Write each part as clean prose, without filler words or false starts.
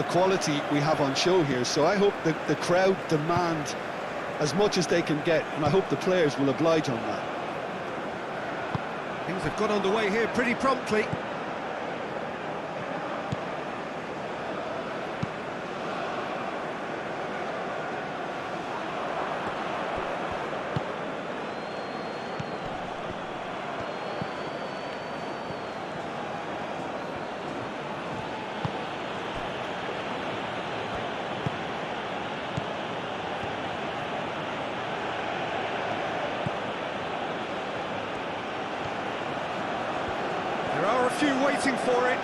quality we have on show here, so I hope that the crowd demand as much as they can get, and I hope the players will oblige on that. Things have got underway here pretty promptly. There are a few waiting for it.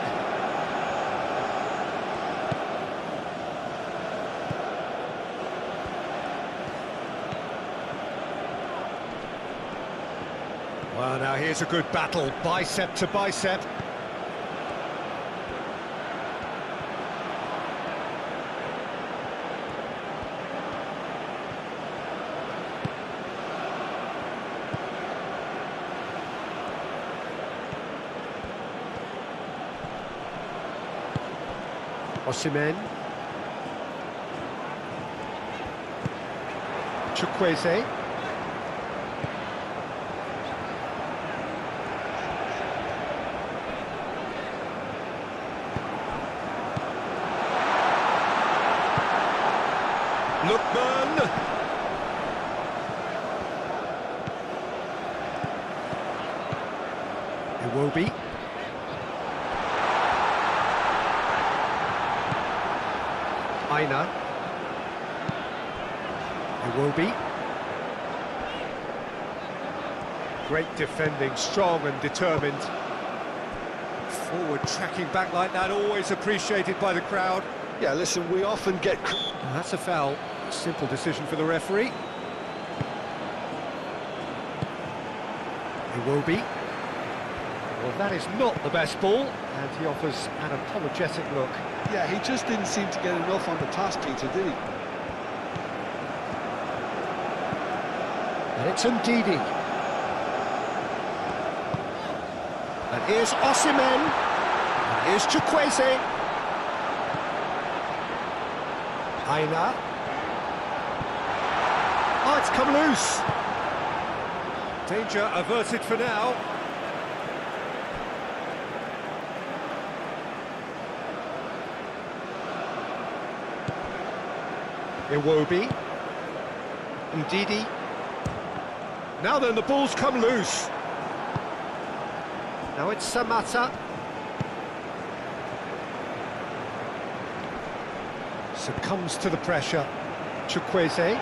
Well, now here's a good battle, bicep to bicep. Osimhen. Chukwueze. Lookman. Iwobi. Aina. Iwobi. Great defending, strong and determined. Forward tracking back like that, always appreciated by the crowd. Yeah, listen, we often get... That's a foul. Simple decision for the referee. Iwobi. Well, that is not the best ball, and he offers an apologetic look. Yeah, he just didn't seem to get enough on the task, Peter, did he? And it's Ndidi. And here's Osimhen. And here's Chukwueze. Aina. Oh, it's come loose. Danger averted for now. Iwobi. Ndidi. Now then, the ball's come loose. Now it's Samata. Succumbs to the pressure. Chukwueze.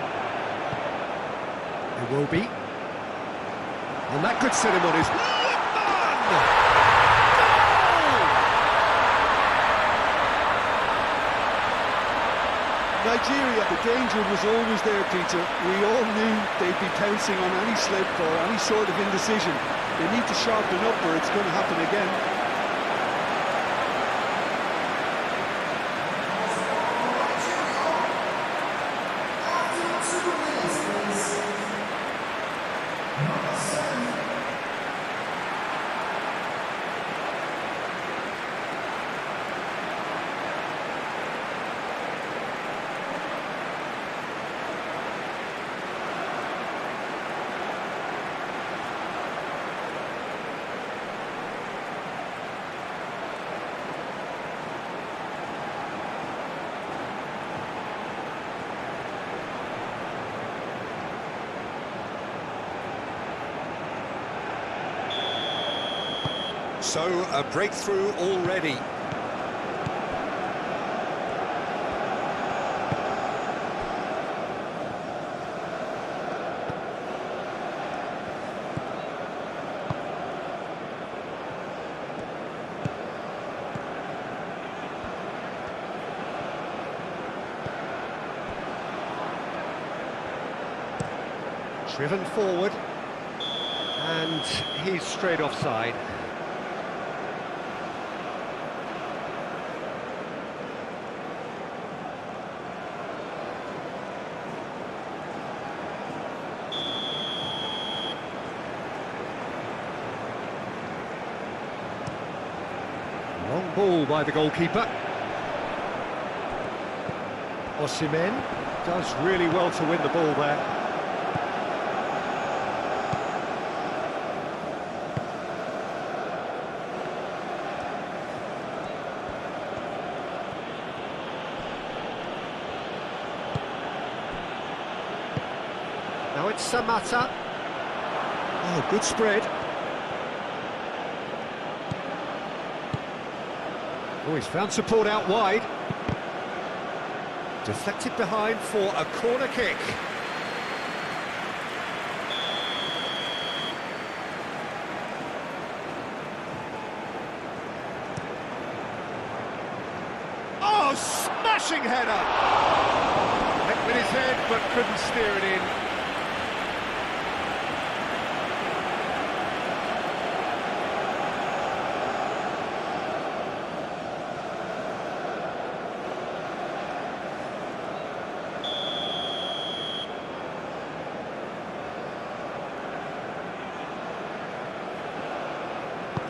Iwobi. And that could set him on his... Lookman! Nigeria, the danger was always there, Peter. We all knew they'd be pouncing on any slip or any sort of indecision. They need to sharpen up or it's going to happen again. So, a breakthrough already. Driven forward, and he's straight offside. Long ball by the goalkeeper. Osimhen does really well to win the ball there. Now it's Samata. Oh, good spread. Oh, he's found support out wide. Deflected behind for a corner kick. Oh, smashing header! Hit with his head, but couldn't steer it in.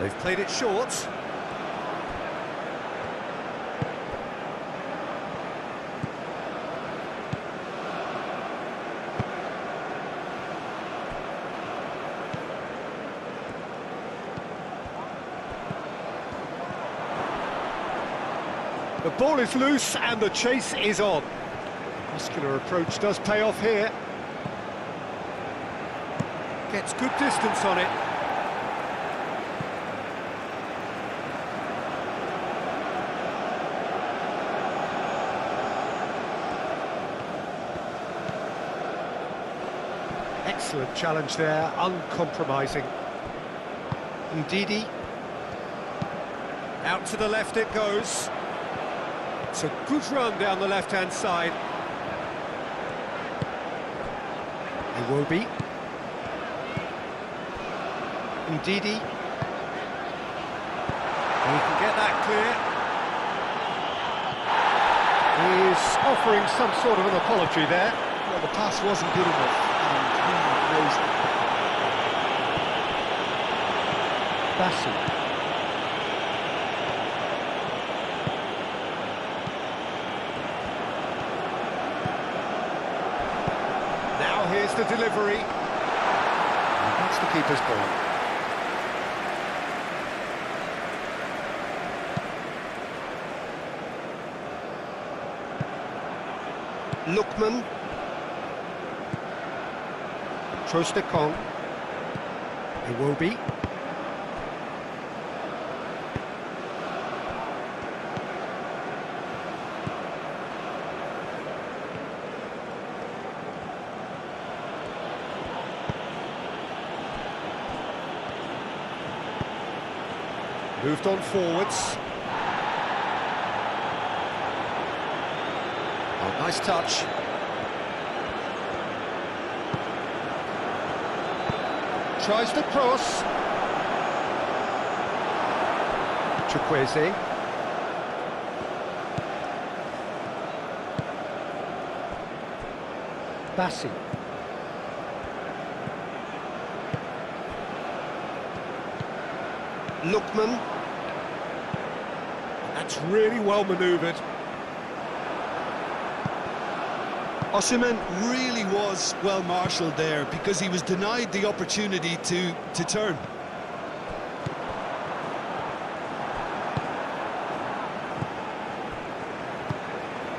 They've played it short. The ball is loose and the chase is on. Muscular approach does pay off here. Gets good distance on it. Excellent challenge there, uncompromising. Ndidi. Out to the left it goes. It's a good run down the left-hand side. Iwobi. Ndidi. He can get that clear. He's offering some sort of an apology there. Well, the pass wasn't good enough, and he knows it. Bassi. Now here's the delivery. And that's the keeper's ball. Lookman. Trostekong. Iwobi. Moved on forwards. Oh, nice touch. Tries to cross. Chukwueze. Bassi. Lookman. That's really well manoeuvred. Osimhen really was well marshalled there because he was denied the opportunity to turn.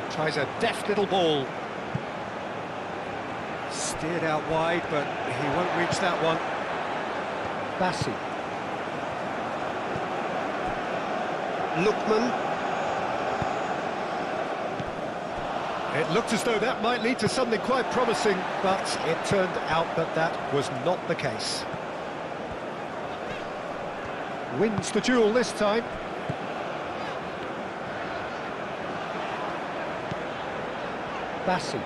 Tries a deft little ball. Steered out wide, but he won't reach that one. Bassi. Lookman. It looked as though that might lead to something quite promising, but it turned out that that was not the case. Wins the duel this time. Bassi.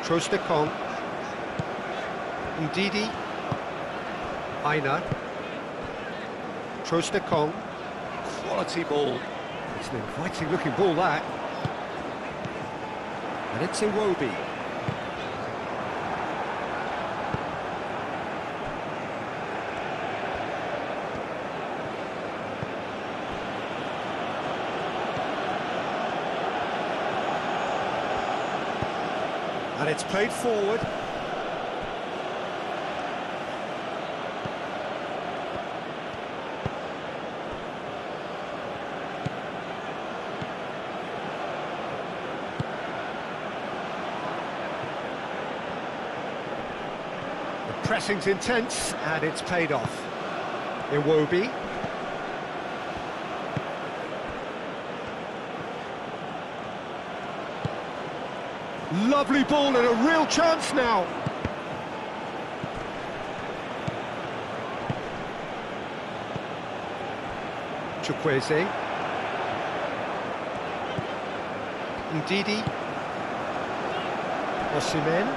Trostekong. Ndidi. Aina. Trostekong. Quality ball. It's an inviting-looking ball, that. And it's Iwobi. And it's played forward. The pressing's intense, and it's paid off. Iwobi. Lovely ball and a real chance now. Chukwueze. Ndidi. Osimhen.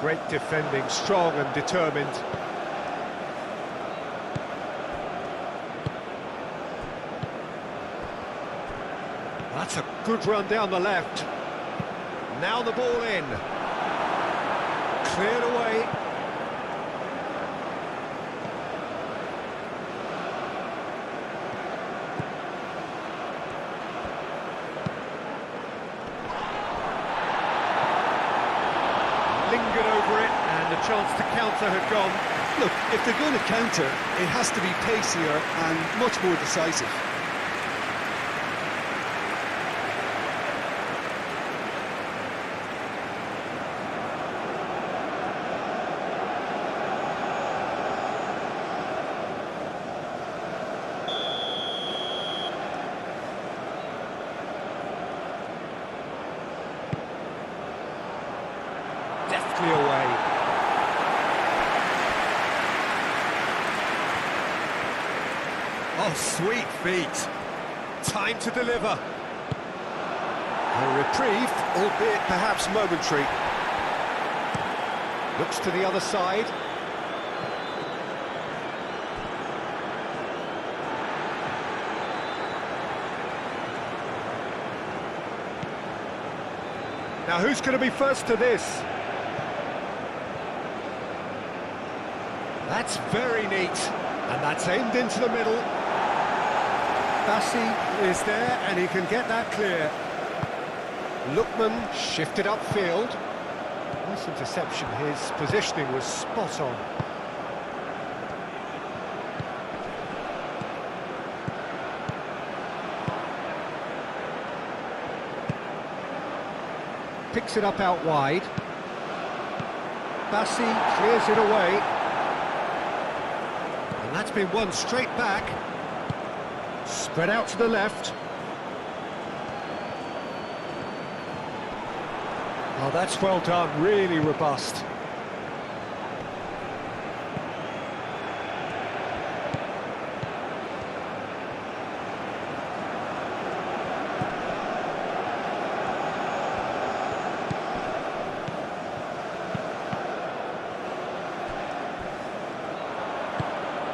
Great defending, strong and determined. That's a good run down the left. Now the ball in. Cleared away. Lingered over it, and the chance to counter had gone. Look, if they're going to counter, it has to be pacier and much more decisive. Deftly away. Oh, sweet feet. Time to deliver. A reprieve, albeit perhaps momentary. Looks to the other side. Now who's going to be first to this? That's very neat, and that's aimed into the middle. Bassi is there, and he can get that clear. Lookman shifted upfield. Nice interception, his positioning was spot on. Picks it up out wide. Bassi clears it away. And that's been won straight back. Spread out to the left. Oh, that's well done, really robust.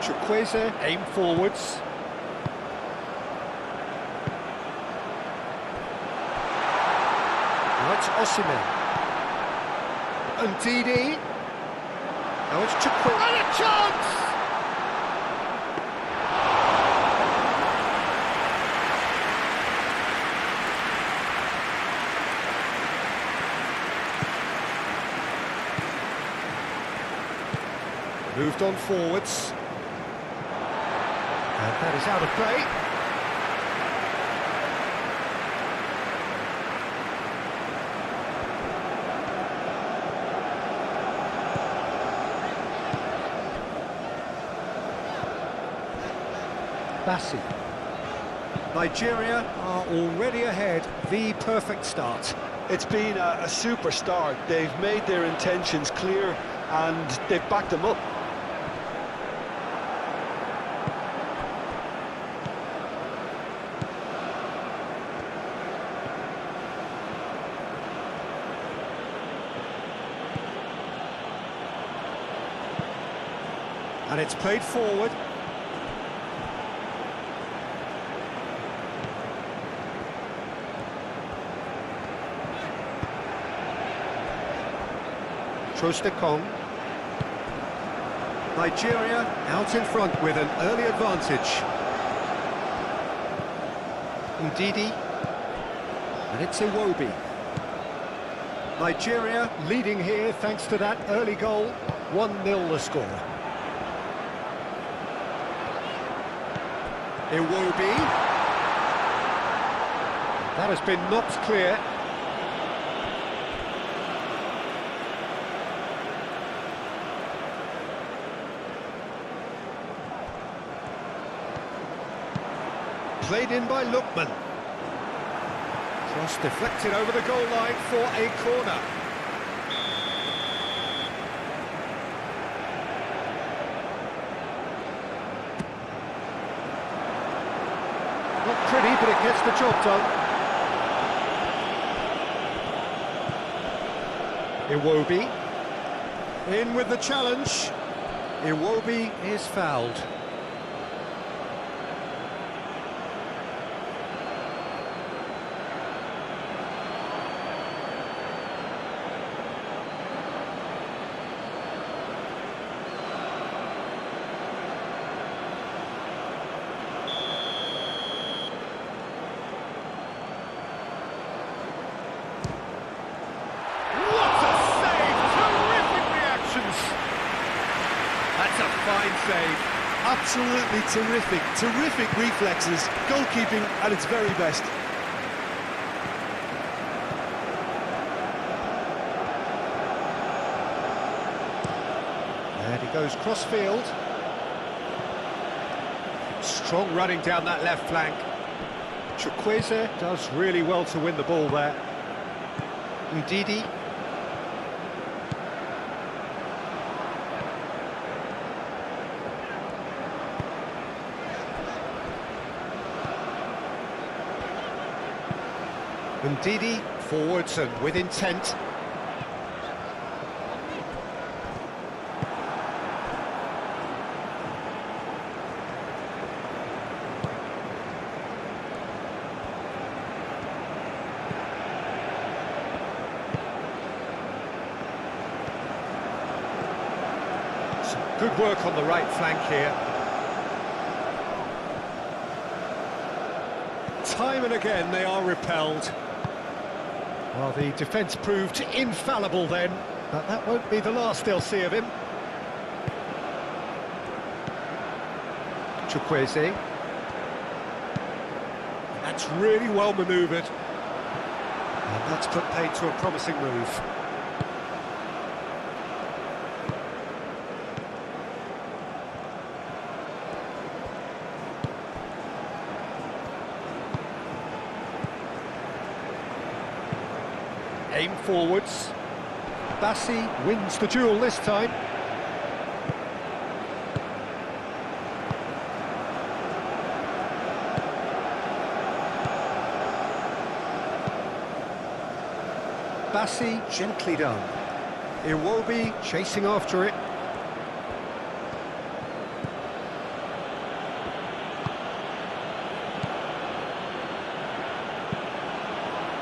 Chukwueze aim forwards. Now it's Osimhen. And Ndidi. Now it's Chukwueze. And a chance! Moved on forwards. And that is out of play. Bassi. Nigeria are already ahead. The perfect start. It's been a super start. They've made their intentions clear and they've backed them up. And it's played forward. Trostekong. Nigeria out in front with an early advantage. Ndidi. And it's Iwobi. Nigeria leading here thanks to that early goal. 1-0 the score. Iwobi. That has been knocked clear. Played in by Lookman. Cross deflected over the goal line for a corner. Not pretty, but it gets the job done. Iwobi. In with the challenge. Iwobi is fouled. Fine save. Absolutely terrific reflexes, goalkeeping at its very best. And he goes cross-field. Strong running down that left flank. Chukwueze does really well to win the ball there. Ndidi. Ndidi forwards and with intent. Some good work on the right flank here. Time and again they are repelled. Well, the defence proved infallible then, but that won't be the last they'll see of him. Chukwueze. That's really well manoeuvred. And that's put paid to a promising move. Aim forwards. Bassi wins the duel this time. Bassi gently done. Iwobi chasing after it.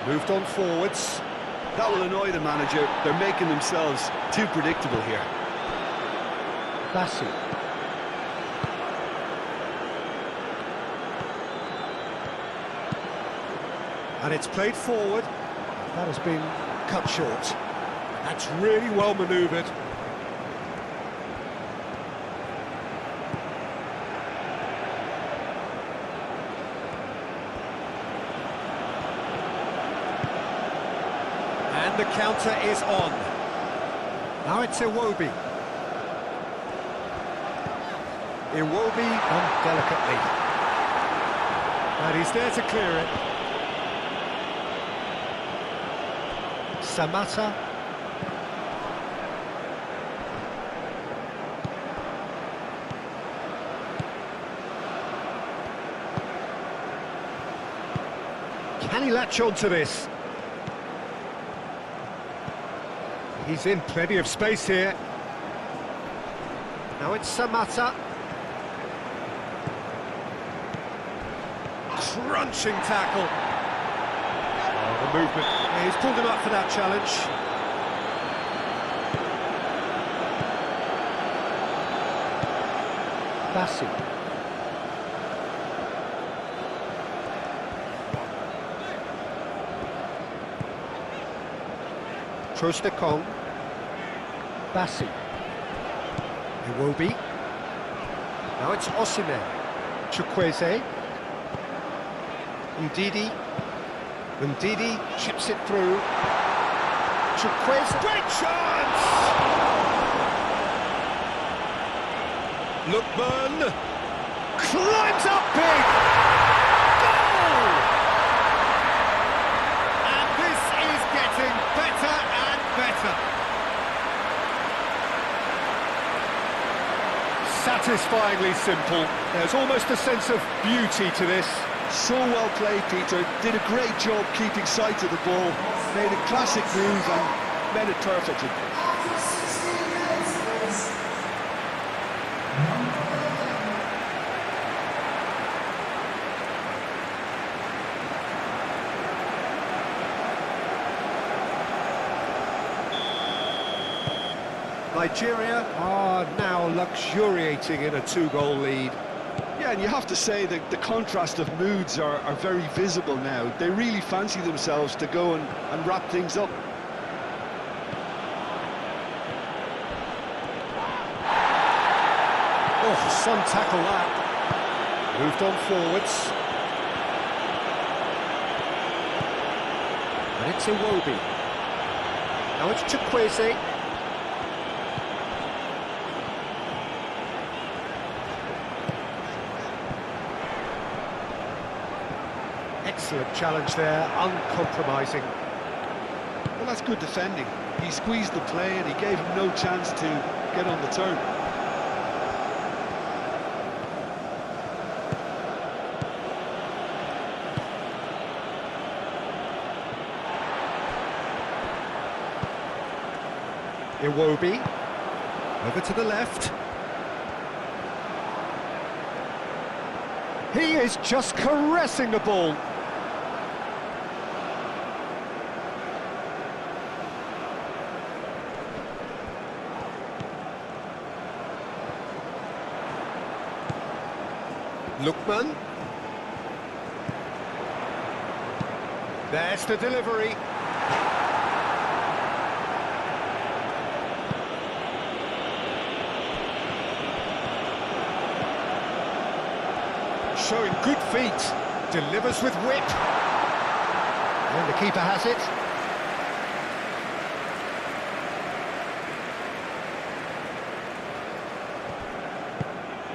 Moved on forwards. That will annoy the manager. They're making themselves too predictable here. Bassi. And it's played forward. That has been cut short. That's really well manoeuvred. And the counter is on. Now it's Iwobi. Iwobi on delicately. And he's there to clear it. Samata. Can he latch on to this? He's in plenty of space here. Now it's Samata. Crunching tackle. Oh, the movement. Yeah, he's pulled him up for that challenge. Bassi. Trostekong. Bassi. Iwobi. Now it's Osimhen. Chukwueze. Ndidi. Ndidi chips it through. Chukwueze. Great chance! Lookman. Climbs up big! Goal! And this is getting better and better. Satisfyingly simple. There's almost a sense of beauty to this. So well played, Peter. Did a great job keeping sight of the ball. Made a classic move and met it perfectly. Nigeria are now luxuriating in a two-goal lead. Yeah, and you have to say that the contrast of moods are very visible now. They really fancy themselves to go and wrap things up. Oh, Son tackled that. Moved on forwards. And it's Iwobi. Now it's Chukwueze. Excellent challenge there, uncompromising. Well, that's good defending. He squeezed the play and he gave him no chance to get on the turn. Iwobi, over to the left. He is just caressing the ball. Lookman. There's the delivery. Showing good feet. Delivers with wit. And the keeper has it.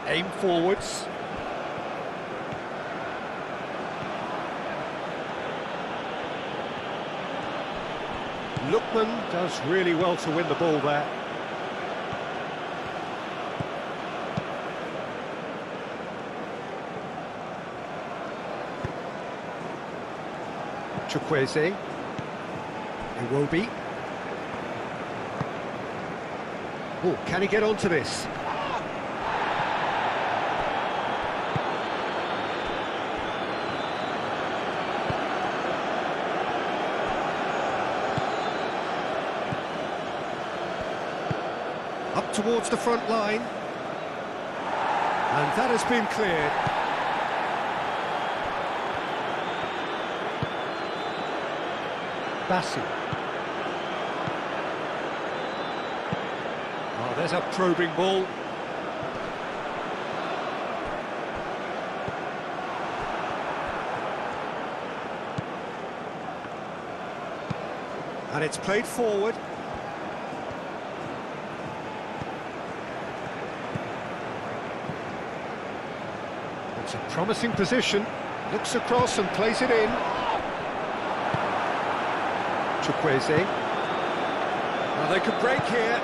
Aim forwards. Lookman does really well to win the ball there. Chukwueze. Iwobi. Oh, can he get onto this? Up towards the front line. And that has been cleared. Bassi. Oh, there's a probing ball. And it's played forward. It's a promising position. Looks across and plays it in. Chukwueze. Now they could break here.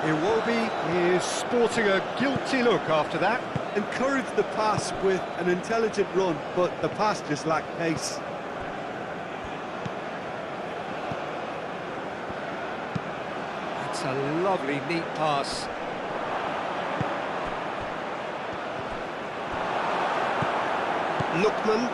Iwobi is sporting a guilty look after that. Encouraged the pass with an intelligent run, but the pass just lacked pace. It's a lovely, neat pass. Lookman.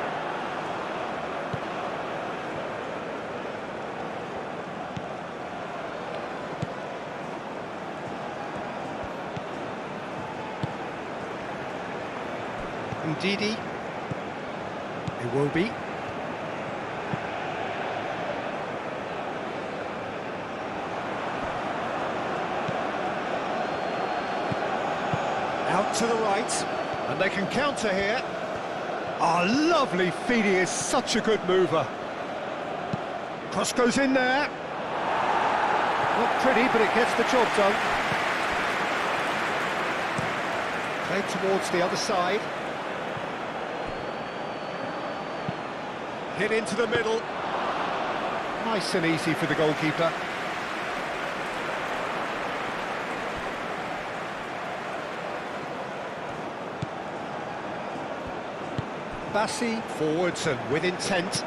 Ndidi. Iwobi. Out to the right, and they can counter here. Oh, lovely feed, he is such a good mover. Cross goes in there. Not pretty, but it gets the job done. Played towards the other side. Hit into the middle. Nice and easy for the goalkeeper. Bassi forwards and with intent.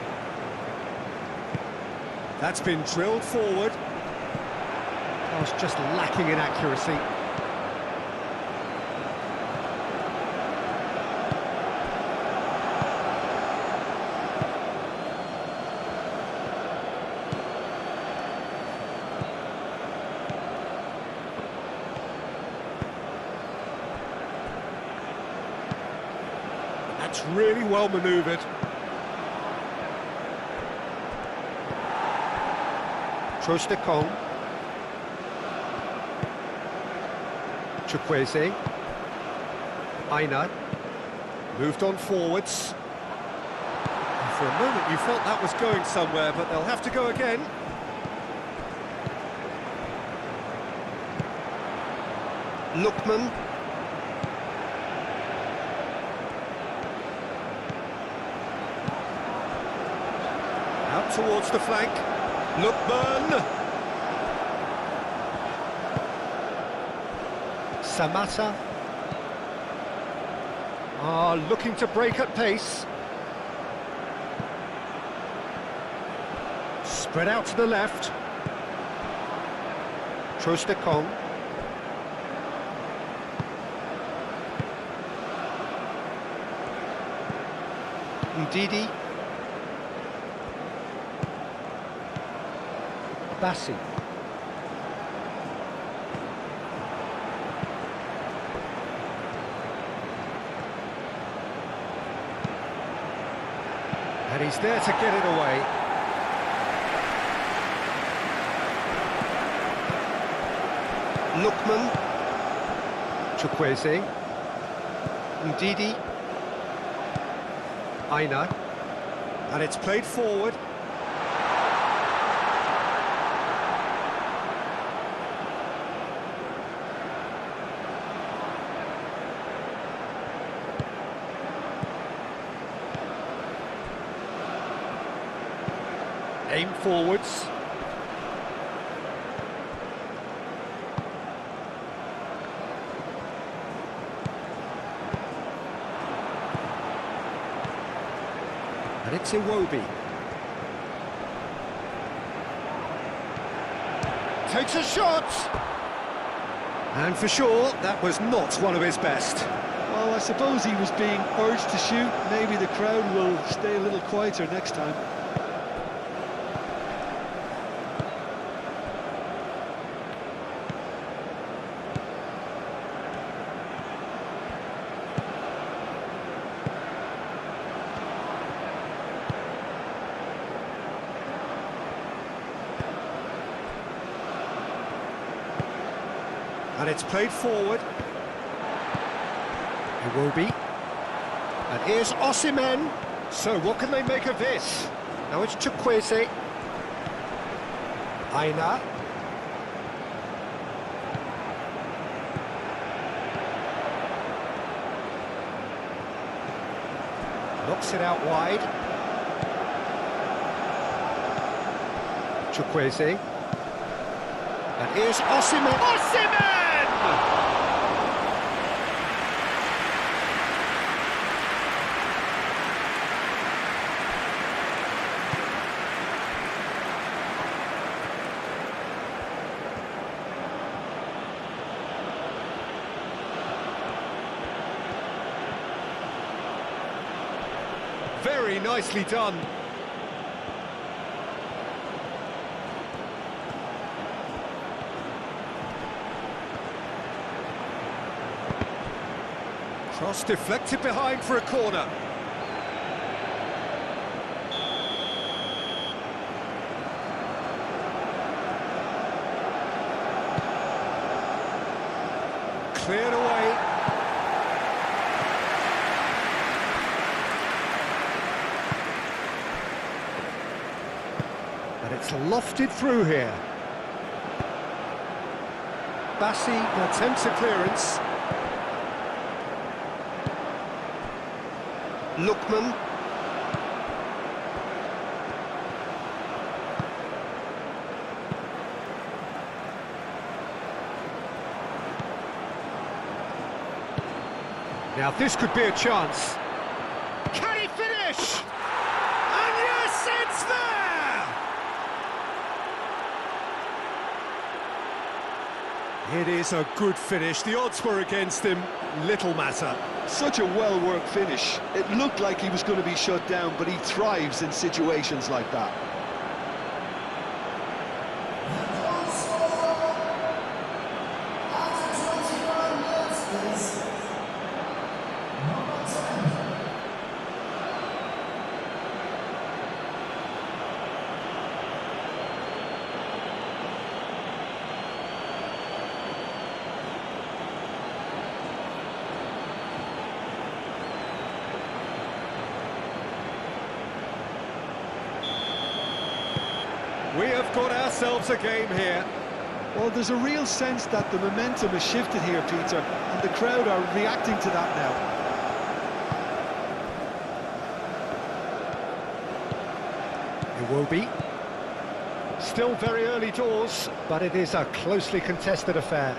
That's been drilled forward. Pass just lacking in accuracy. That's really well manoeuvred. Trostekong. Chukwueze. Aina. Moved on forwards. And for a moment you felt that was going somewhere, but they'll have to go again. Lookman. Out towards the flank. Lookman! Samatta. Looking to break at pace. Spread out to the left. Trostekong. Ndidi. Bassi. And he's there to get it away. Lookman. Chukwueze. Ndidi. Aina. And it's played forward. Aim forwards. And it's Iwobi. Takes a shot! And for sure, that was not one of his best. Well, I suppose he was being urged to shoot. Maybe the crowd will stay a little quieter next time. And it's played forward. Iwobi. And here's Osimhen. So what can they make of this? Now it's Chukwueze. Aina. Knocks it out wide. Chukwueze. And here's Osimhen. Osimhen! Very nicely done. Cross deflected behind for a corner. Cleared away. It's lofted through here. Bassi attempts a clearance. Lookman. Now this could be a chance. Can he finish? And yes, it's there! It is a good finish. The odds were against him. Little matter. Such a well-worked finish. It looked like he was going to be shut down, but he thrives in situations like that. We have got ourselves a game here. Well, there's a real sense that the momentum has shifted here, Peter, and the crowd are reacting to that now. It will be. Still very early doors, but it is a closely contested affair.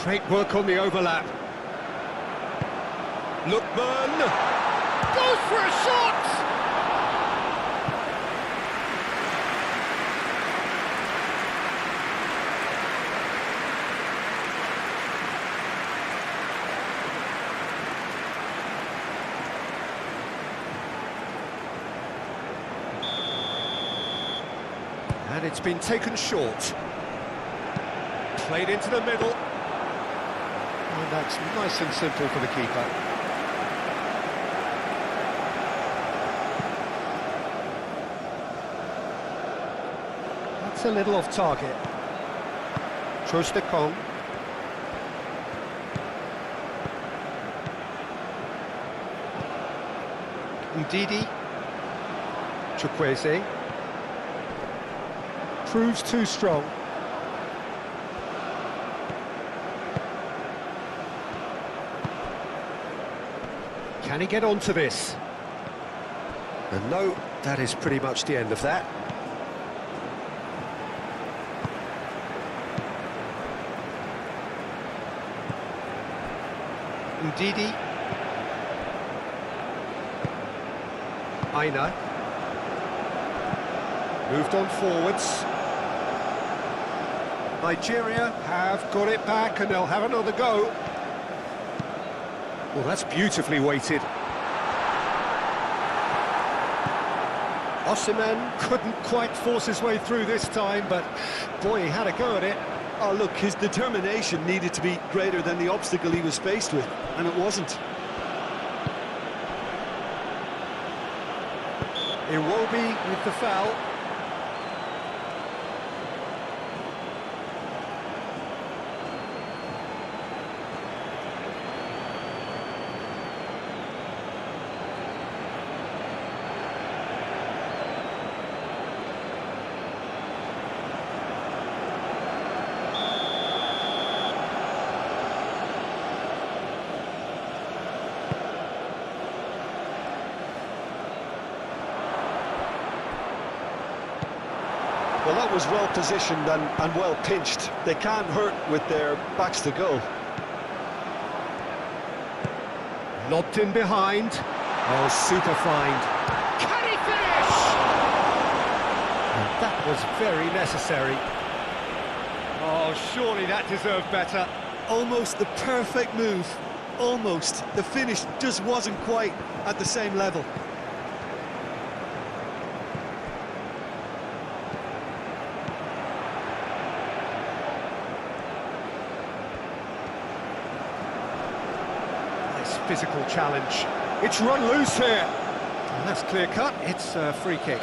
Great work on the overlap. Lookman goes for a shot! And it's been taken short. Played into the middle. And that's nice and simple for the keeper. That's a little off target. Trostekong. Ndidi. Chukwueze. Proves too strong. Can he get onto this? And no, that is pretty much the end of that. Ndidi. Aina. Moved on forwards. Nigeria have got it back and they'll have another go. Well, that's beautifully weighted. Osimhen couldn't quite force his way through this time, but boy, he had a go at it. Oh, look, his determination needed to be greater than the obstacle he was faced with, and it wasn't. Iwobi with the foul. Well, that was well positioned and well pinched. They can't hurt with their backs to goal. Lobbed in behind. Oh, super find. Can he finish? And that was very necessary. Oh, surely that deserved better. Almost the perfect move. Almost. The finish just wasn't quite at the same level. Physical challenge. It's run loose here. And that's clear cut. It's a free kick.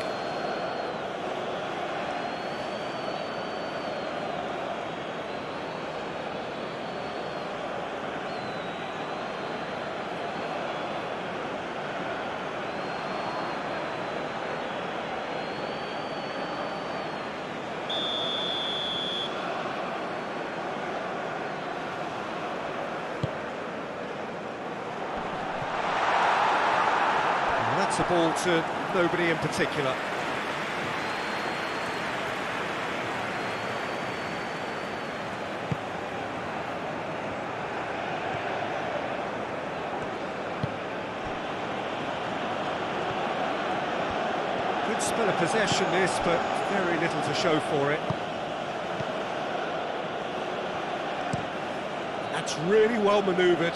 the ball to nobody in particular. Good spell of possession this, but very little to show for it. That's really well manoeuvred.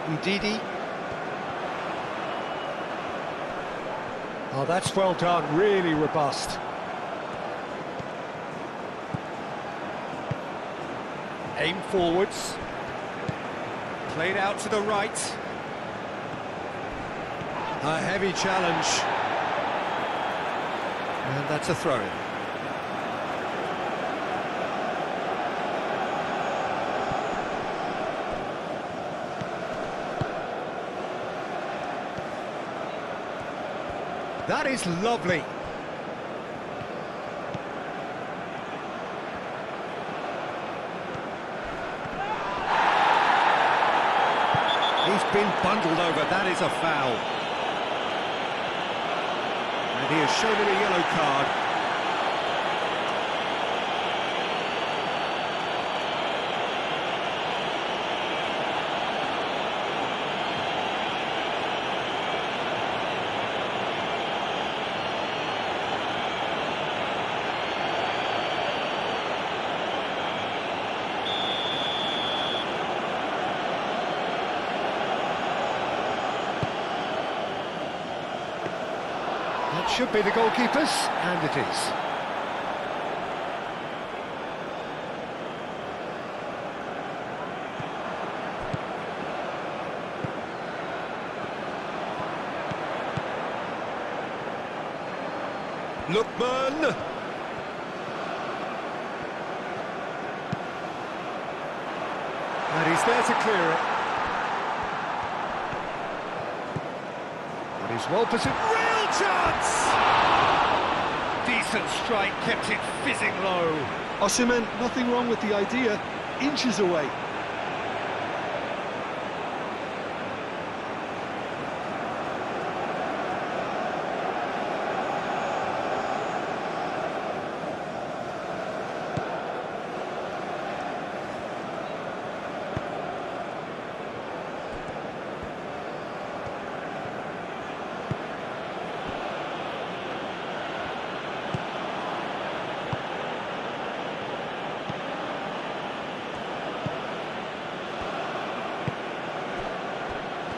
Ndidi. Oh, that's well done, really robust. Aim forwards. Played out to the right. A heavy challenge. And that's a throw-in. That is lovely. He's been bundled over, that is a foul. And he has shown him a yellow card. That should be the goalkeeper's, and it is. Lookman! And he's there to clear it. And he's well positioned. Real chance! Decent strike, kept it fizzing low. Osimhen, nothing wrong with the idea, inches away.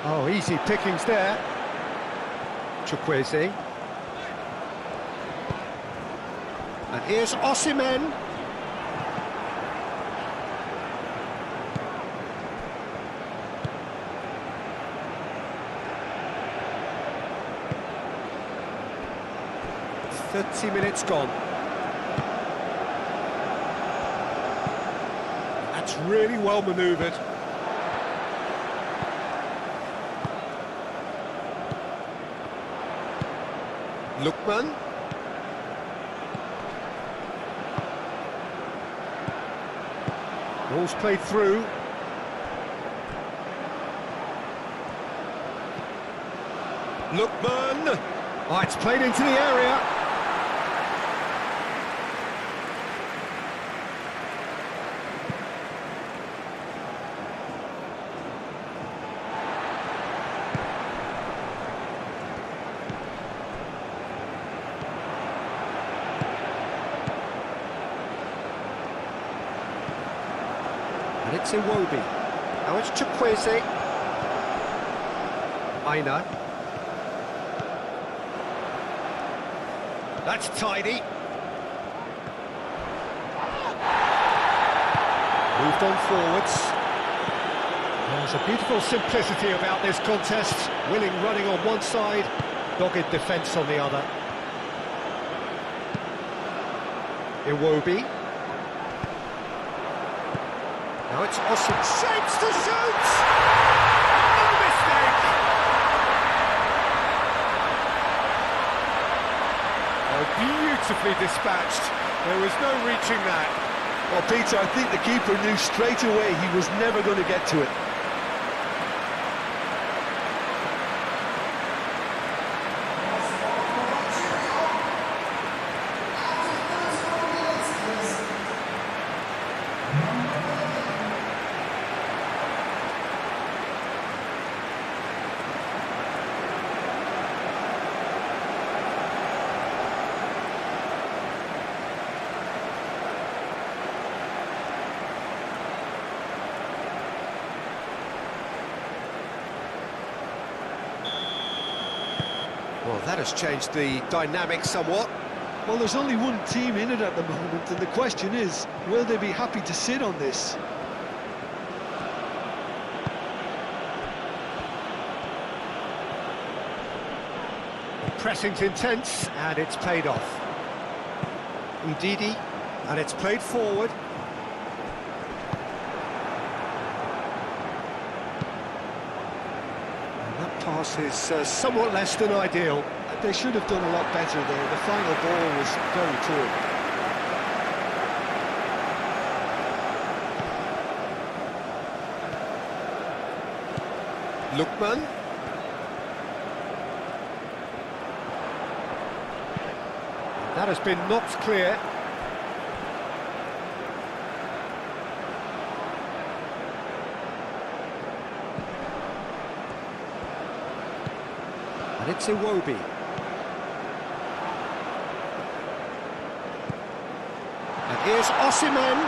Oh, easy pickings there. Chukwueze. And here's Osimhen. "30 minutes gone." That's really well manoeuvred. Lookman. Ball's played through. Lookman. Oh, it's played into the area. And it's Iwobi. Now it's Chukwueze. Aina. That's tidy. Moved on forwards. There's a beautiful simplicity about this contest. Willing running on one side, dogged defence on the other. Iwobi. Now it's Osimhen. Shapes to shoot! No mistake! nicely dispatched. There was no reaching that. Well, Peter, I think the keeper knew straight away he was never going to get to it. Well, that has changed the dynamic somewhat. Well, there's only one team in it at the moment, and the question is, will they be happy to sit on this? The pressing's intense, and it's paid off. Udidi, and it's played forward. Pass is somewhat less than ideal. They should have done a lot better there. The final ball was very poor. Lookman. That has been knocked clear. And it's Iwobi. And here's Osimhen.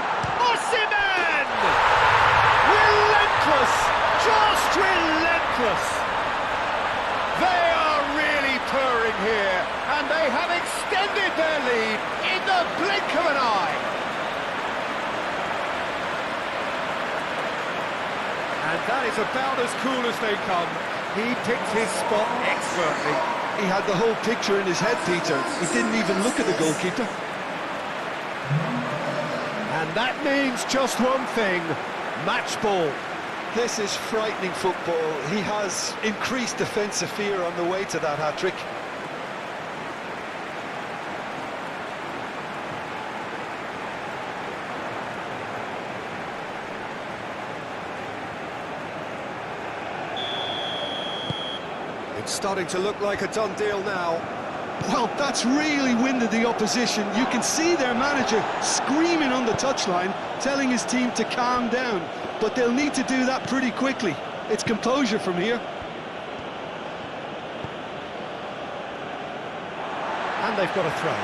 Osimhen! Relentless! Just relentless! They are really purring here, and they have extended their lead in the blink of an eye. And that is about as cool as they come. He picked his spot expertly. He had the whole picture in his head, Peter. He didn't even look at the goalkeeper. And that means just one thing, match ball. This is frightening football. He has increased defensive fear on the way to that hat-trick. It's starting to look like a done deal now. Well, that's really winded the opposition. You can see their manager screaming on the touchline, telling his team to calm down. But they'll need to do that pretty quickly. It's composure from here. And they've got a throw.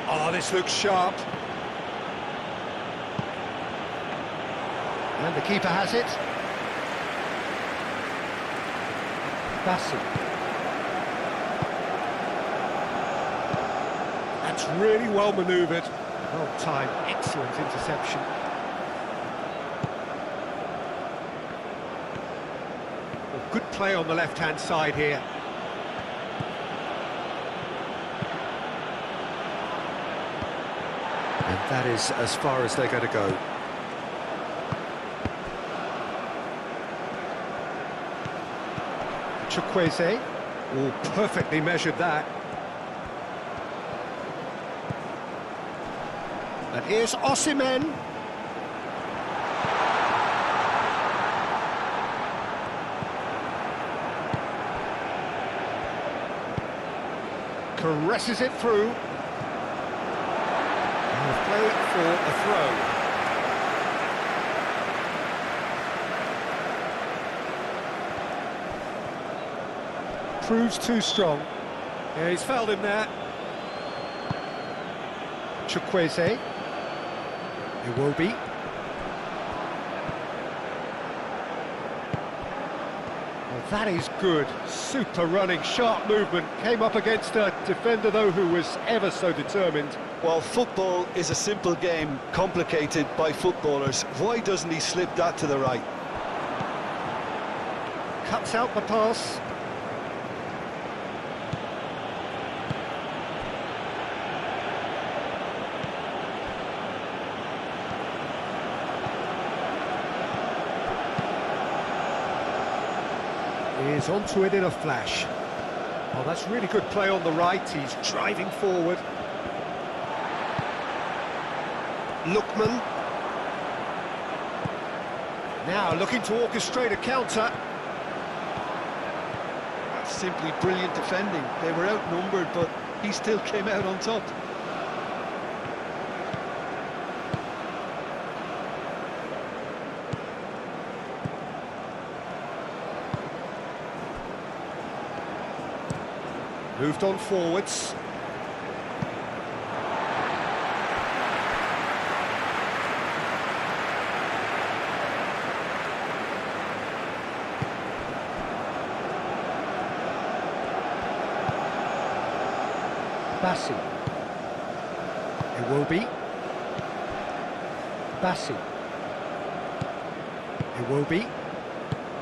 Oh, this looks sharp. And the keeper has it. Bassett. That's really well manoeuvred. Well timed, excellent interception. Well, good play on the left-hand side here. And that is as far as they're going to go. Chukwueze. Oh, perfectly measured that. And here's Osimhen. Caresses it through. Play for a throw. Proves too strong. Yeah, he's fouled him there. Chukwueze. Iwobi. Well, that is good. Super running, sharp movement. Came up against a defender, though, who was ever so determined. Well, football is a simple game, complicated by footballers. Why doesn't he slip that to the right? Cuts out the pass. Is onto it in a flash. Oh, that's really good play on the right. He's driving forward. Lookman. Now looking to orchestrate a counter. That's simply brilliant defending. They were outnumbered, but he still came out on top. Moved on forwards. Bassi. It will be. Bassi. It will be.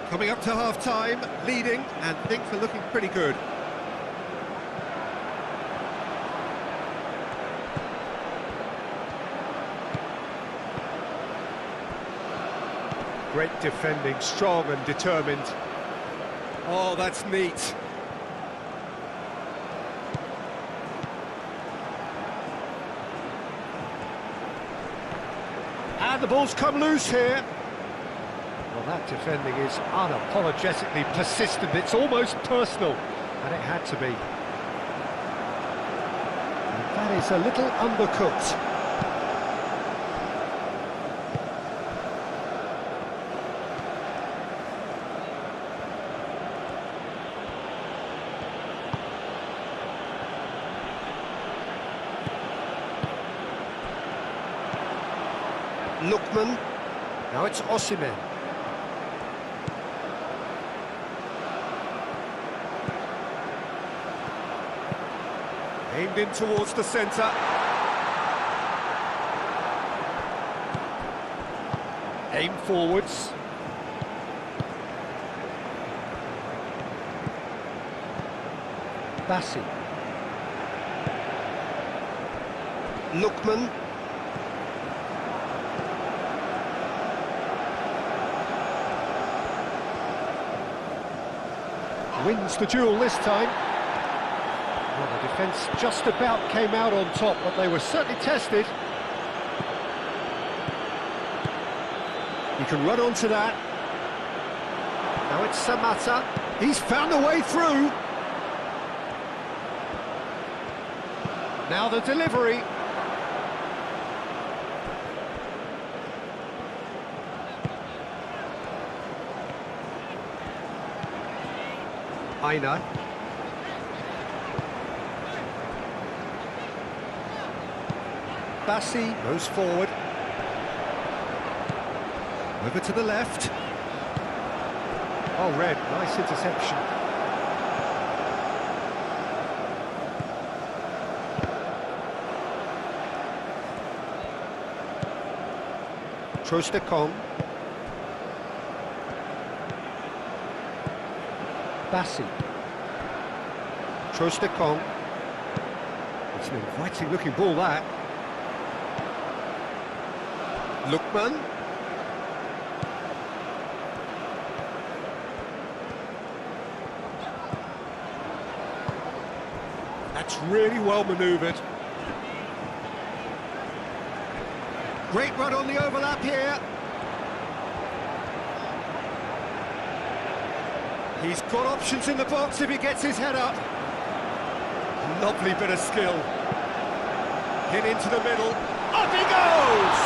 Coming up to half-time, leading, and things are looking pretty good. Great defending, strong and determined. Oh, that's neat. And the ball's come loose here. Well, that defending is unapologetically persistent. It's almost personal, and it had to be. And that is a little undercooked. Lookman. Now it's Osimhen. Aimed in towards the centre. Aimed forwards. Bassi. Lookman. Wins the duel this time. Well, the defence just about came out on top, but they were certainly tested. You can run onto that. Now it's Samatta. He's found a way through. Now the delivery. Aina. Bassi goes forward. Over to the left. Oh, Red, nice interception. Trostekong. Bassi. Trostekong. It's an inviting looking ball, that. Lookman. That's really well manoeuvred. Great run on the overlap here. He's got options in the box if he gets his head up. Lovely bit of skill. Hit into the middle. Up he goes!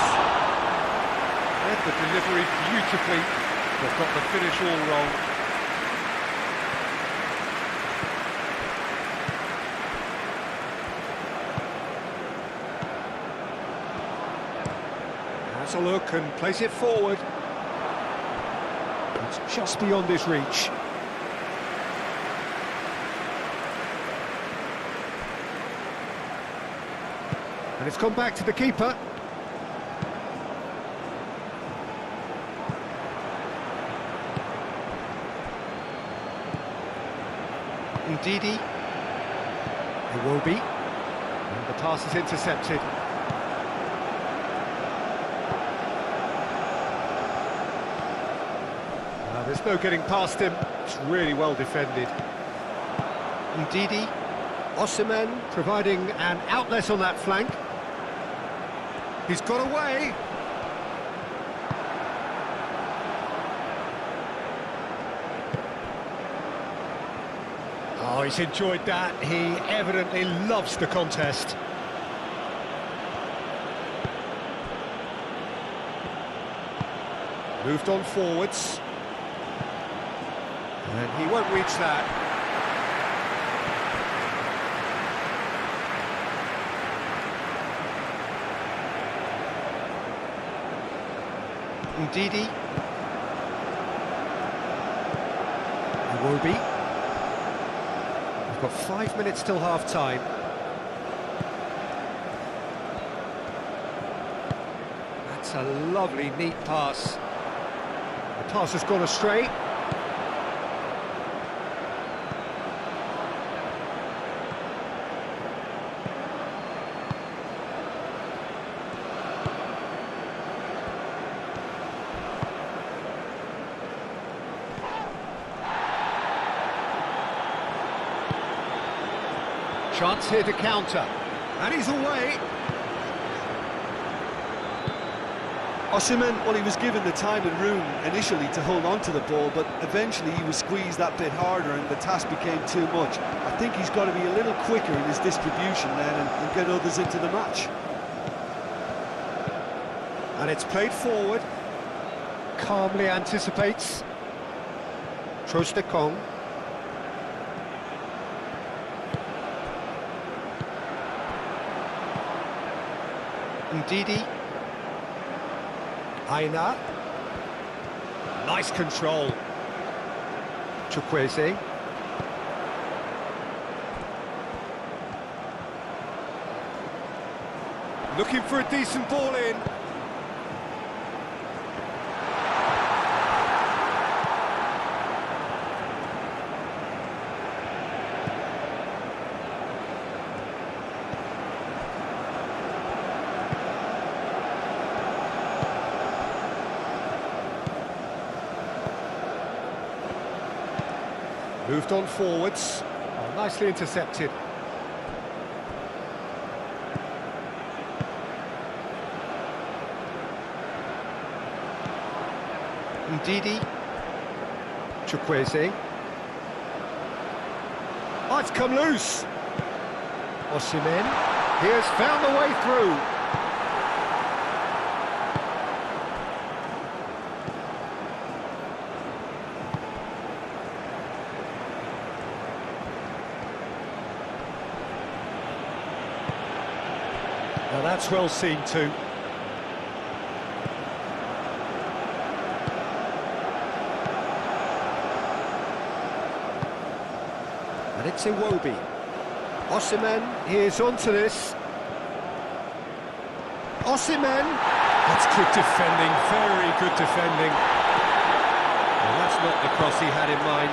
Read the delivery beautifully, but got the finish all wrong. Has a look and plays it forward. It's just beyond his reach. And it's gone back to the keeper. Ndidi. Iwobi. And the pass is intercepted. There's no getting past him. It's really well defended. Ndidi. Osimhen providing an outlet on that flank. He's got away. Oh, he's enjoyed that. He evidently loves the contest. Moved on forwards. And he won't reach that. Ndidi. Iwobi. We've got 5 minutes till half-time. That's a lovely, neat pass. The pass has gone astray. Chance here to counter, and he's away. Osimhen, well, he was given the time and room initially to hold on to the ball, but eventually he was squeezed that bit harder and the task became too much. I think he's got to be a little quicker in his distribution then and get others into the match. And it's played forward. Calmly anticipates. Trostekong. Ndidi. Aina. Nice control. Chukwueze. Looking for a decent ball in. Moved on forwards. Oh, nicely intercepted. Ndidi. Chukwueze. Oh, it's come loose. Osimhen. He has found the way through. Now that's well seen too. And it's Iwobi. Osimhen, he is onto this. Osimhen! That's good defending, very good defending. Well, that's not the cross he had in mind.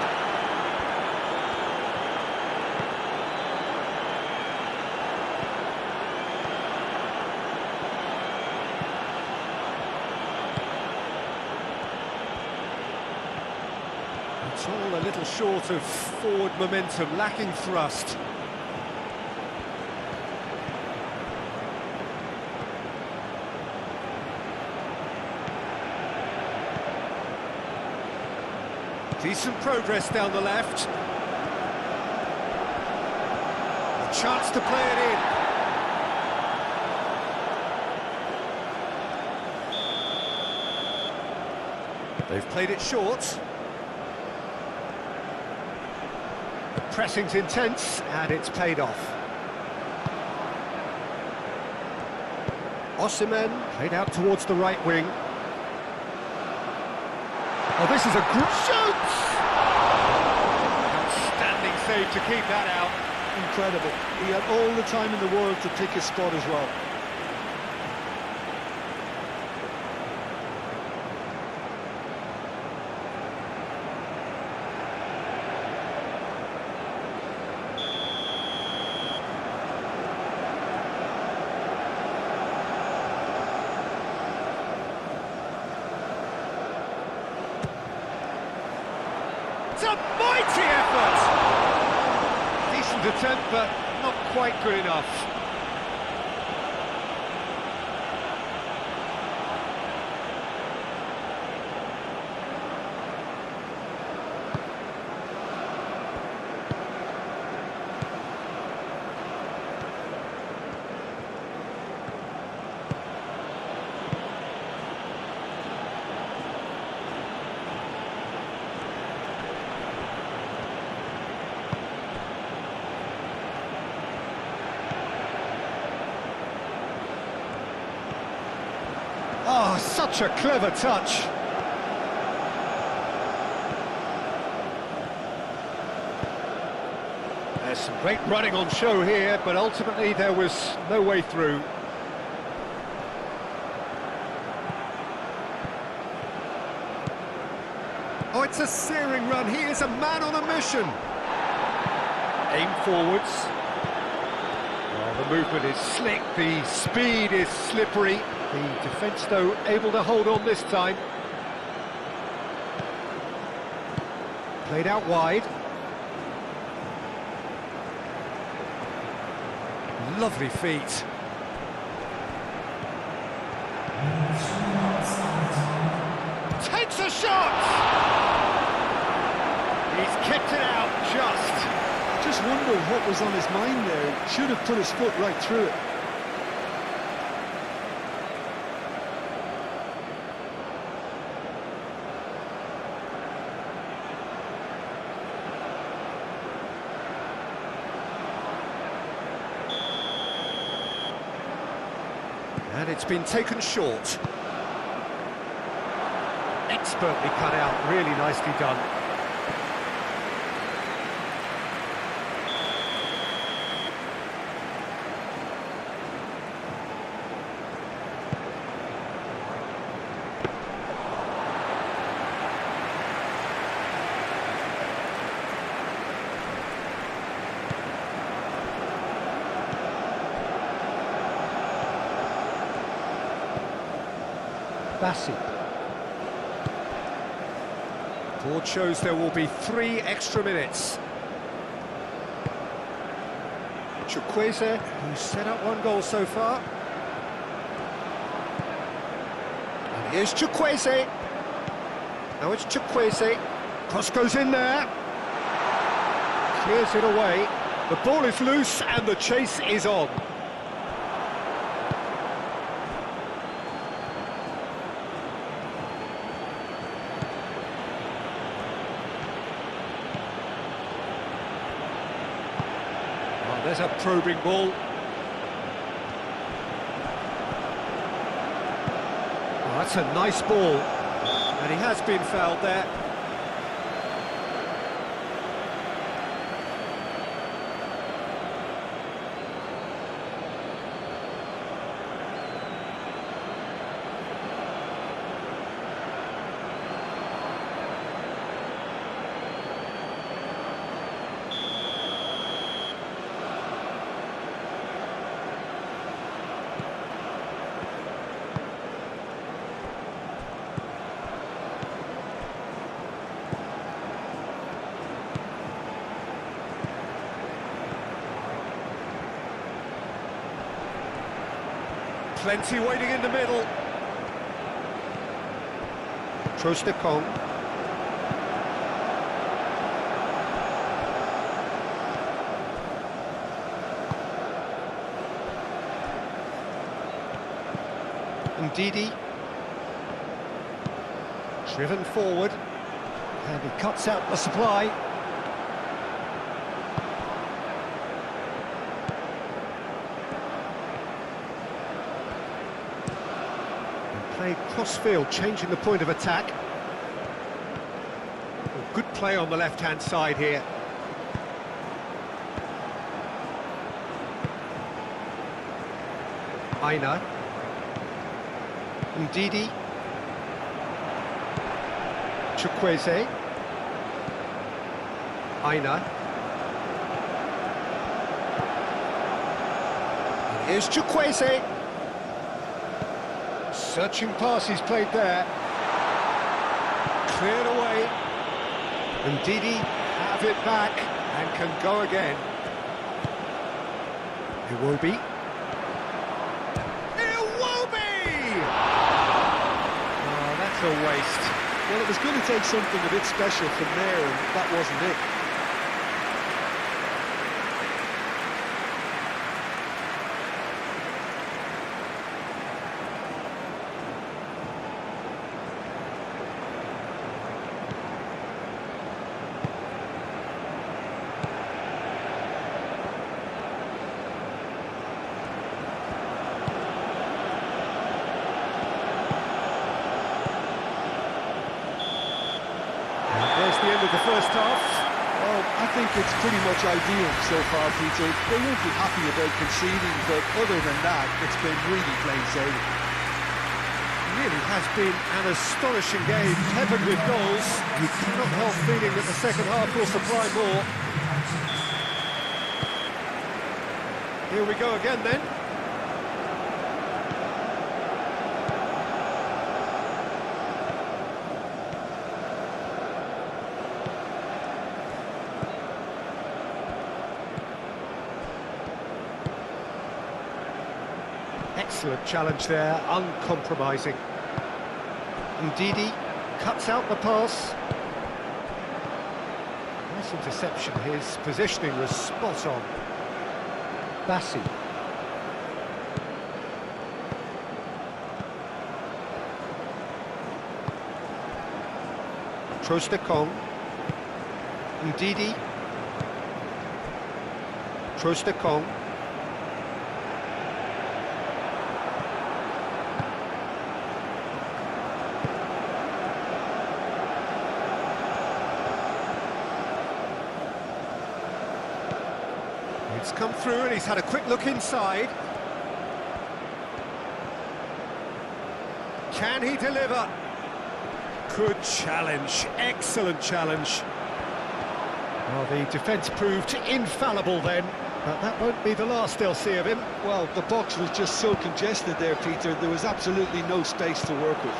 It's all a little short of forward momentum, lacking thrust. Decent progress down the left. A chance to play it in. They've played it short. Pressing's intense, and it's paid off. Osimhen played out towards the right wing. Oh, this is a good shoot! Outstanding save to keep that out. Incredible. He had all the time in the world to pick his spot as well. A mighty effort! Decent attempt, but not quite good enough. Oh, such a clever touch. There's some great running on show here, but ultimately there was no way through. Oh, it's a searing run. He is a man on a mission. Aim forwards. Well, the movement is slick, the speed is slippery. The defence, though, able to hold on this time. Played out wide. Lovely feet. Takes a shot! He's kept it out just. Just wonder what was on his mind there. Should have put his foot right through it. And it's been taken short. Expertly cut out, really nicely done. Board shows there will be 3 extra minutes. Chukwueze, who's set up 1 goal so far. And here's Chukwueze. Now it's Chukwueze. Cross goes in there. Clears it away. The ball is loose and the chase is on. There's a probing ball. Oh, that's a nice ball. And he has been fouled there. Plenty waiting in the middle. Trostekong. Ndidi. Driven forward. And he cuts out the supply. Played cross-field, changing the point of attack. Good play on the left-hand side here. Aina. Ndidi. Chukwueze. Aina. And here's Chukwueze. Searching pass he's played there. Cleared away. And Didi have it back and can go again. Iwobi. Oh, that's a waste. Well, it was going to take something a bit special from there, and that wasn't it. The end of the first half. Well, I think it's pretty much ideal so far, Peter. They won't be happy about conceding, but other than that, it's been really plain sailing. It really has been an astonishing game, peppered with goals. You cannot help feeling that the second half will supply more. Here we go again then. Excellent challenge there, uncompromising. Ndidi cuts out the pass. Nice interception, his positioning was spot on. Bassi. Trostekong. Ndidi. Trostekong. It's come through and he's had a quick look inside. Can he deliver? Good challenge, excellent challenge. Well, the defence proved infallible then, but that won't be the last they'll see of him. Well, the box was just so congested there, Peter. There was absolutely no space to work with.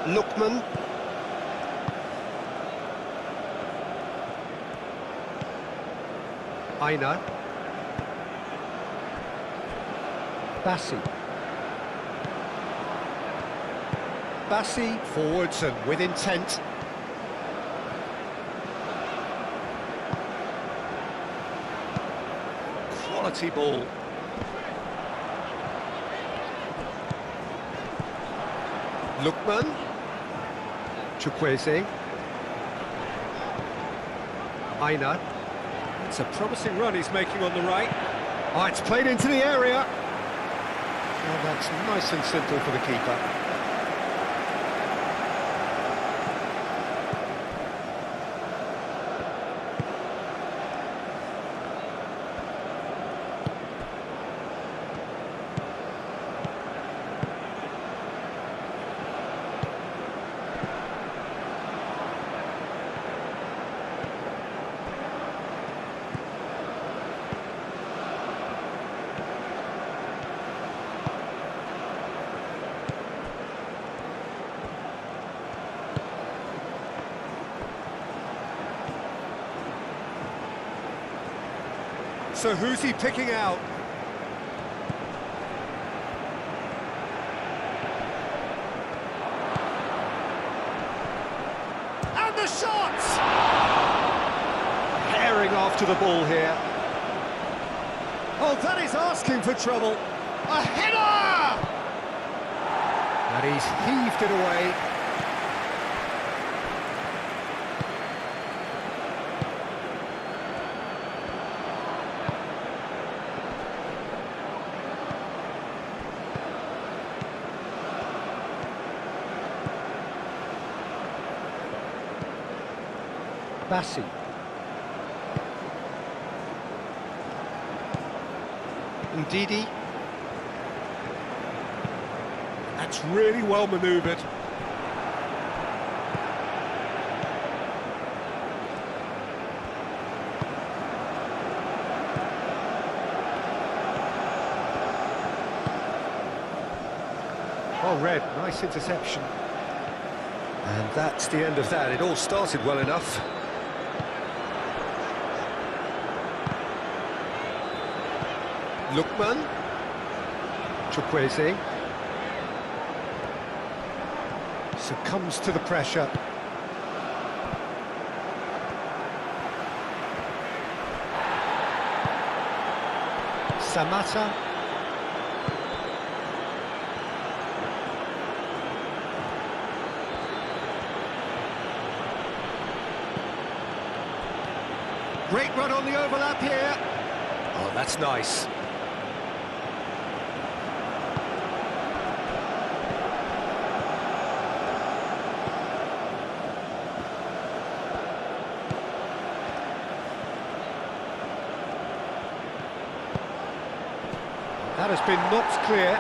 Lookman. Aina. Bassi. Bassi forwards and with intent. Quality ball. Lookman. Chukwueze. Aina. It's a promising run he's making on the right. Oh, it's played into the area. Oh, that's nice and simple for the keeper. So who's he picking out? And the shot! Herring after the ball here. Oh, that is asking for trouble. A header! And he's heaved it away. Bassi. Ndidi. That's really well manoeuvred. Oh, Red, nice interception. And that's the end of that. It all started well enough. Lookman. Chukwueze. Succumbs to the pressure. Samata. Great run on the overlap here. Oh, that's nice. That has been knocked clear.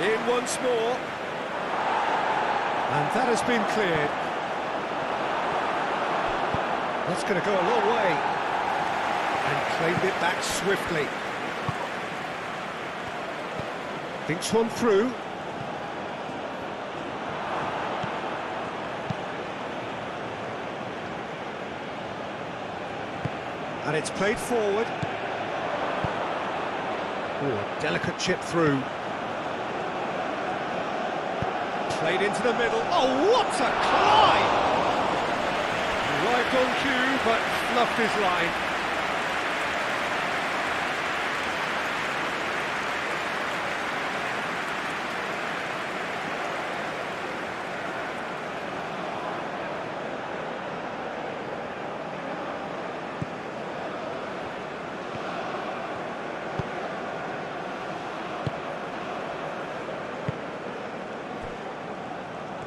In once more. And that has been cleared. That's going to go a long way. And claimed it back swiftly. Thinks one through. And it's played forward. Ooh, a delicate chip through. Played into the middle. Oh, what a climb! Arrived on cue, but fluffed his line.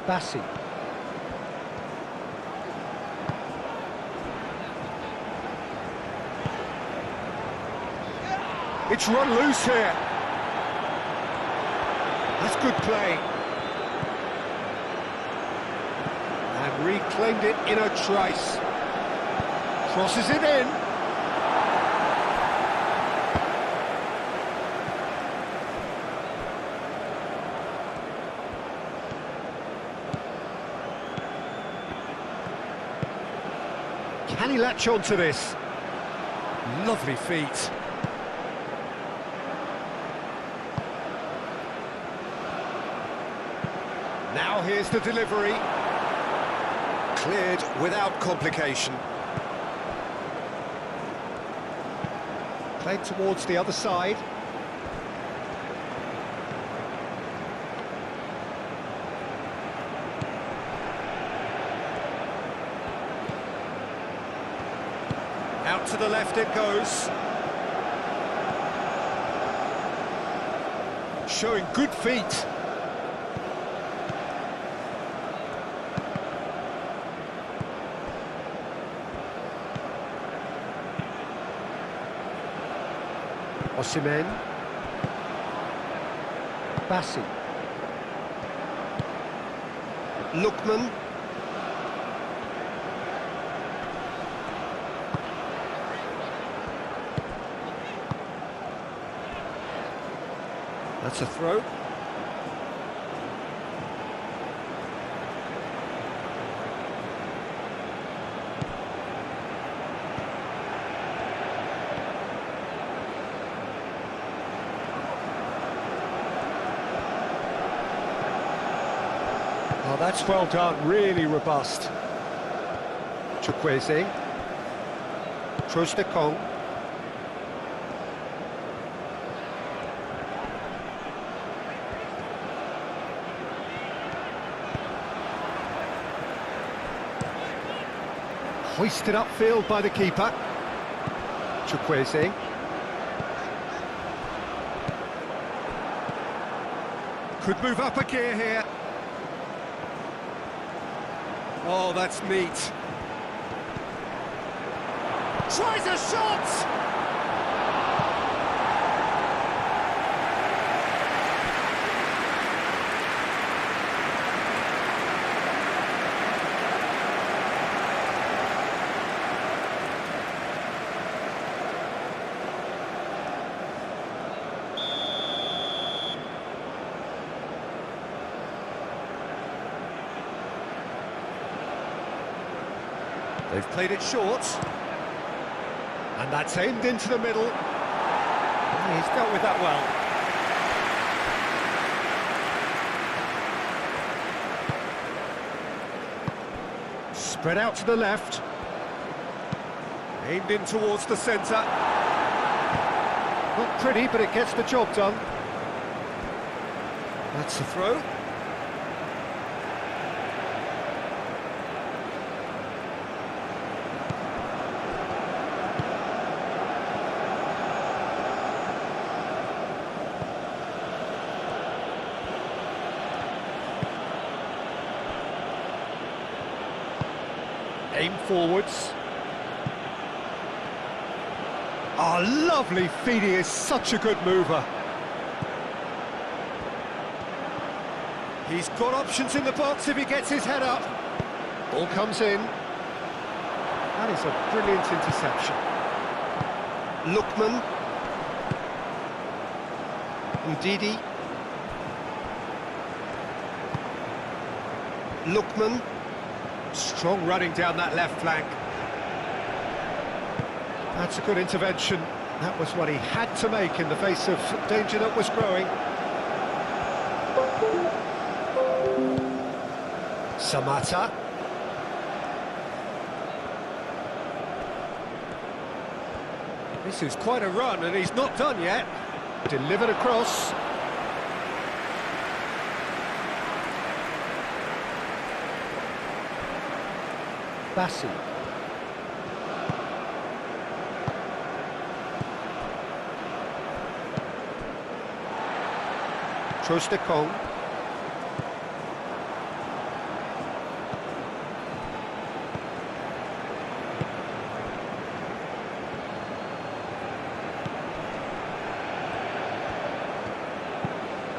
Bassi. It's run loose here. That's good play. And reclaimed it in a trice. Crosses it in. Can he latch on to this? Lovely feet. Now here's the delivery. Cleared without complication. Played towards the other side. Out to the left it goes. Showing good feet. Osimhen. Bassi. Lookman. That's a throw. Oh, that's well done, really robust. Chukwueze. Trostekong. Hoisted upfield by the keeper. Chukwueze. Could move up a gear here. Oh, that's neat. Tries a shot! They've played it short. And that's aimed into the middle. And he's dealt with that well. Spread out to the left. Aimed in towards the centre. Not pretty, but it gets the job done. That's the throw. Aim forwards. Oh, lovely feed, he is such a good mover. He's got options in the box if he gets his head up. Ball comes in. That is a brilliant interception. Lookman. Ndidi. Lookman. Strong running down that left flank. That's a good intervention. That was what he had to make in the face of danger that was growing. Samata. This is quite a run and he's not done yet. Delivered across. Bassi. Trostekong.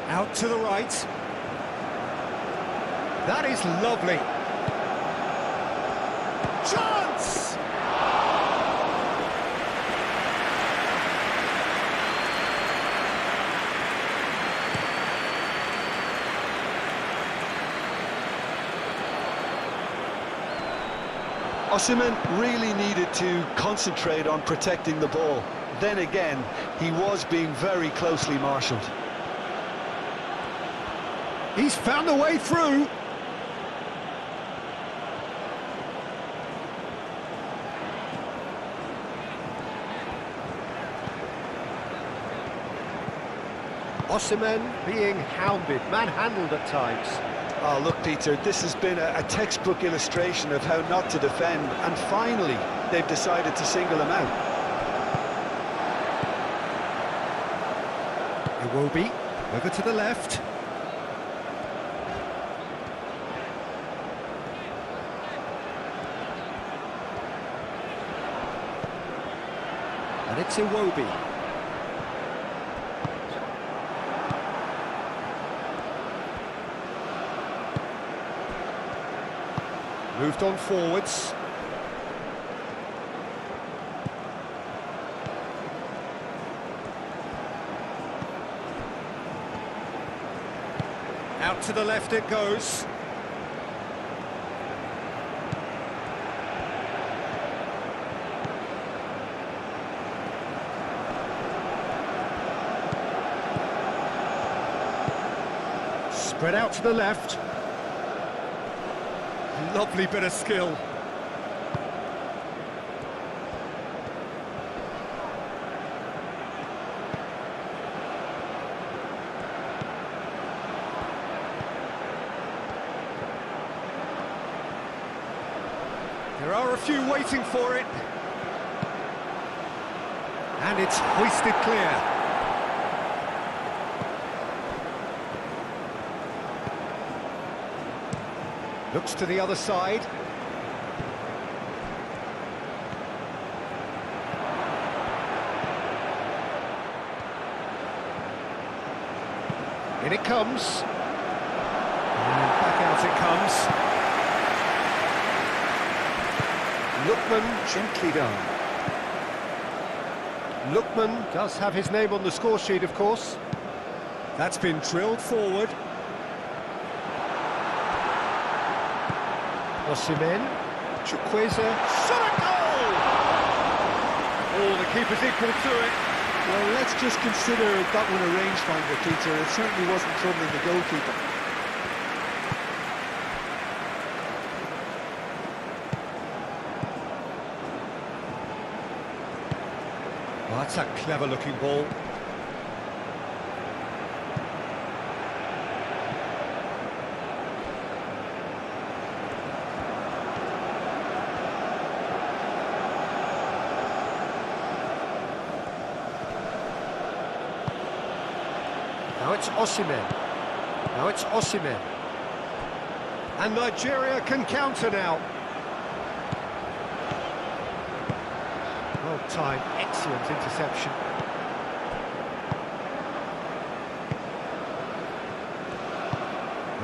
Out to the right. That is lovely. Chance! Osimhen really needed to concentrate on protecting the ball. Then again, he was being very closely marshalled. He's found a way through. Osimhen being hounded, manhandled at times. Oh, look, Peter, this has been a textbook illustration of how not to defend, and finally, they've decided to single him out. Iwobi, over to the left. And it's Iwobi. Moved on forwards. Out to the left it goes. Spread out to the left. Lovely bit of skill. There are a few waiting for it. And it's hoisted clear. Looks to the other side. In it comes. And back out it comes. Lookman gently down. Lookman does have his name on the score sheet, of course. That's been drilled forward. Osimhen, Chukwueze, shot a goal! Oh, the keeper's equal to it. Well, let's just consider that one a rangefinder, Peter. It certainly wasn't troubling the goalkeeper. Oh, that's a clever-looking ball. Now it's Osimhen. Now it's Osimhen. And Nigeria can counter now. Well timed, excellent interception.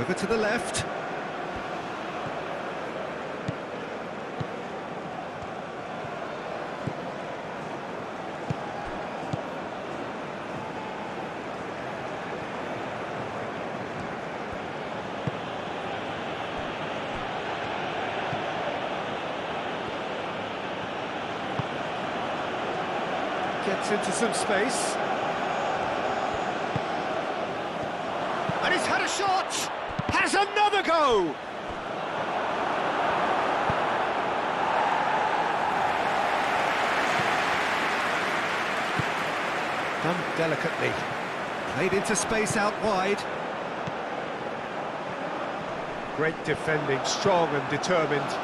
Over to the left. Gets into some space. And he's had a shot! Has another go! Done delicately. Played into space out wide. Great defending, strong and determined.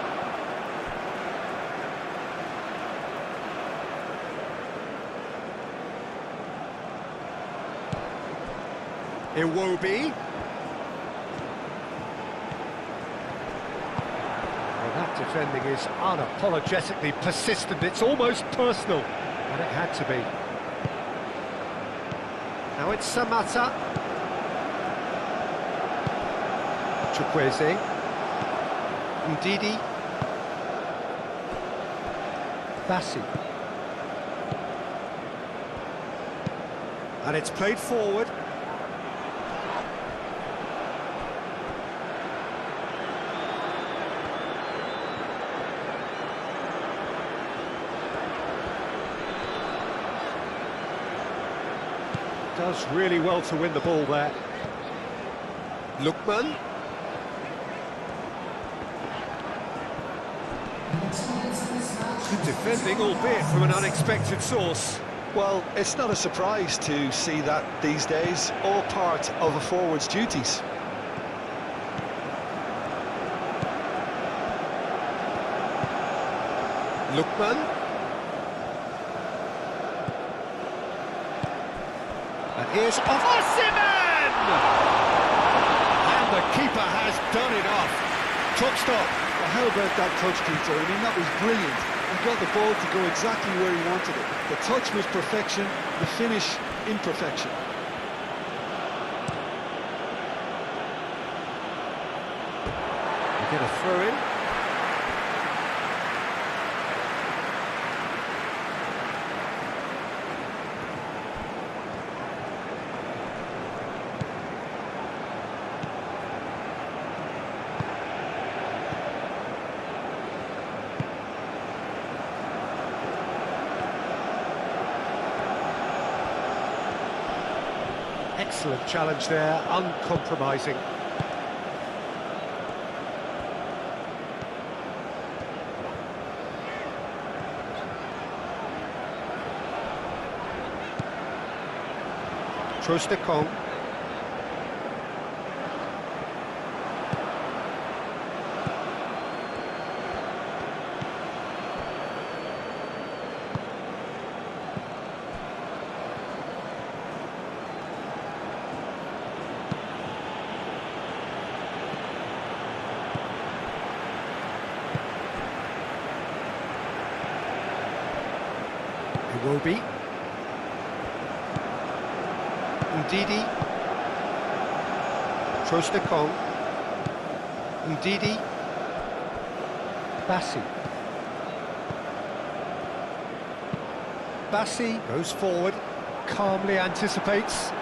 Iwobi. Well, that defending is unapologetically persistent. It's almost personal, and it had to be. Now it's Samata. Chukwueze. Ndidi. Bassi. And it's played forward. Does really well to win the ball there. Lookman. Good defending, albeit from an unexpected source. Well, it's not a surprise to see that these days, all part of a forward's duties. Lookman. And here's Osimhen! And the keeper has done enough. Top stop. Well, how about that touch, Peter? I mean, that was brilliant. He got the ball to go exactly where he wanted it. The touch was perfection, the finish imperfection. We get a throw in. Excellent challenge there, uncompromising. Trostekong. Iwobi. Ndidi. Trostekong. Ndidi. Bassi. Bassi goes forward, calmly anticipates.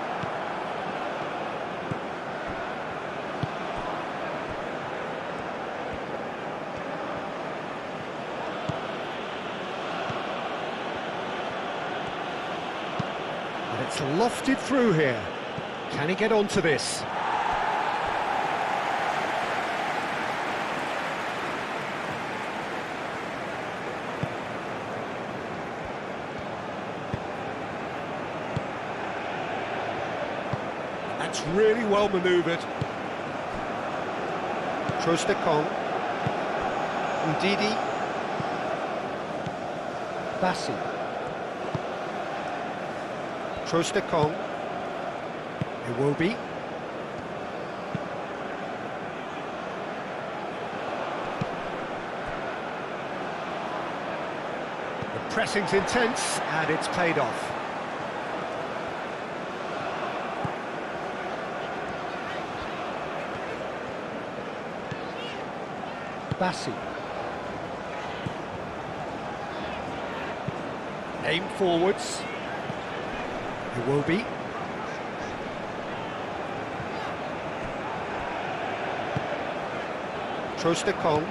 And it's lofted through here. Can he get onto this? That's really well manoeuvred. Trostekong. Ndidi. Bassi. Trostekong. It will be. The pressing's intense and it's paid off. Bassi. Aim forwards. It will be. Trostekong.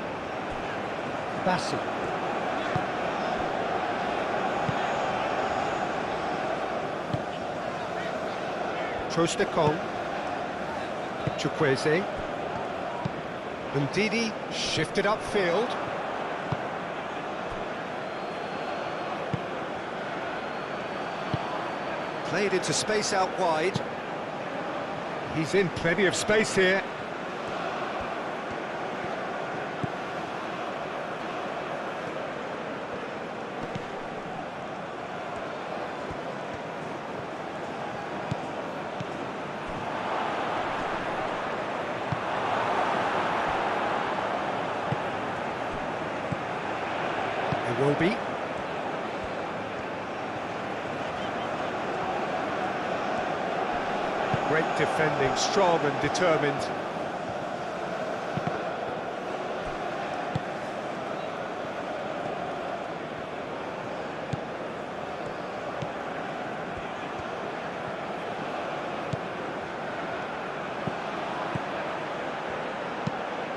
Bassi. Trostekong. Chukwueze. Ndidi shifted upfield. Played into space out wide. He's in plenty of space here. It will be. Great defending, strong and determined.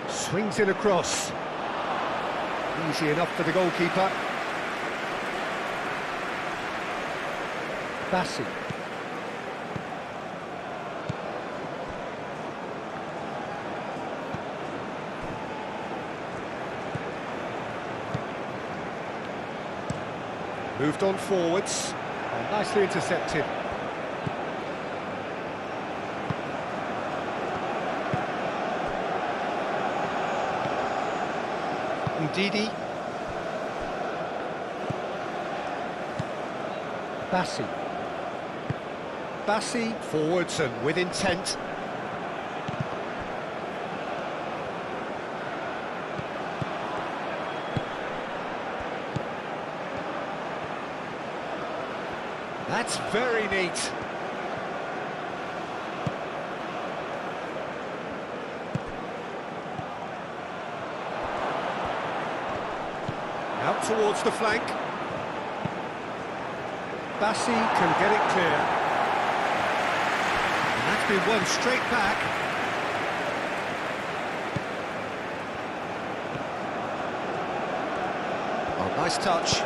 Swings in across. Easy enough for the goalkeeper. Bassi. Moved on forwards. Oh, nicely intercepted. Ndidi. Bassi. Bassi forwards and with intent. That's very neat. Out towards the flank. Bassi can get it clear. And that's been won straight back. Oh, nice touch.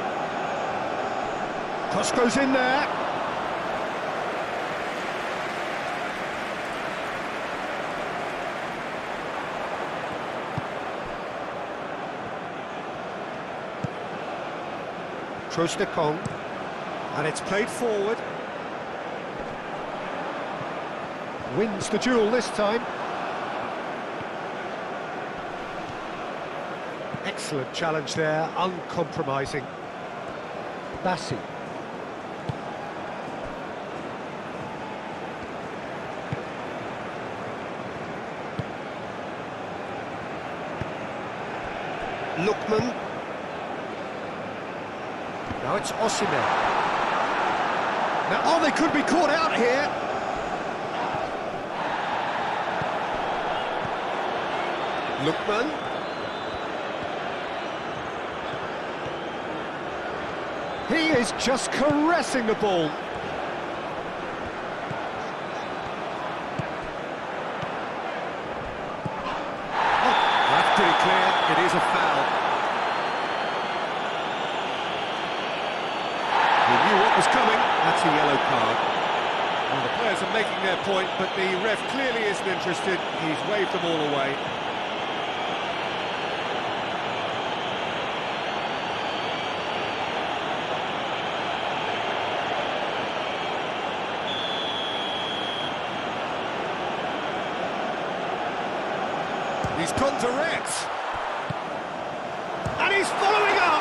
Cross goes in there. Trostekong, and it's played forward. Wins the duel this time. Excellent challenge there, uncompromising. Bassi. Lookman. Now it's Osimhen. Now, oh, they could be caught out here. Lookman. He is just caressing the ball. That's pretty clear, it is a foul. He knew what was coming, that's a yellow card. Well, the players are making their point, but the ref clearly isn't interested, he's waved them all away. He's gone direct. And he's following up.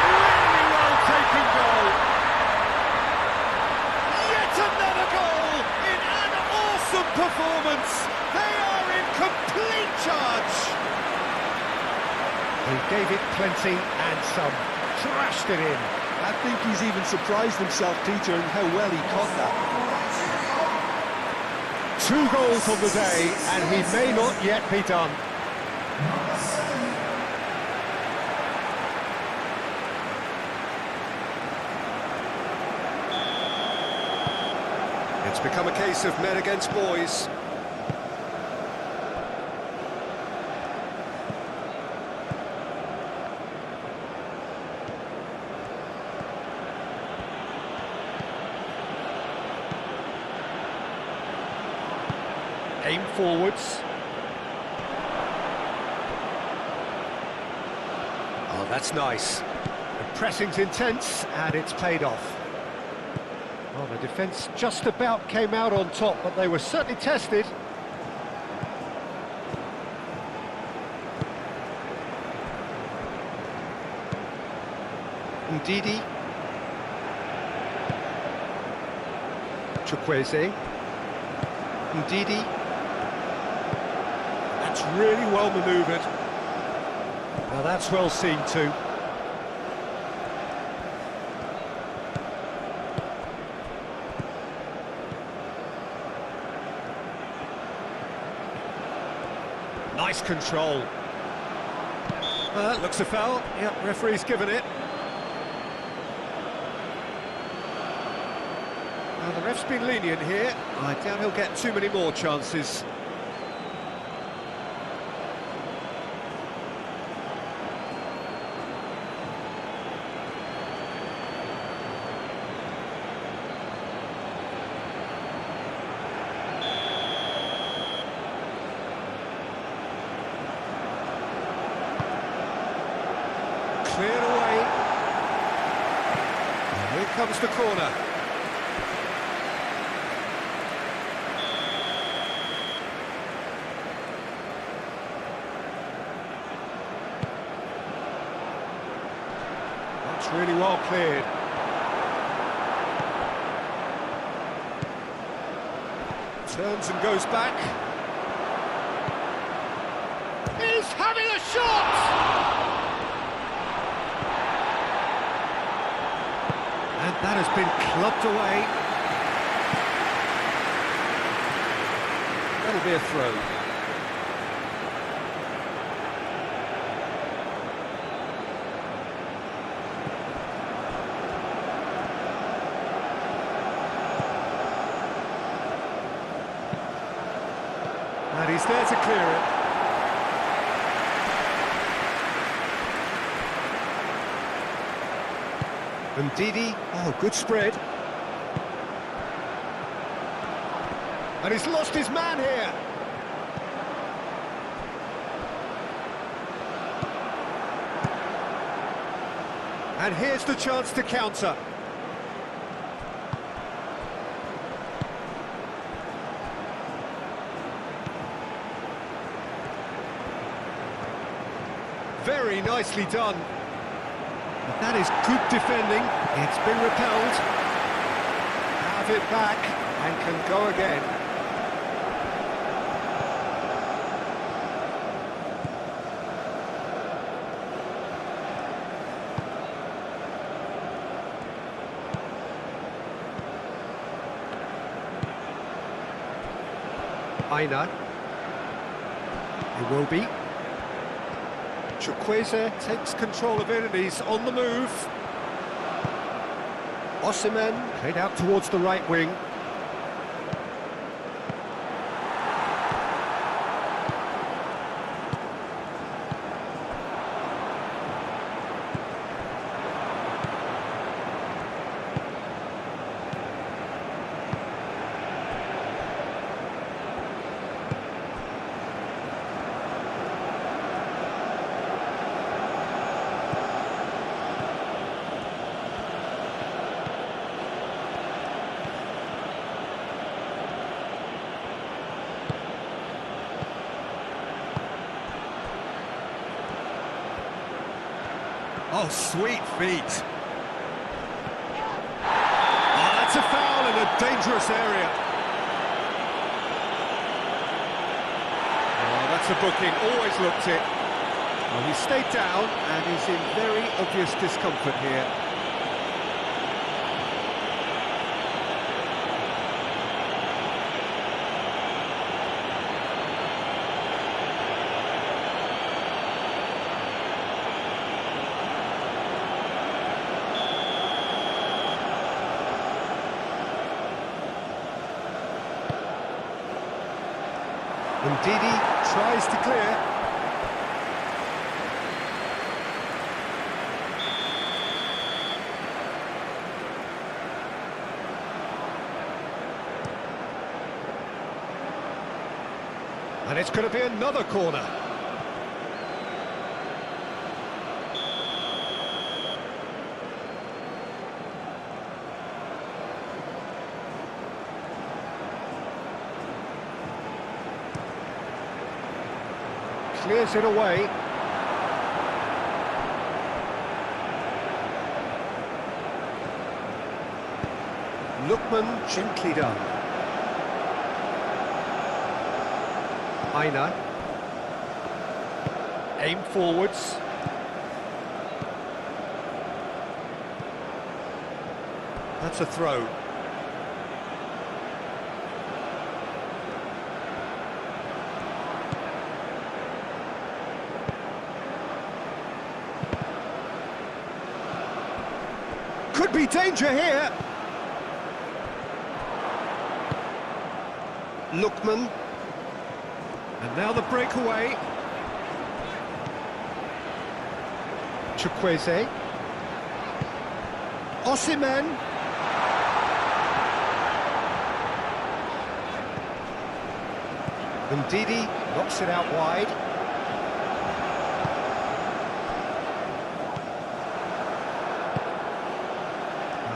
Really well taken goal. Yet another goal in an awesome performance. They are in complete charge. He gave it plenty and some. Trashed it in. I think he's even surprised himself, Peter, in how well he caught that. 2 goals on the day, and he may not yet be done. It's become a case of men against boys. Aim forwards. Oh, that's nice. The pressing's intense, and it's paid off. Well, the defence just about came out on top, but they were certainly tested. Ndidi. Chukwueze. Ndidi. That's really well manoeuvred. Now that's well seen too. Nice control. That looks a foul. Yep, referee's given it. Now the ref's been lenient here. I doubt he'll get too many more chances. Cleared away. And here comes the corner. That's really well cleared. Turns and goes back. He's having a shot! And that has been clubbed away. That'll be a throw. And he's there to clear it. Ndidi, oh, good spread. And he's lost his man here. And here's the chance to counter. Very nicely done. But that is good defending. It's been repelled. Have it back and can go again. Aina. It will be. Chukwueze takes control of it and he's on the move. Osimhen played out towards the right wing. Oh, sweet feet. Oh, that's a foul in a dangerous area. Oh, that's a booking, always looked it. Well, he stayed down and he's in very obvious discomfort here. And Didi tries to clear. And it's going to be another corner. Clears it away. Lookman gently done. Aina. Aim forwards. That's a throw. Could be danger here. Lookman. And now the breakaway. Chukwueze. Osimhen. And Didi knocks it out wide.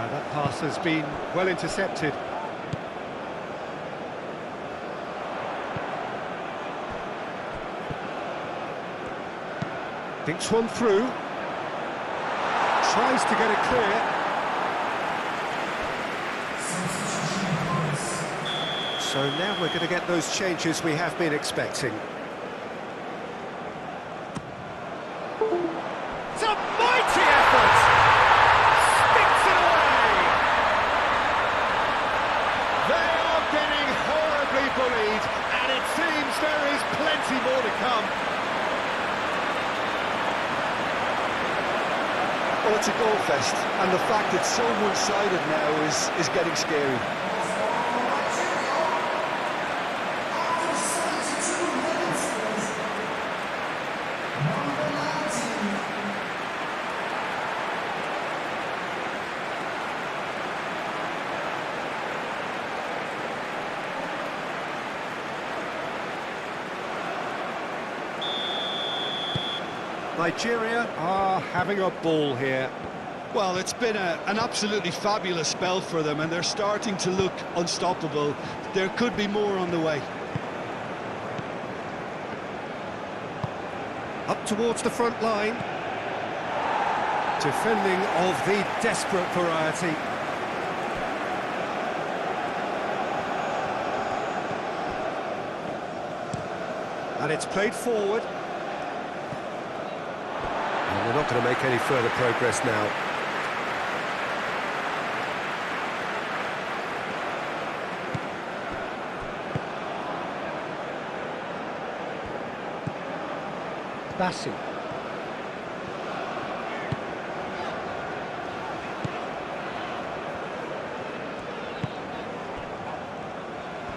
That pass has been well intercepted. Thinks one through. Tries to get it clear. So now we're going to get those changes we have been expecting. It's a mighty effort! Sticks it away! They are getting horribly bullied, and it seems there is plenty more to come. Well, it's a goal fest, and the fact it's so one-sided now is getting scary. Nigeria are having a ball here. Well, it's been an absolutely fabulous spell for them, and they're starting to look unstoppable. There could be more on the way. Up towards the front line. Defending of the desperate variety. And it's played forward. And we're not going to make any further progress now. Bassi.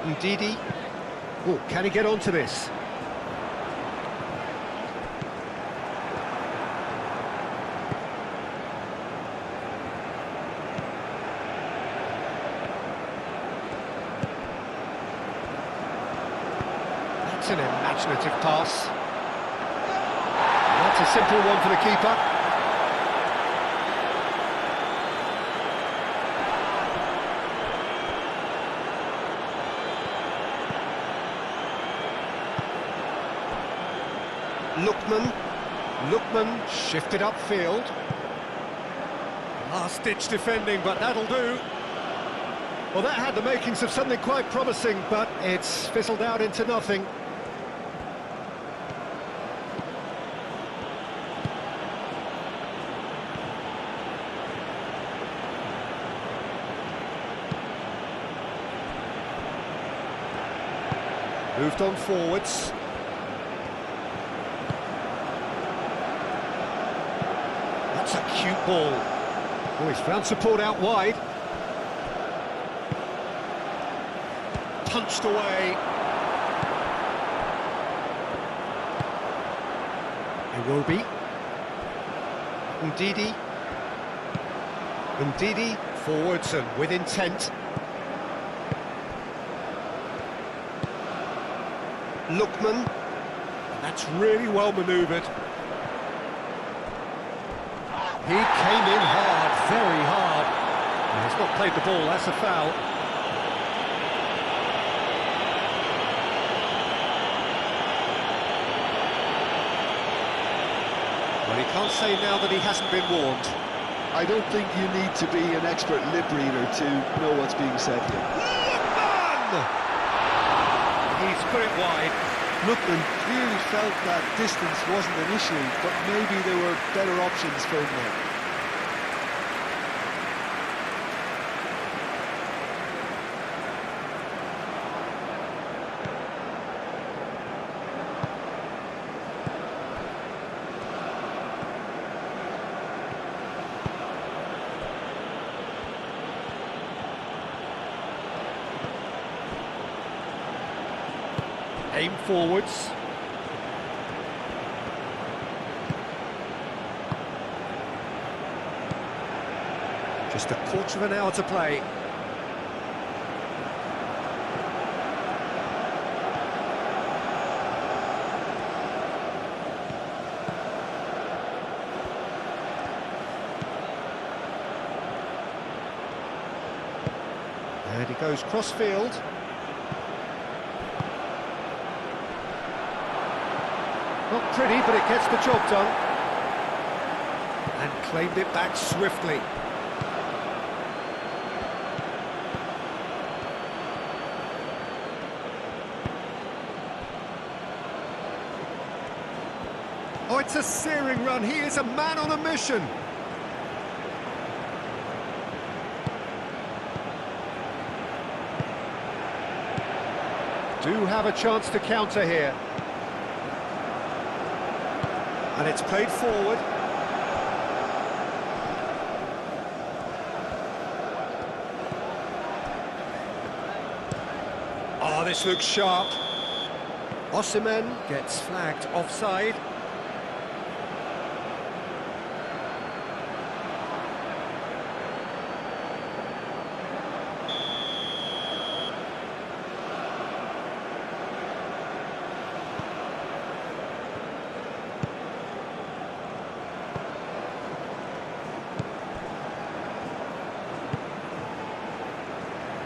Ndidi. Oh, can he get onto this? That's an imaginative pass. That's a simple one for the keeper. Lookman shifted upfield. Last-ditch defending, but that'll do. Well, that had the makings of something quite promising, but it's fizzled out into nothing. Moved on forwards. That's a cute ball. Oh, he's found support out wide. Punched away. Iwobi. Ndidi forwards and with intent. Lookman. That's really well manoeuvred. He came in hard, very hard. He's not played the ball, that's a foul. Well, he can't say now that he hasn't been warned. I don't think you need to be an expert lip reader to know what's being said here. Lookman! He's put it wide. Lookman clearly felt that distance wasn't an issue, but maybe there were better options for him there. Aim forwards. Just a quarter of an hour to play. And he goes cross-field. Not pretty, but it gets the job done. And claimed it back swiftly. Oh, it's a searing run. He is a man on a mission. Do have a chance to counter here. And it's played forward. Oh, this looks sharp. Osimhen gets flagged offside.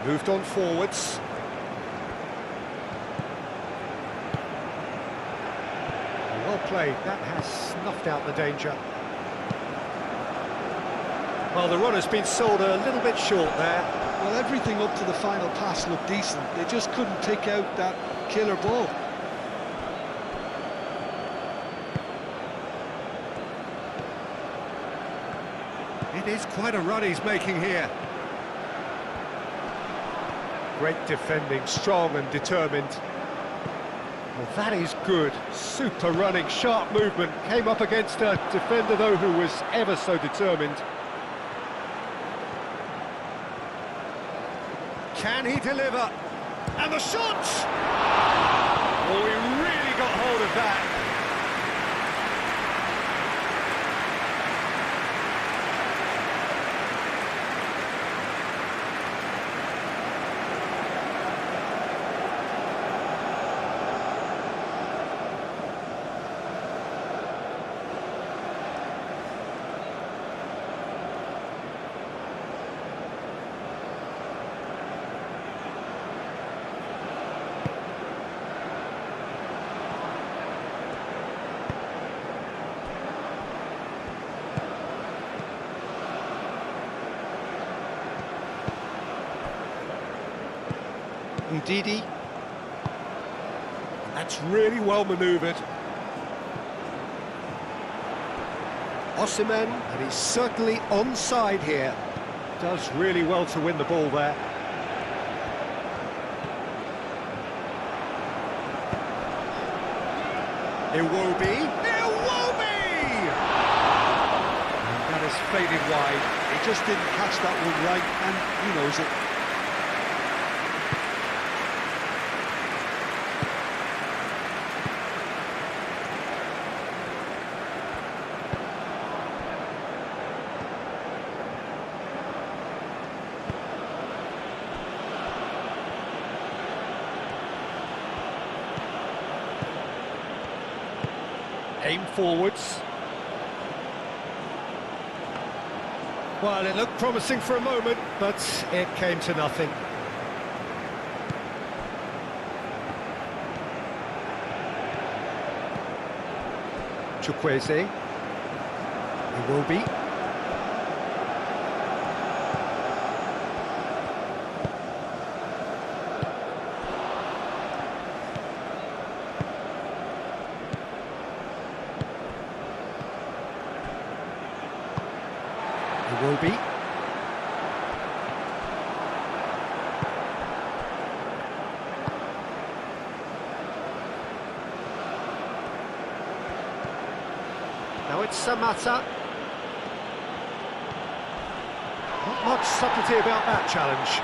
Moved on forwards. Well played, that has snuffed out the danger. Well, the run has been sold a little bit short there. Well, everything up to the final pass looked decent. They just couldn't pick out that killer ball. It is quite a run he's making here. Great defending, strong and determined. Well, that is good. Super running, sharp movement. Came up against a defender, though, who was ever so determined. Can he deliver? And the shot! Oh, he really got hold of that. Ndidi. That's really well manoeuvred. Osimhen, and he's certainly onside here. Does really well to win the ball there. Iwobi! Iwobi! And that has faded wide. He just didn't catch that one right, and he knows it. Aim forwards. Well, it looked promising for a moment, but it came to nothing. Chukwueze. Iwobi. Iwobi. Now it's Samatta. Not much subtlety about that challenge.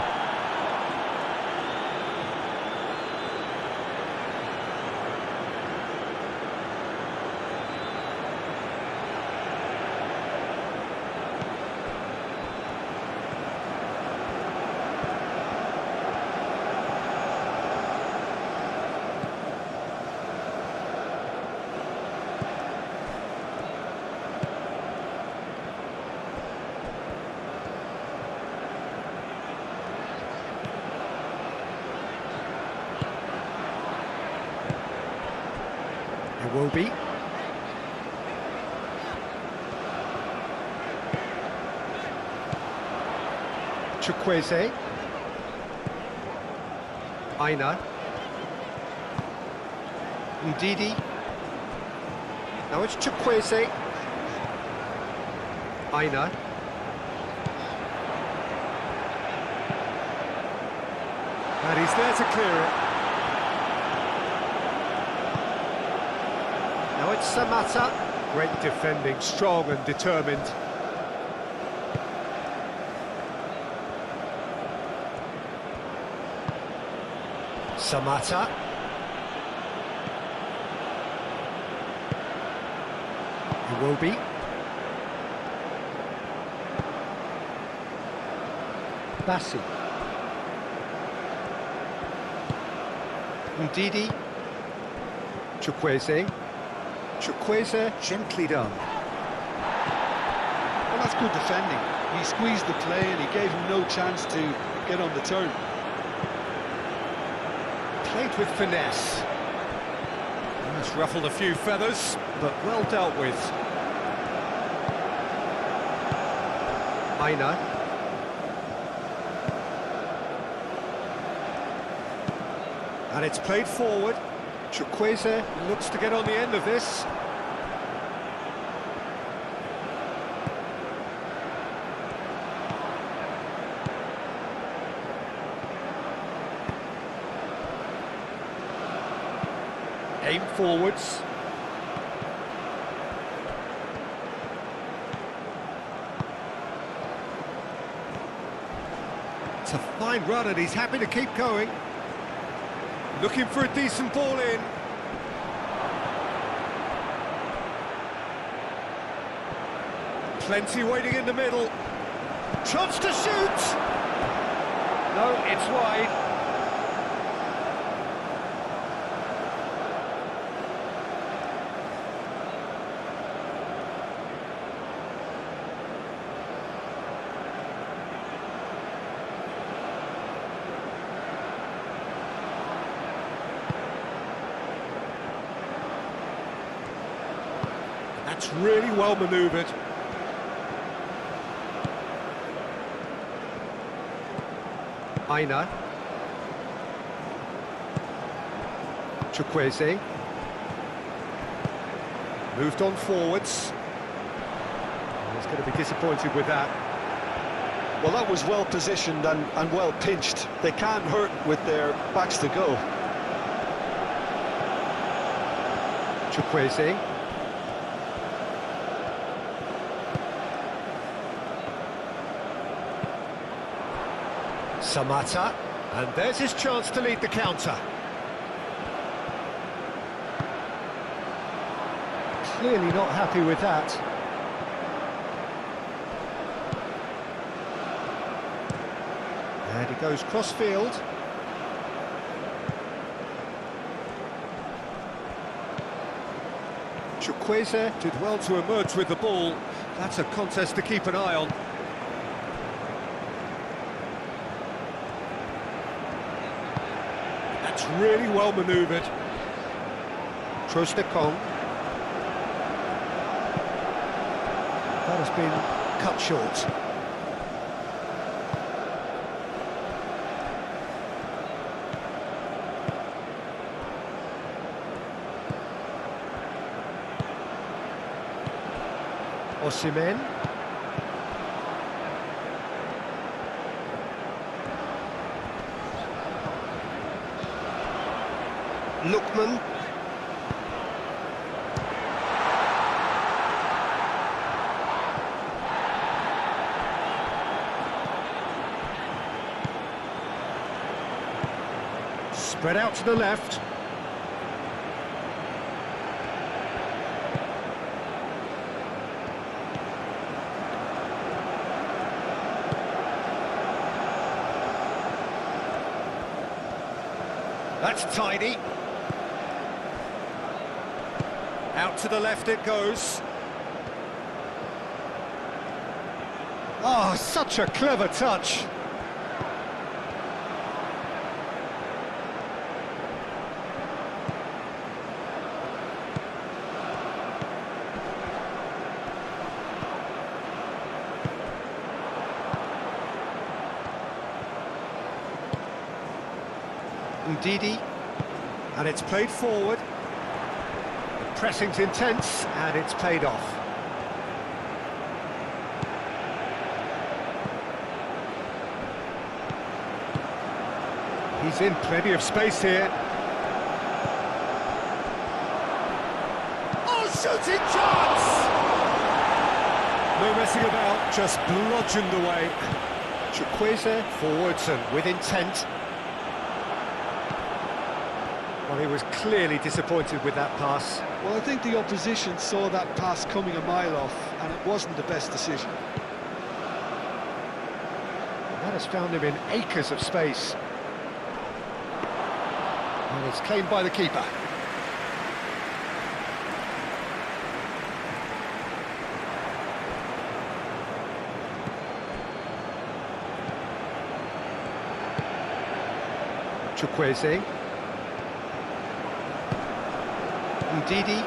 Iwobi. Chukwueze. Aina. Ndidi. Now it's Chukwueze. Aina. And he's there to clear it. Now it's Samatta. Great defending, strong and determined. Samatta. Iwobi. Bassi. Ndidi. Chukwueze. Chukwueze, gently done. Well, that's good defending. He squeezed the play and he gave him no chance to get on the turn. Played with finesse. That's ruffled a few feathers, but well dealt with. Aina. And it's played forward. Chukwueze looks to get on the end of this. forwards. It's a fine run and he's happy to keep going. Looking for a decent ball in. Plenty waiting in the middle. Chance to shoot! No, it's wide. That's really well manoeuvred. Aina. Chukwueze. Moved on forwards. He's going to be disappointed with that. Well, that was well positioned and well pinched. They can't hurt with their backs to go. Chukwueze. Samata, and there's his chance to lead the counter. Clearly not happy with that. And he goes cross-field. Chukwueze did well to emerge with the ball. That's a contest to keep an eye on. That's really well manoeuvred. Trostekong. That has been cut short. Osimhen. Lookman. Spread out to the left. That's tidy. Out to the left it goes. Oh, such a clever touch. Ndidi, and it's played forward. The pressing's intense, and it's paid off. He's in plenty of space here. Oh, shooting chance! No messing about, just bludgeoned away. Chukwueze forwards and with intent. Well, he was clearly disappointed with that pass. Well, I think the opposition saw that pass coming a mile off, and it wasn't the best decision. That has found him in acres of space. And it's claimed by the keeper. Chukwueze. Ndidi.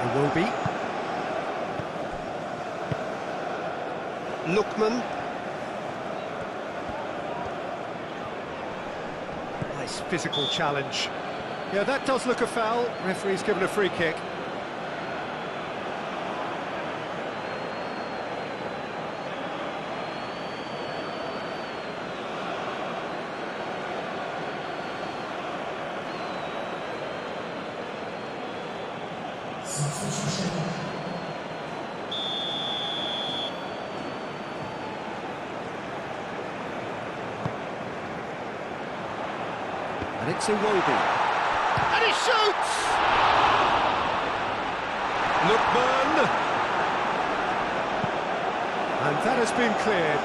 Iwobi. Lookman. Nice physical challenge. Yeah, that does look a foul. Referee's given a free kick. And it's Iwobi. And he shoots! Lookman! And that has been cleared.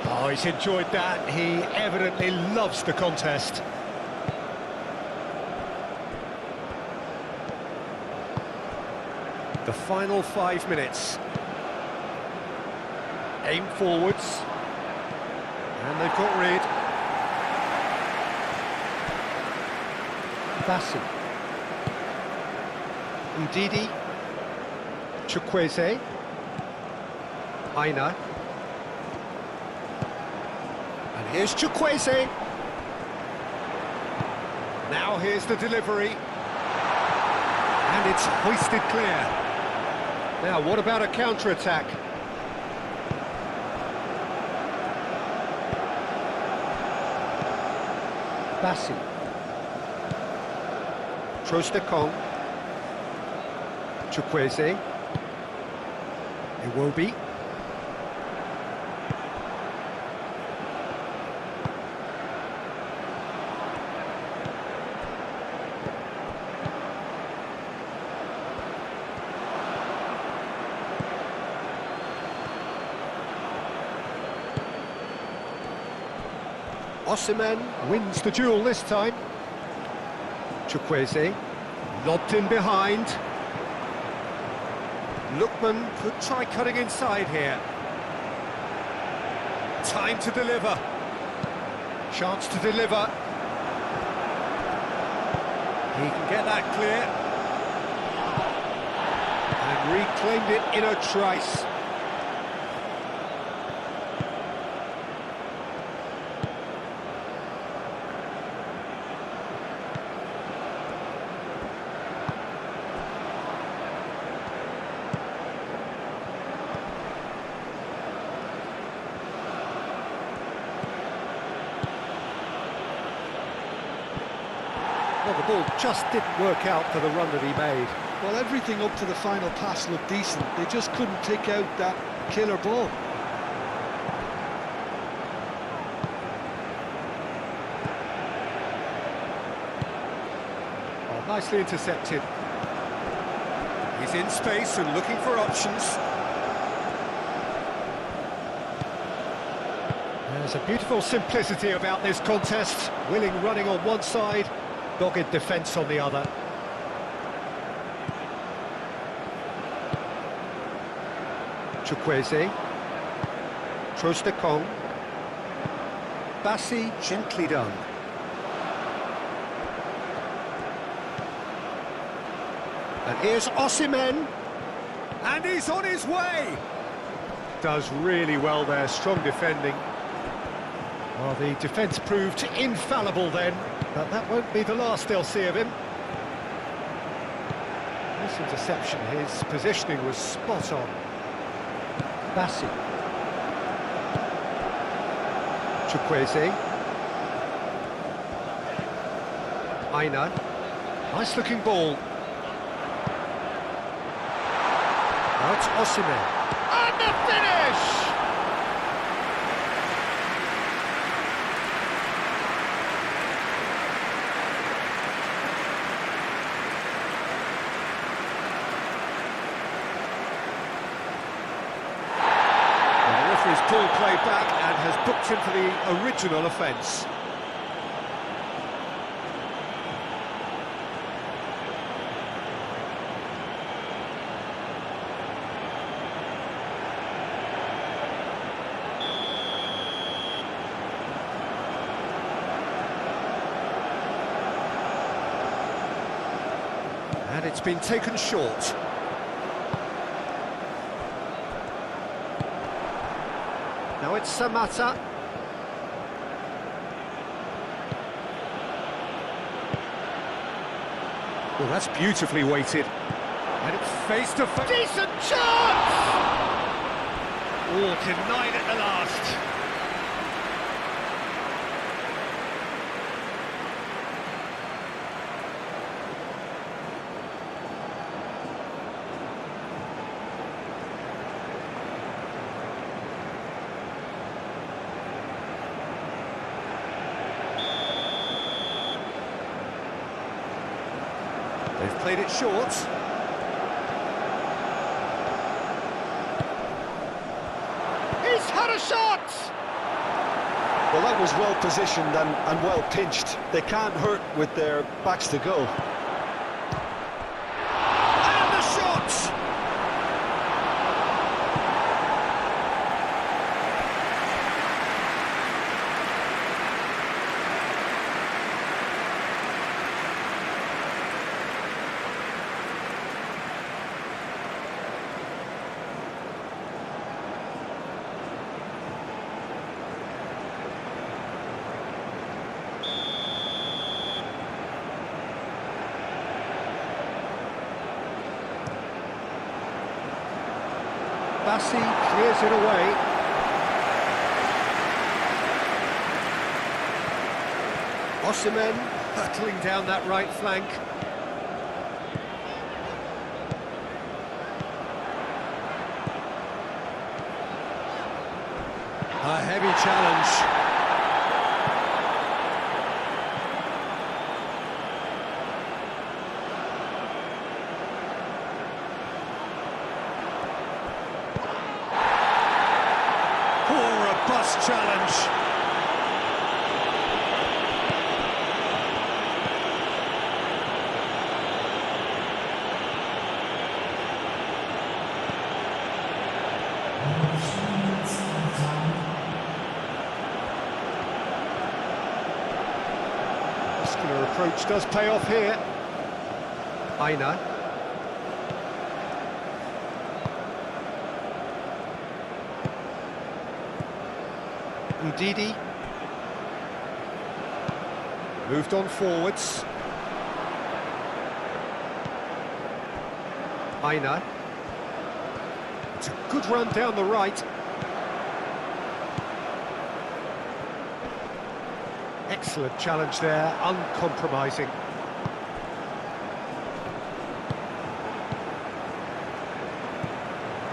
Oh, he's enjoyed that. He evidently loves the contest. The final 5 minutes. Aim forwards. And they've got rid. Bassi. Ndidi. Chukwueze. Aina. And here's Chukwueze. Now here's the delivery. And it's hoisted clear. Now, what about a counter-attack? Bassi. Trostekong. Chukwueze. Iwobi. Osimhen wins the duel this time. Chukwueze, lobbed in behind. Lookman could try cutting inside here. Time to deliver. Chance to deliver. He can get that clear. And reclaimed it in a trice. Well, the ball just didn't work out for the run that he made. Well, everything up to the final pass looked decent. They just couldn't take out that killer ball. Oh, nicely intercepted. He's in space and looking for options. There's a beautiful simplicity about this contest. Willing running on one side, dogged defence on the other. Chukwueze. Trostekong. Bassi, gently done. And here's Osimhen. And he's on his way! Does really well there, strong defending. Well, the defence proved infallible then, but that won't be the last they'll see of him. This interception, his positioning was spot on. Bassi. Chukwueze. Aina. Nice looking ball. Now it's Osimhen. And the finish! He's pulled play back and has booked him for the original offence. And it's been taken short. Now it's Samata. Well, that's beautifully weighted. And it's face to face. Decent chance! Oh, denied at the last. They've played it short. He's had a shot! Well, that was well positioned and well pinched. They can't hurt with their backs to goal. And the shot! Bassi clears it away. Osimhen hurtling down that right flank. A heavy challenge. Robust challenge. Muscular approach does pay off here. Aina. Ndidi. Moved on forwards. Aina. It's a good run down the right. Excellent challenge there, uncompromising.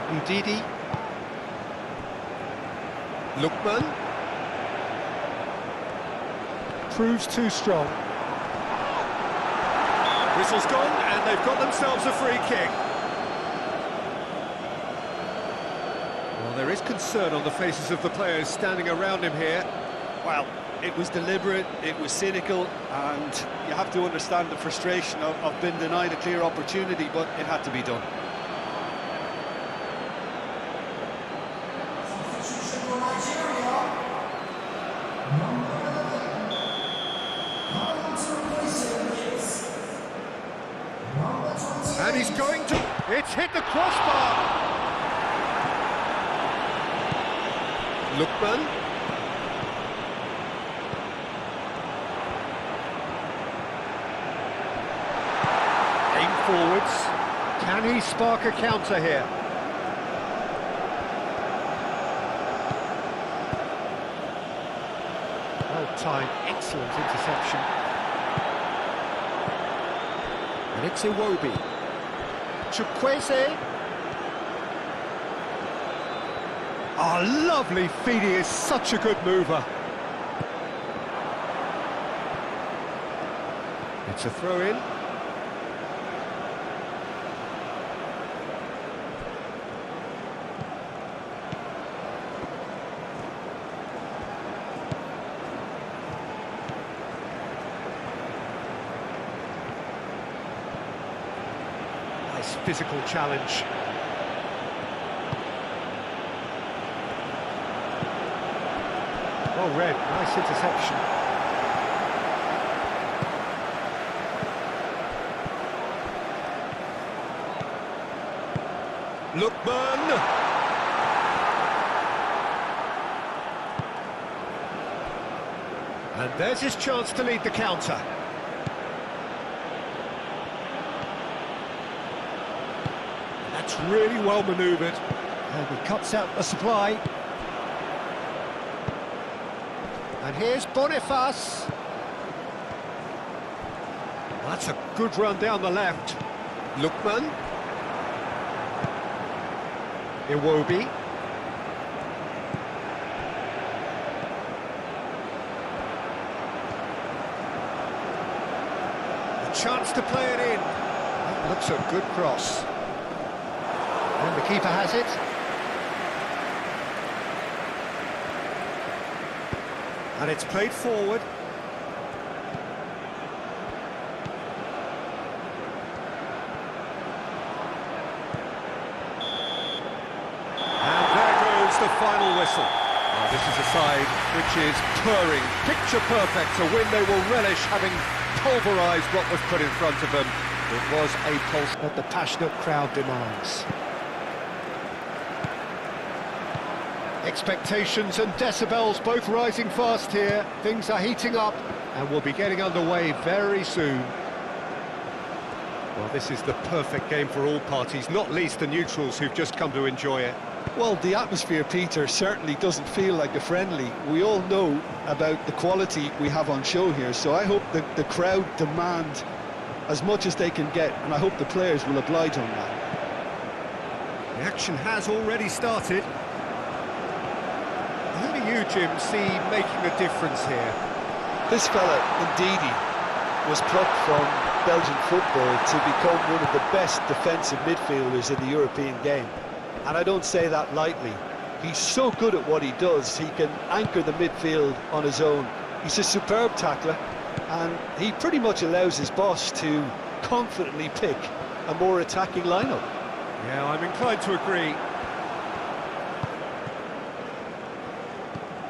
Ndidi. Lookman. Proves too strong. Whistle's gone, and they've got themselves a free kick. Well, there is concern on the faces of the players standing around him here. Well, it was deliberate, it was cynical, and you have to understand the frustration of being denied a clear opportunity, but it had to be done. And he's going to... It's hit the crossbar! Lookman. Aim forwards. Can he spark a counter here? Well-timed, excellent interception. And it's Iwobi. Chukwueze. Oh, lovely feed, he is such a good mover. It's a throw-in. Nice physical challenge. Well read, nice interception. Lookman! And there's his chance to lead the counter. That's really well manoeuvred. And he cuts out the supply. And here's Boniface. Well, that's a good run down the left. Lookman. Iwobi. A chance to play it in. Looks a good cross. And the keeper has it. And it's played forward. And there goes the final whistle. Well, this is a side which is purring, picture perfect, a win they will relish, having pulverised what was put in front of them. It was a pulse that the passionate crowd demands. Expectations and decibels both rising fast here. Things are heating up and we'll be getting underway very soon. Well, this is the perfect game for all parties, not least the neutrals who've just come to enjoy it. Well, the atmosphere, Peter, certainly doesn't feel like a friendly. We all know about the quality we have on show here, so I hope that the crowd demand as much as they can get, and I hope the players will oblige on that. The action has already started. Who do you, Jim, see making a difference here? This fella, Ndidi, was plucked from Belgian football to become one of the best defensive midfielders in the European game. And I don't say that lightly. He's so good at what he does, he can anchor the midfield on his own. He's a superb tackler, and he pretty much allows his boss to confidently pick a more attacking lineup. Yeah, I'm inclined to agree.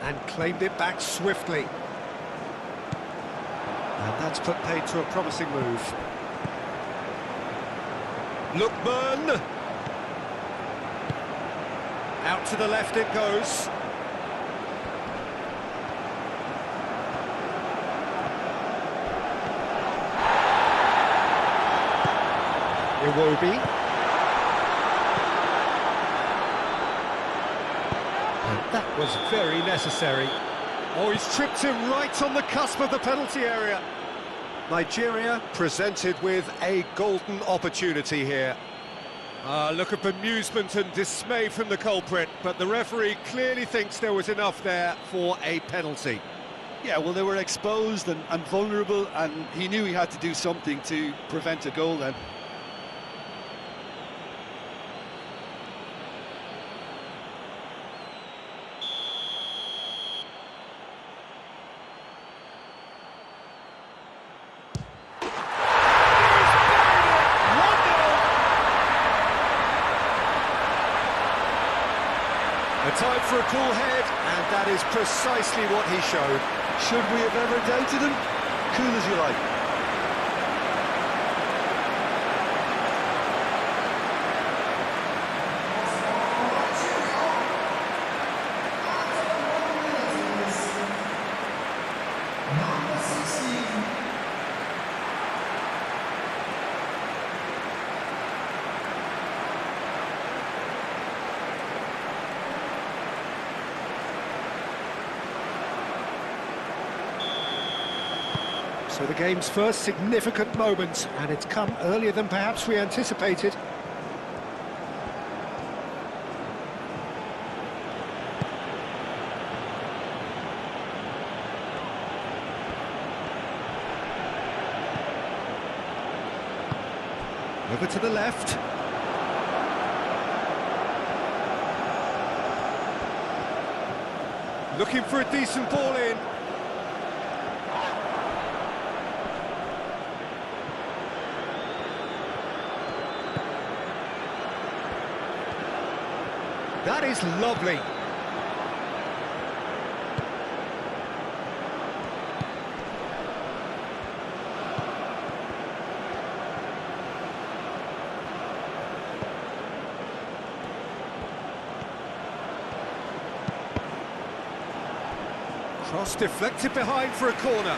And claimed it back swiftly. And that's put paid to a promising move. Lookman! Out to the left it goes. Iwobi. And that was very necessary. Oh, he's tripped him right on the cusp of the penalty area. Nigeria presented with a golden opportunity here. Look at bemusement and dismay from the culprit, but the referee clearly thinks there was enough there for a penalty. Yeah, well, they were exposed and vulnerable, and he knew he had to do something to prevent a goal then. A time for a cool head, and that is precisely what he showed. Should we have ever doubted him? Cool as you like. So the game's first significant moment, and it's come earlier than perhaps we anticipated. Over to the left. Looking for a decent ball in. That is lovely. Cross deflected behind for a corner.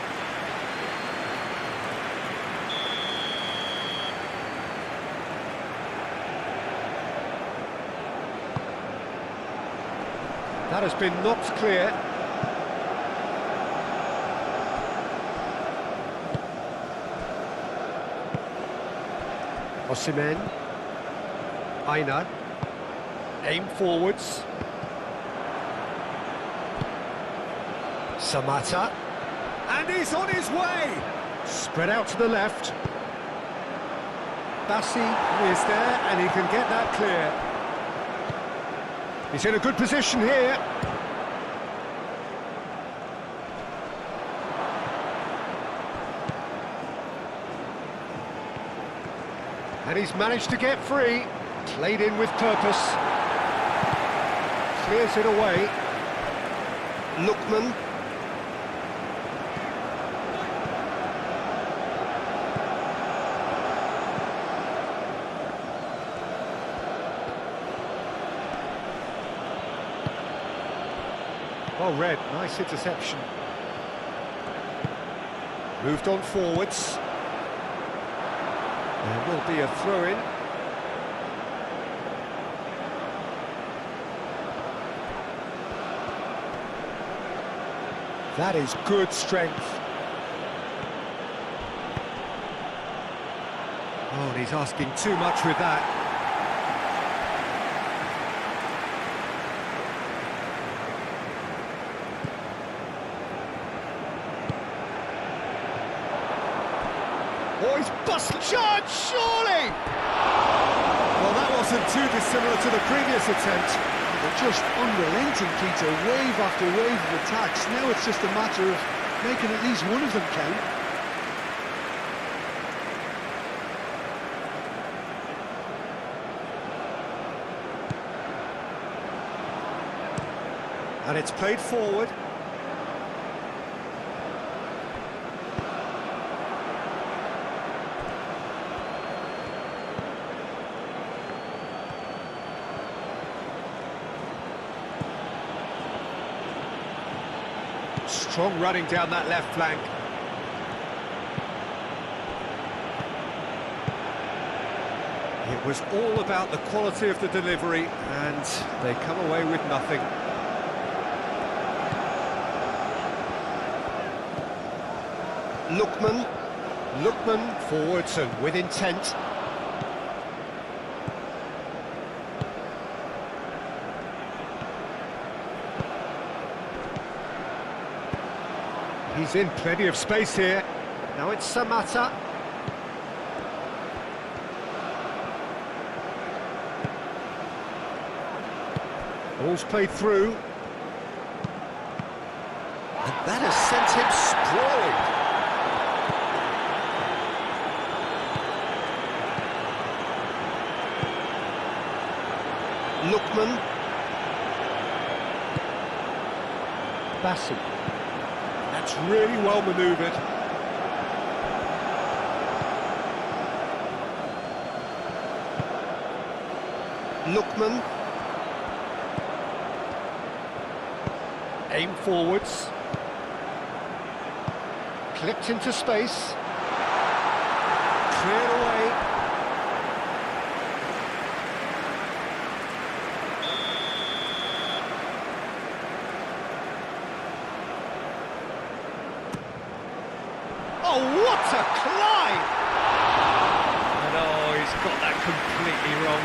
That has been knocked clear. Osimhen. Aina. Aim forwards. Samata. And he's on his way! Spread out to the left. Bassi is there, and he can get that clear. He's in a good position here. And he's managed to get free. Played in with purpose. Clears it away. Lookman. Well read, nice interception. Moved on forwards. There will be a throw-in. That is good strength. Oh, and he's asking too much with that. Oh, he's busted. Charge, surely! Well, that wasn't too dissimilar to the previous attempt. They're just unrelenting, Peter, wave after wave of attacks. Now it's just a matter of making at least one of them count. And it's played forward. Strong running down that left flank. It was all about the quality of the delivery, and they come away with nothing. Lookman forwards and with intent. He's in plenty of space here. Now it's Samata. Ball's played through. And that has sent him sprawling. Lookman. Bassi. That's really well manoeuvred. Lookman. Aim forwards. Clipped into space. Cleared away. Oh, what a climb! And oh, he's got that completely wrong.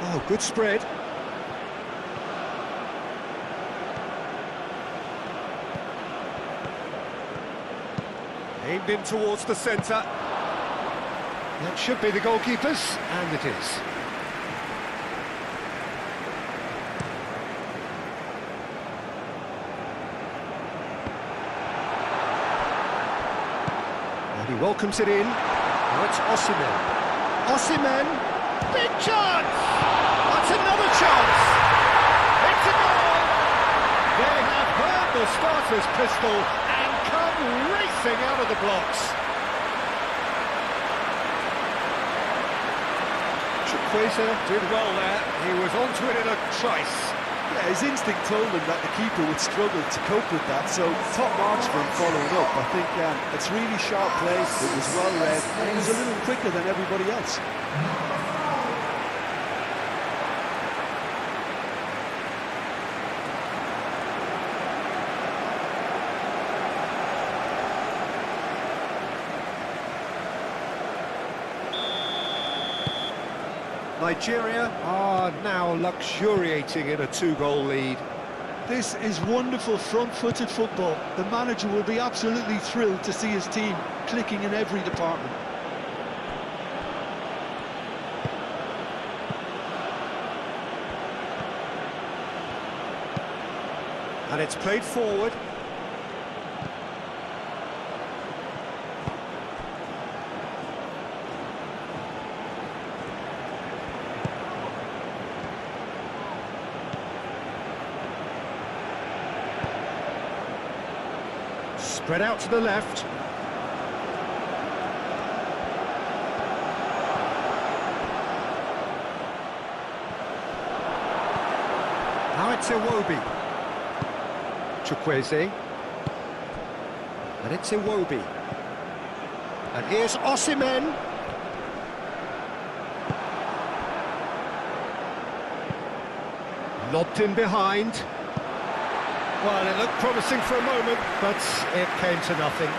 Oh, good spread. Aimed in towards the centre. That should be the goalkeeper's, and it is. And he welcomes it in. Now it's Osimhen. Big chance! That's another chance! It's a goal! They have heard the starter's pistol and come racing out of the blocks. Chukwueze did well there. He was onto it in a trice. Yeah, his instinct told him that the keeper would struggle to cope with that, so top marks for him following up. I think it's really sharp play, it was well read, and he was a little quicker than everybody else. Nigeria are now luxuriating in a 2-goal lead. This is wonderful front-footed football. The manager will be absolutely thrilled to see his team clicking in every department. And it's played forward. Spread out to the left. Now it's Iwobi. Chukwueze. And it's Iwobi. And here's Osimhen. Lobbed in behind. Well, it looked promising for a moment, but it came to nothing.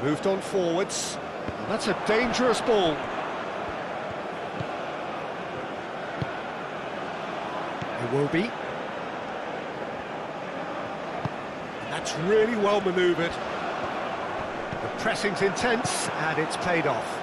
Moved on forwards. And that's a dangerous ball. Iwobi. And that's really well manoeuvred. The pressing's intense and it's paid off.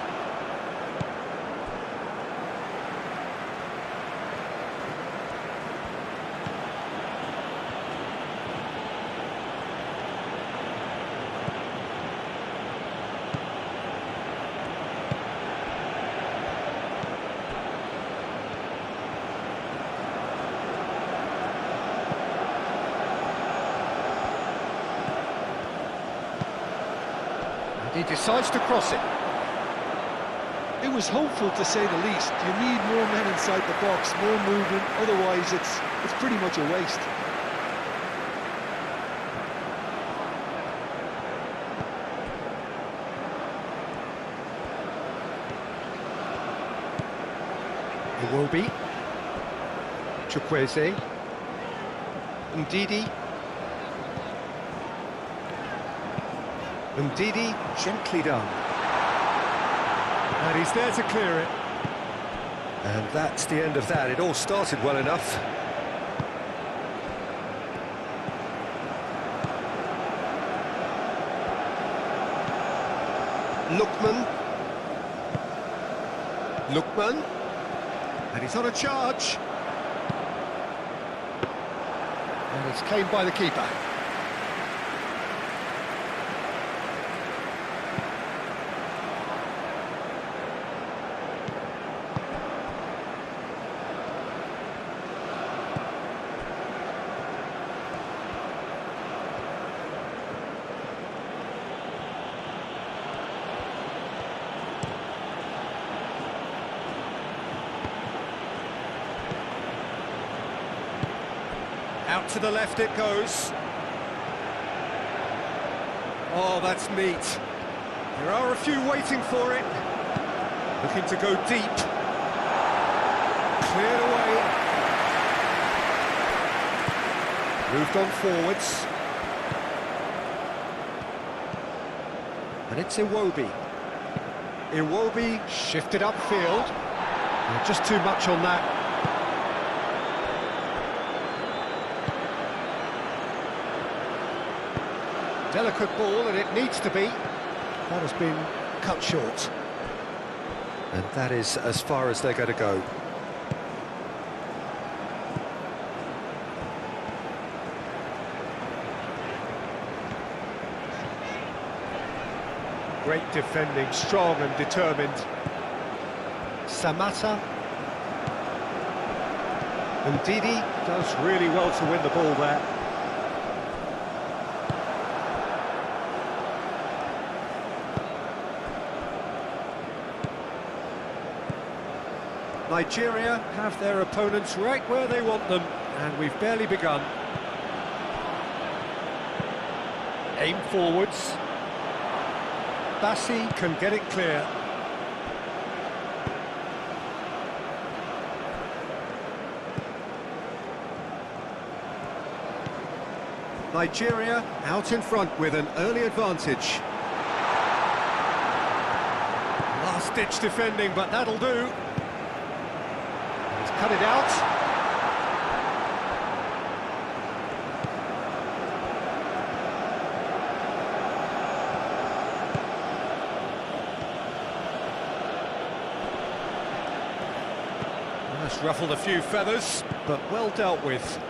He decides to cross it. It was hopeful, to say the least. You need more men inside the box, more movement, otherwise it's pretty much a waste. Iwobi. Chukwueze. Ndidi. Ndidi, gently done. And he's there to clear it. And that's the end of that. It all started well enough. Lookman. And he's on a charge. And it's claimed by the keeper. Out to the left it goes. Oh, that's neat. There are a few waiting for it. Looking to go deep. Cleared away. Moved on forwards. And it's Iwobi. Iwobi shifted upfield. Just too much on that. Delicate ball, and it needs to be. That has been cut short. And that is as far as they're going to go. Great defending, strong and determined. Samata. And Didi does really well to win the ball there. Nigeria have their opponents right where they want them, and we've barely begun. Aim forwards. Bassi can get it clear. Nigeria out in front with an early advantage. Last-ditch defending, but that'll do. He's cut it out. That's ruffled a few feathers, but well dealt with.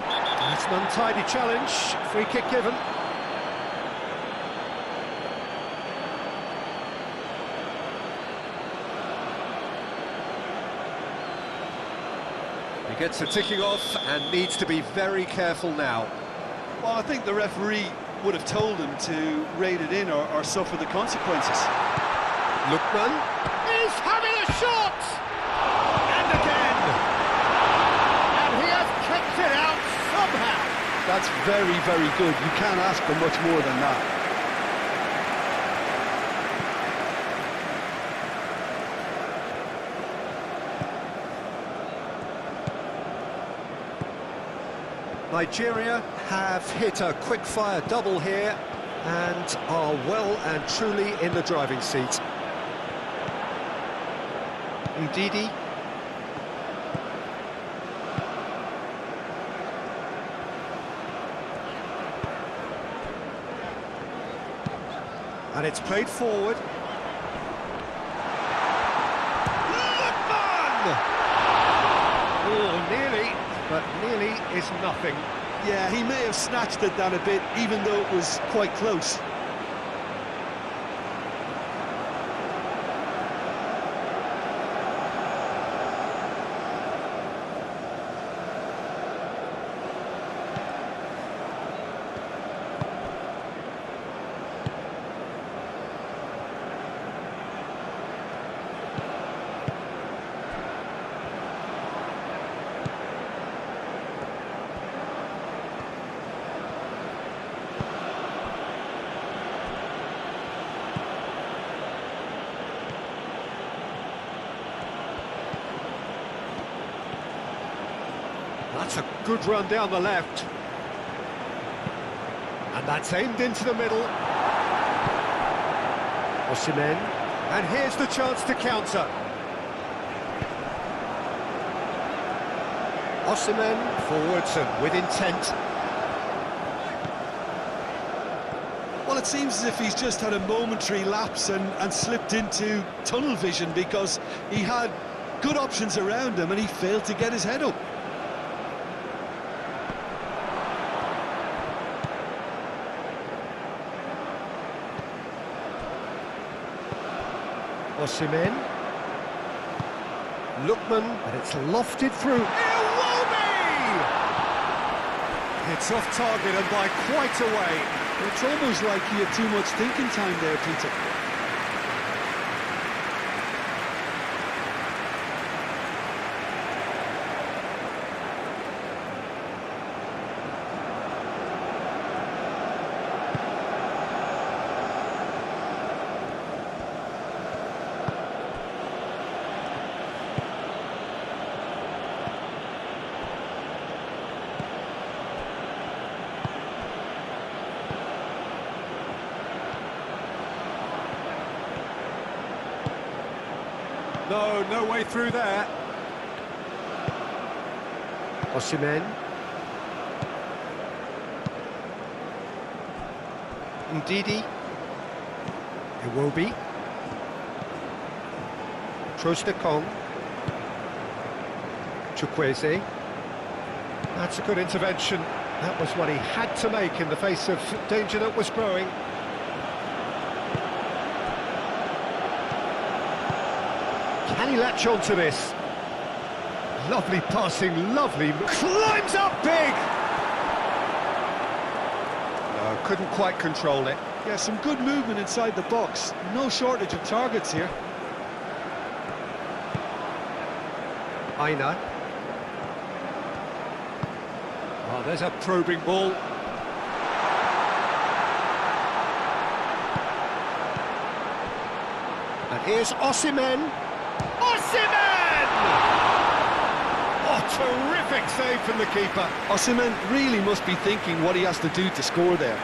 That's an untidy challenge. Free kick given. He gets a ticking off and needs to be very careful now. Well, I think the referee would have told him to rate it in or suffer the consequences. Lukman is having a shot! And again! And he has kicked it out somehow! That's very, very good. You can't ask for much more than that. Nigeria have hit a quick-fire double here and are well and truly in the driving seat. Ndidi. And it's played forward. Lukman! Oh, nearly, but nearly is nothing. Yeah, he may have snatched it down a bit, even though it was quite close. That's a good run down the left. And that's aimed into the middle. Osimhen. And here's the chance to counter. Osimhen forwards and with intent. Well, it seems as if he's just had a momentary lapse and slipped into tunnel vision, because he had good options around him and he failed to get his head up. Osimhen. Lukman, and it's lofted through. Iwobi! It's off target and by quite a way. It's almost like he had too much thinking time there, Peter. No way through there. Osimhen. Ndidi. Iwobi. Trostekong. Chukwueze. That's a good intervention. That was what he had to make in the face of danger that was growing. Can he latch on to this? Lovely passing, lovely... Climbs up big! No, couldn't quite control it. Yeah, some good movement inside the box. No shortage of targets here. Aina. Oh, there's a probing ball. And here's Osimhen. Osimhen! Oh, terrific save from the keeper. Osimhen really must be thinking what he has to do to score there.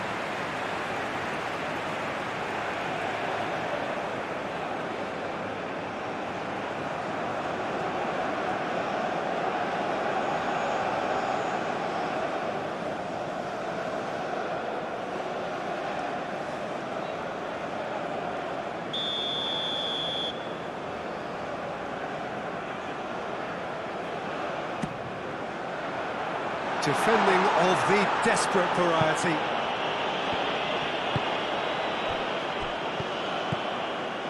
Defending of the desperate variety.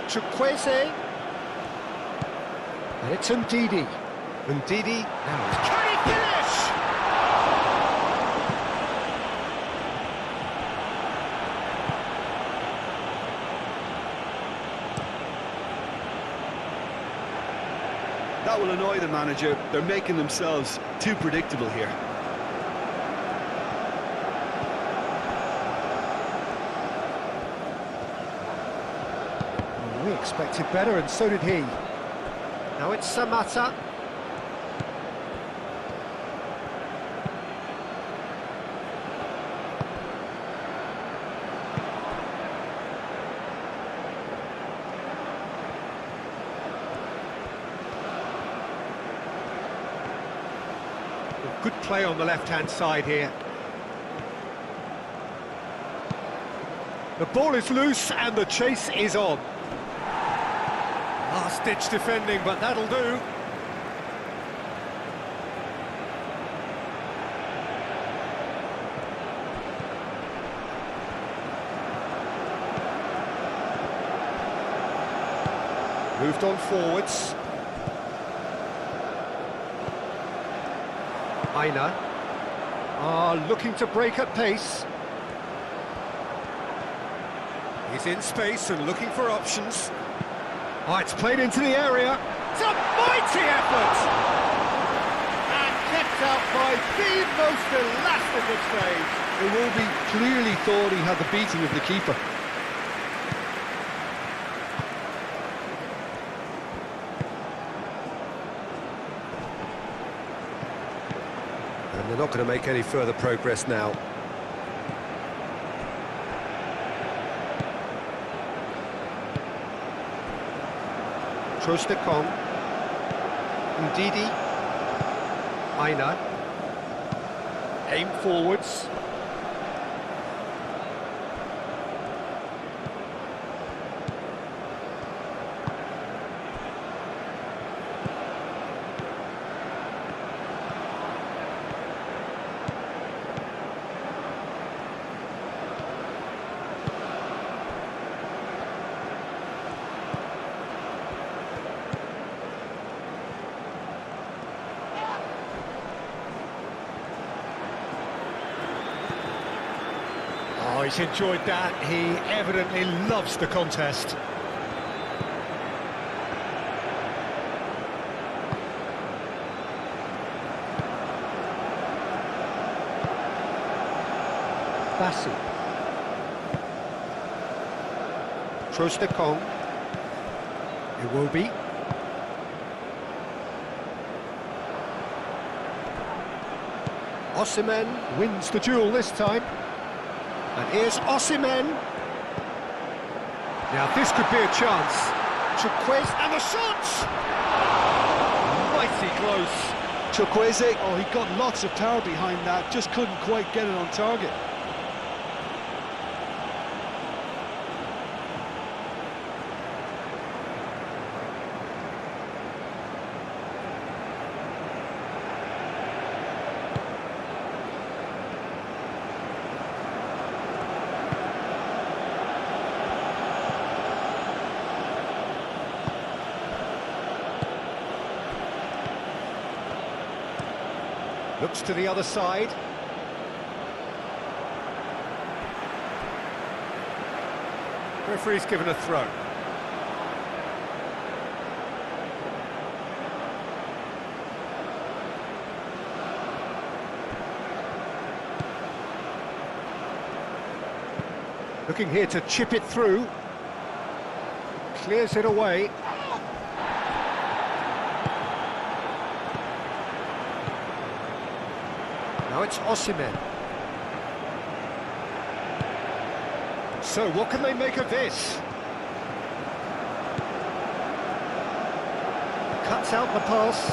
Chukwueze. And it's Ndidi. Ndidi now. Can he finish? That will annoy the manager. They're making themselves too predictable here. We expected better, and so did he. Now it's Samata. Good play on the left-hand side here. The ball is loose and the chase is on. Last-ditch defending, but that'll do. Moved on forwards. Aina. Looking to break at pace. He's in space and looking for options. Oh, it's played into the area. It's a mighty effort! And kept out by the most elastic of saves. Iwobi clearly thought he had the beating of the keeper. And they're not going to make any further progress now. Trostekong, Ndidi, Aina, aim forwards. Oh, he's enjoyed that. He evidently loves the contest. Bassi. Trostekong. Iwobi. Osimhen wins the duel this time. And here's Osimhen. Now this could be a chance. Chukwueze and the shot! Mighty close. Chukwueze, oh, he got lots of power behind that, just couldn't quite get it on target. Looks to the other side. Referee's given a throw. Looking here to chip it through. Clears it away. Now it's Osimhen. So what can they make of this? Cuts out the pass.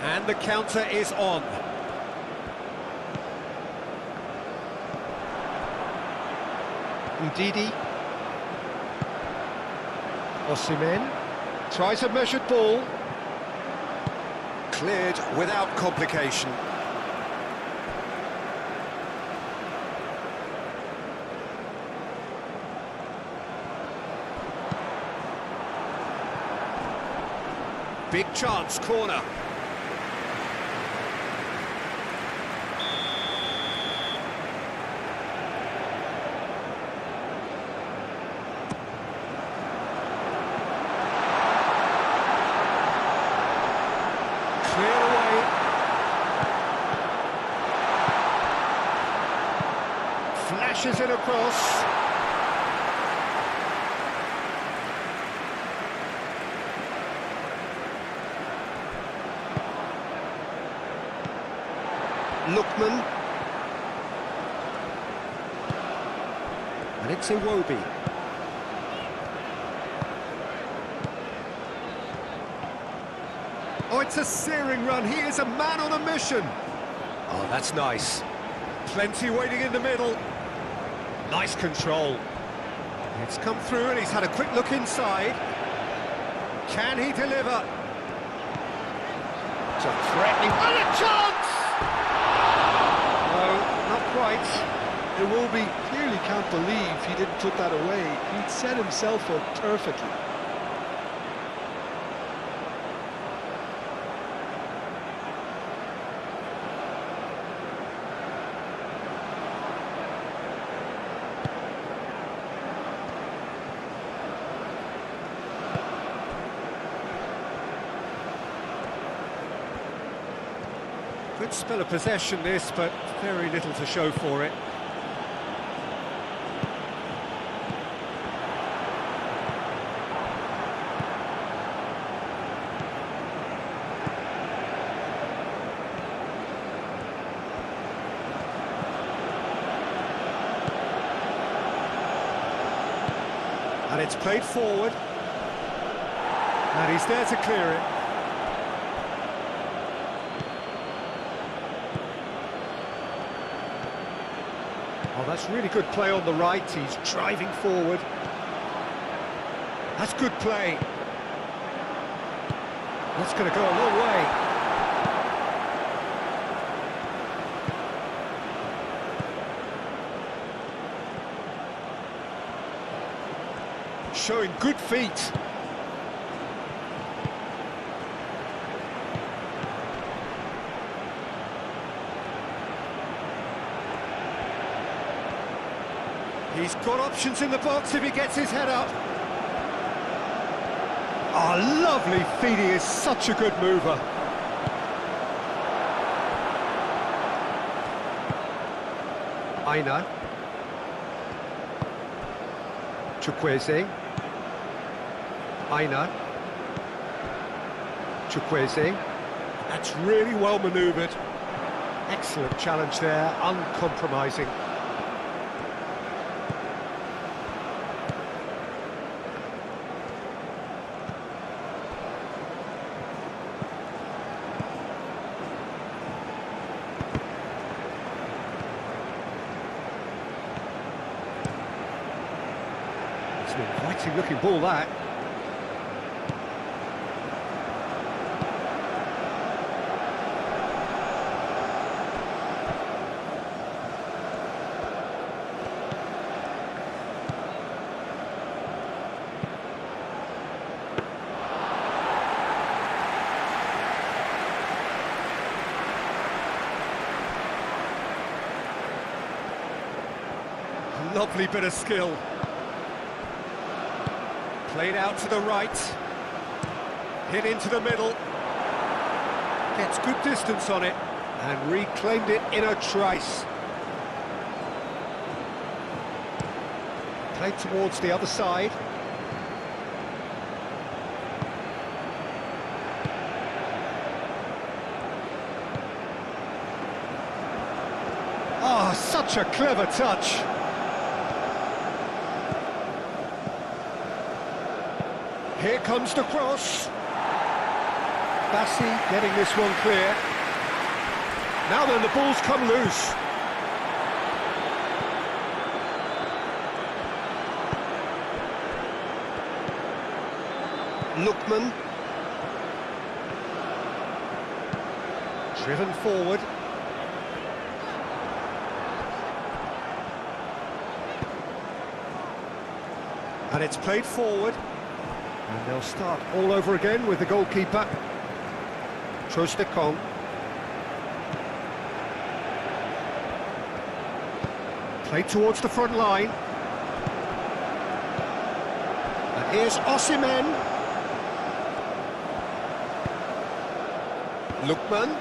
And the counter is on. Ndidi. Osimhen tries a measured ball. Cleared without complication. Big chance, corner. Clear away. Flashes it across. Lookman. And it's Iwobi. Oh, it's a searing run. He is a man on a mission. Oh, that's nice. Plenty waiting in the middle. Nice control. It's come through and he's had a quick look inside. Can he deliver? It's a threatening... And a chance! No, not quite. Iwobi clearly can't believe he didn't put that away. He'd set himself up perfectly. Good spell of possession this, but very little to show for it. And it's played forward. And he's there to clear it. Oh, that's really good play on the right. He's driving forward. That's good play. That's going to go a long way. Showing good feet. He's got options in the box if he gets his head up. Oh, lovely feet. He is such a good mover. Aina. Chukwueze. Aina. Chukwueze. That's really well manoeuvred. Excellent challenge there, uncompromising. It's an inviting looking ball, that. Lovely bit of skill. Played out to the right. Hit into the middle. Gets good distance on it. And reclaimed it in a trice. Played towards the other side. Ah, such a clever touch. Here comes the cross. Bassi getting this one clear. Now then, the ball's come loose. Lookman. Driven forward. And it's played forward. And they'll start all over again with the goalkeeper. Trostekong. Played towards the front line. And here's Osimhen. Lookman.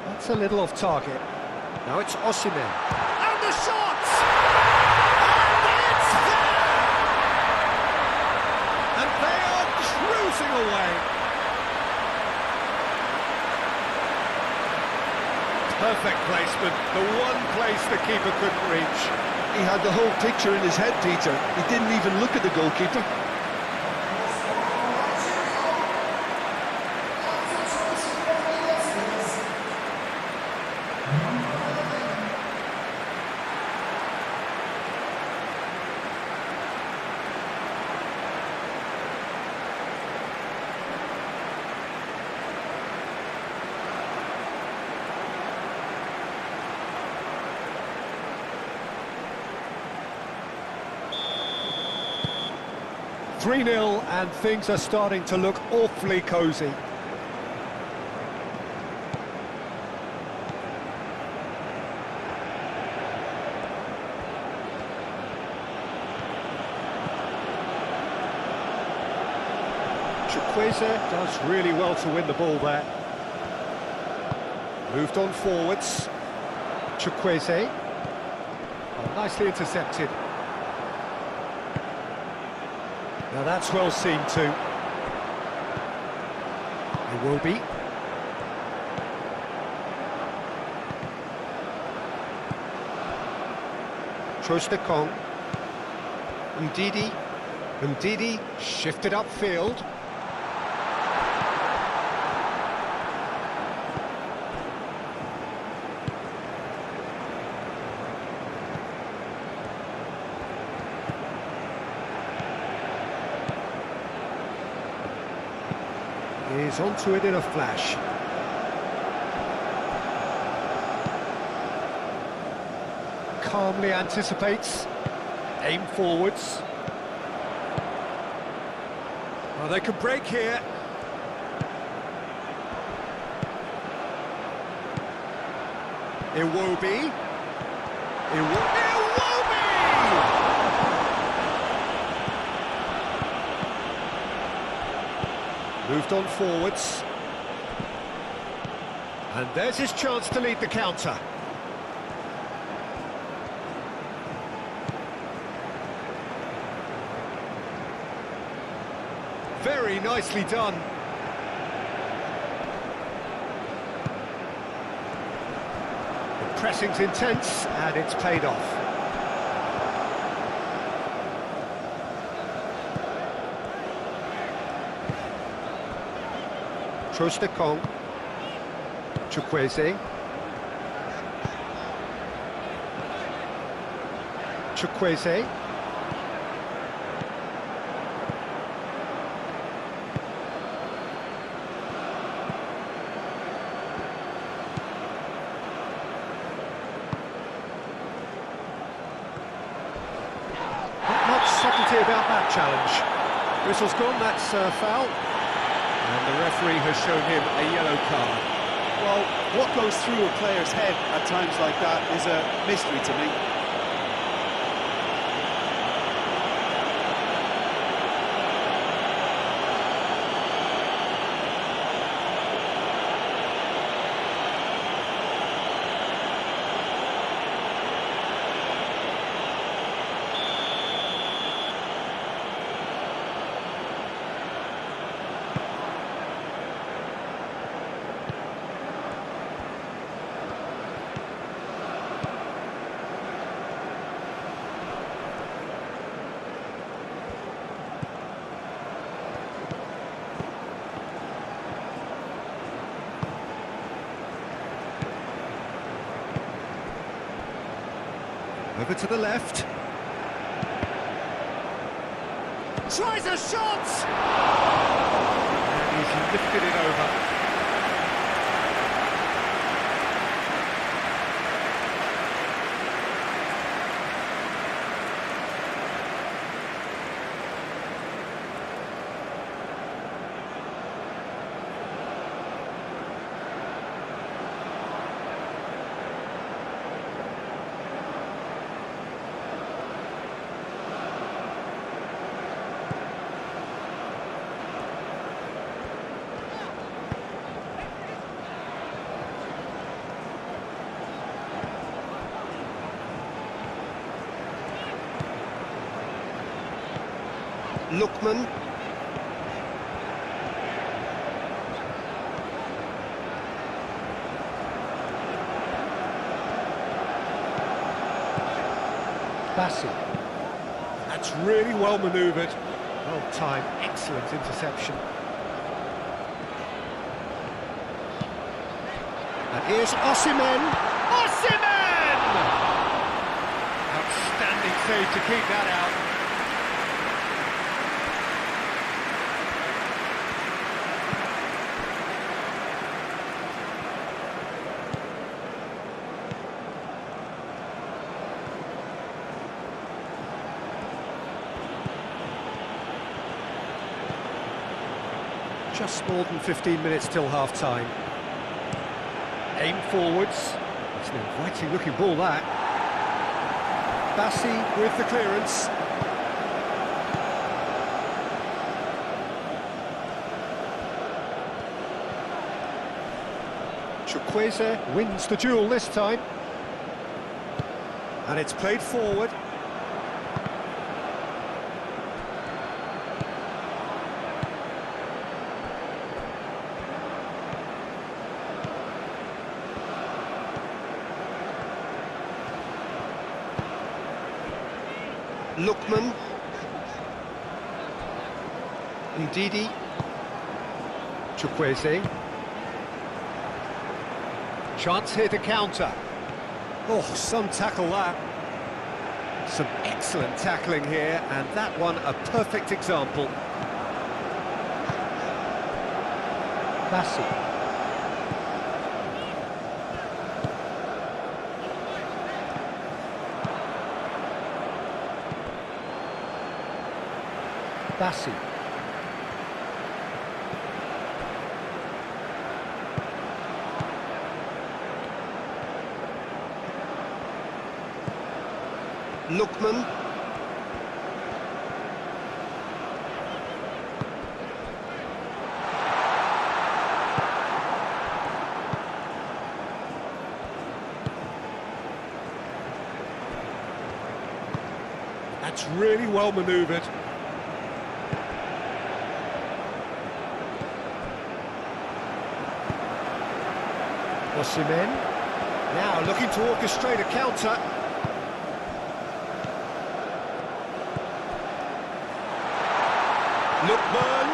That's a little off target. Now it's Osimhen. And the shot! And it's there! And they are cruising away. Perfect placement, the one place the keeper couldn't reach. He had the whole picture in his head, Peter. He didn't even look at the goalkeeper. 3-0 and things are starting to look awfully cosy. Chukwueze does really well to win the ball there. Moved on forwards. Chukwueze. Oh, nicely intercepted. Now that's well seen too. It will be. Trostekong. Ndidi shifted upfield. He's onto it in a flash. Calmly anticipates. Aim forwards. Well, they can break here. Iwobi. Iwobi! Moved on forwards. And there's his chance to lead the counter. Very nicely done. The pressing's intense and it's paid off. Trostekong. Chukwueze. Chukwueze. Not much subtlety about that challenge. Whistle's gone, that's foul. And the referee has shown him a yellow card. Well, what goes through a player's head at times like that is a mystery to me. Over to the left. Tries a shot! And he's lifted it over. Lookman. Bassi. That's really well manoeuvred. Well timed, excellent interception. And here's Osimhen. Osimhen! Outstanding save to keep that out. Just more than 15 minutes till half-time. Aim forwards. It's an inviting looking ball, that. Bassi with the clearance. Chukwueze wins the duel this time. And it's played forward. Lookman, Ndidi, Chukwueze. Chance here to counter. Oh, some tackle that. Some excellent tackling here, and that one a perfect example. Bassi. Bassi. Lookman. That's really well manoeuvred. Osimhen, now looking to orchestrate a counter. Lookman!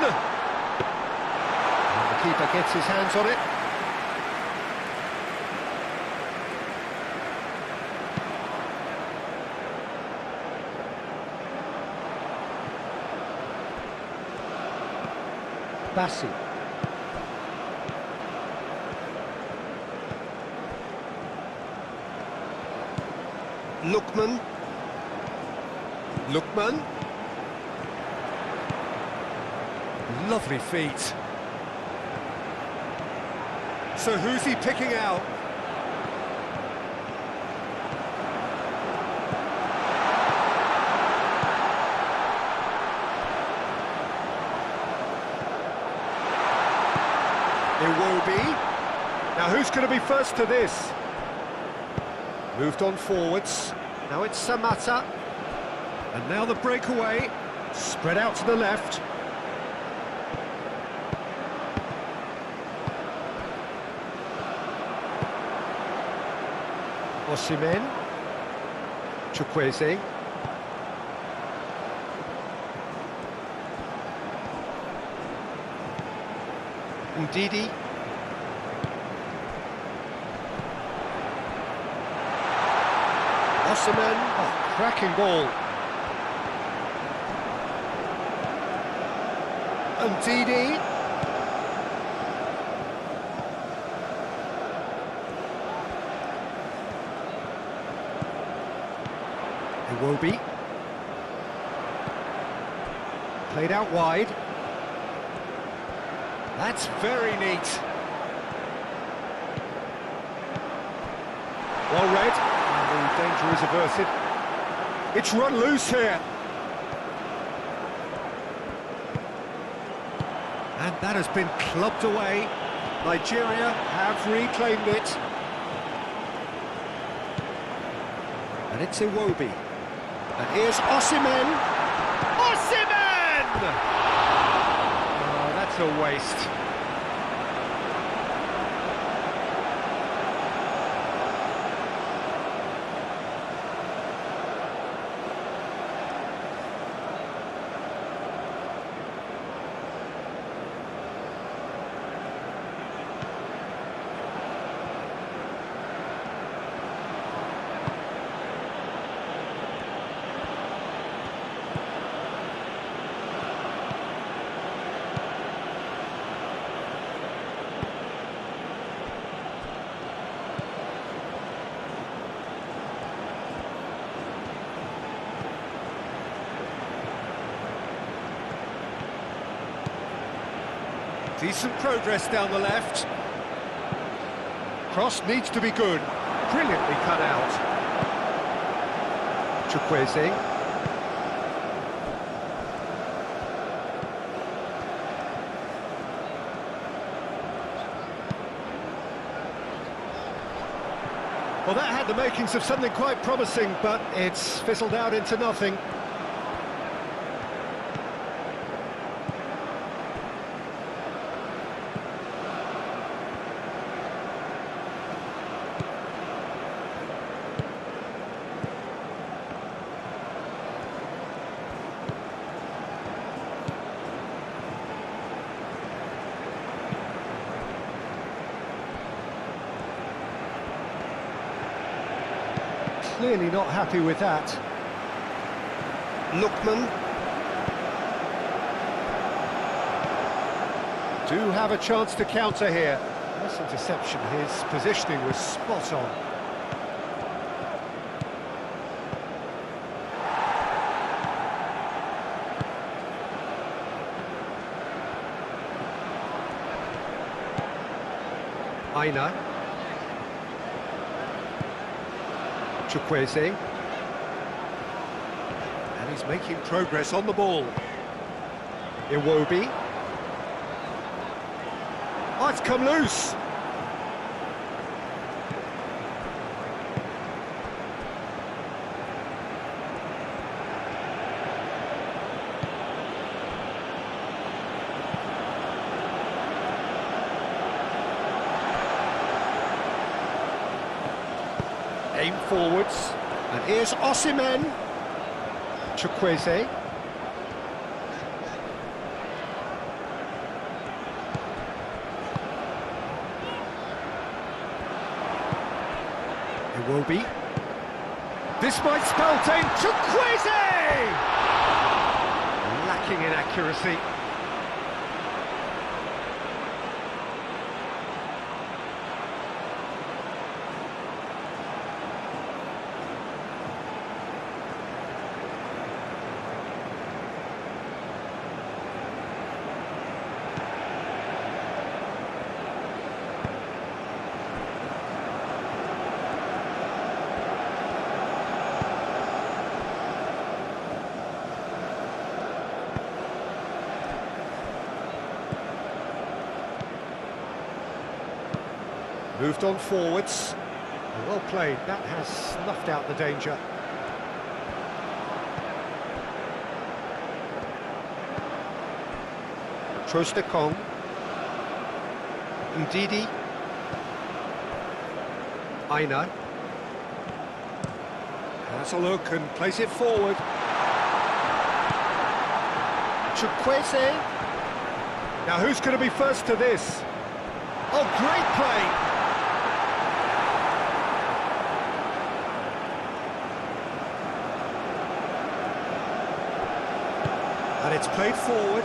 And the keeper gets his hands on it. Bassi. Lookman. Lookman. Lovely feet. So who's he picking out? Iwobi. Now who's going to be first to this? Moved on forwards. Now it's Samata. And now the breakaway. Spread out to the left. Osimhen. Chukwueze. Ndidi. Osimhen. Oh, cracking ball. Ndidi. Iwobi. Played out wide. That's very neat. Well read. And the danger is averted. It's run loose here. And that has been clubbed away. Nigeria have reclaimed it. And it's Iwobi. And here's Osimhen. Osimhen! Oh, that's a waste. Decent progress down the left. Cross needs to be good. Brilliantly cut out. Chukwueze. Well, that had the makings of something quite promising, but it's fizzled out into nothing. Clearly not happy with that. Lookman. Do have a chance to counter here. Nice interception, his positioning was spot on. Aina. Chukwueze. And he's making progress on the ball. Iwobi. Oh, it's come loose. Aim forwards, and here's Osimhen. Chukwueze. Iwobi. This might spell danger. Chukwueze! Lacking in accuracy. Moved on forwards. Well played, that has snuffed out the danger. Trostekong. Ndidi. Aina. Has a look and plays it forward. Chukwueze. Now who's going to be first to this? Oh, great play! And it's played forward.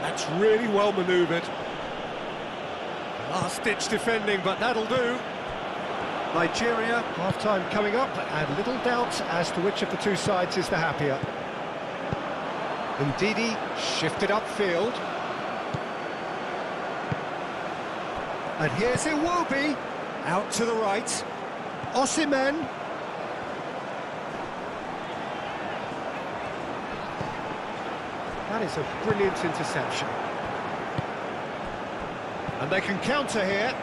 That's really well manoeuvred. Last-ditch defending, but that'll do. Nigeria, half-time coming up, and little doubt as to which of the two sides is the happier. Ndidi shifted upfield. And here's Iwobi, out to the right. Osimhen. That is a brilliant interception. And they can counter here.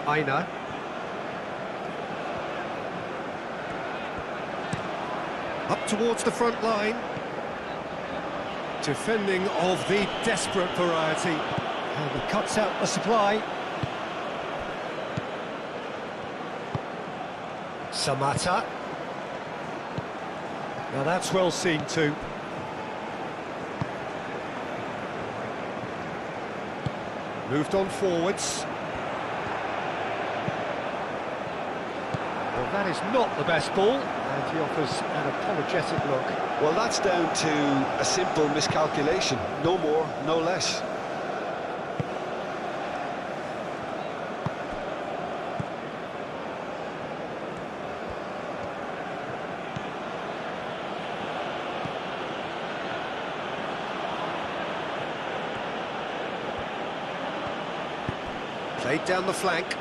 Aina. Up towards the front line. Defending of the desperate variety. And he cuts out the supply. Samata. Now that's well seen too. Moved on forwards. Well, that is not the best ball, and he offers an apologetic look. Well, that's down to a simple miscalculation. No more, no less. Played down the flank.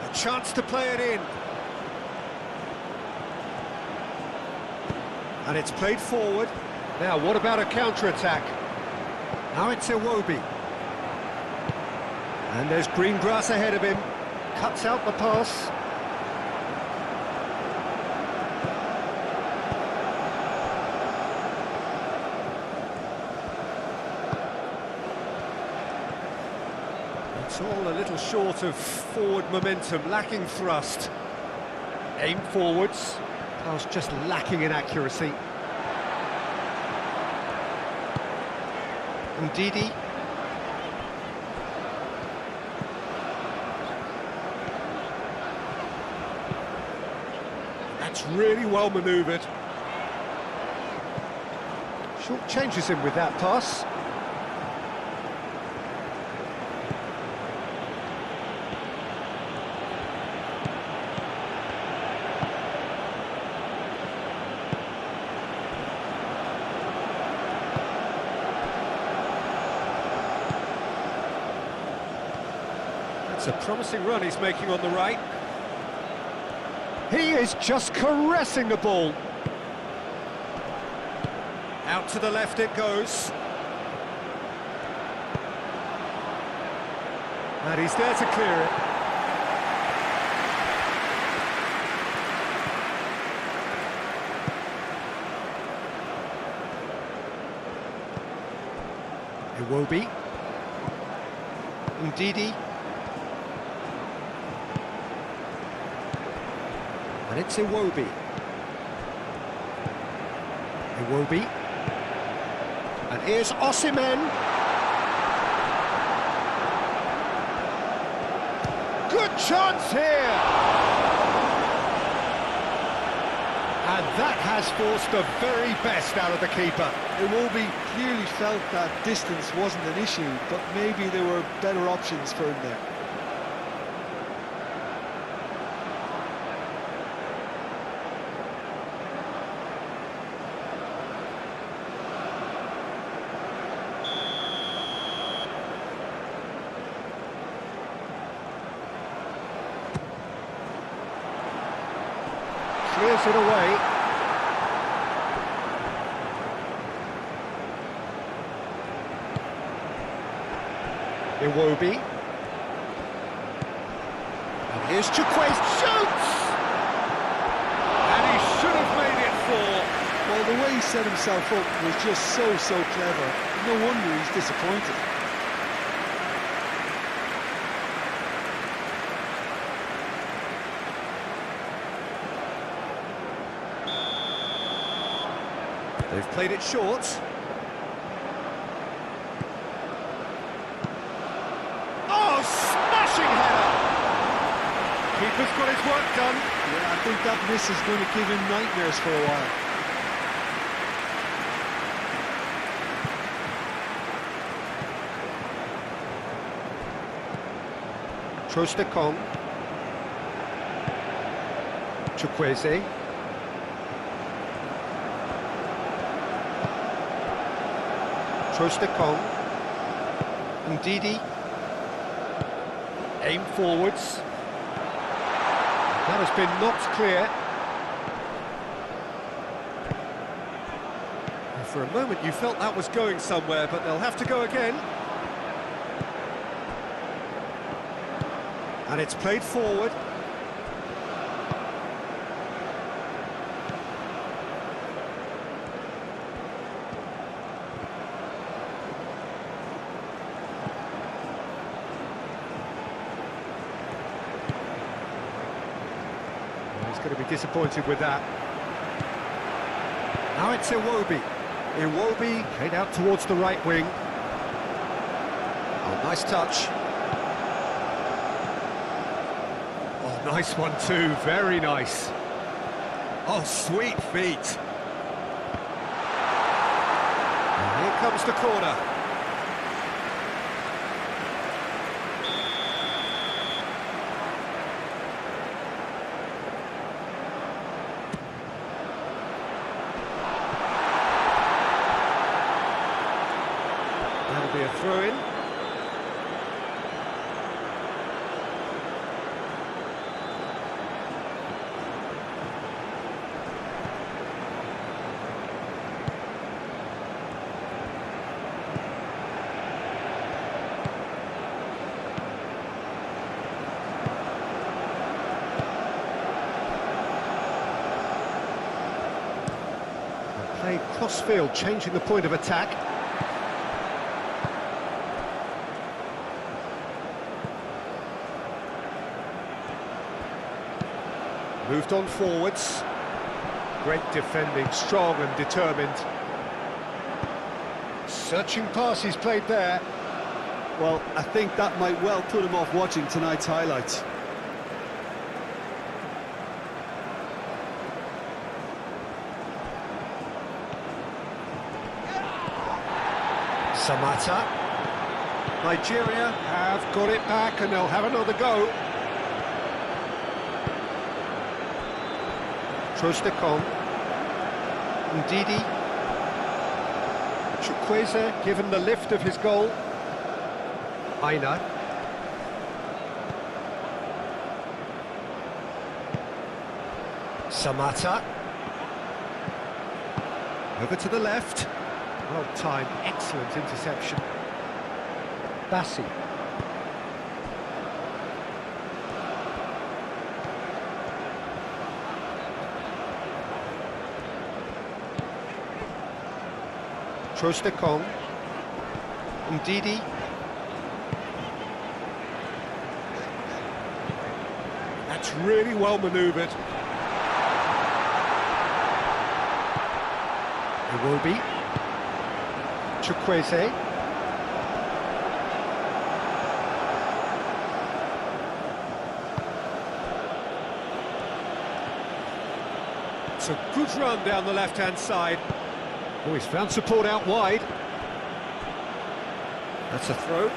A chance to play it in. And it's played forward. Now, what about a counter-attack? Now it's Iwobi. And there's green grass ahead of him. Cuts out the pass. It's all a little short of forward momentum, lacking thrust. Aim forwards. Pass just lacking in accuracy. Ndidi. That's really well manoeuvred. Short changes him with that pass. It's a promising run he's making on the right. He is just caressing the ball. Out to the left it goes. And he's there to clear it. Iwobi. Ndidi. And it's Iwobi. Iwobi. And here's Osimhen. Good chance here! And that has forced the very best out of the keeper. Iwobi clearly felt that distance wasn't an issue, but maybe there were better options for him there. clears it away. Iwobi. And here's Chukwueze, shoots! And he should have made it four. Well, the way he set himself up was just so clever. No wonder he's disappointed. They've played it short. Oh, smashing header! Keeper's got his work done. Yeah, I think that miss is going to give him nightmares for a while. Trostekong. Chukwueze. Trostekong. Ndidi. Aim forwards. That has been knocked clear. And for a moment you felt that was going somewhere, but they'll have to go again. And it's played forward. He's going to be disappointed with that. Now it's Iwobi. Iwobi played out towards the right wing. Oh, nice touch. Oh, nice one too, very nice. Oh, sweet feet. And here comes the corner. That'll be a throw-in. Played cross-field, changing the point of attack. Moved on forwards. Great defending, strong and determined. Searching pass he's played there. Well, I think that might well put him off watching tonight's highlights. Samata. Nigeria have got it back and they'll have another go. Trostekong. Ndidi. Chukwueze given the lift of his goal. Aina. Samata. Over to the left. Well timed, excellent interception. Bassi. Trostekong. Ndidi. That's really well manoeuvred. Iwobi. Chukwueze. It's a good run down the left-hand side. Oh, he's found support out wide. That's a throw.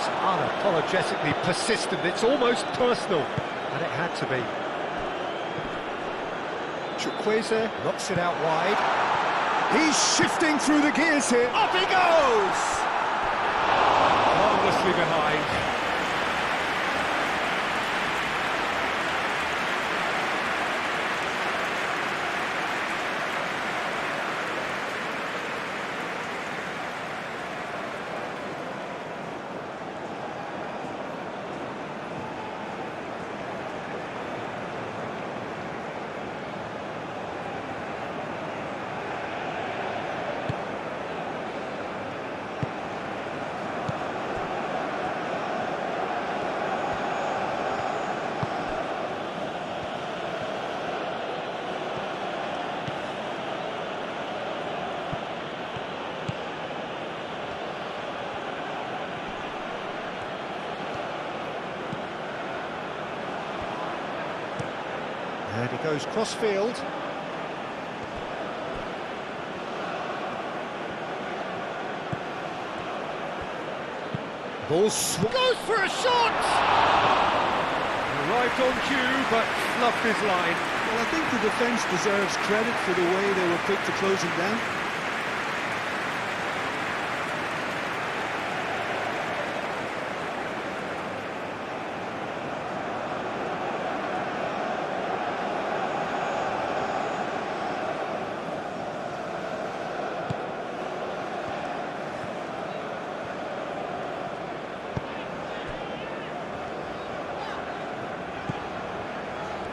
was unapologetically persistent. It's almost personal, and it had to be. Chukwueze knocks it out wide. He's shifting through the gears here. Up he goes! Harmlessly behind. And he goes cross-field. Ball goes for a shot! Arrived on cue, but fluffed his line. Well, I think the defence deserves credit for the way they were quick to close him down.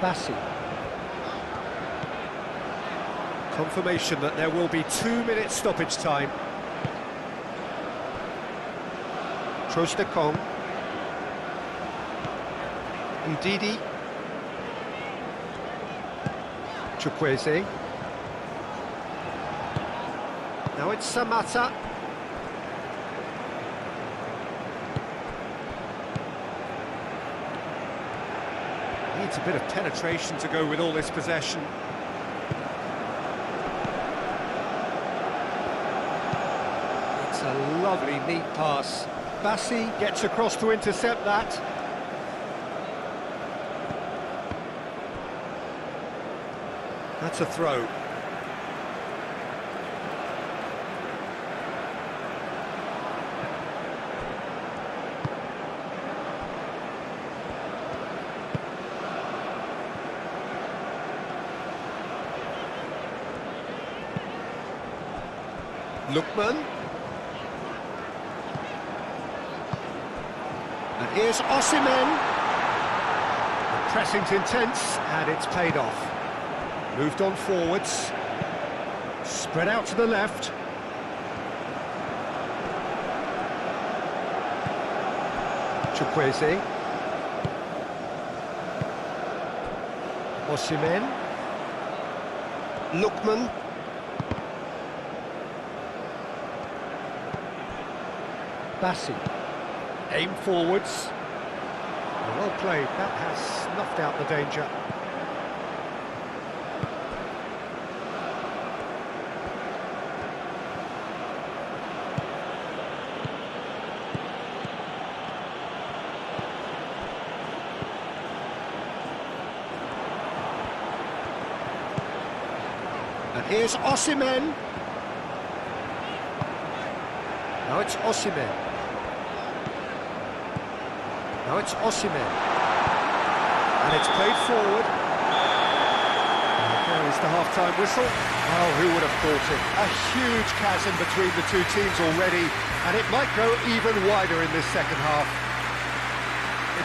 Bassi. Confirmation that there will be 2 minutes stoppage time. Trostekong. Ndidi. Chukwueze. Now it's Samata. Needs a bit of penetration to go with all this possession. It's a lovely, neat pass. Bassi gets across to intercept that. That's a throw. Lookman. And here's Osimhen. The pressing's intense, and it's paid off. Moved on forwards. Spread out to the left. Chukwueze. Osimhen. Lookman. Bassi. Aim forwards. Well played, that has snuffed out the danger. And here's Osimhen. Now it's Osimhen. Now it's Osimhen. And it's played forward. And there is the half-time whistle. Oh, who would have thought it? A huge chasm between the two teams already, and it might go even wider in this second half.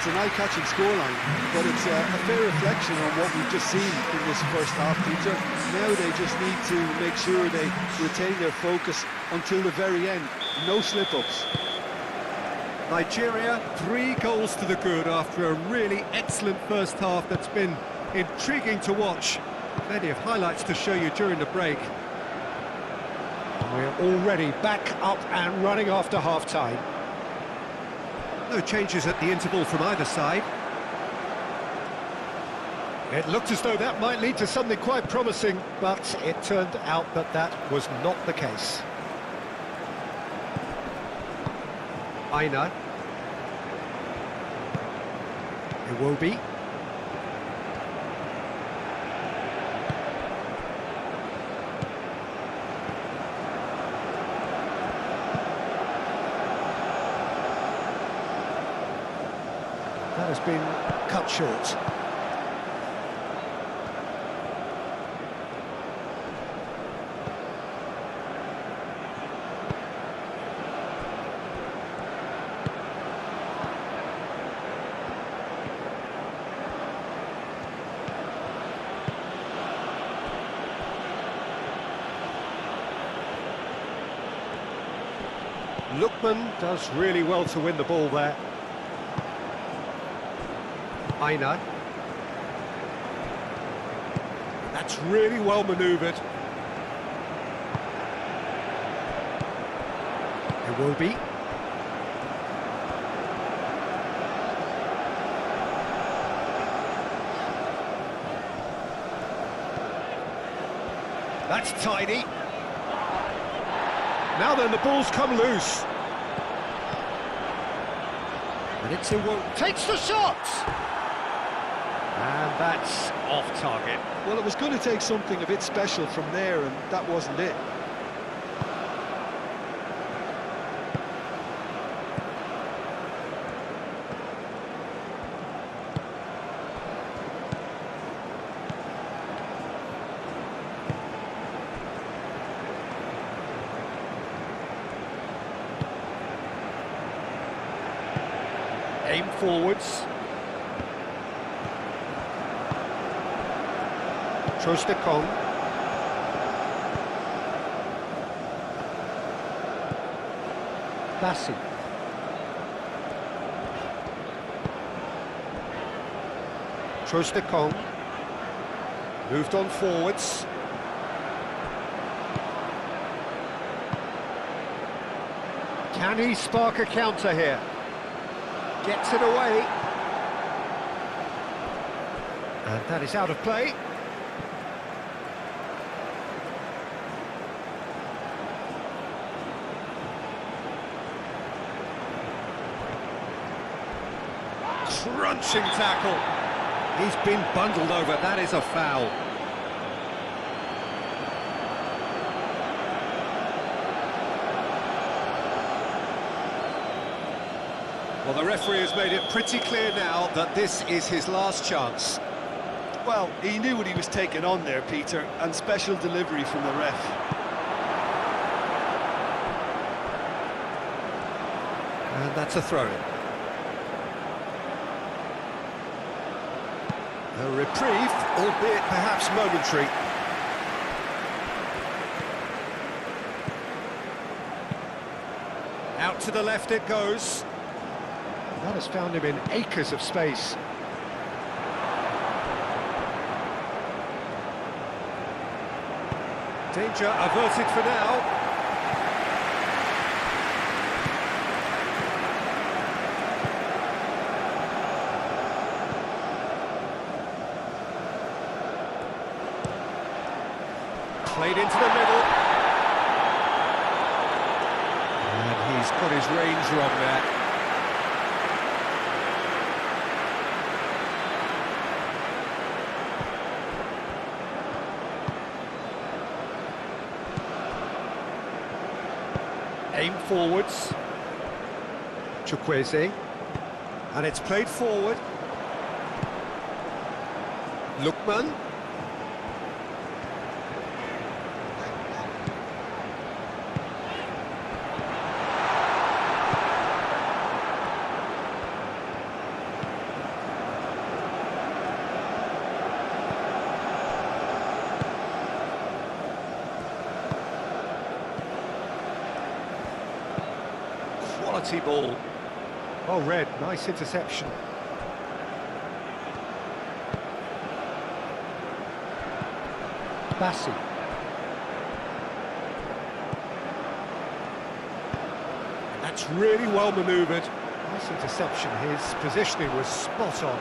It's an eye-catching scoreline, but it's a fair reflection on what we've just seen in this first half, Peter. Now they just need to make sure they retain their focus until the very end. No slip-ups. Nigeria, 3 goals to the good after a really excellent first half that's been intriguing to watch. Plenty of highlights to show you during the break. We're already back up and running after half-time. No changes at the interval from either side. It looked as though that might lead to something quite promising, but it turned out that that was not the case. Aina. It will be. That has been cut short. Lookman does really well to win the ball there. Aina. That's really well manoeuvred. It will be. That's tidy. Now then, the ball's come loose. And it's a takes the shot! And that's off target. Well, it was going to take something a bit special from there, and that wasn't it. Aim forwards. Trostekong. Bassi. Trostekong. Moved on forwards. Can he spark a counter here? Gets it away. And that is out of play. Crunching tackle. He's been bundled over. That is a foul. Well, the referee has made it pretty clear now that this is his last chance. Well, he knew what he was taking on there, Peter, and special delivery from the ref. And that's a throw-in. A reprieve, albeit perhaps momentary. Out to the left it goes. That has found him in acres of space. Danger averted for now. Played into the middle. And he's got his range wrong there. Aim forwards. Chukwueze. And it's played forward. Lookman. Quality ball. Oh, Red, nice interception. Bassi. That's really well manoeuvred. Nice interception. His positioning was spot on.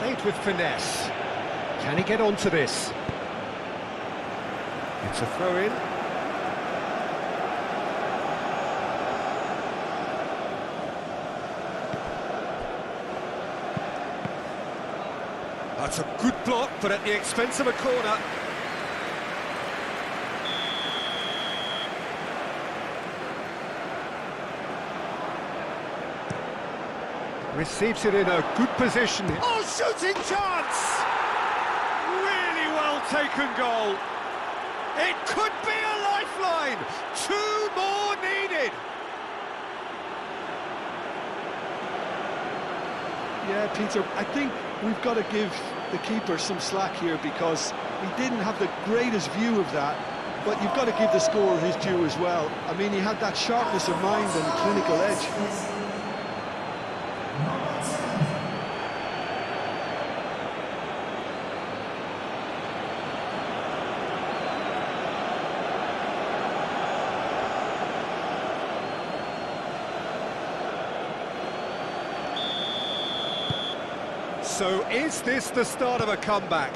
Played with finesse. Can he get onto this? It's a throw-in. That's a good block, but at the expense of a corner. Receives it in a good position. Oh, shooting chance! Really well taken goal. It could be a lifeline. 2 more needed. Yeah, Peter, I think we've got to give the keeper some slack here because he didn't have the greatest view of that, but you've got to give the scorer his due as well. I mean, he had that sharpness of mind and clinical edge. So is this the start of a comeback?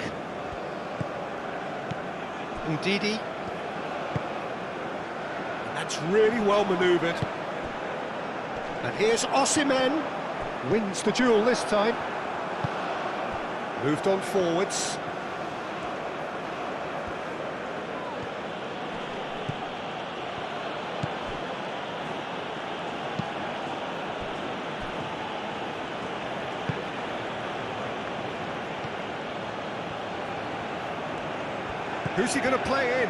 Ndidi. That's really well manoeuvred. And here's Osimhen. Wins the duel this time. Moved on forwards. Who's he going to play in?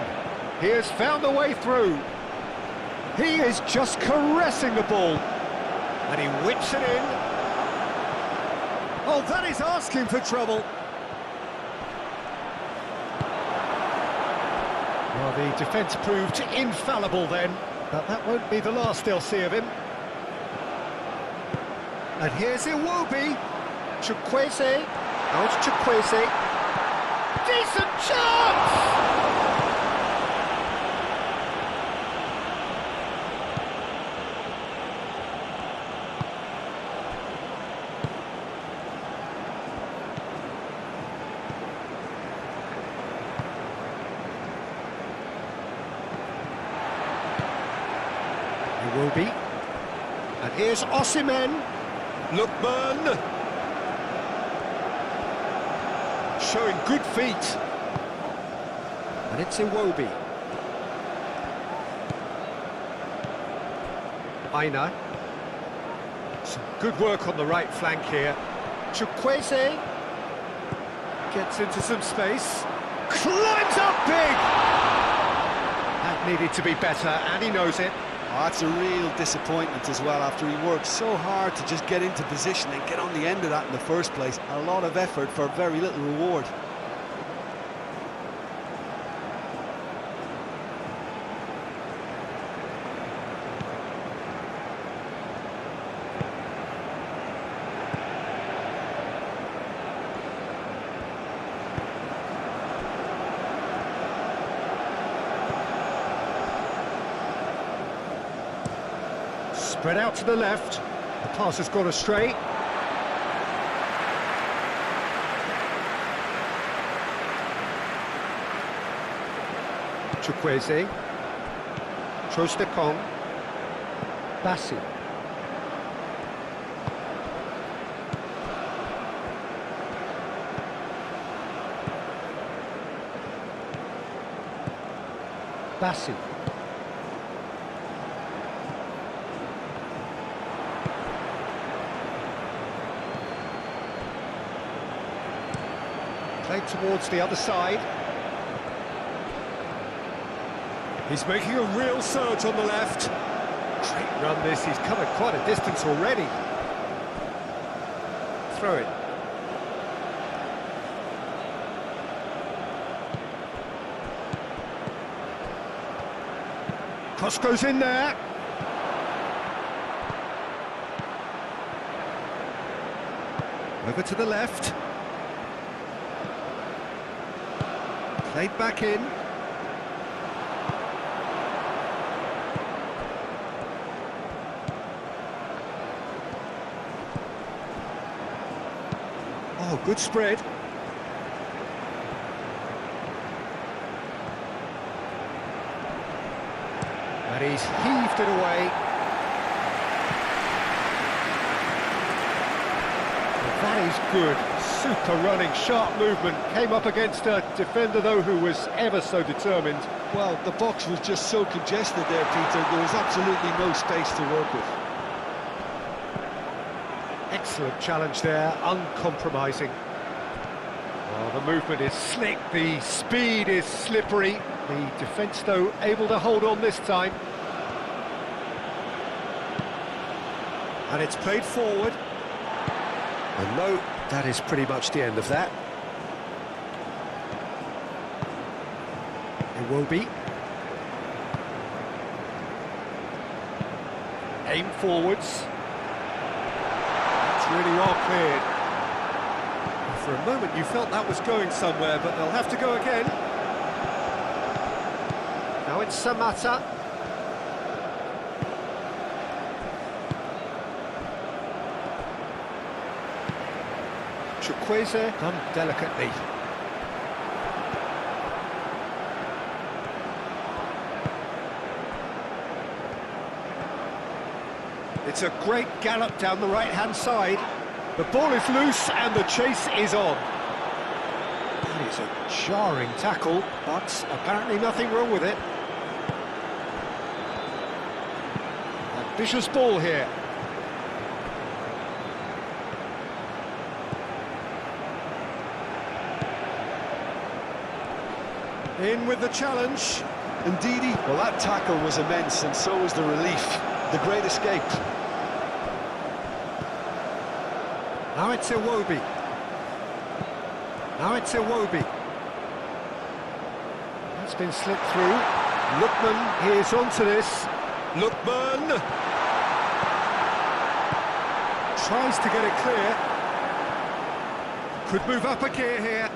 He has found a way through. He is just caressing the ball. And he whips it in. Oh, that is asking for trouble. Well, the defence proved infallible then, but that won't be the last they'll see of him. And here's Iwobi. Chukwueze. Out Chukwueze. Decent chance! Iwobi. And here's Osimhen. Lookman. Showing good feet. And it's Iwobi. Aina. Some good work on the right flank here. Chukwueze gets into some space. Climbs up big! That needed to be better, and he knows it. Oh, that's a real disappointment as well after he worked so hard to just get into position and get on the end of that in the first place. A lot of effort for very little reward. Spread out to the left. The pass has gone astray. Chukwueze. Trostekong. Bassi. Bassi. Played towards the other side. He's making a real surge on the left. Great run this, he's covered quite a distance already. Throw it. Cross goes in there. Over to the left. Played back in. Oh, good spread. And he's heaved it away. That is good. Super running, sharp movement. Came up against a defender, though, who was ever so determined. Well, the box was just so congested there, Peter. There was absolutely no space to work with. Excellent challenge there, uncompromising. Oh, the movement is slick, the speed is slippery. The defence, though, able to hold on this time. And it's played forward. And no, that is pretty much the end of that. It will be. Aim forwards. That's really well cleared. For a moment you felt that was going somewhere, but they'll have to go again. Now it's Samata. Chukwueze done delicately. It's a great gallop down the right-hand side. The ball is loose and the chase is on. That is a jarring tackle, but apparently nothing wrong with it. Ambitious ball here. In with the challenge. Ndidi, well, that tackle was immense, and so was the relief. The great escape. Now it's Iwobi. Now it's Iwobi. That's been slipped through. Lookman is onto this. Lookman tries to get it clear. Could move up a gear here.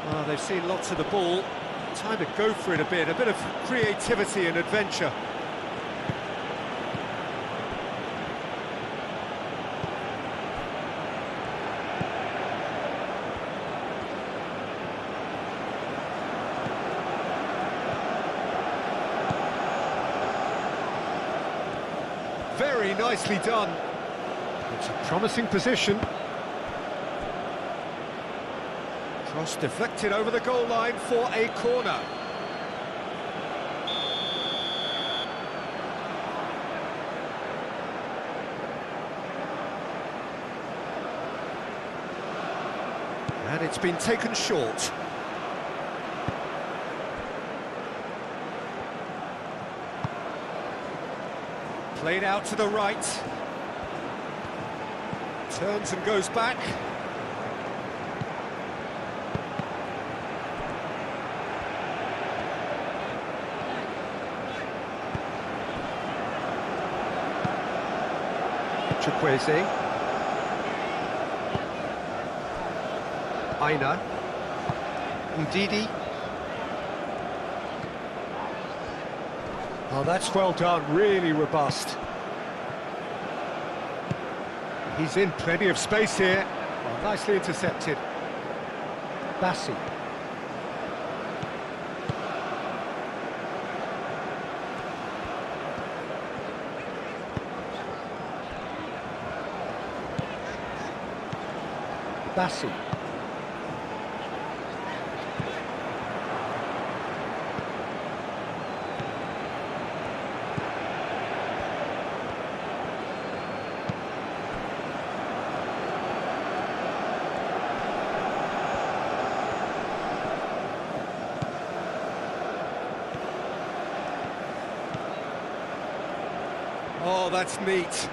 Well, they've seen lots of the ball. Time to go for it a bit of creativity and adventure. Very nicely done. It's a promising position. Cross deflected over the goal line for a corner. And it's been taken short. Played out to the right. Turns and goes back. Chukwueze. Aina. Ndidi. Oh, that's well done, really robust. He's in plenty of space here. Oh, nicely intercepted. Bassi. Bassi. Oh, that's neat.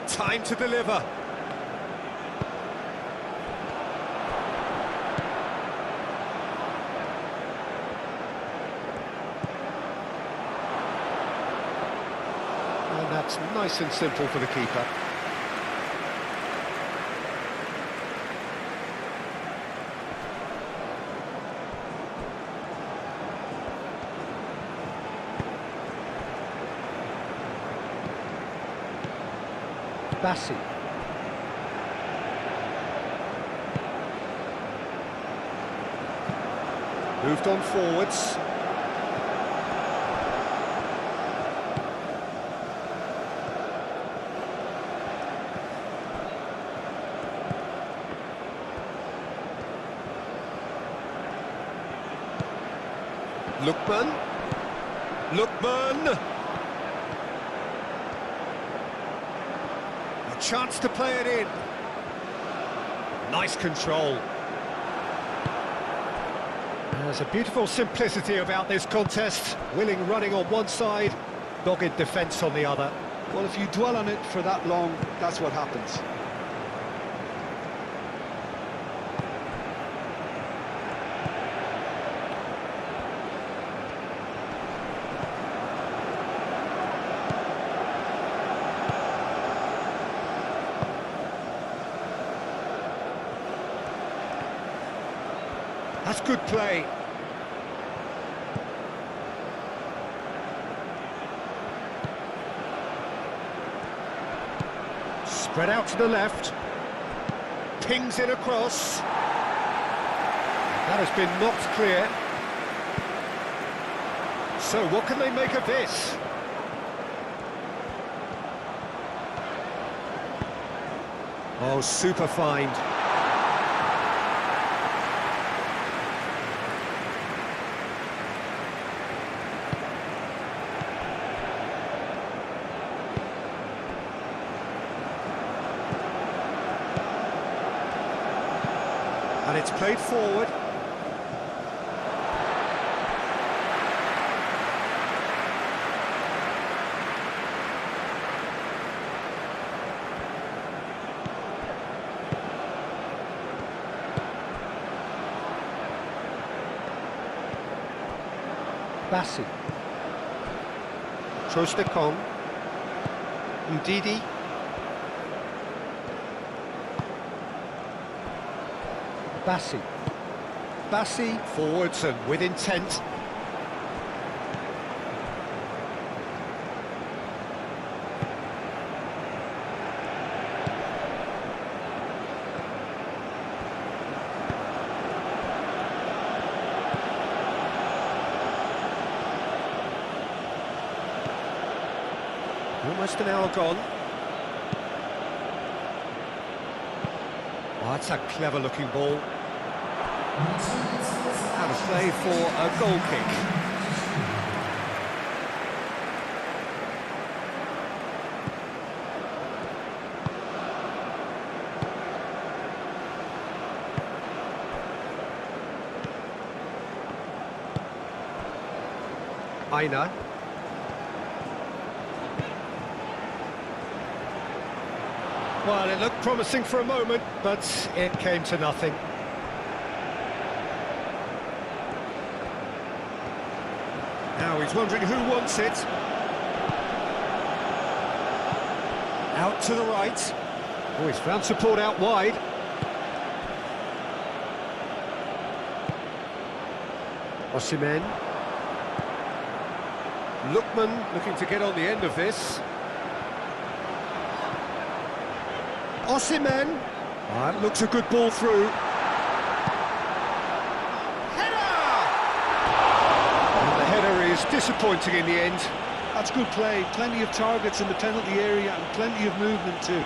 Time to deliver. And that's nice and simple for the keeper. Bassi. Moved on forwards. Lookman. A chance to play it in. Nice control. There's a beautiful simplicity about this contest. Willing running on one side, dogged defence on the other. Well, if you dwell on it for that long, that's what happens. That's good play. Spread out to the left. Pings it across. That has been knocked clear. So what can they make of this? Oh, super find. And it's played forward. Bassi. Trostekong. Ndidi. Bassi forwards and with intent. Almost an hour gone. Oh, that's a clever looking ball. How to play for a goal kick. Aina. Well, it looked promising for a moment, but it came to nothing. Now he's wondering who wants it. Out to the right. Oh, he's found support out wide. Osimhen. Lookman looking to get on the end of this. Osimhen. That looks a good ball through. Is disappointing in the end. That's good play. Plenty of targets in the penalty area and plenty of movement too.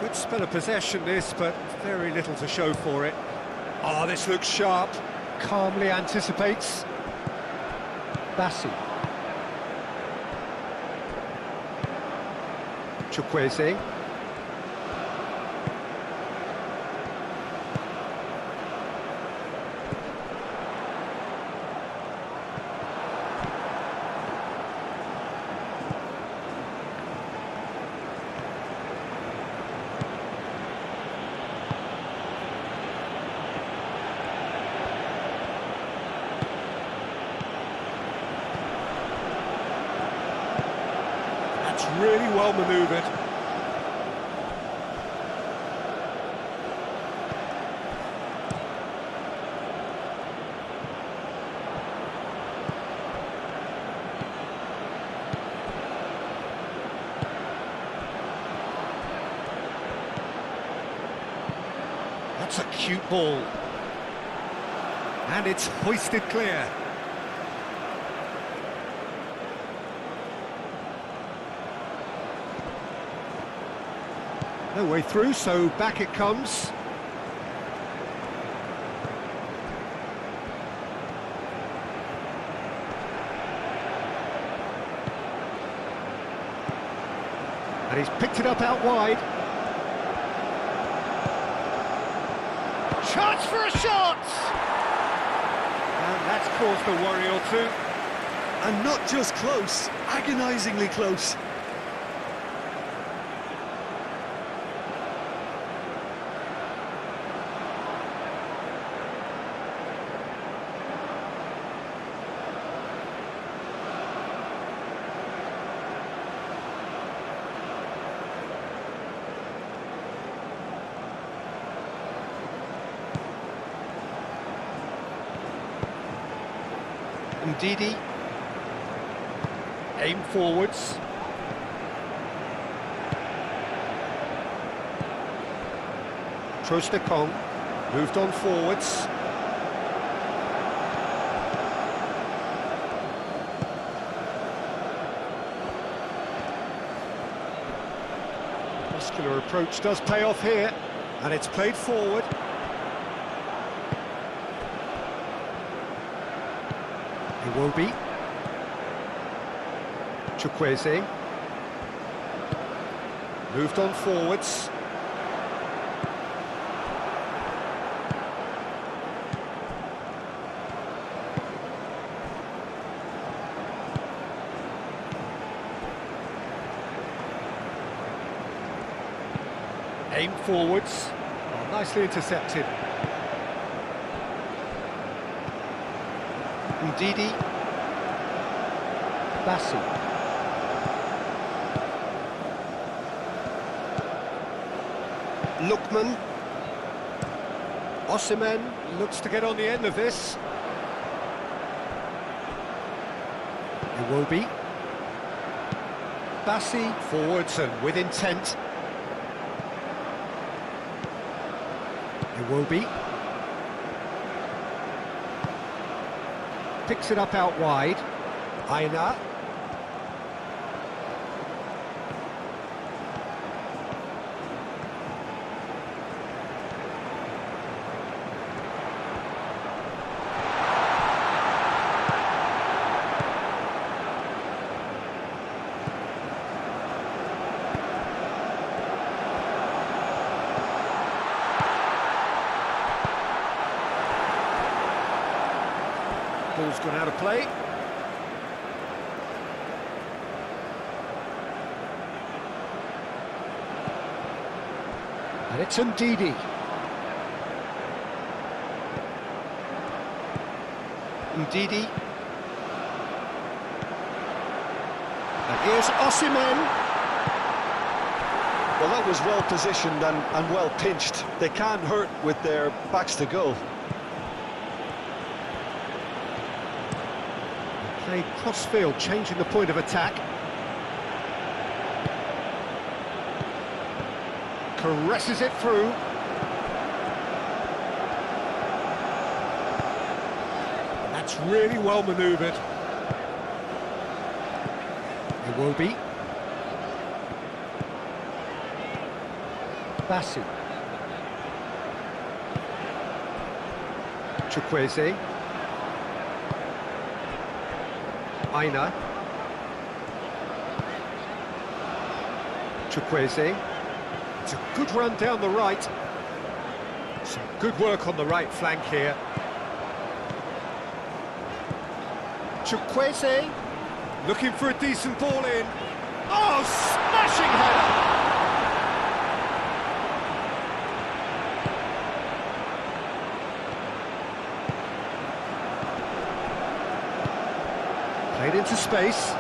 Good spell of possession this, but very little to show for it. Oh, this looks sharp. Calmly anticipates. Bassi. Chukwueze. That's really well manoeuvred. That's a cute ball. And it's hoisted clear. No way through, so back it comes. And he's picked it up out wide. Chance for a shot! And that's caused a worry or two. And not just close, agonisingly close. Ndidi, aim forwards. Trostekong moved on forwards. Muscular approach does pay off here, and it's played forward. Iwobi, Chukwueze, moved on forwards. Aim forwards, oh, nicely intercepted. Ndidi, Bassi, Lookman, Osimhen looks to get on the end of this. Iwobi, Bassi forwards and with intent. Iwobi picks it up out wide. Aina. Ball's gone out of play. And it's Ndidi. Ndidi. And here's Osimhen. Well, that was well positioned and well pinched. They can't hurt with their backs to goal. Played cross-field, changing the point of attack. Caresses it through. And that's really well manoeuvred. Iwobi. Bassi. Chukwueze. Aina. Chukwueze. It's a good run down the right. Some good work on the right flank here. Chukwueze looking for a decent ball in. Oh, smashing header! Played into space.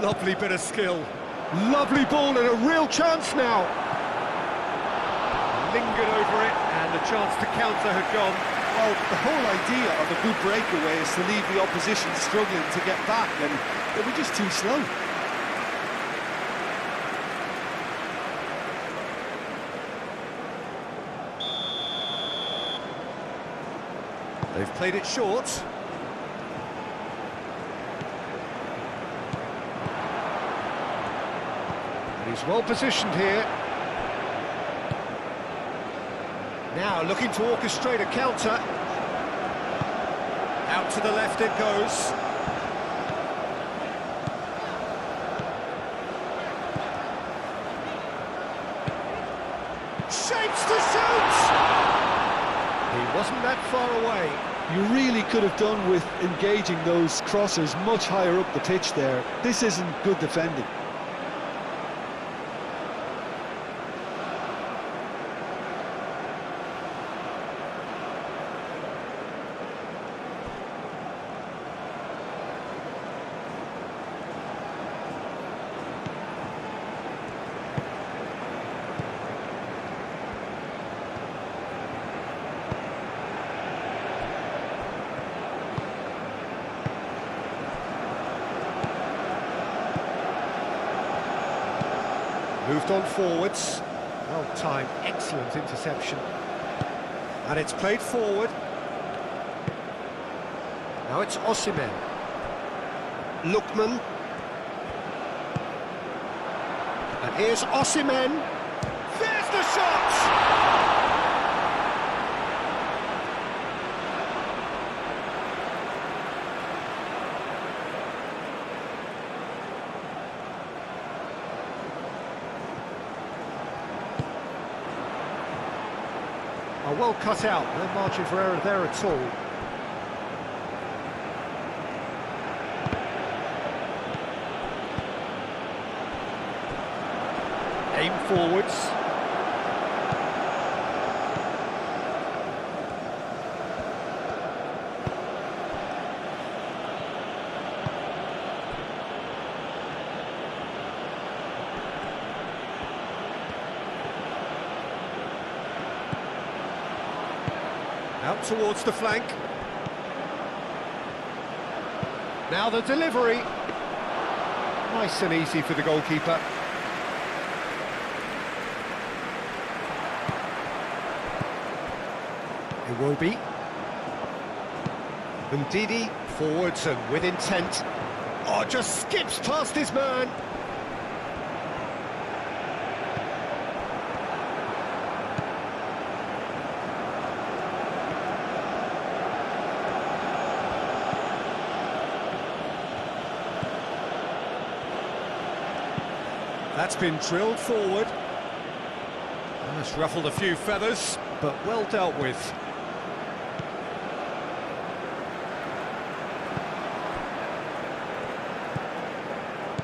Lovely bit of skill. Lovely ball and a real chance now. Lingered over it, and the chance to counter had gone. Well, the whole idea of a good breakaway is to leave the opposition struggling to get back, and they were just too slow. They've played it short. And he's well positioned here. Now looking to orchestrate a counter. Out to the left it goes. Shapes to shoot! He wasn't that far away. You really could have done with engaging those crossers much higher up the pitch there. This isn't good defending. Moved on forwards. Well timed, excellent interception. And it's played forward. Now it's Osimhen. Lookman. And here's Osimhen. There's the shot! Are well cut out, no margin for error there at all. Aim forwards. Out towards the flank. Now the delivery. Nice and easy for the goalkeeper. Iwobi. Ndidi, forwards and with intent. Oh, just skips past his man. That's been drilled forward. That's ruffled a few feathers, but well dealt with.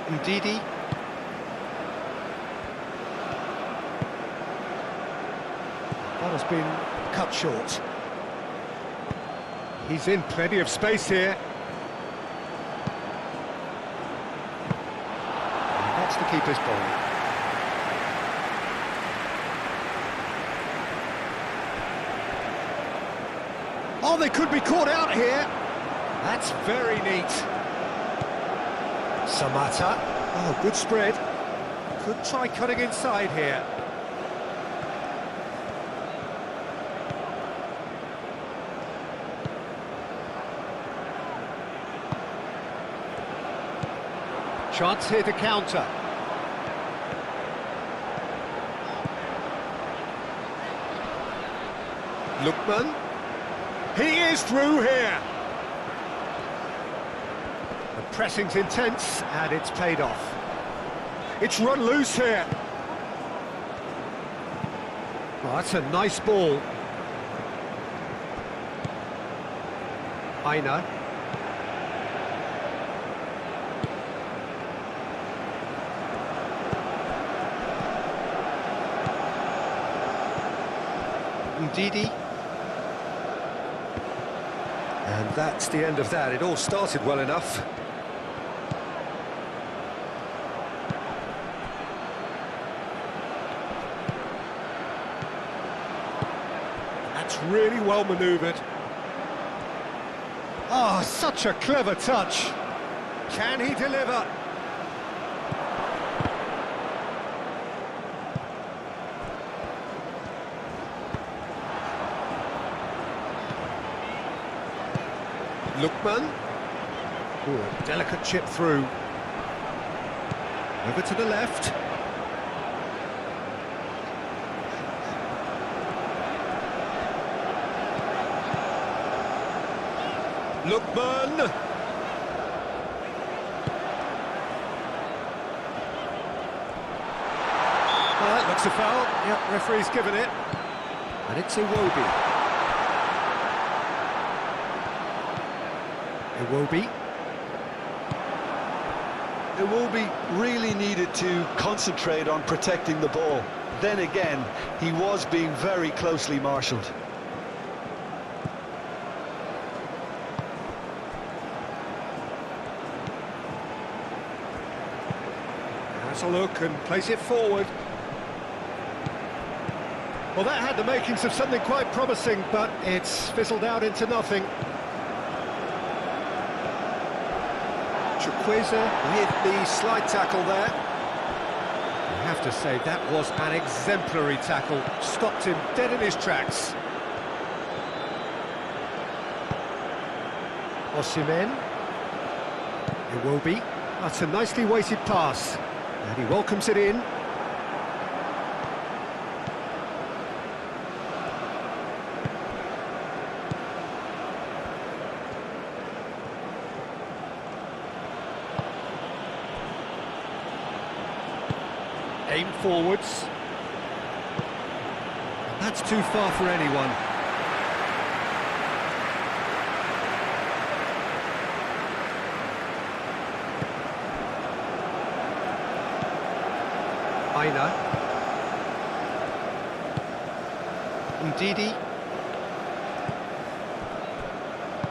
Ndidi. That has been cut short. He's in plenty of space here. The keeper's ball. Oh, they could be caught out here. That's very neat. Samata. Oh, good spread. Could try cutting inside here. Chance here to counter. Lookman. He is through here. The pressing's intense, and it's paid off. It's run loose here. Oh, that's a nice ball. Aina. Ndidi. And that's the end of that. It all started well enough. That's really well manoeuvred. Oh, such a clever touch. Can he deliver? Lookman. Ooh, a delicate chip through. Over to the left. Lookman. That looks a foul. Yep, referee's given it. And it's Iwobi. Iwobi really needed to concentrate on protecting the ball. Then again, he was being very closely marshalled. Has a look and plays it forward. Well, that had the makings of something quite promising, but it's fizzled out into nothing. Chukwueze with the slide tackle there. You have to say that was an exemplary tackle. Stopped him dead in his tracks. Osimhen. Iwobi. That's a nicely weighted pass. And he welcomes it in. Aim forwards. And that's too far for anyone. Aina. Ndidi.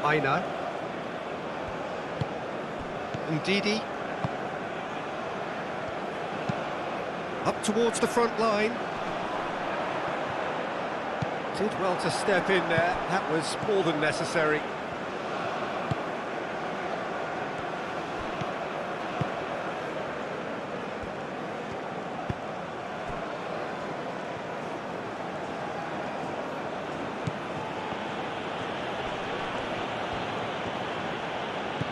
Aina. Ndidi. Up towards the front line. Did well to step in there. That was more than necessary.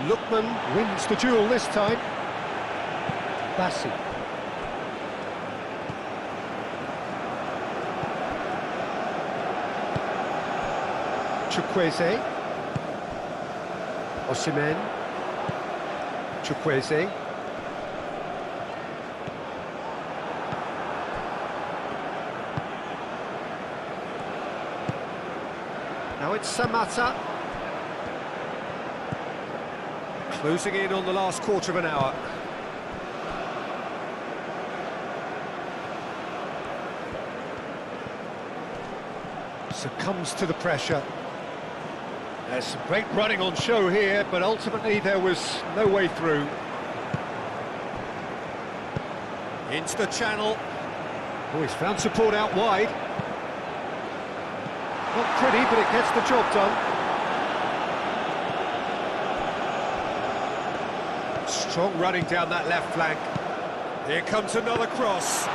Lookman wins the duel this time. Bassi. Chukwueze. Osimhen. Chukwueze. Now it's Samatta. Closing in on the last quarter of an hour. Succumbs to the pressure. There's some great running on show here, but ultimately there was no way through. Into the channel. Oh, he's found support out wide. Not pretty, but it gets the job done. Strong running down that left flank. Here comes another cross.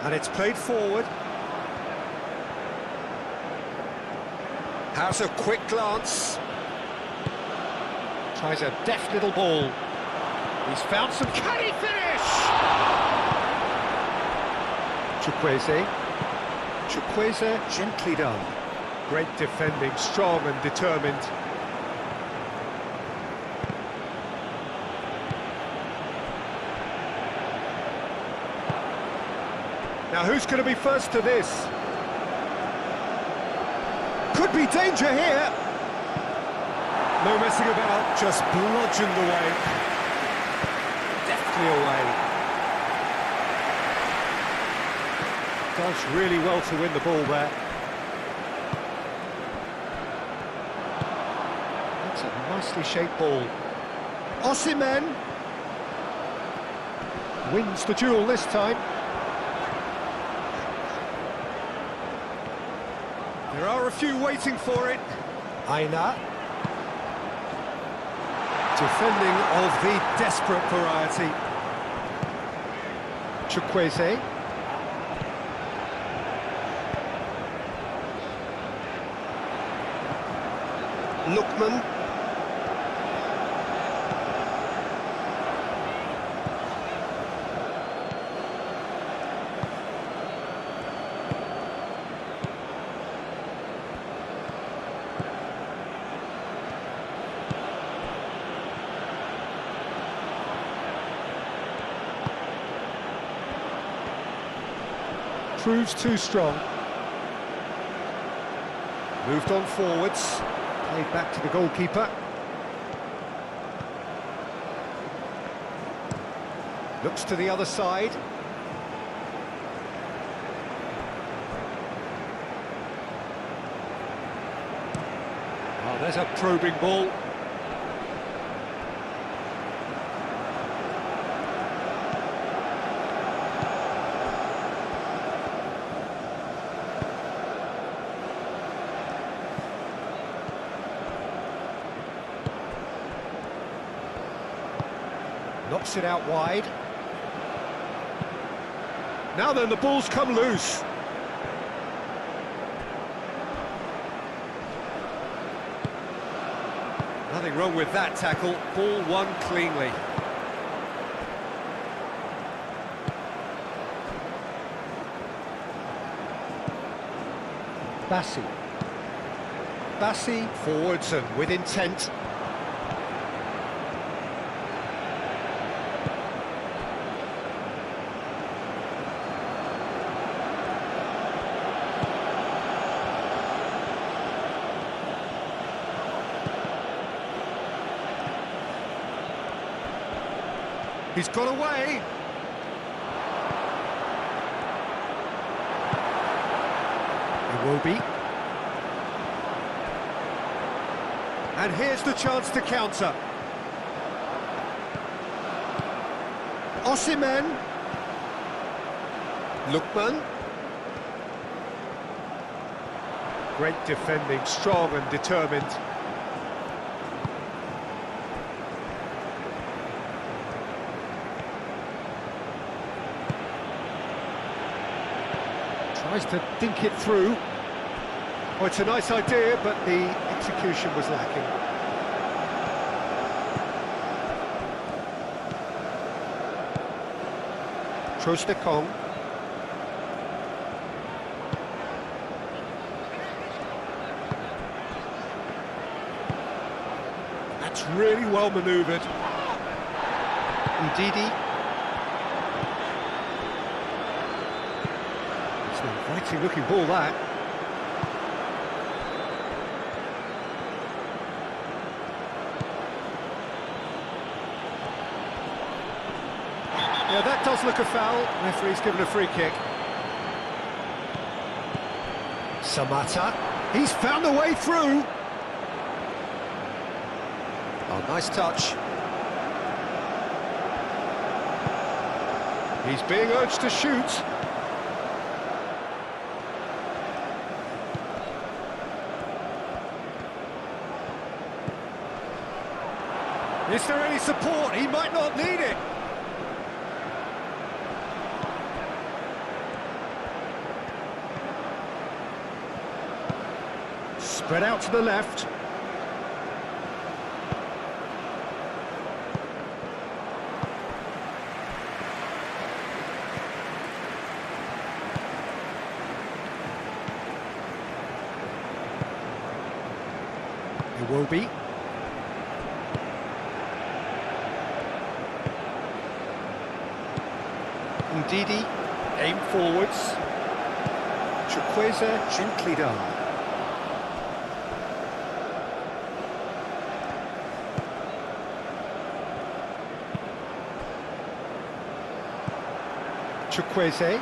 And it's played forward. Has a quick glance. Tries a deft little ball. He's found some... Can he finish? Chukwueze. Chukwueze, gently done. Great defending, strong and determined. Now who's going to be first to this? Could be danger here. No messing about, just bludgeoned away. Deftly away. Does really well to win the ball there. That's a nicely shaped ball. Osimhen. Wins the duel this time. There are a few waiting for it. Aina. Defending of the desperate variety. Chukwueze. Lookman. Proves too strong. Moved on forwards. Played back to the goalkeeper. Looks to the other side. Oh, there's a probing ball. Knocks it out wide. Now then, the ball's come loose. Nothing wrong with that tackle. Ball won cleanly. Bassi forwards and with intent. He's got away. It will be. And here's the chance to counter. Osimhen. Lookman. Great defending, strong and determined. Tries to think it through. Oh, it's a nice idea, but the execution was lacking. Trostekong. That's really well manoeuvred. Ndidi. It's an inviting looking ball, that. Yeah, that does look a foul. Referee's given a free kick. Samata. He's found a way through. Oh, nice touch. He's being urged to shoot. Is there any support? He might not need it. Spread out to the left. It will be. Ndidi, aim forwards. Chukwueze gently down. Chukwueze.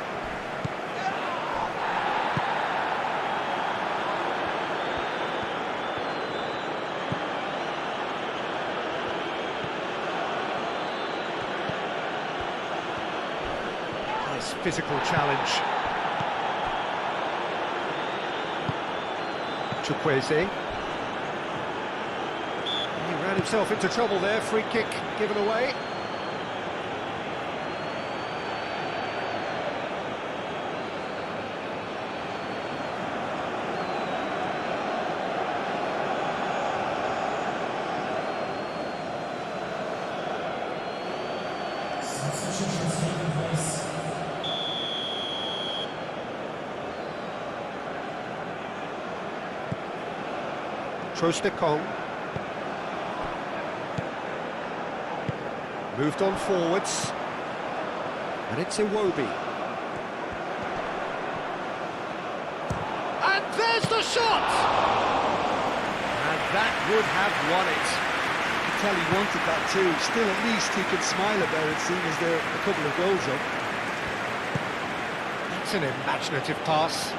Nice physical challenge. Chukwueze. He ran himself into trouble there, free kick given away. Trostekong. Moved on forwards. And it's Iwobi. And there's the shot! And that would have won it. You can tell he wanted that too. Still, at least he could smile about it, seeing as there are a couple of goals up. That's an imaginative pass.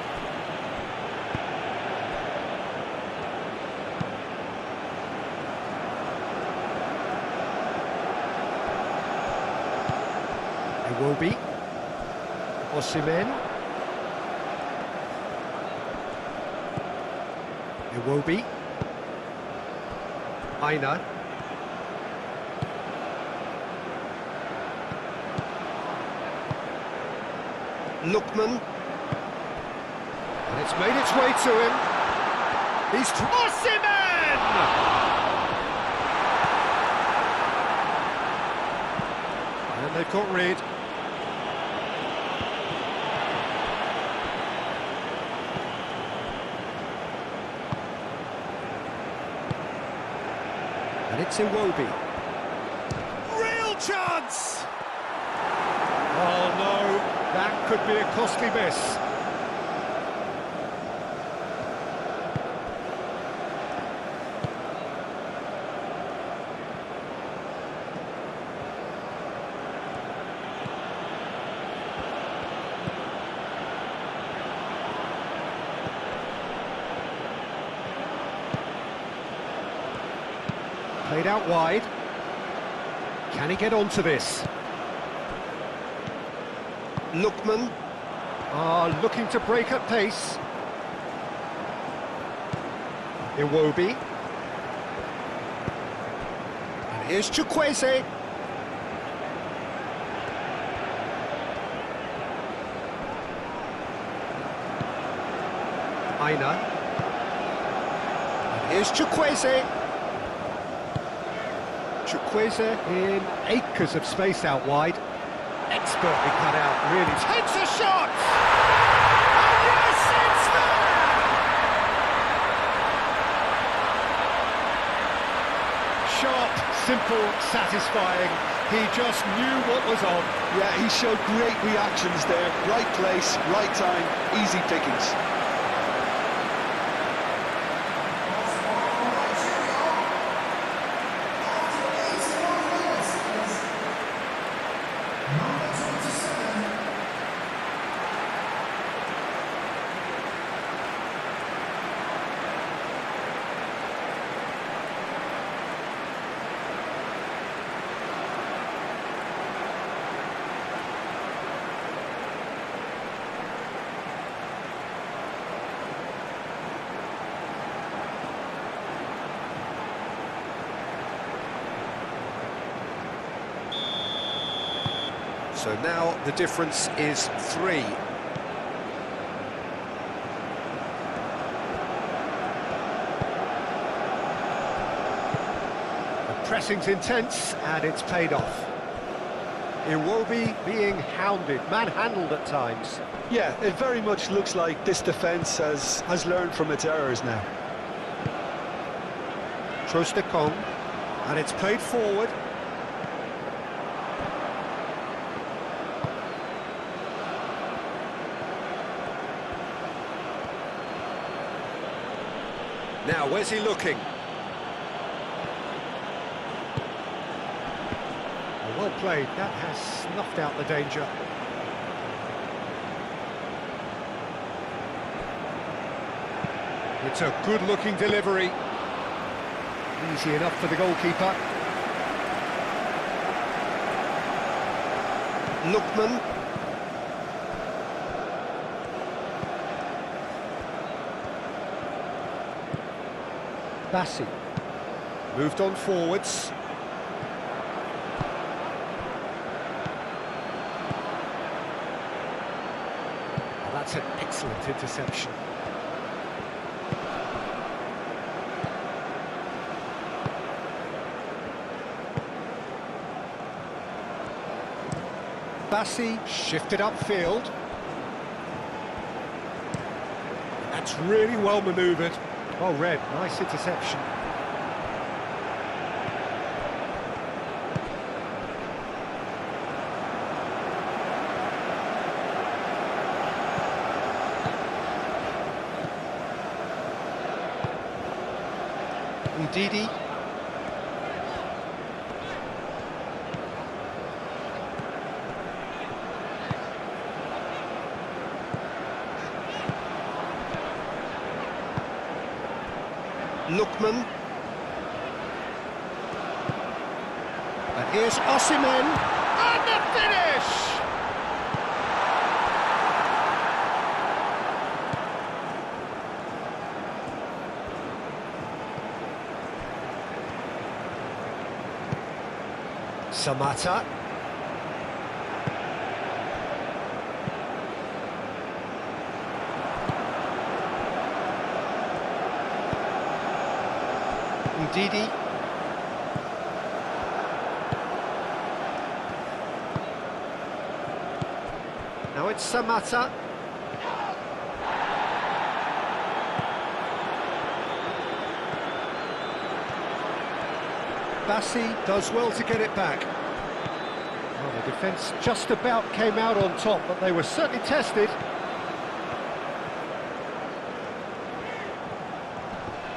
Iwobi. Osimhen. Iwobi. Aina. Lookman. And it's made its way to him. He's Osimhen! And they've got rid. And it's Iwobi. Real chance! Oh no, that could be a costly miss. Played out wide. Can he get onto this? Lookman. Looking to break at pace. Iwobi. And here's Chukwueze. Aina. And here's Chukwueze. Chukwueze in acres of space out wide. Expertly cut out, really. Takes a shot! And yes, it's there! Sharp, simple, satisfying. He just knew what was on. Yeah, he showed great reactions there. Right place, right time, easy pickings. So now the difference is 3. The pressing's intense and it's paid off. Iwobi being hounded, manhandled at times. Yeah, it very much looks like this defence has learned from its errors now. Trostekong, and it's played forward. Now, where's he looking? Well played, that has snuffed out the danger. It's a good-looking delivery. Easy enough for the goalkeeper. Lookman. Bassi. Moved on forwards. Oh, that's an excellent interception. Bassi shifted upfield. That's really well manoeuvred. Well read, nice interception. Ndidi. Lookman. And here's Osimhen. And the finish! Samata. Ndidi. Now it's Samata. Bassi does well to get it back. Well, the defence just about came out on top, but they were certainly tested.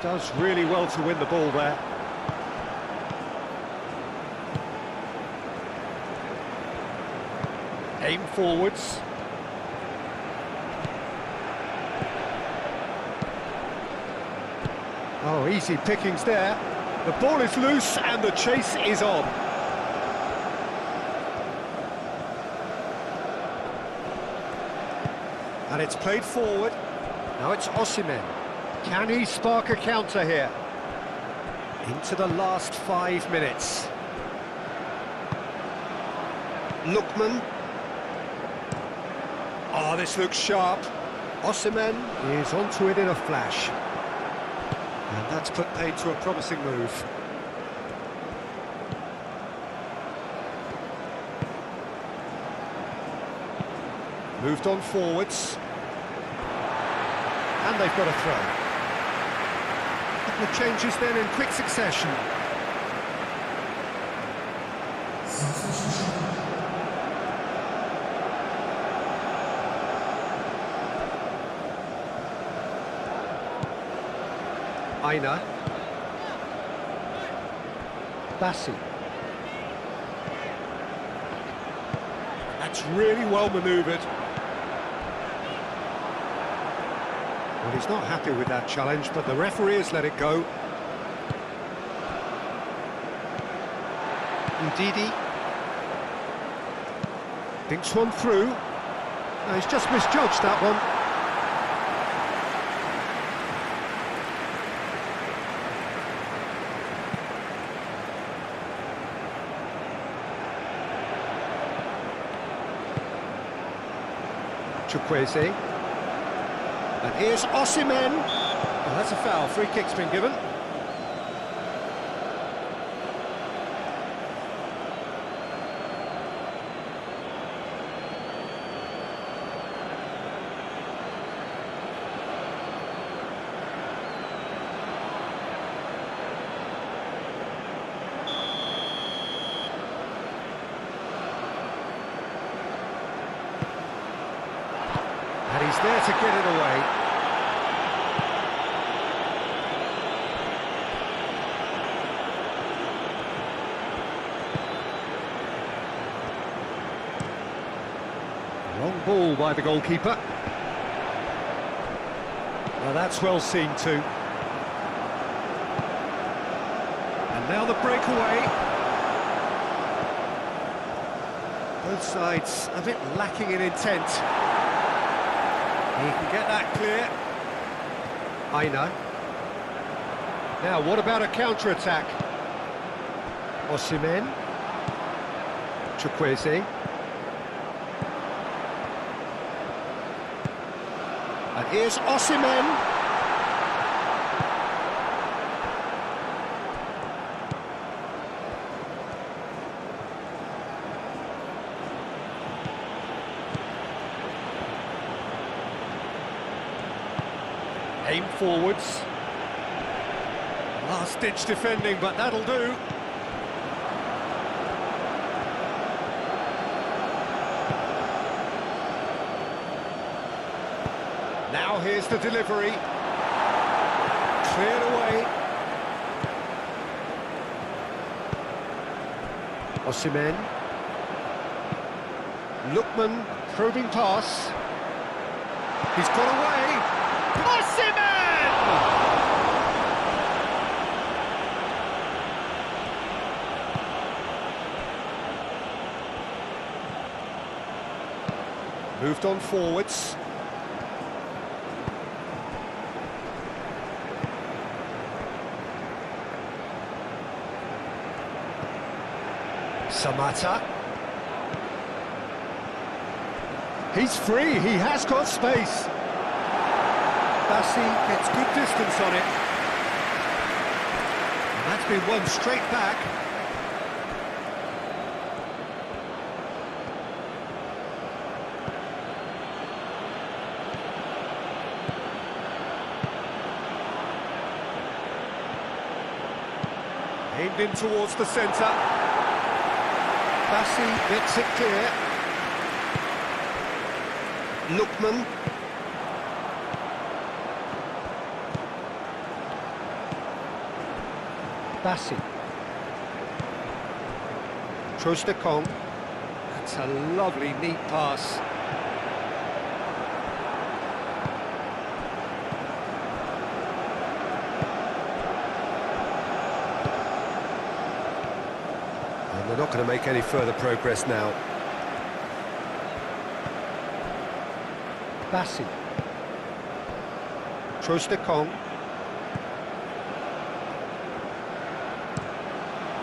Does really well to win the ball there. Aim forwards. Oh, easy pickings there. The ball is loose and the chase is on. And it's played forward. Now it's Osimhen. Can he spark a counter here? Into the last 5 minutes. Lookman. Oh, this looks sharp. Osimhen is onto it in a flash. And that's put paid to a promising move. Moved on forwards. And they've got a throw. Couple of changes then in quick succession. Aina. Bassi. That's really well manoeuvred. Well, he's not happy with that challenge, but the referee has let it go. Ndidi. Thinks one through. No, he's just misjudged that one. Chukwueze. And here's Osimhen. Oh, that's a foul. Free kick's been given. And he's there to get it away. Long ball by the goalkeeper. Well, that's well seen too. And now the breakaway. Both sides a bit lacking in intent. He can get that clear. Aina. Now, what about a counter-attack? Osimhen. Chukwueze. And here's Osimhen. Aim forwards. Last-ditch defending, but that'll do. Now here's the delivery. Cleared away. Osimhen. Lookman, probing pass. He's got away. Osimhen! Moved on forwards. Samata. He's free, he has got space. Bassi gets good distance on it. And that's been won straight back. Aimed in towards the centre. Bassi gets it clear. Lookman. Bassi. Trostekong. That's a lovely, neat pass. And they're not going to make any further progress now. Bassi. Trostekong.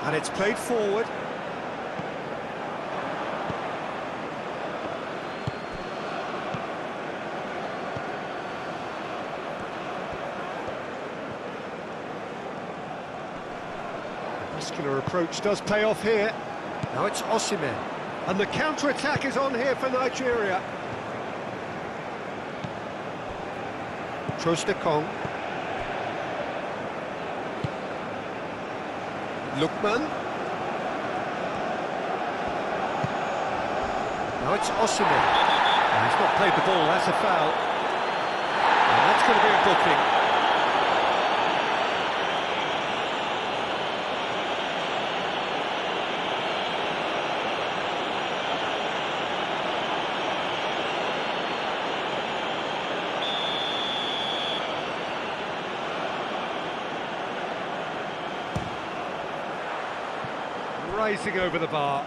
And it's played forward. Muscular approach does pay off here. Now it's Osimhen. And the counter-attack is on here for Nigeria. Trostekong. Lookman. Now it's Osimhen. He's not played the ball, that's a foul. And that's going to be a booking. Racing over the bar.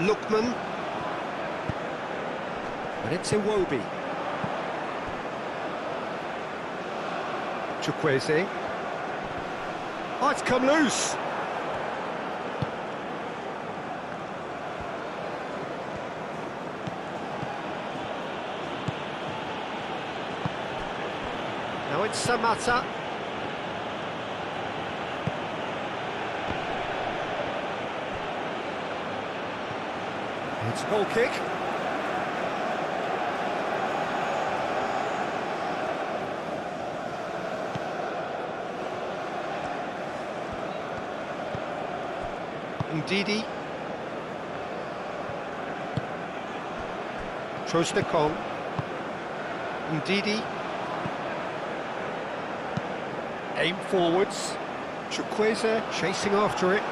Lookman. And it's Iwobi. Chukwueze. Oh, it's come loose. Now it's Samata. It's a goal kick. Ndidi. Trostekong. Ndidi. Aim forwards. Chukwueze chasing after it.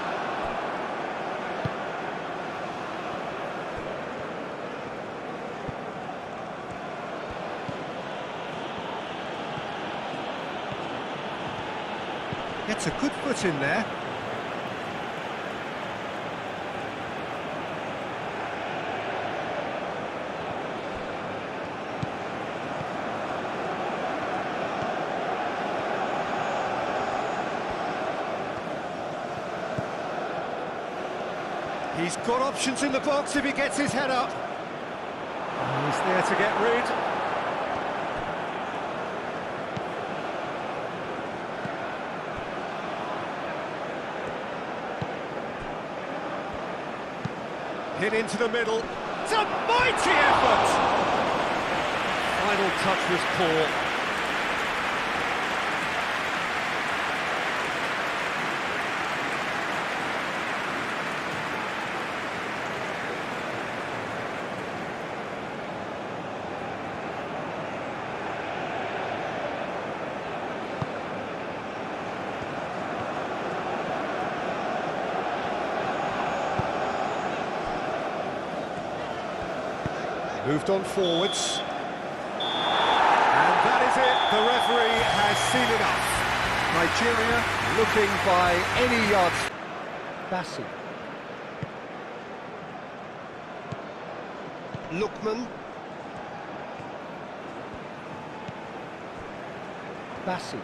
Gets a good foot in there. He's got options in the box if he gets his head up. And he's there to get rid. Hit into the middle. It's a mighty effort! Final touch was poor. Moved on forwards. And that is it. The referee has seen enough. Nigeria looking by any yards. Bassi. Lookman. Bassi.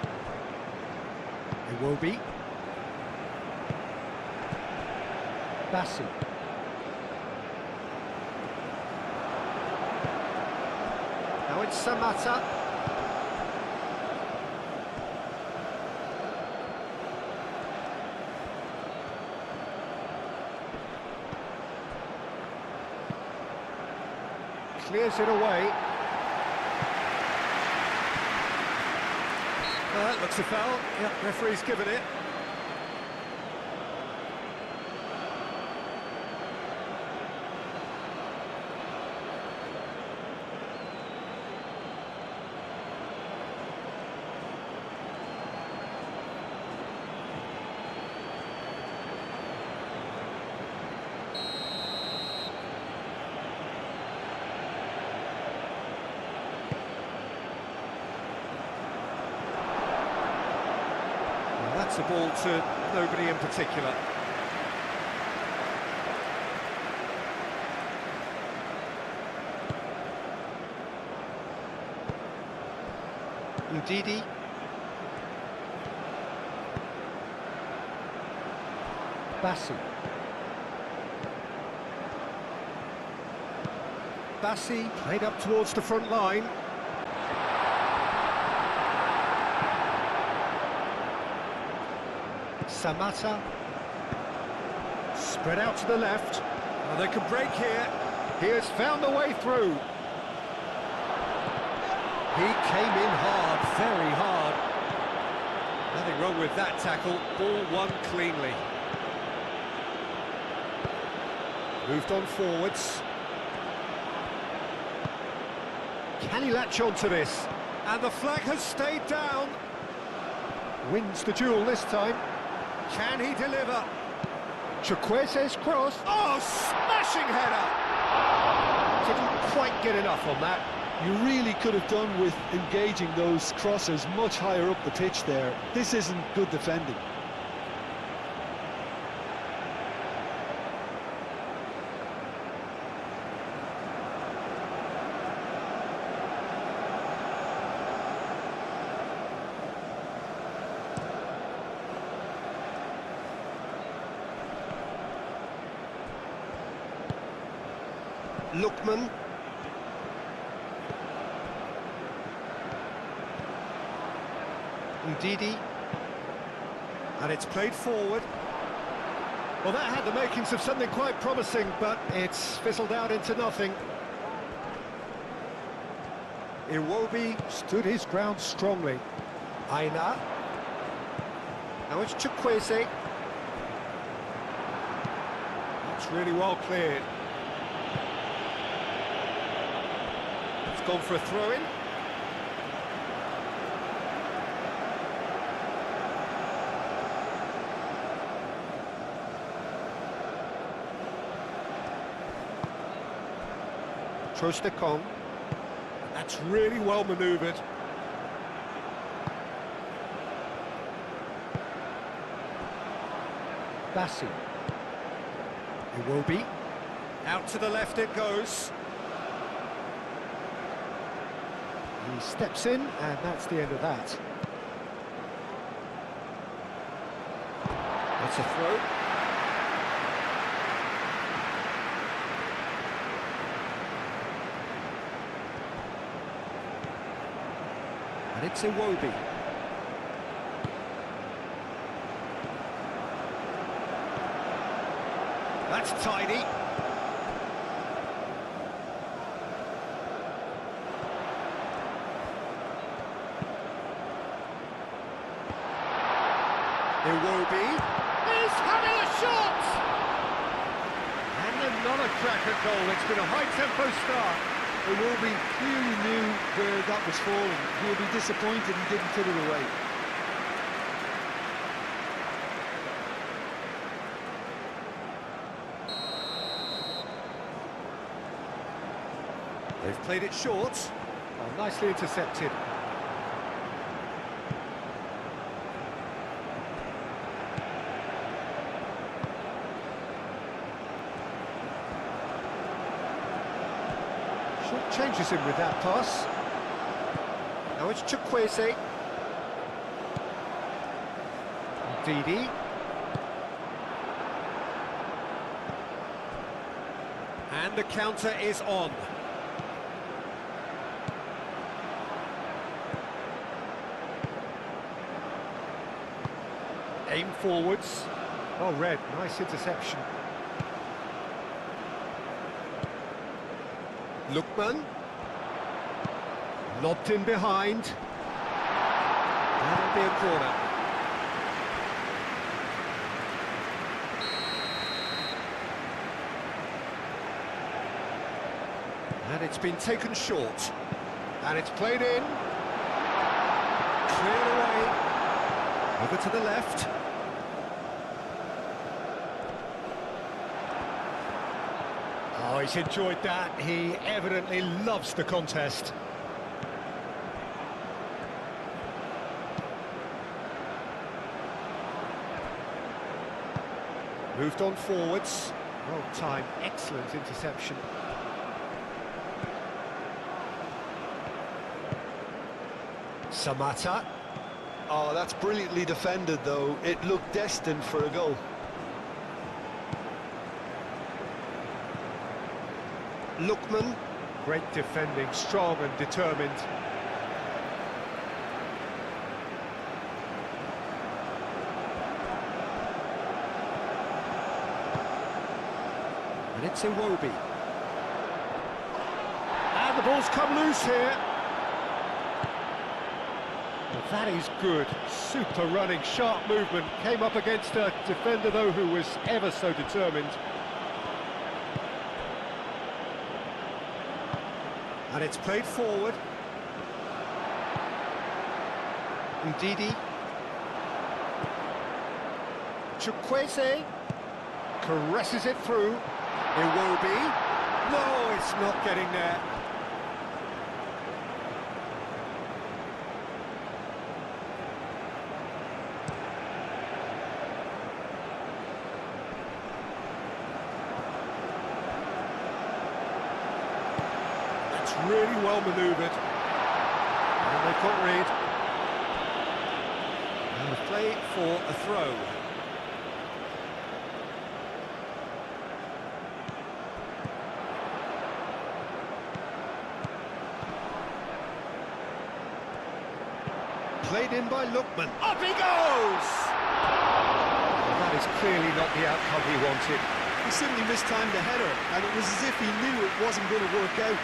Iwobi. Bassi. Now it's Samata. Clears it away. That looks a foul. Yep, referee's given it. That's a ball to nobody in particular. Ndidi. Bassi. Bassi played up towards the front line. Samata. Spread out to the left. Oh, they can break here. He has found a way through. He came in hard, very hard. Nothing wrong with that tackle. Ball won cleanly. Moved on forwards. Can he latch on to this? And the flag has stayed down. Wins the duel this time. Can he deliver? Chukwueze's cross. Oh, smashing header! Didn't quite get enough on that. You really could have done with engaging those crosses much higher up the pitch there. This isn't good defending. Lookman. Ndidi. And it's played forward. Well, that had the makings of something quite promising, but it's fizzled out into nothing. Iwobi stood his ground strongly. Aina. Now it's Chukwueze. That's really well cleared. It's gone for a throw-in. That's really well manoeuvred. Bassi. It will be. Out to the left it goes. He steps in, and that's the end of that. That's a throw. And it's Iwobi. That's tidy. Iwobi is having a shot! And another cracker goal. It's been a high-tempo start. Iwobi clearly knew where that was falling. He'll be disappointed he didn't fit it away. They've played it short. Oh, nicely intercepted. Short changes him with that pass. Now it's Chukwueze. Didi. And the counter is on. Aim forwards. Well read, nice interception. Lookman. Lobbed in behind. That'll be a corner. And it's been taken short. And it's played in. Cleared away. Over to the left. Oh, he's enjoyed that. He evidently loves the contest. Moved on forwards. Well timed, excellent interception. Samata. Oh, that's brilliantly defended, though. It looked destined for a goal. Lookman. Great defending, strong and determined. And it's Iwobi. And the ball's come loose here. Well, that is good. Super running, sharp movement. Came up against a defender, though, who was ever so determined. And it's played forward. Ndidi. Chukwueze caresses it through. Iwobi. No, it's not getting there. Really well manoeuvred. And they can't read. And the play for a throw. Played in by Lookman. Up he goes! Well, that is clearly not the outcome he wanted. He simply mistimed the header, and it was as if he knew it wasn't going to work out.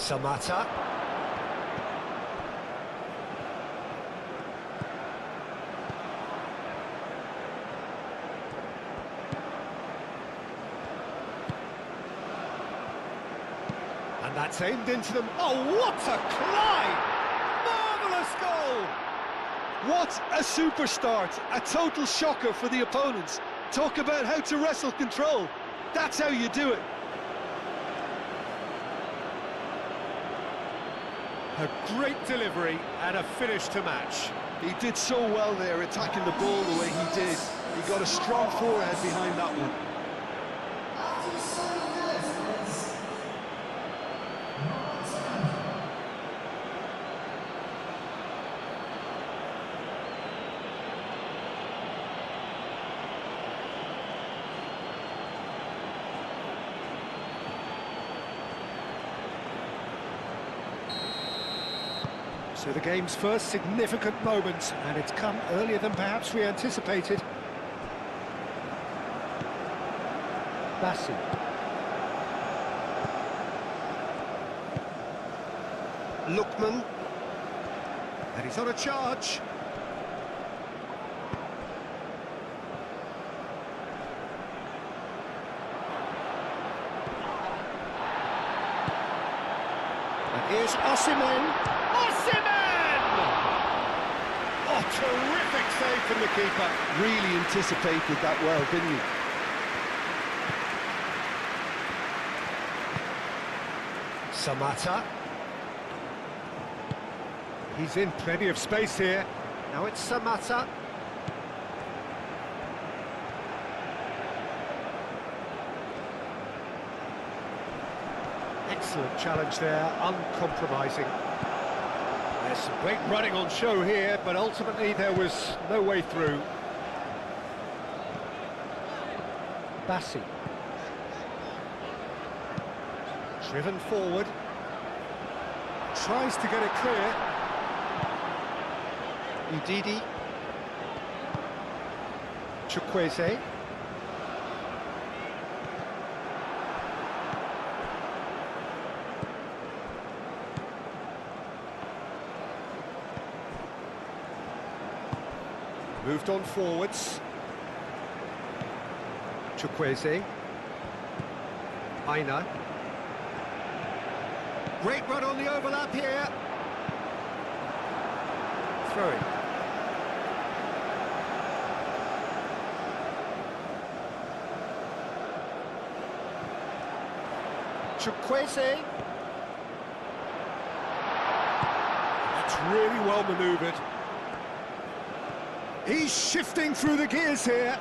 Samata. And that's aimed into them. Oh, what a climb! Marvellous goal! What a super start, a total shocker for the opponents. Talk about how to wrestle control. That's how you do it. A great delivery and a finish to match. He did so well there, attacking the ball the way he did. He got a strong forehead behind that one. So the game's first significant moment, and it's come earlier than perhaps we anticipated. Bassi. Lookman. And he's on a charge. And here's Osimhen. Osimhen! Oh, terrific save from the keeper. Really anticipated that well, didn't he? Samata. He's in plenty of space here. Now it's Samata. Excellent challenge there, uncompromising. There's some great running on show here, but ultimately there was no way through. Bassi. Driven forward. Tries to get it clear. Udidi. Chukwueze. Moved on forwards. Chukwueze. Aina. Great run on the overlap here. Throwing. Chukwueze. That's really well manoeuvred. He's shifting through the gears here.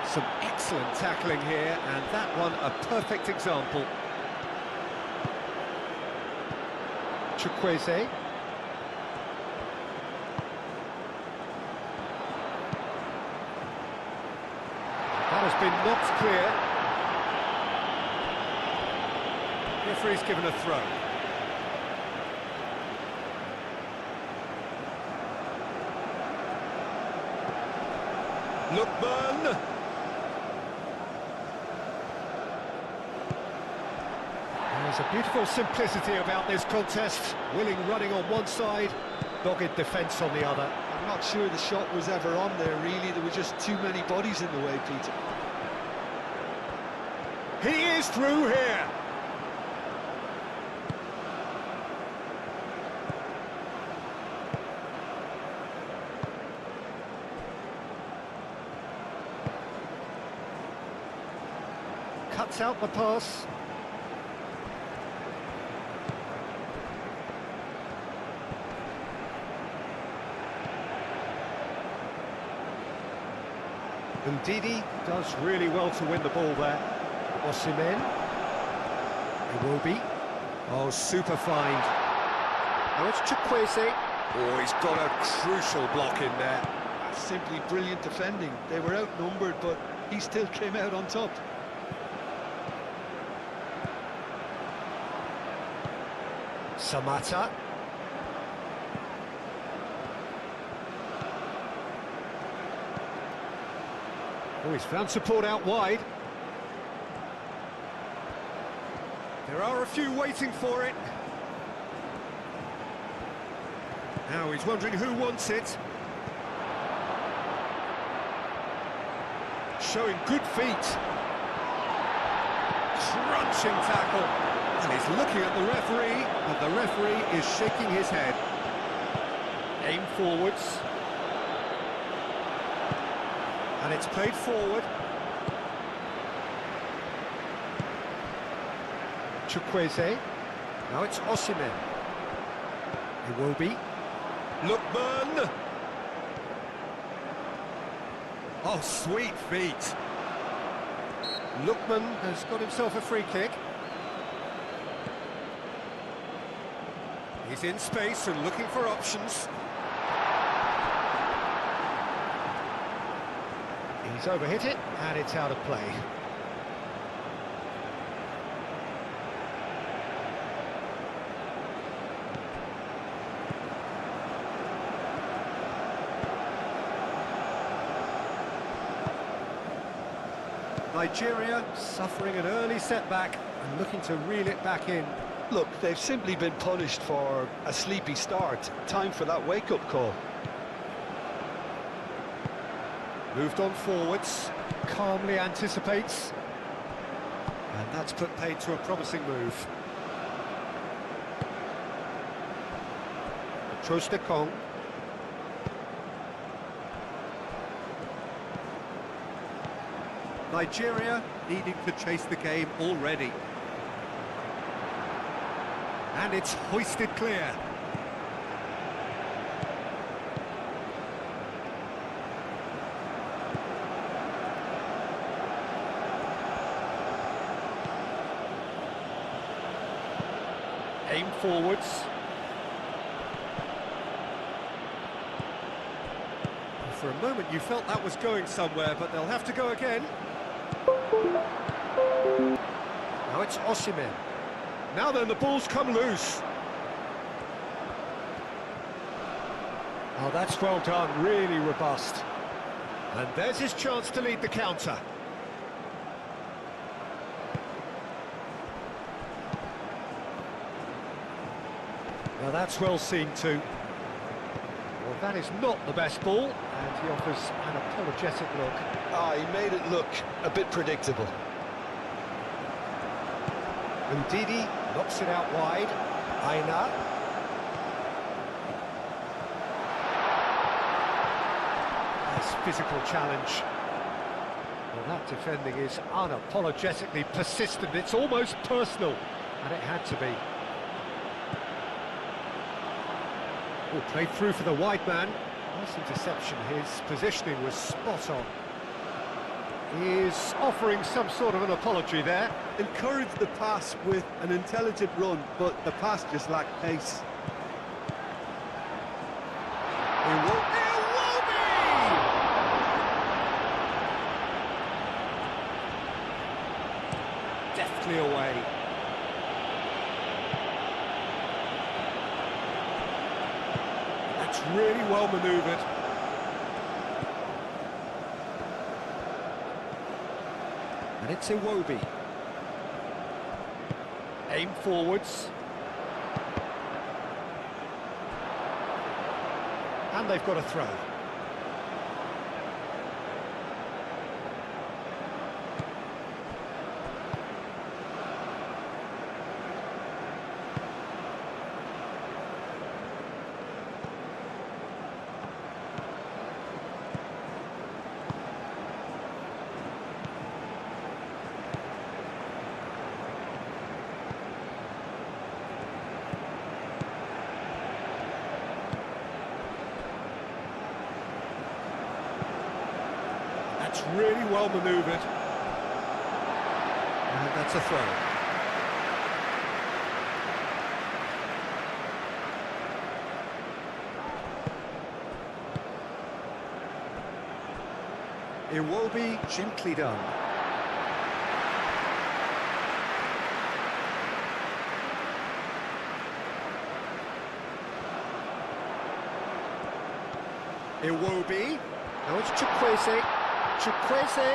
Some excellent tackling here, and that one a perfect example. Chukwueze. That has been knocked clear. Referee's given a throw. Lookman. There's a beautiful simplicity about this contest. Willing running on one side, dogged defence on the other. I'm not sure the shot was ever on there, really. There were just too many bodies in the way, Peter. He is through here. Cuts out the pass. Ndidi does really well to win the ball there. Osimhen. Iwobi. Oh, super find. Now it's Chukwueze. Oh, he's got a crucial block in there. That's simply brilliant defending. They were outnumbered, but he still came out on top. Samata. Oh, he's found support out wide. There are a few waiting for it. Now he's wondering who wants it. Showing good feet. Crunching tackle. And he's looking at the referee, but the referee is shaking his head. Aim forwards. And it's played forward. Chukwueze. Now it's Osimhen. Iwobi. Lookman. Oh, sweet feet. Lookman has got himself a free kick. He's in space and looking for options. He's overhit it, and it's out of play. Nigeria suffering an early setback and looking to reel it back in. Look, they've simply been punished for a sleepy start. Time for that wake-up call. Moved on forwards, calmly anticipates. And that's put paid to a promising move. Trostekong. Nigeria needing to chase the game already. And it's hoisted clear. Aim forwards. For a moment you felt that was going somewhere, but they'll have to go again. Now it's Osimhen. Now then, the ball's come loose. Oh, that's well done, really robust. And there's his chance to lead the counter. Now that's well seen too. Well, that is not the best ball, and he offers an apologetic look. Ah, he made it look a bit predictable. Ndidi knocks it out wide. Aina. Nice physical challenge. Well, that defending is unapologetically persistent. It's almost personal, and it had to be. Oh, played through for the wide man. Nice interception. His positioning was spot on. He is offering some sort of an apology there. Encouraged the pass with an intelligent run, but the pass just lacked pace. Deftly away. That's really well manoeuvred. And it's Iwobi. Aim forwards. And they've got a throw. That's really well manoeuvred. And that's a throw. Iwobi gently done. Iwobi. Now it's Chukwueze. Chukwueze.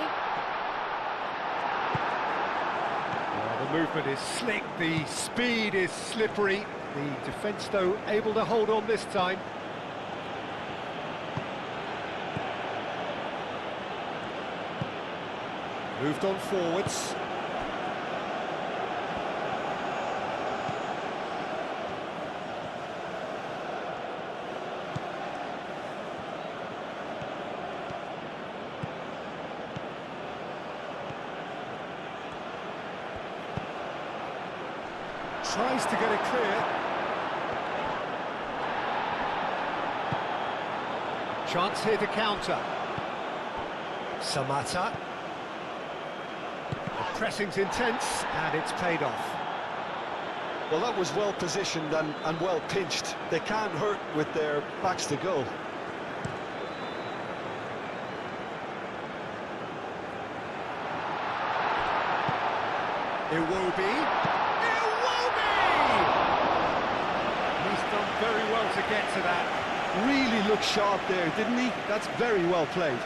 Well, the movement is slick, the speed is slippery. The defence, though, able to hold on this time. Moved on forwards. Tries to get it clear. Chance here to counter. Samata. The pressing's intense, and it's paid off. Well, that was well positioned and well pinched. They can't hurt with their backs to goal. Iwobi. He's done very well to get to that. Really looked sharp there, didn't he? That's very well played.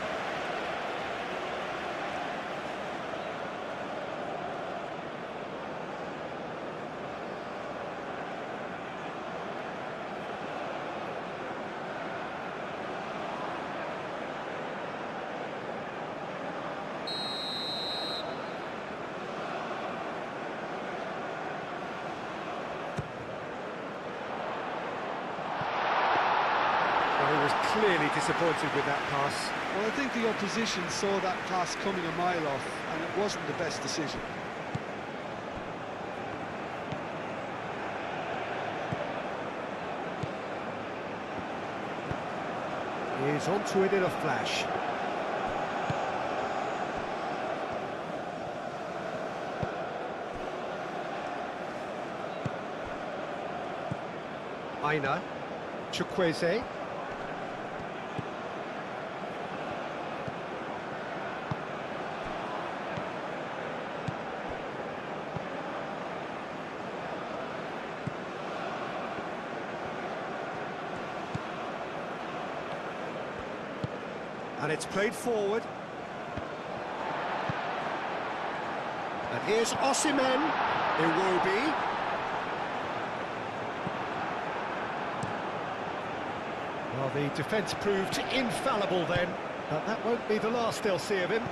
He was clearly disappointed with that pass. Well, I think the opposition saw that pass coming a mile off, and it wasn't the best decision. He's onto it in a flash. Aina. Chukwueze. And it's played forward. And here's Osimhen. Iwobi. Well, the defence proved infallible then, but that won't be the last they'll see of him.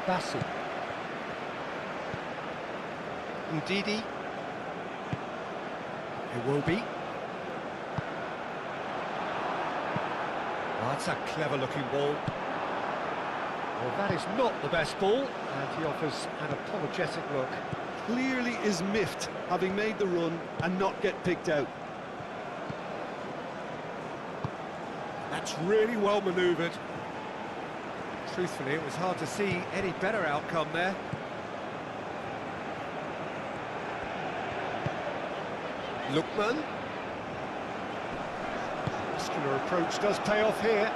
Basu. Ndidi. Iwobi. Oh, that's a clever-looking ball. Well, that is not the best ball, and he offers an apologetic look. Clearly is miffed, having made the run and not get picked out. That's really well manoeuvred. Truthfully, it was hard to see any better outcome there. Lookman. Muscular approach does pay off here.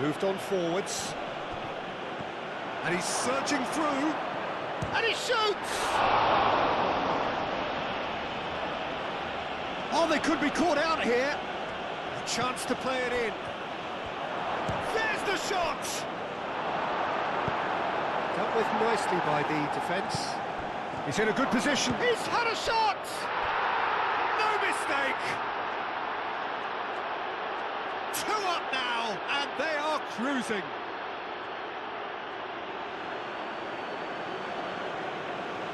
Moved on forwards. And he's surging through. And he shoots! Oh, they could be caught out here. A chance to play it in. There's the shot! Dealt with nicely by the defence. He's in a good position. He's had a shot! No mistake! 2 up now, and they are cruising.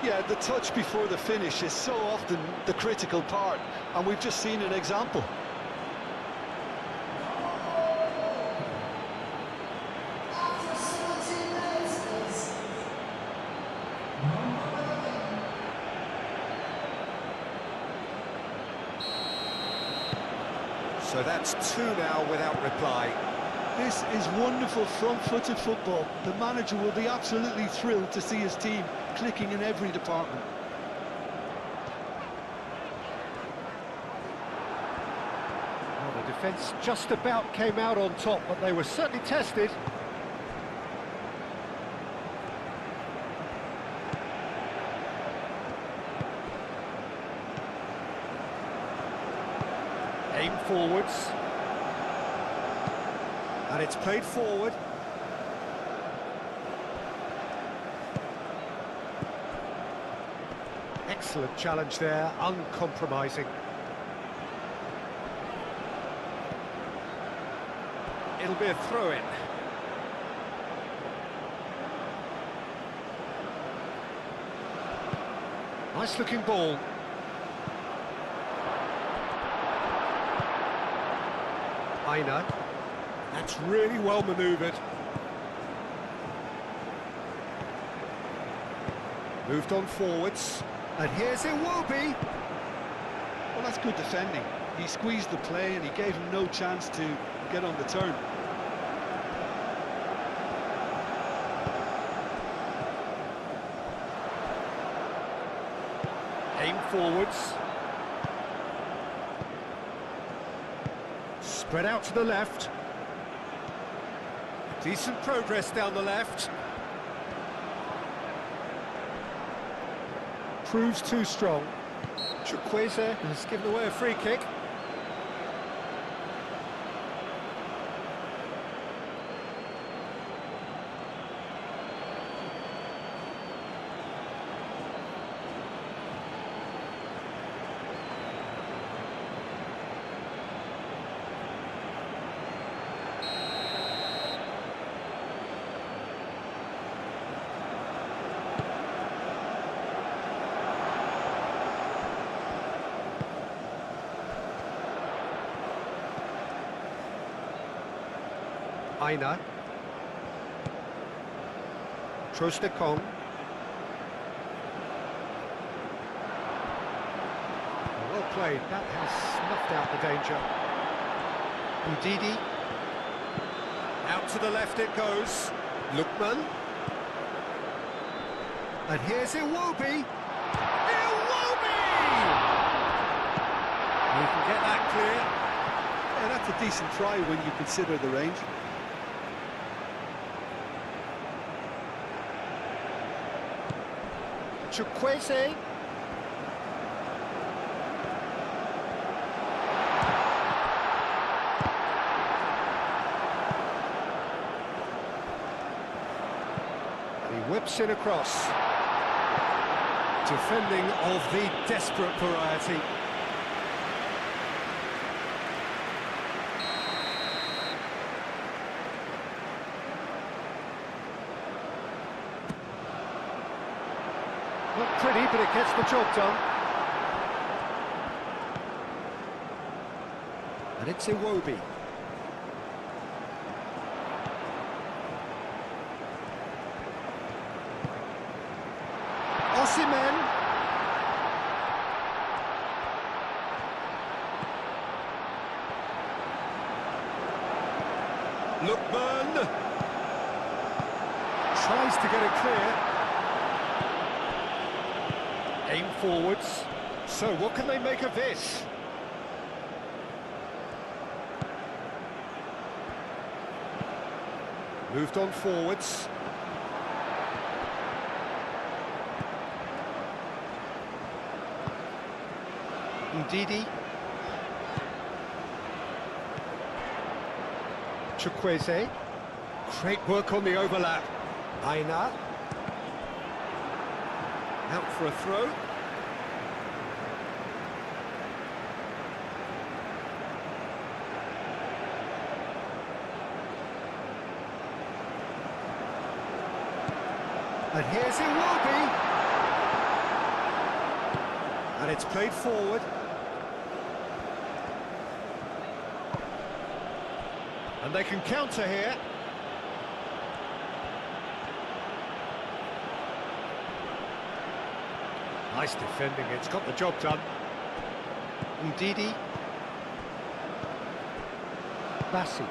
Yeah, the touch before the finish is so often the critical part, and we've just seen an example. So that's 2 now without reply. This is wonderful front-footed football. The manager will be absolutely thrilled to see his team clicking in every department. Well, the Defence just about came out on top, but they were certainly tested. Aim forwards. And it's played forward. Excellent challenge there, uncompromising. It'll be a throw-in. Nice looking ball. Aina. That's really well manoeuvred. Moved on forwards. And here's Iwobi. Well, that's good defending. He squeezed the play and he gave him no chance to get on the turn. Aim forwards. Spread out to the left. Decent progress down the left. Proves too strong. Chukwueze has given away a free kick. Aina. Trostekong. Well played, that has snuffed out the danger. Udidi. Out to the left it goes. Lookman. And here's Iwobi. Iwobi! You can get that clear. Yeah, that's a decent try when you consider the range. Chukwueze. He whips it across. Defending of the desperate variety. Not pretty, but it gets the job done. And it's Iwobi. Osimhen. Lookman. Tries to get it clear. Aim forwards. So what can they make of this? Moved on forwards. Ndidi. Chukwueze. Great work on the overlap. Aina. Out for a throw. And here's Iwobi. And it's played forward. And they can counter here. Nice defending, it's got the job done. Ndidi. Bassi.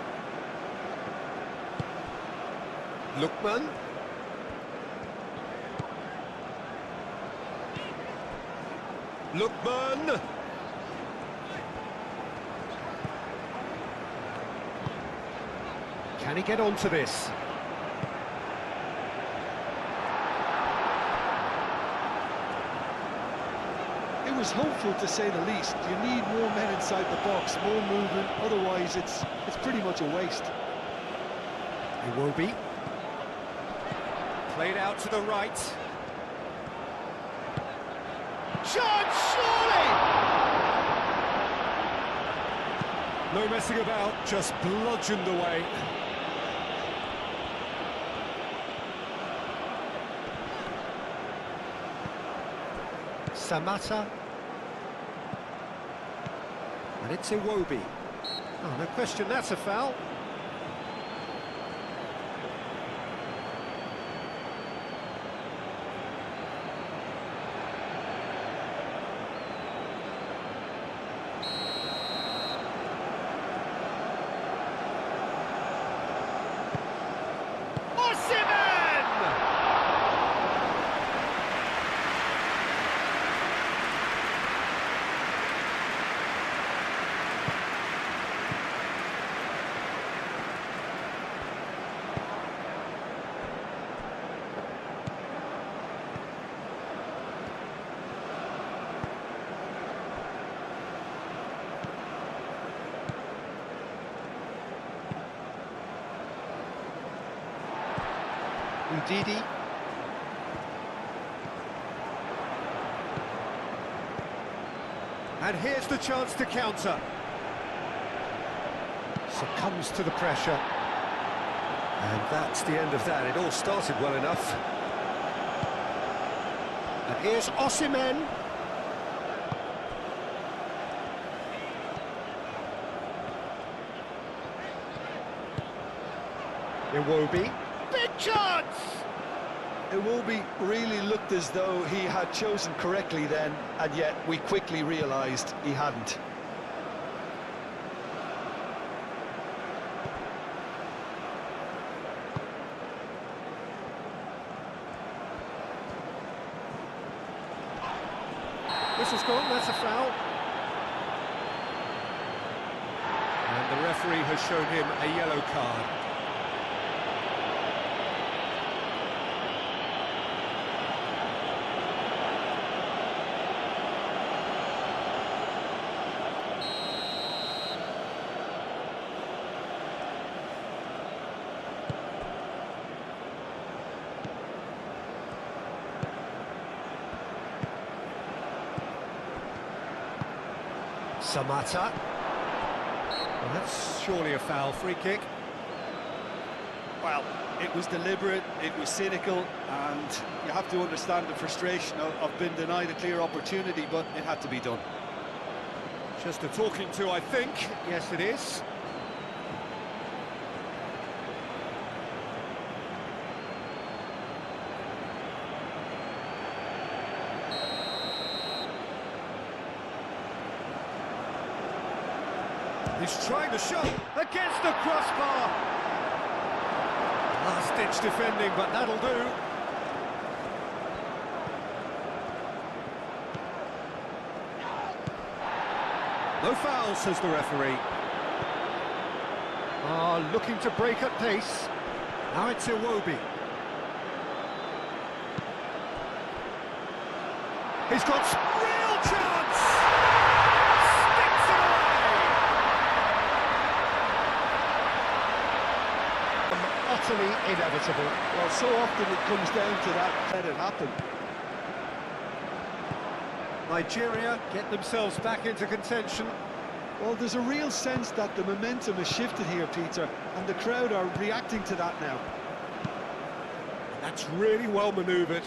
Lookman. Lookman. Can he get onto this? It was hopeful, to say the least. You need more men inside the box, more movement, otherwise it's pretty much a waste. Iwobi. Played out to the right. Shot, surely! No messing about, just bludgeoned away. Samatta. And it's Iwobi. Oh, no question, that's a foul. Udidi. And here's the chance to counter. Succumbs to the pressure. And that's the end of that. It all started well enough. And here's Osimhen. Iwobi. Big chance! Iwobi really looked as though he had chosen correctly then, and yet we quickly realised he hadn't. Whistle's gone, that's a foul. And the referee has shown him a yellow card. Samatta. Well, that's surely a foul. Free kick. Well, it was deliberate, it was cynical, and you have to understand the frustration of being denied a clear opportunity, but it had to be done. Just a talking to, I think. Yes, it is. He's trying the shot against the crossbar. Last-ditch defending, but that'll do. No foul, says the referee. Looking to break at pace. Now it's Iwobi. He's got real chance! Sticks it away! Utterly inevitable. Well, so often it comes down to that, let it happen. Nigeria get themselves back into contention. Well, there's a real sense that the momentum has shifted here, Peter, and the crowd are reacting to that now. That's really well manoeuvred.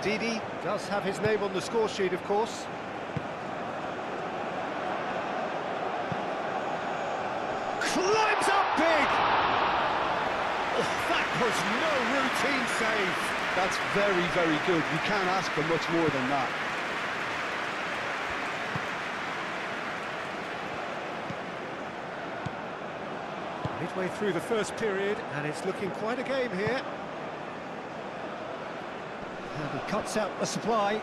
Ndidi does have his name on the score sheet, of course. Climbs up big! Oh, that was no routine save. That's very, very good. You can't ask for much more than that. Midway through the first period, and it's looking quite a game here. And he cuts out the supply.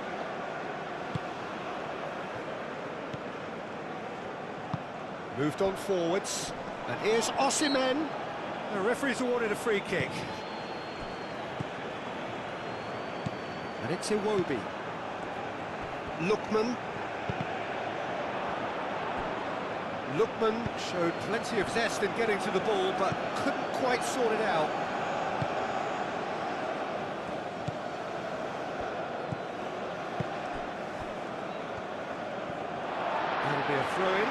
Moved on forwards. And here's Osimhen. The referee's awarded a free kick. And it's Iwobi. Lookman. Lookman showed plenty of zest in getting to the ball, but couldn't quite sort it out. That'll be a throw-in.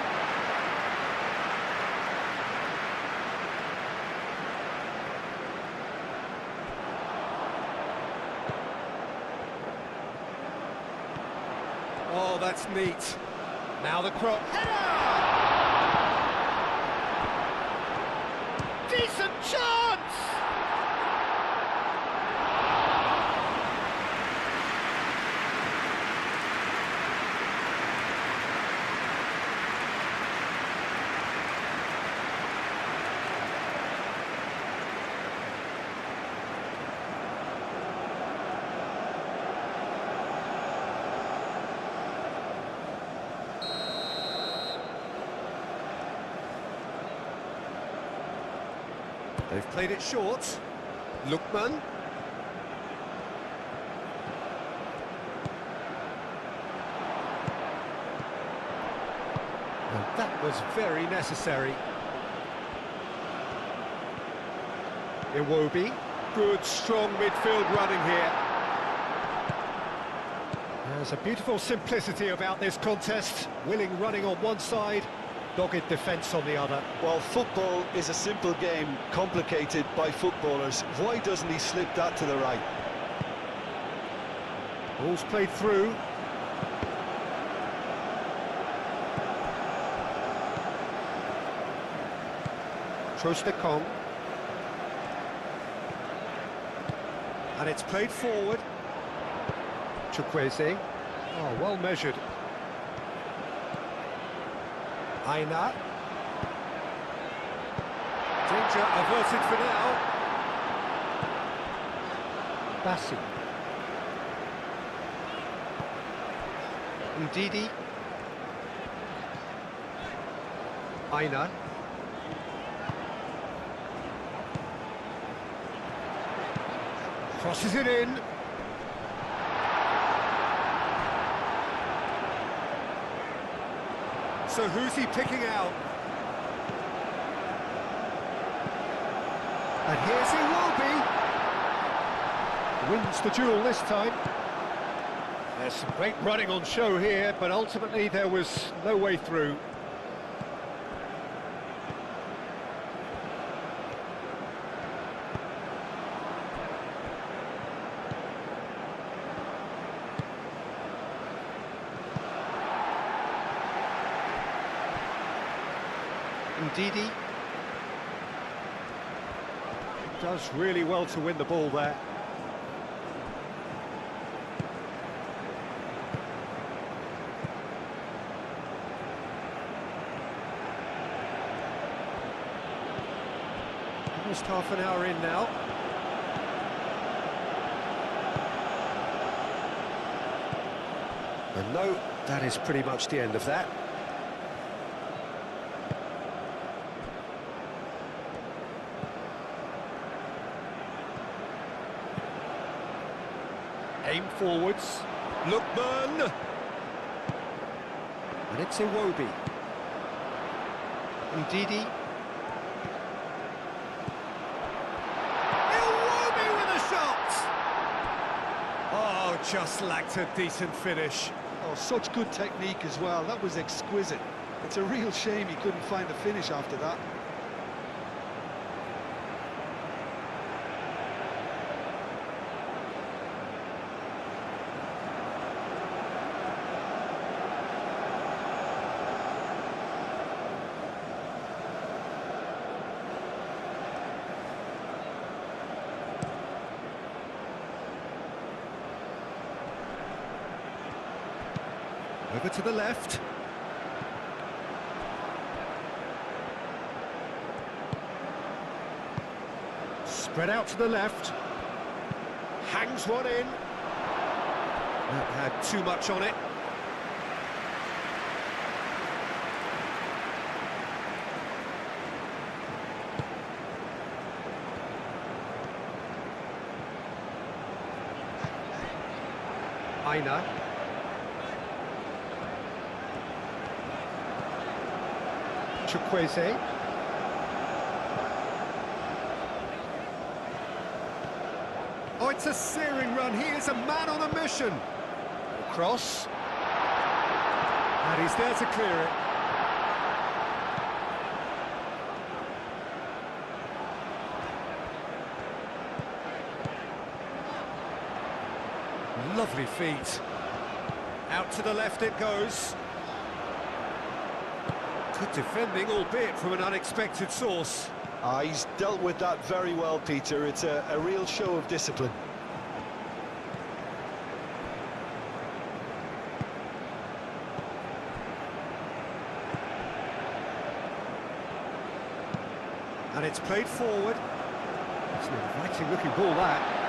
Oh, that's neat. Now the cross. Header! Decent chance! They've played it short. Lookman. And that was very necessary. Iwobi. Good, strong midfield running here. There's a beautiful simplicity about this contest. Willing running on one side, dogged defence on the other. Well, football is a simple game, complicated by footballers. Why doesn't he slip that to the right? Ball's played through. Trostekong. And it's played forward. Chukwueze. Oh, well measured. Aina. Danger averted for now. Bassi. Ndidi. Aina. Crosses it in. So who's he picking out? And here's Iwobi. Wins the duel this time. There's some great running on show here, but ultimately there was no way through. Ndidi does really well to win the ball there. Almost half an hour in now. And no, that is pretty much the end of that. Aim forwards. Lookman. And it's Iwobi. Ndidi. Iwobi with a shot! Oh, just lacked a decent finish. Oh, such good technique as well. That was exquisite. It's a real shame he couldn't find the finish after that. Over to the left. Spread out to the left. Hangs one in. That had too much on it. Aina. Chukwueze. Oh, it's a searing run. He is a man on a mission. Cross. And he's there to clear it. Lovely feet. Out to the left it goes. Good defending, albeit from an unexpected source. He's dealt with that very well, Peter. It's a real show of discipline. And it's played forward. It's an inviting looking ball, that.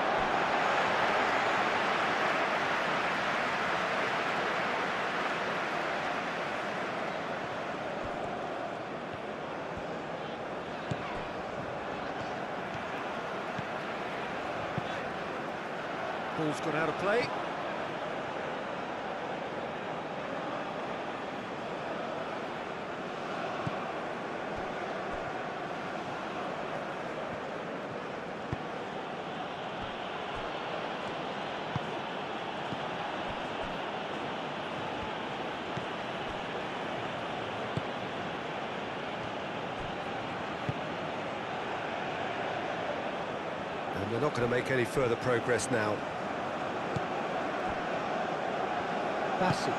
Ball's gone out of play. And they're not going to make any further progress now. Bassi.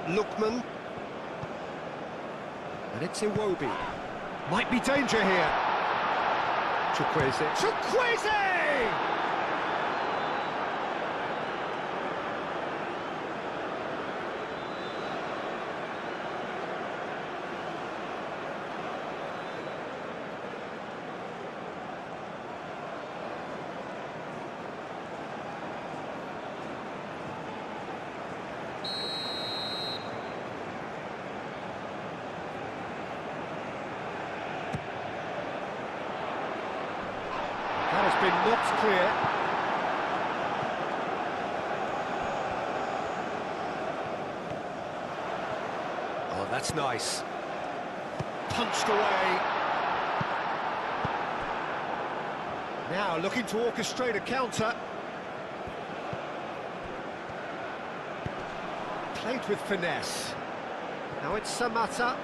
Lookman. And it's Iwobi. Might be danger here. Chukwueze. Chukwueze! That has been knocked clear. Oh, that's nice. Punched away. Now looking to orchestrate a counter. Played with finesse. Now it's Samata.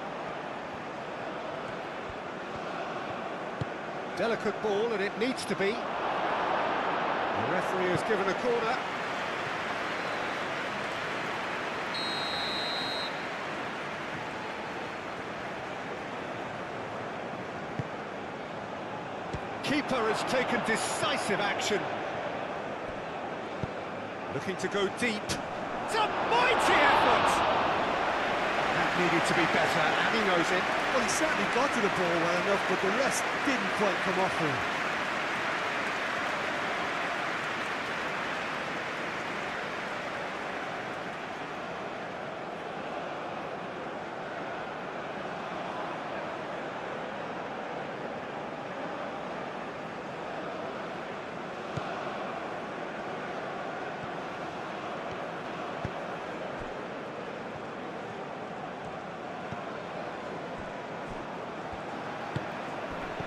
Delicate ball, and it needs to be. The referee has given a corner. Keeper has taken decisive action. Looking to go deep. It's a mighty effort! That needed to be better, and he knows it. Well, he certainly got to the ball well enough, but the rest didn't quite come off for him.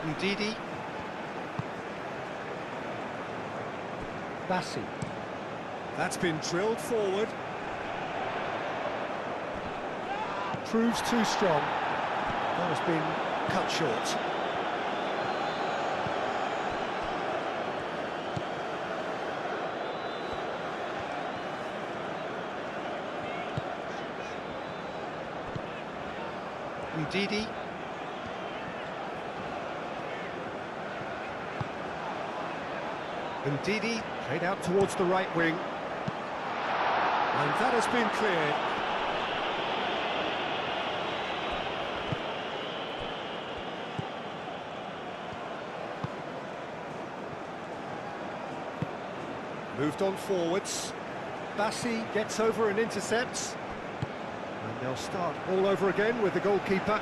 Ndidi. Bassi. That's been drilled forward. Proves too strong. That has been cut short. Ndidi. Ndidi played out towards the right wing. And that has been cleared. Moved on forwards. Bassi gets over and intercepts. And they'll start all over again with the goalkeeper.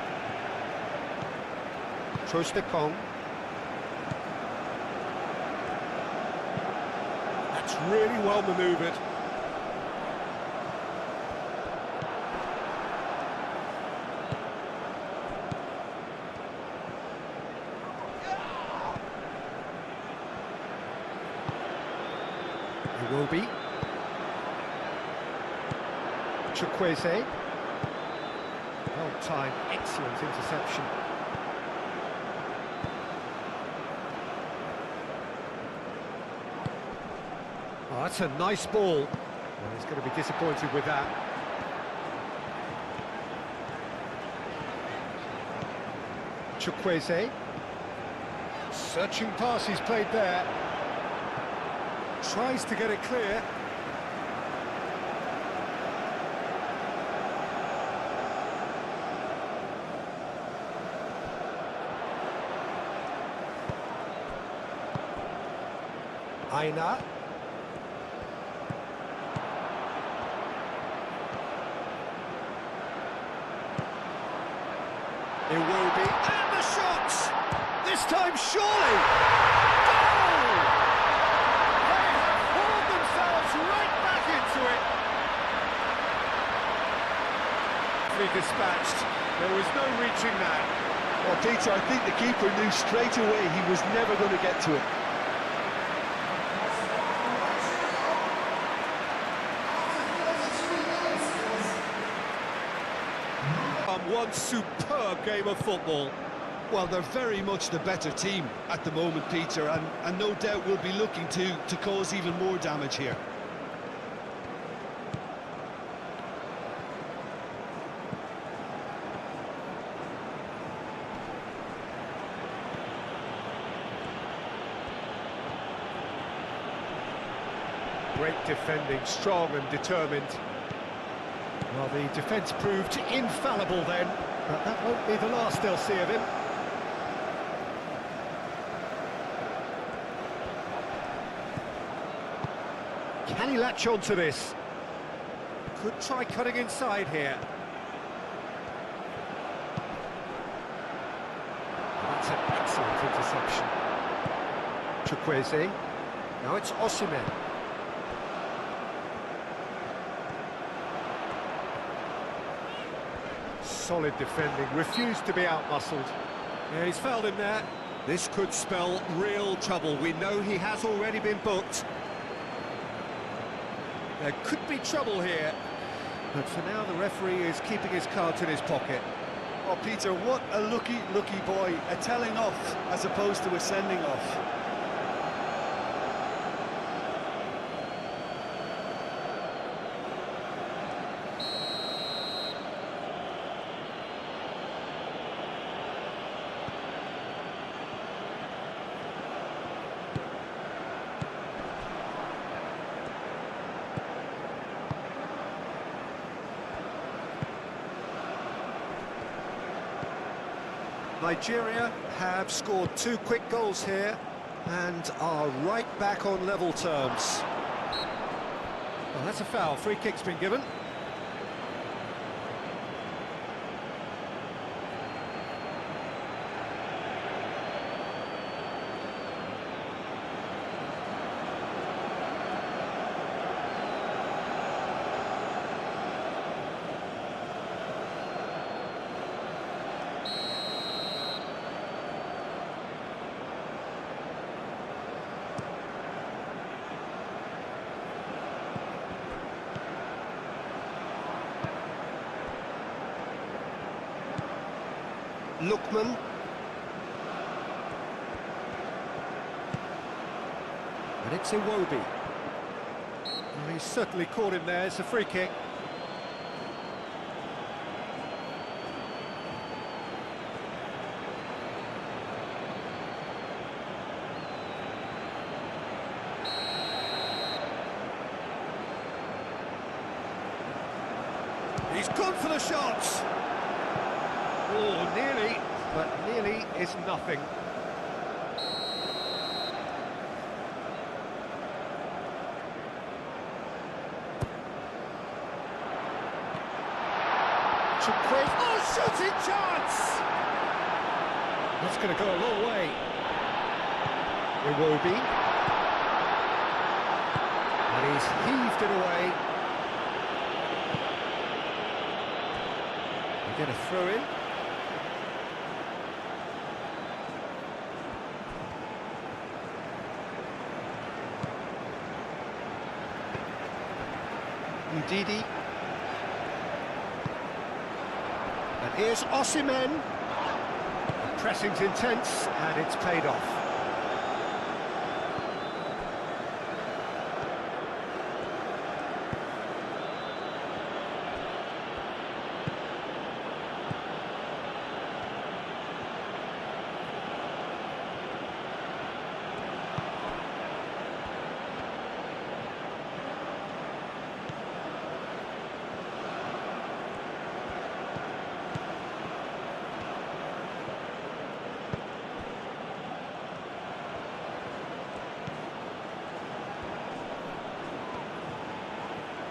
Trostekong. That's really well manoeuvred. It will be. Chukwueze. Well-timed, excellent interception. Oh, that's a nice ball. Well, he's going to be disappointed with that. Chukwueze. Searching pass he's played there. Tries to get it clear. Aina. It will be. And the shots! This time, surely! Goal! They have hauled themselves right back into it. Dispatched. There was no reaching that. Well, Peter, I think the keeper knew straight away he was never going to get to it. One superb game of football. Well, they're very much the better team at the moment, Peter, and no doubt will be looking to cause even more damage here. Great defending, strong and determined. Well, the defence proved infallible then, but that won't be the last they'll see of him. Can he latch on to this? Could try cutting inside here. That's an excellent interception. Chukwueze. Now it's Osimhen. Solid defending, refused to be out-muscled. Yeah, he's fouled him there. This could spell real trouble. We know he has already been booked. There could be trouble here. But for now, the referee is keeping his cards in his pocket. Oh, Peter, what a lucky boy. A telling off as opposed to a sending off. Nigeria have scored 2 quick goals here and are right back on level terms. Well, that's a foul. Free kick's been given. Lookman. And it's Iwobi. Well, he's certainly caught him there. It's a free kick. He's gone for the shots. Oh, nearly, but nearly is nothing. Chukwueze. Oh, shooting chance! That's going to go a long way. Iwobi. And he's heaved it away. We get a throw in. Ndidi. And here's Osimhen. The pressing's intense and it's paid off.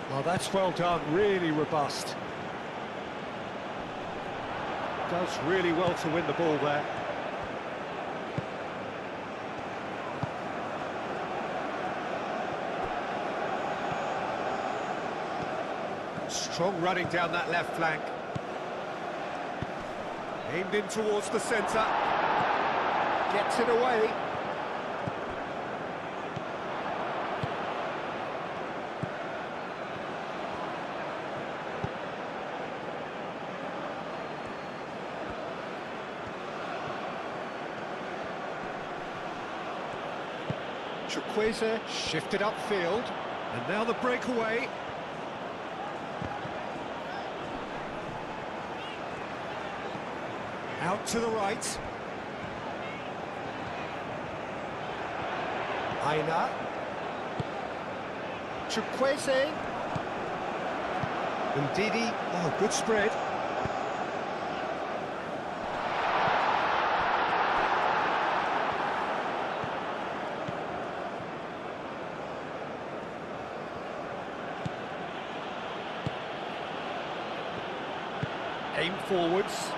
Well, that's well done, really robust. Does really well to win the ball there. Strong running down that left flank. Aimed in towards the centre. Gets it away. Chukwueze shifted upfield, and now the breakaway. Out to the right. Aina. Chukwueze. Ndidi. Oh, good spread. Aim forwards.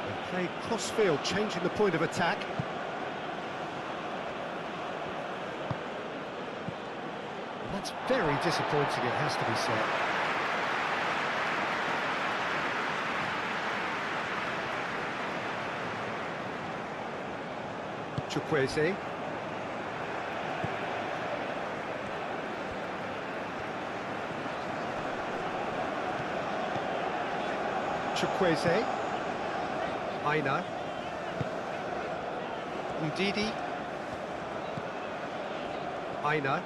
They play cross-field, changing the point of attack. And that's very disappointing, it has to be said. Chukwueze. Chukwueze. Aina. Ndidi. Aina.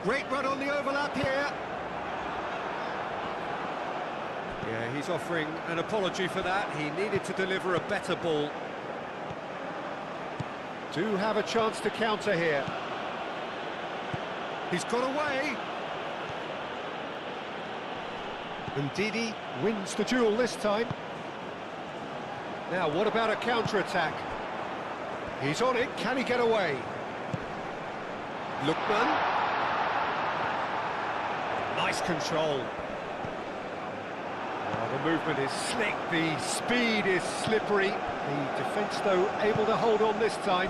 Great run on the overlap here. Yeah, he's offering an apology for that. He needed to deliver a better ball. Do have a chance to counter here. He's got away. Ndidi wins the duel this time. Now, what about a counter-attack? He's on it, can he get away? Lookman. Nice control. Oh, the movement is slick, the speed is slippery. The defence, though, able to hold on this time.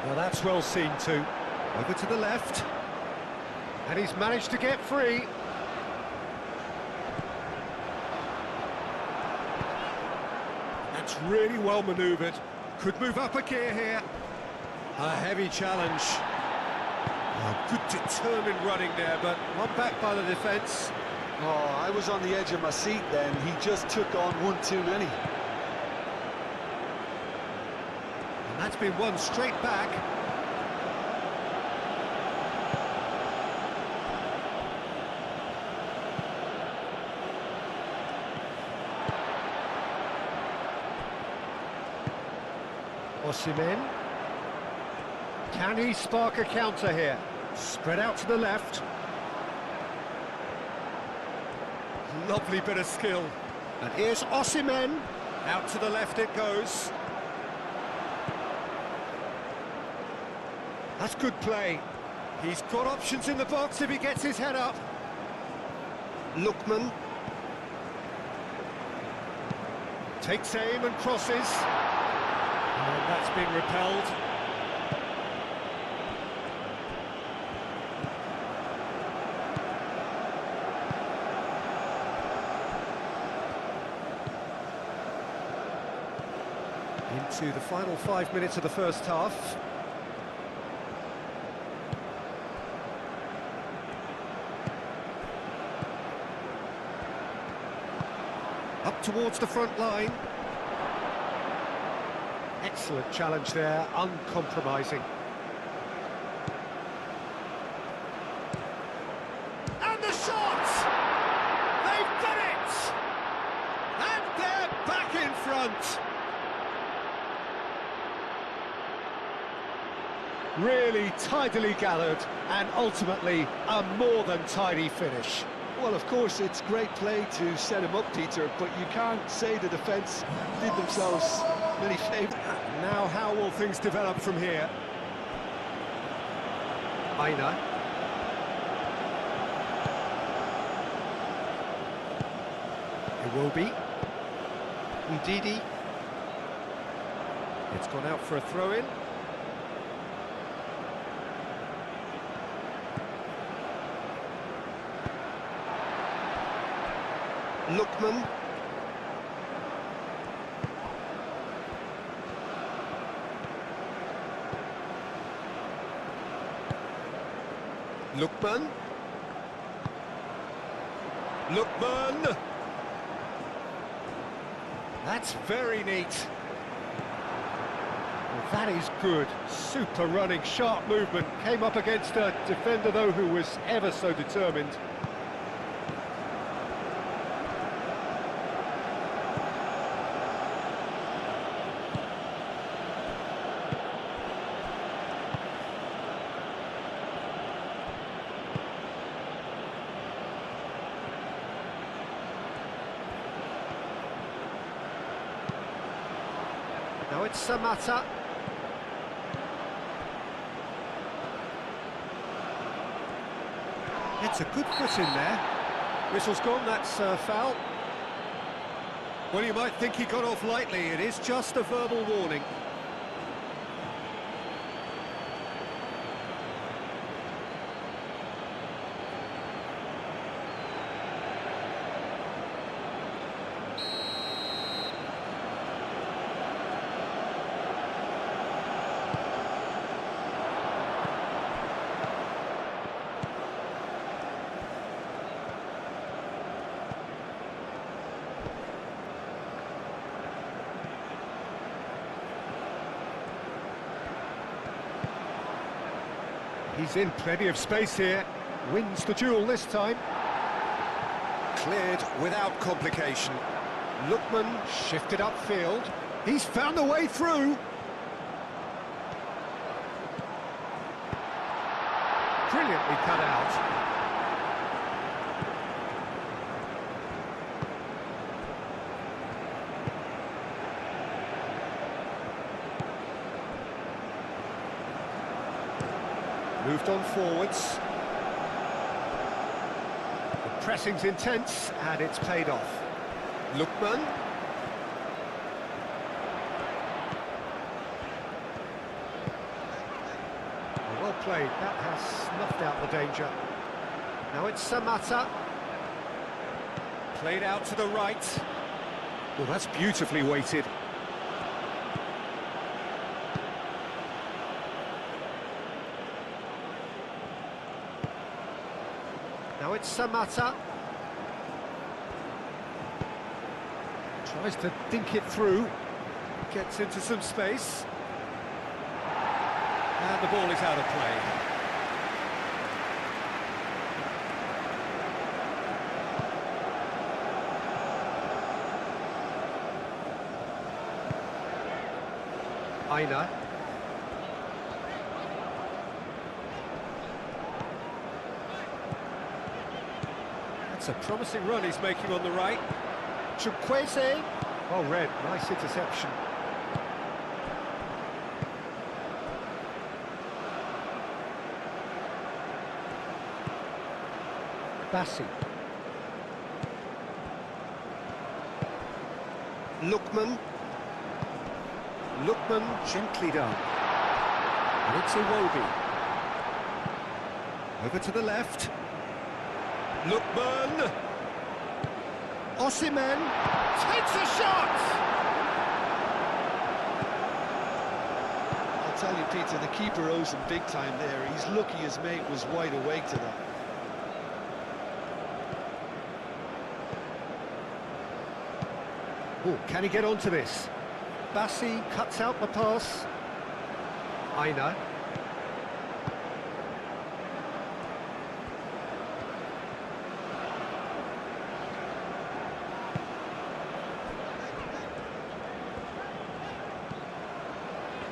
Well, that's well seen too. Over to the left. And he's managed to get free. That's really well manoeuvred. Could move up a gear here. A heavy challenge. Oh, good determined running there, but one back by the defence. Oh, I was on the edge of my seat then. He just took on one too many. And that's been one straight back. Osimhen. Can he spark a counter here? Spread out to the left. lovely bit of skill. And here's Osimhen. Out to the left it goes. That's good play. He's got options in the box if he gets his head up. Lookman. Takes aim and crosses. And that's been repelled. Into the final 5 minutes of the first half. Up towards the front line. Excellent challenge there, uncompromising. And the shot! They've done it! And they're back in front! Really tidily gathered, and ultimately a more than tidy finish. Well, of course, it's great play to set him up, Peter, but you can't say the defence did themselves many favours. Now how will things develop from here? Aina. Iwobi. Ndidi. It's gone out for a throw-in. Lookman. Lookman. Lookman! That's very neat. Well, that is good. Super running, sharp movement. Came up against a defender, though, who was ever so determined. Now it's Samatta. It's a good foot in there. Whistle's gone, that's foul. Well, you might think he got off lightly. It is just a verbal warning. He's in plenty of space here. Wins the duel this time. Cleared without complication. Lookman shifted upfield. He's found a way through. Brilliantly cut out. Moved on forwards. The pressing's intense, and it's paid off. Lookman. Well played, that has snuffed out the danger. Now it's Samatta. Played out to the right. Well, that's beautifully weighted. Now it's Samatta. Tries to dink it through. Gets into some space. And the ball is out of play. Aina. It's a promising run he's making on the right. Chukwueze. Well read, nice interception. Bassi. Lookman. Lookman gently done. And it's Iwobi. Over to the left. Lookman. Osimhen takes a shot! I'll tell you, Peter, the keeper owes him big time there. He's lucky his mate was wide awake to that. Oh, can he get onto this? Bassi cuts out the pass. Aina.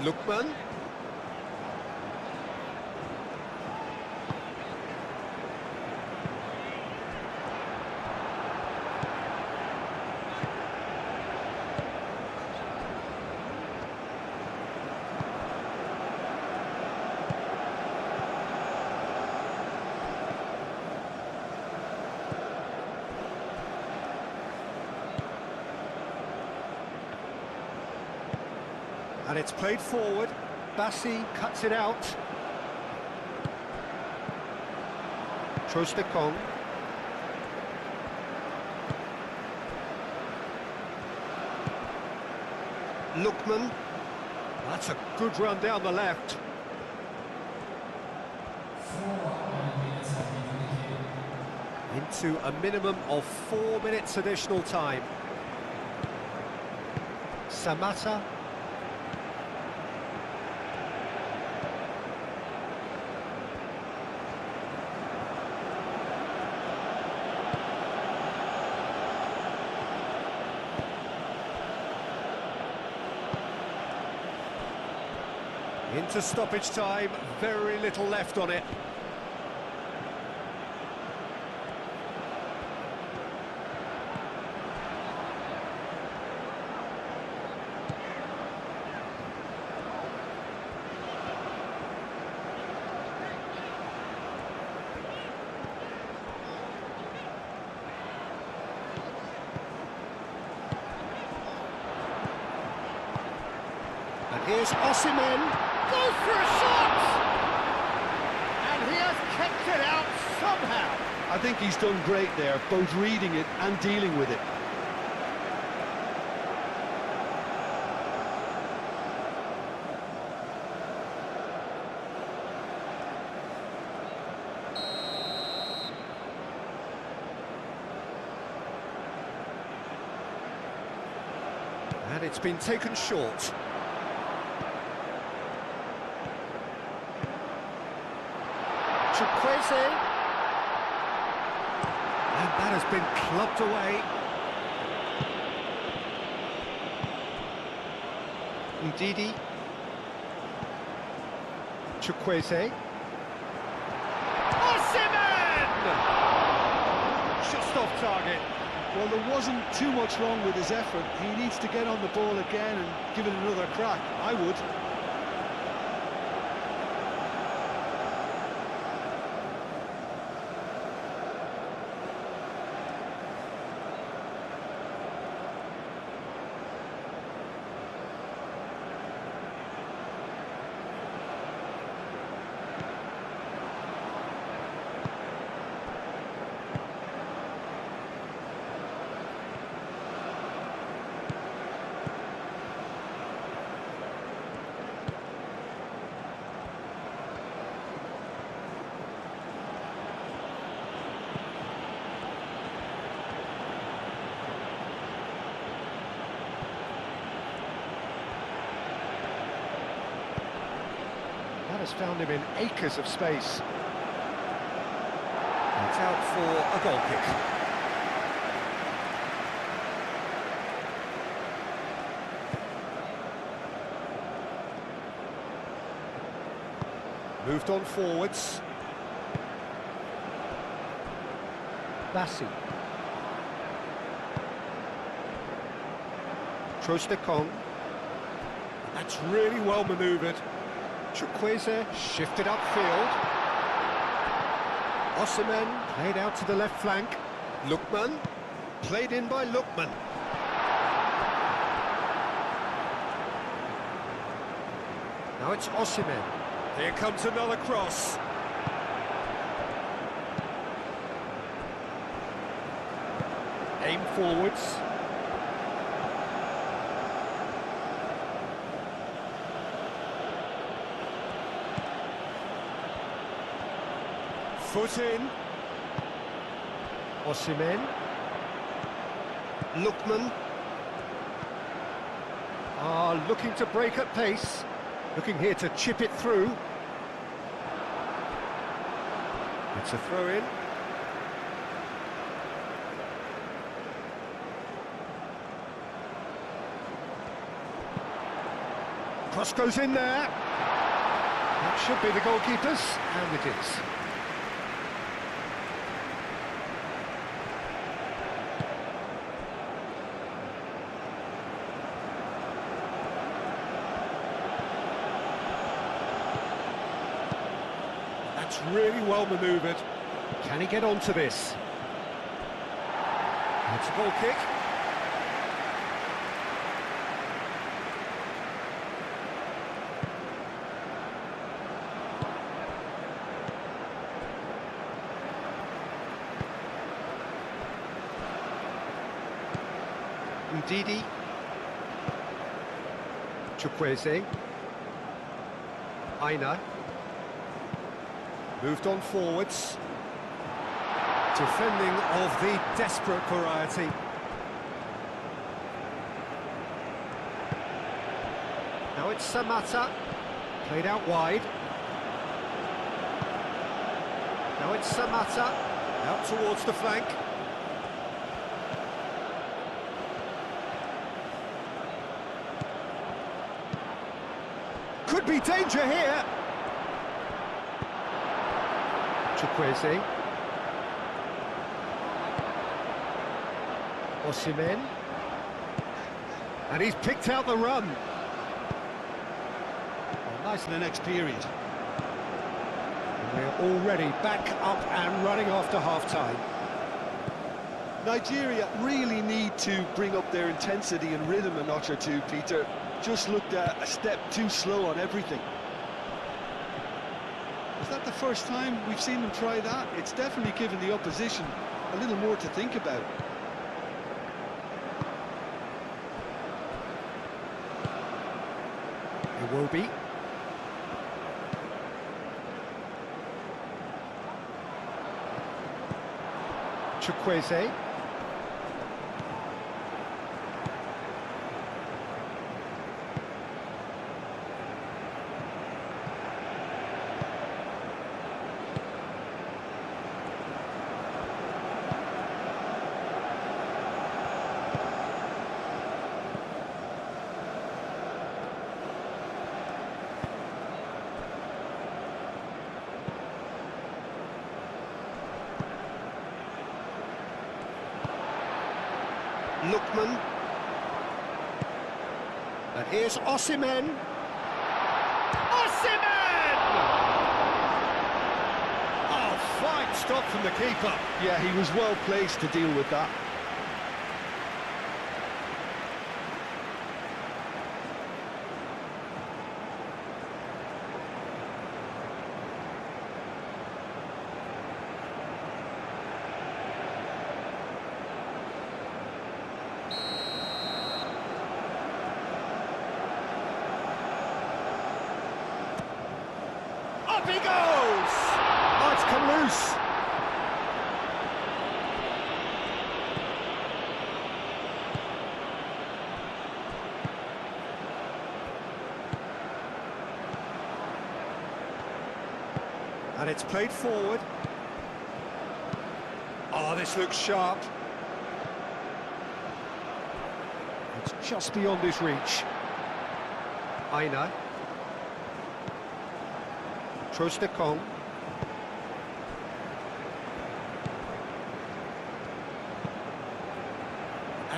Lookman. And it's played forward. Bassi cuts it out. Trostekong. Lookman. That's a good run down the left. Into a minimum of 4 minutes additional time. Samatta. Into stoppage time, very little left on it. And here's Osimhen. Goes for a shot! And he has kept it out somehow. I think he's done great there, both reading it and dealing with it. And it's been taken short. Chukwueze. And that has been clubbed away. Ndidi. Chukwueze. Osimhen! Just off target. Well, there wasn't too much wrong with his effort. He needs to get on the ball again and give it another crack. I would. That has found him in acres of space. It's out for a goal kick. Moved on forwards. Bassi. Trostekong. That's really well manoeuvred. Chukwueze shifted upfield. Osimhen played out to the left flank. Lookman played in by Lookman. Now it's Osimhen. Here comes another cross. Aim forwards. Foot in. Osimhen. Lookman. Looking to break at pace. Looking here to chip it through. It's a throw-in. Cross goes in there. That should be the goalkeeper's, and it is. That's really well manoeuvred. Can he get onto this? It's a goal kick. Ndidi. Chukwueze. Aina. Moved on forwards. Defending of the desperate variety. Now it's Samatta. Played out wide. Now it's Samatta. Out towards the flank. Could be danger here. Chukwueze. Osimhen. And he's picked out the run. Well, nice in the next period. And we're already back up and running after half-time. Nigeria really need to bring up their intensity and rhythm a notch or two, Peter. Just looked a step too slow on everything. Is that the first time we've seen them try that? It's definitely given the opposition a little more to think about. Iwobi. Chukwueze. Lookman. And here's Osimhen. Osimhen! Oh, fine stop from the keeper. Yeah, he was well placed to deal with that. Up he goes! Oh, it's come loose. And it's played forward. Oh, this looks sharp. It's just beyond his reach. Aina. Trostekong.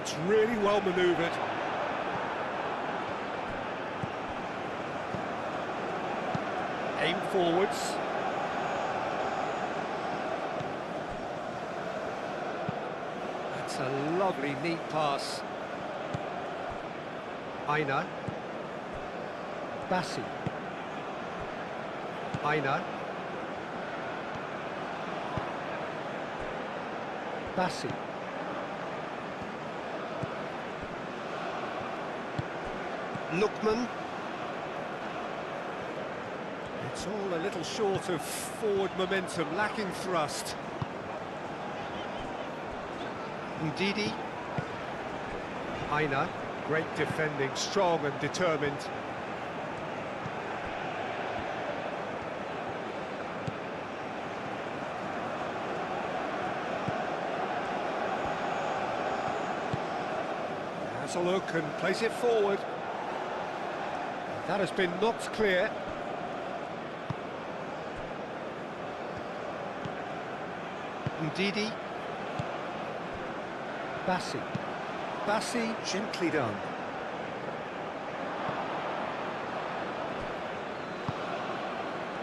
That's really well manoeuvred. Aim forwards. That's a lovely, neat pass. Aina. Bassi. Aina. Bassi. Lookman. It's all a little short of forward momentum, lacking thrust. Ndidi. Aina. Great defending, strong and determined. Has a look and plays it forward. That has been knocked clear. Ndidi. Bassi. Bassi, gently done.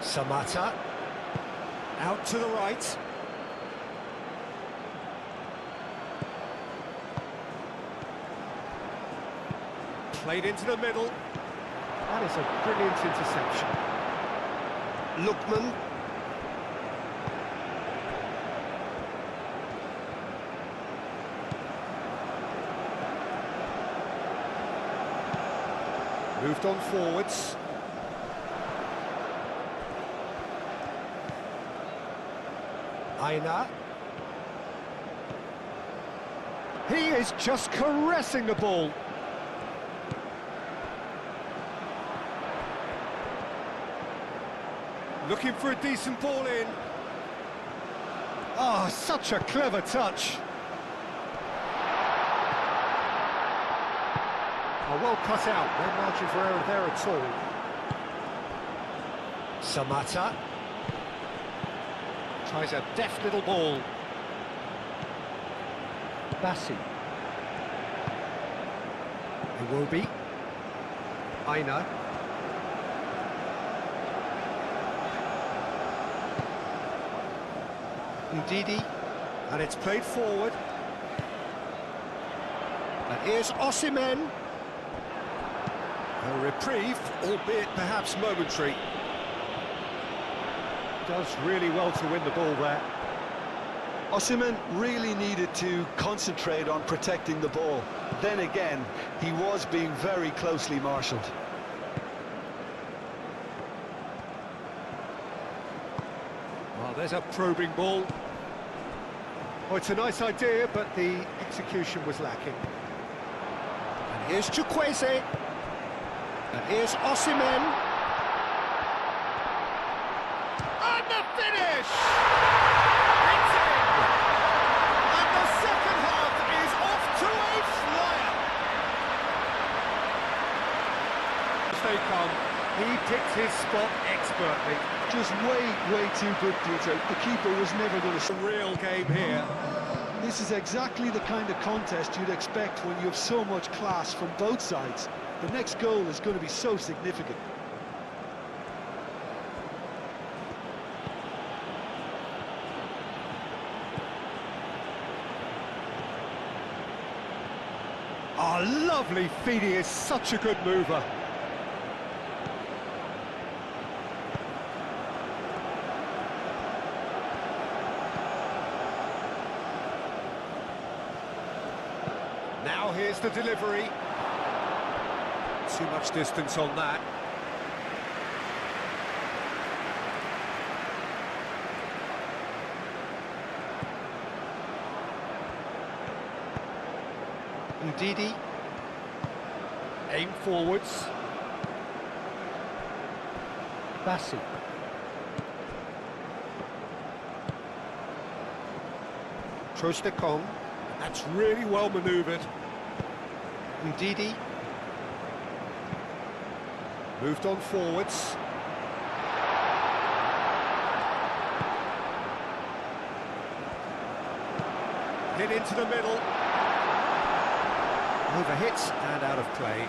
Samata. Out to the right. Played into the middle. That is a brilliant interception. Lookman. Moved on forwards. Aina. He is just caressing the ball. Looking for a decent ball in. Ah, oh, such a clever touch. Oh, well cut out, no margin for error there at all. Samata. Tries a deft little ball. Bassi. Iwobi. Aina. Ndidi. And it's played forward. And here's Osimhen. A reprieve, albeit perhaps momentary. Does really well to win the ball there. Osimhen really needed to concentrate on protecting the ball. Then again, he was being very closely marshalled. Well, there's a probing ball. Oh, it's a nice idea, but the execution was lacking. And here's Chukwueze. And here's Osimhen. And the finish! It's in! And the second half is off to a flyer! As they come, he picked his spot expertly. Just way too good, Peter. The keeper was never going to... A real game here. This is exactly the kind of contest you'd expect when you have so much class from both sides. The next goal is going to be so significant. Oh, lovely feed. He is such a good mover. Now here's the delivery. Too much distance on that. Ndidi. Aim forwards. Bassi. Trostekong. That's really well manoeuvred. Ndidi. Moved on forwards. Hit into the middle. Overhit and out of play.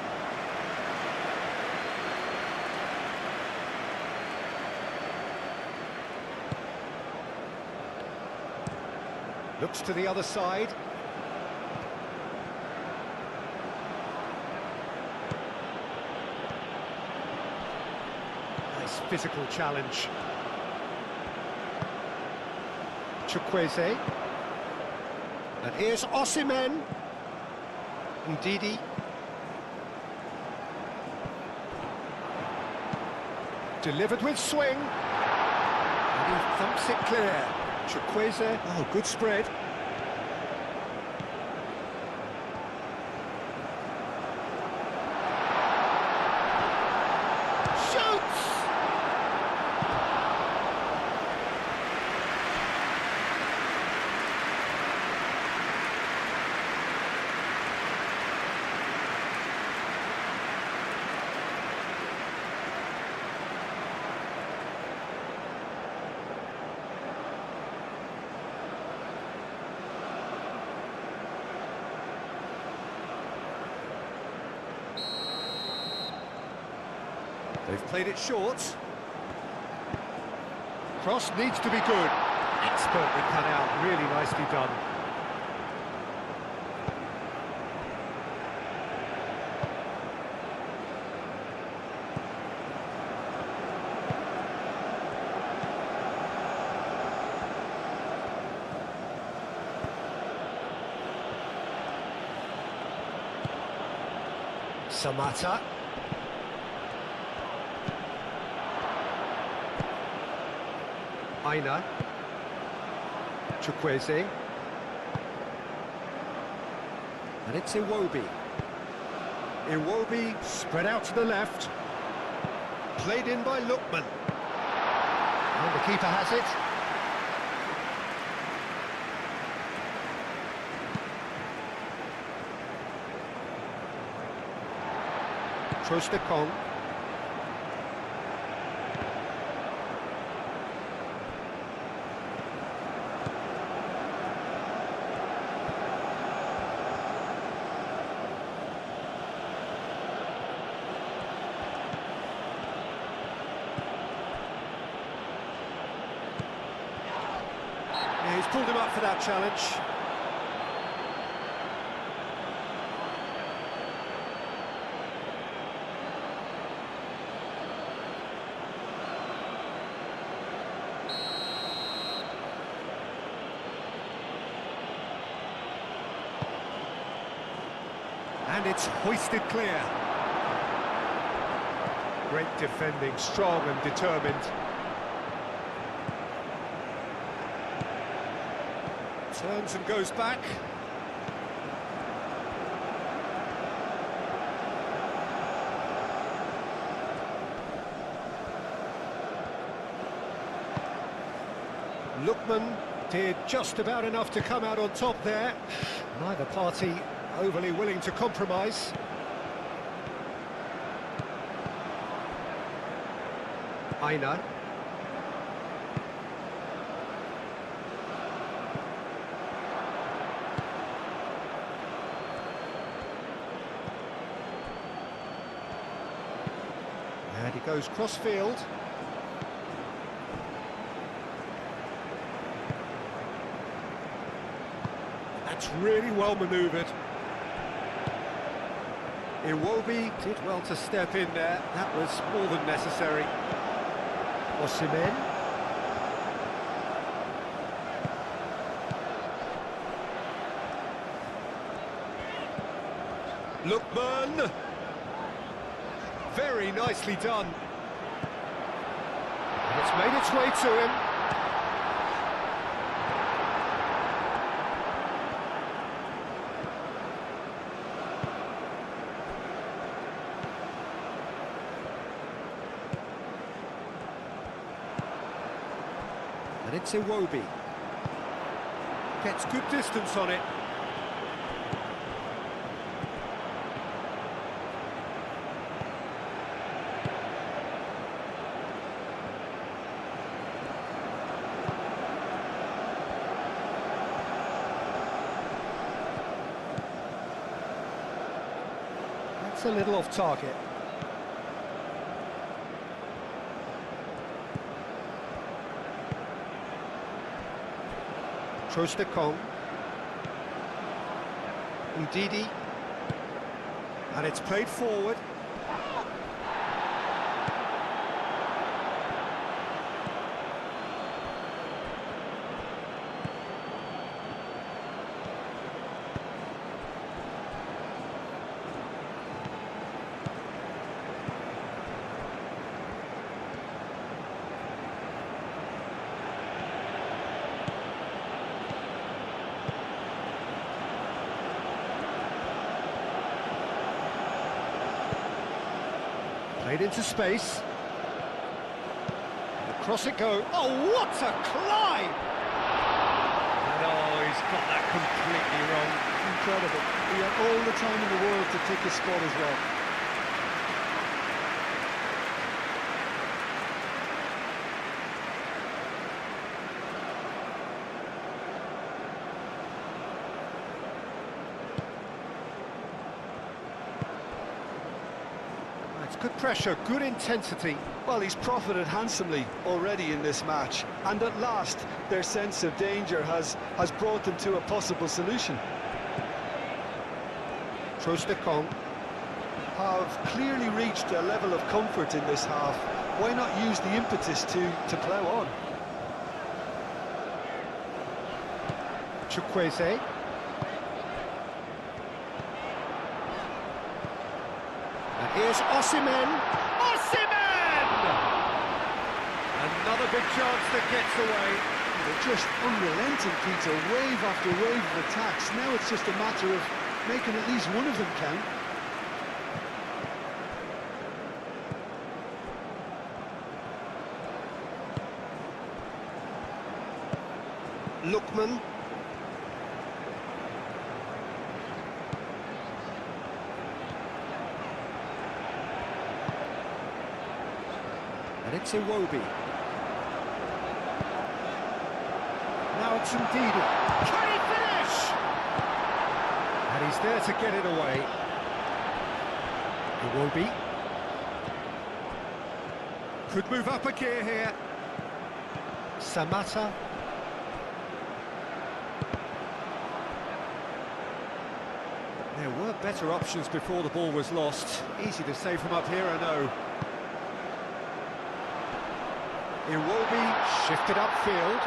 Looks to the other side. Nice physical challenge. Chukwueze. And here's Osimhen. Ndidi. Delivered with swing. And he thumps it clear. Chukwueze. Oh, good spread. Shoots! They've played it short. Cross needs to be good. Expertly cut out, really nicely done. Samata. Aina. Chukwueze. And it's Iwobi. Iwobi spread out to the left. Played in by Lookman. And the keeper has it. Trostekong. Yeah, he's pulled him up for that challenge. And it's hoisted clear. Great defending, strong and determined. Turns and goes back. Lookman did just about enough to come out on top there. Neither party overly willing to compromise. Aina. And he goes cross-field. That's really well manoeuvred. Iwobi did well to step in there. That was more than necessary. Osimhen. Lookman. Very nicely done. And it's made its way to him. And it's Iwobi. Gets good distance on it. That's a little off target. Trostekong. Ndidi. And it's played forward. Played into space. Across it goes. Oh, what a climb! And oh, he's got that completely wrong. Incredible. He had all the time in the world to take his spot as well. Good pressure, good intensity. Well, he's profited handsomely already in this match, and at last their sense of danger has brought them to a possible solution. Trostekong Have clearly reached a level of comfort in this half. Why not use the impetus to plough on? Chukwueze. And here's Osimhen. Osimhen! Another big chance that gets away. They're just unrelenting, Peter. Wave after wave of attacks. Now it's just a matter of making at least one of them count. Lookman. And it's Iwobi. Now it's Ndidi. Can he finish? And he's there to get it away. Iwobi. Could move up a gear here. Samatta. There were better options before the ball was lost. Easy to say from up here, I know. Iwobi shifted upfield.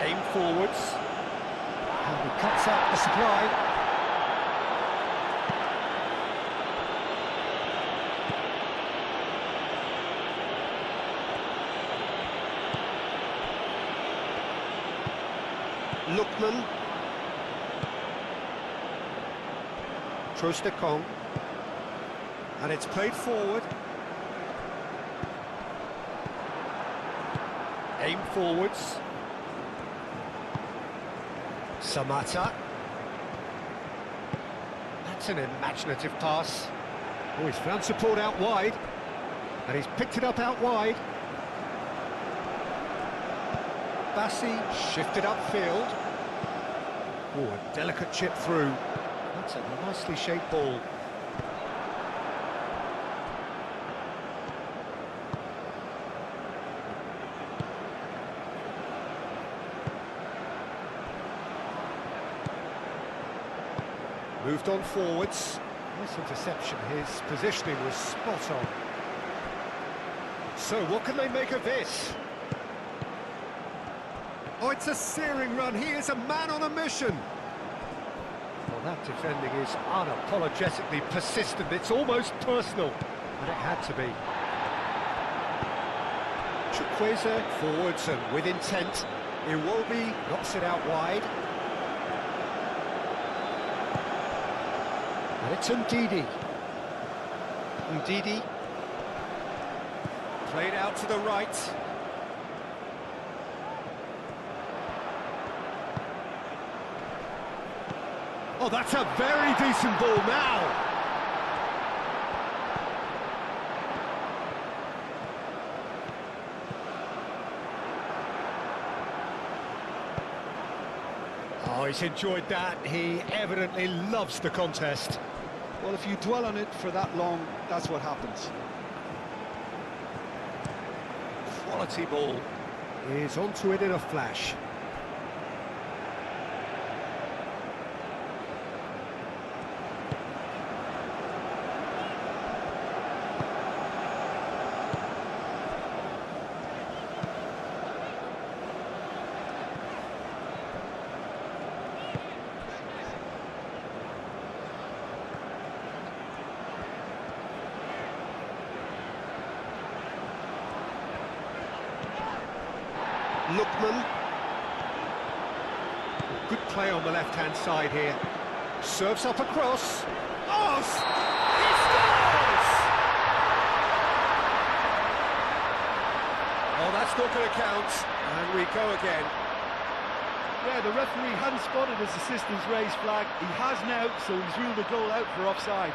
Aim forwards. And he cuts out the supply. Lookman. Trostekong. And it's played forward. Aim forwards. Samatta. That's an imaginative pass. Oh, he's found support out wide. And he's picked it up out wide. Bassi shifted upfield. Oh, a delicate chip through. That's a nicely shaped ball. Moved on forwards. Nice interception. His positioning was spot on. So what can they make of this? Oh, it's a searing run. He is a man on a mission. Well, that defending is unapologetically persistent. It's almost personal, and it had to be. Chukwueze forwards and with intent. Iwobi knocks it out wide. And it's Ndidi. Ndidi. Played out to the right. Oh, that's a very decent ball now. Oh, he's enjoyed that. He evidently loves the contest. Well, if you dwell on it for that long, that's what happens. Quality ball. He's onto it in a flash. Lookman. Good play on the left-hand side here. Serves up across. Oh, he scores! Oh, that's not going to count. And we go again. Yeah, the referee hadn't spotted his assistant's raised flag. He has now, so he's ruled the goal out for offside.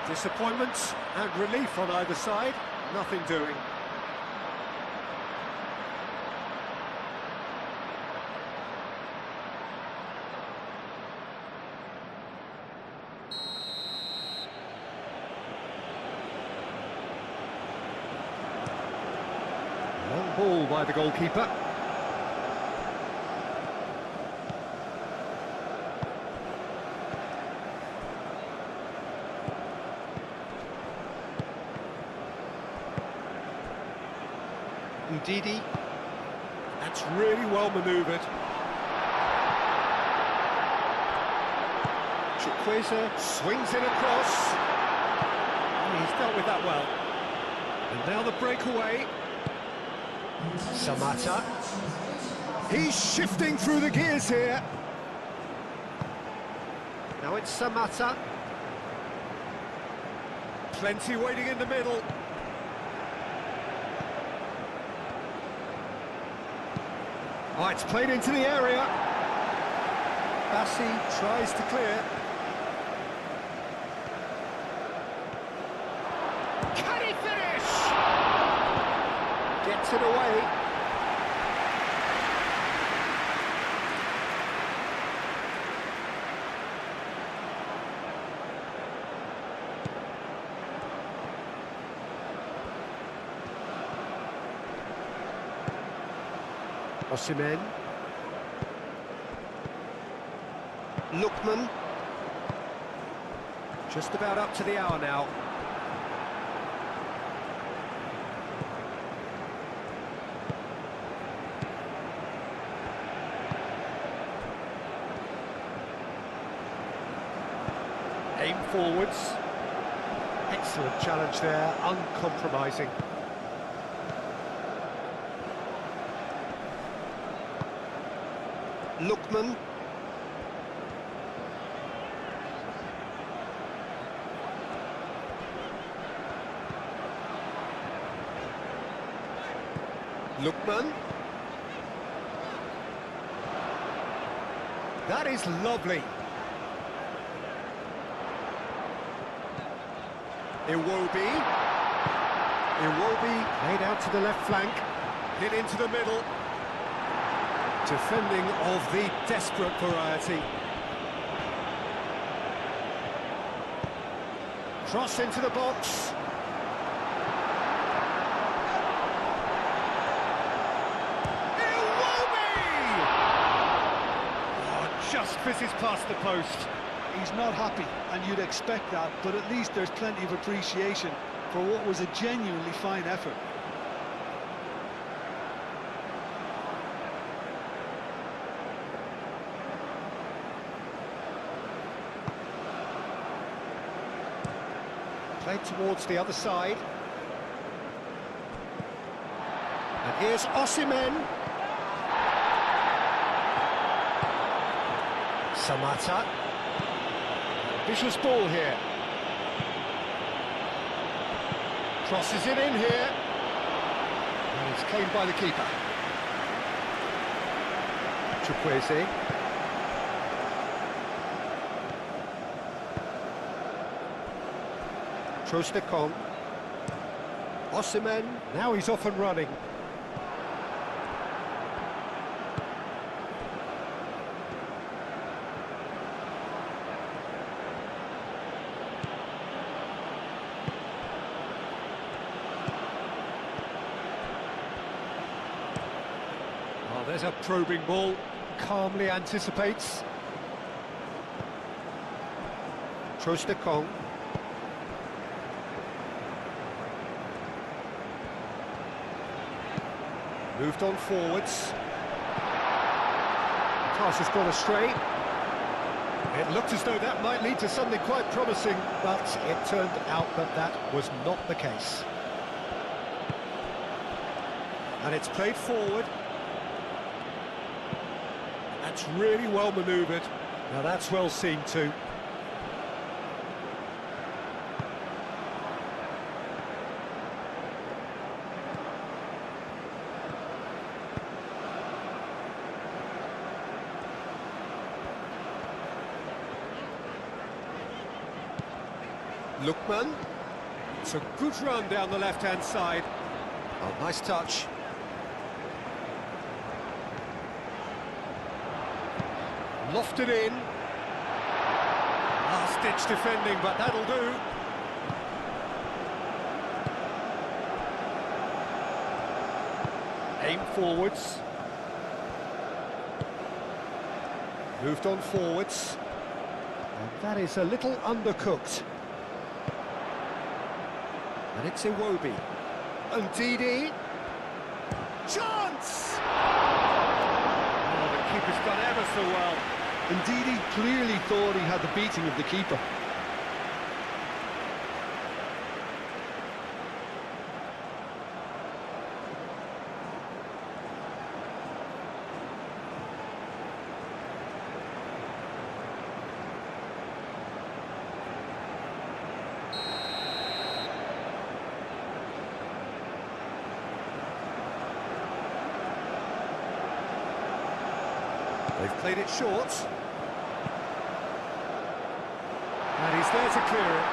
Disappointments and relief on either side. Nothing doing. Long ball by the goalkeeper. Ndidi. That's really well manoeuvred. Chukwueze swings in across. He's dealt with that well. And now the breakaway. Samata. He's shifting through the gears here. Now it's Samata. Plenty waiting in the middle. Oh, it's played into the area. Bassi tries to clear. Can he finish? Gets it away. Osimhen. Lookman. Just about up to the hour now. Aim forwards. Excellent challenge there, uncompromising. Lookman. Lookman. That is lovely. Iwobi. Iwobi laid out to the left flank. Hit into the middle. Defending of the desperate variety. Cross into the box. Iwobi! Oh, just fizzes past the post. He's not happy, and you'd expect that, but at least there's plenty of appreciation for what was a genuinely fine effort. Played towards the other side. And here's Osimhen. Samata. Vicious ball here. Crosses it in here. And it's claimed by the keeper. Chukwueze. Trostekong. Osimhen, now he's off and running. Oh, there's a probing ball. Calmly anticipates. Trostekong. Moved on forwards. The pass has gone astray. It looked as though that might lead to something quite promising, but it turned out that that was not the case. And it's played forward. That's really well manoeuvred. Now that's well seen too. Lookman. It's a good run down the left-hand side. Oh, nice touch. Lofted in. Last-ditch defending, but that'll do. Aim forwards. Moved on forwards. And that is a little undercooked. And it's Iwobi. And Didi. Chance! Oh, the keeper's done ever so well. Indeed, he clearly thought he had the beating of the keeper. They've played it short. And he's there to clear it.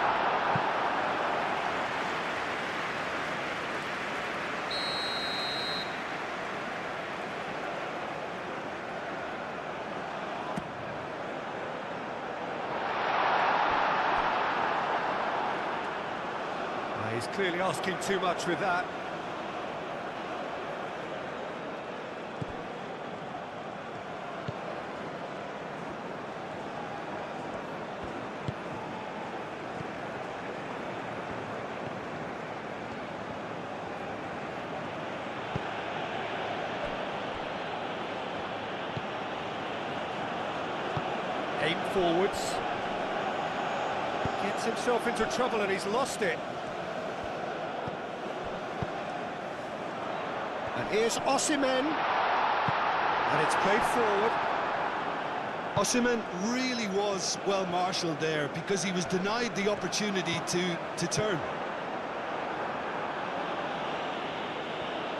He's clearly asking too much with that. Aim forwards. Gets himself into trouble and he's lost it. And here's Osimhen. And it's played forward. Osimhen really was well marshalled there because he was denied the opportunity to turn.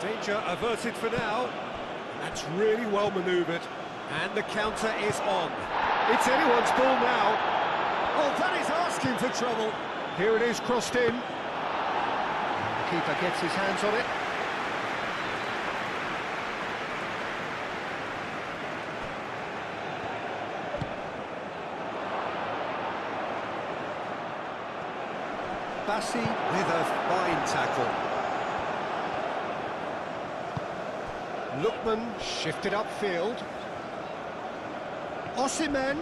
Danger averted for now. That's really well manoeuvred. And the counter is on. It's anyone's ball now. Oh, that is asking for trouble. Here it is, crossed in. And the keeper gets his hands on it. Bassi with a fine tackle. Lookman shifted upfield. Osimhen.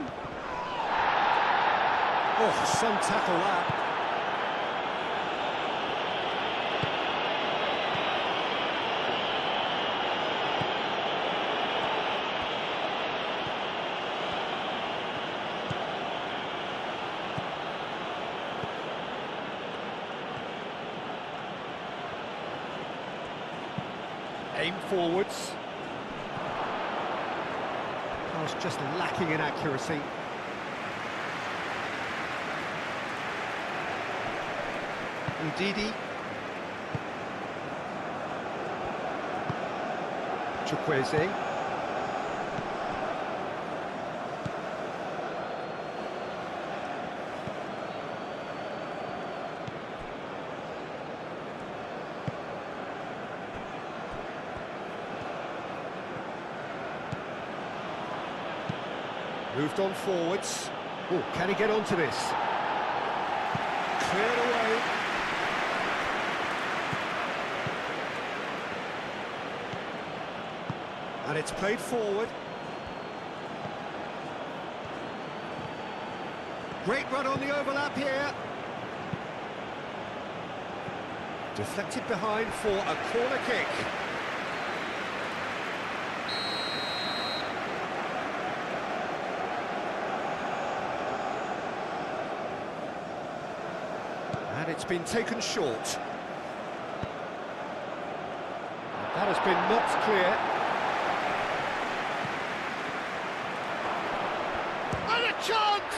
Oh, some tackle that. Aim forwards. Pass just lacking in accuracy. Ndidi. Chukwueze. Moved on forwards. Oh, can he get onto this? Cleared away. And it's played forward. Great run on the overlap here. Deflected behind for a corner kick. And it's been taken short. That has been knocked clear. And a chance!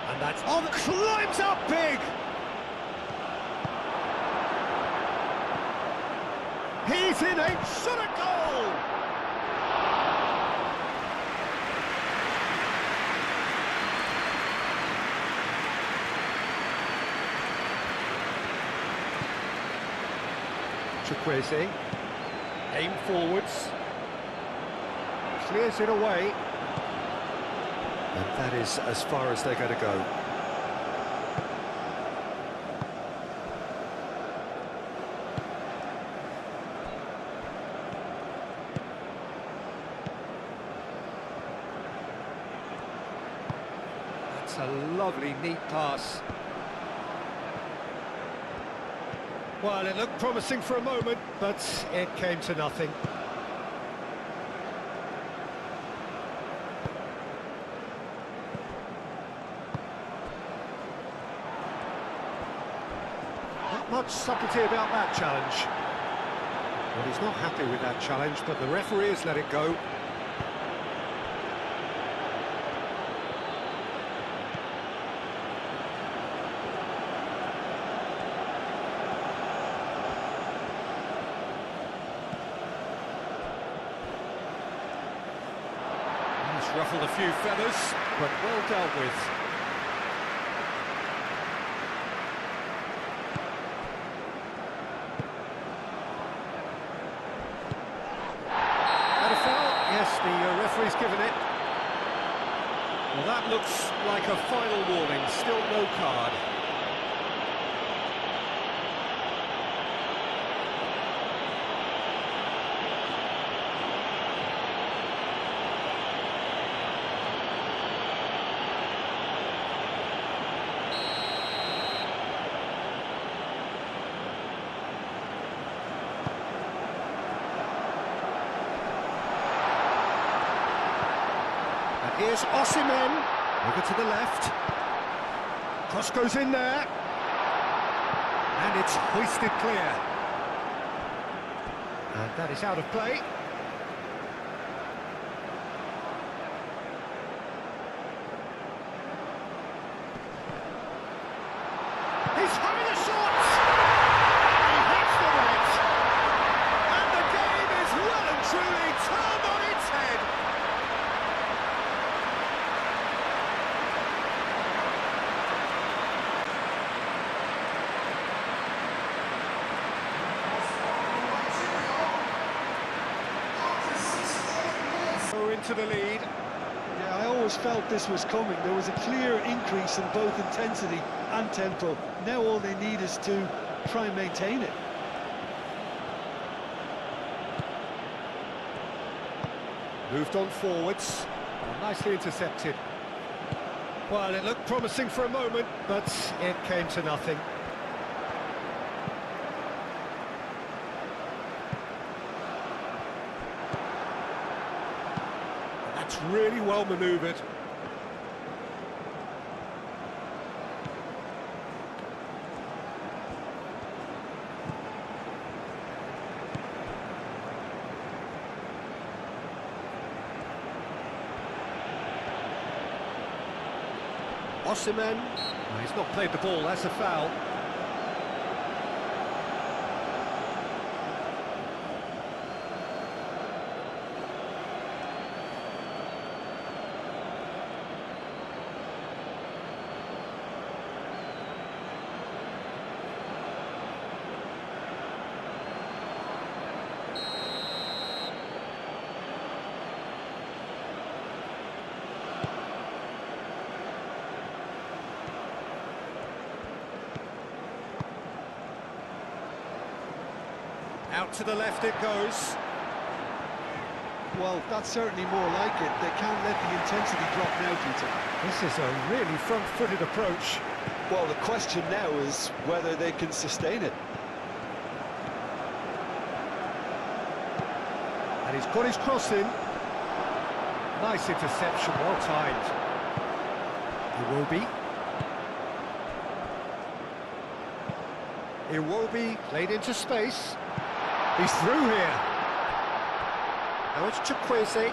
And that's on, climbs up big! He's in a shot at goal! Chukwueze, aim forwards, clears it away, and that is as far as they're going to go. That's a lovely, neat pass. Well, it looked promising for a moment, but it came to nothing. Not much subtlety about that challenge. Well, he's not happy with that challenge, but the referee has let it go. Ruffled a few feathers, but well dealt with. And a foul? Yes, the referee's given it. Well, that looks like a final warning, still no card. Here's Osimhen, over to the left. Cross goes in there. And it's hoisted clear. And that is out of play. He's having a shot! He hits the net! And the game is well and truly turned on its head! Into the lead. Yeah, I always felt this was coming. There was a clear increase in both intensity and tempo. Now all they need is to try and maintain it. Moved on forwards. Nicely intercepted. Well, it looked promising for a moment, but it came to nothing. That's really well manoeuvred. Osimhen. No, he's not played the ball, that's a foul. Out to the left it goes. Well, that's certainly more like it. They can't let the intensity drop now, Peter. This is a really front-footed approach. Well, the question now is whether they can sustain it. And he's got his cross in. Nice interception, well timed. Iwobi played into space. He's through here. Now it's Chukwueze.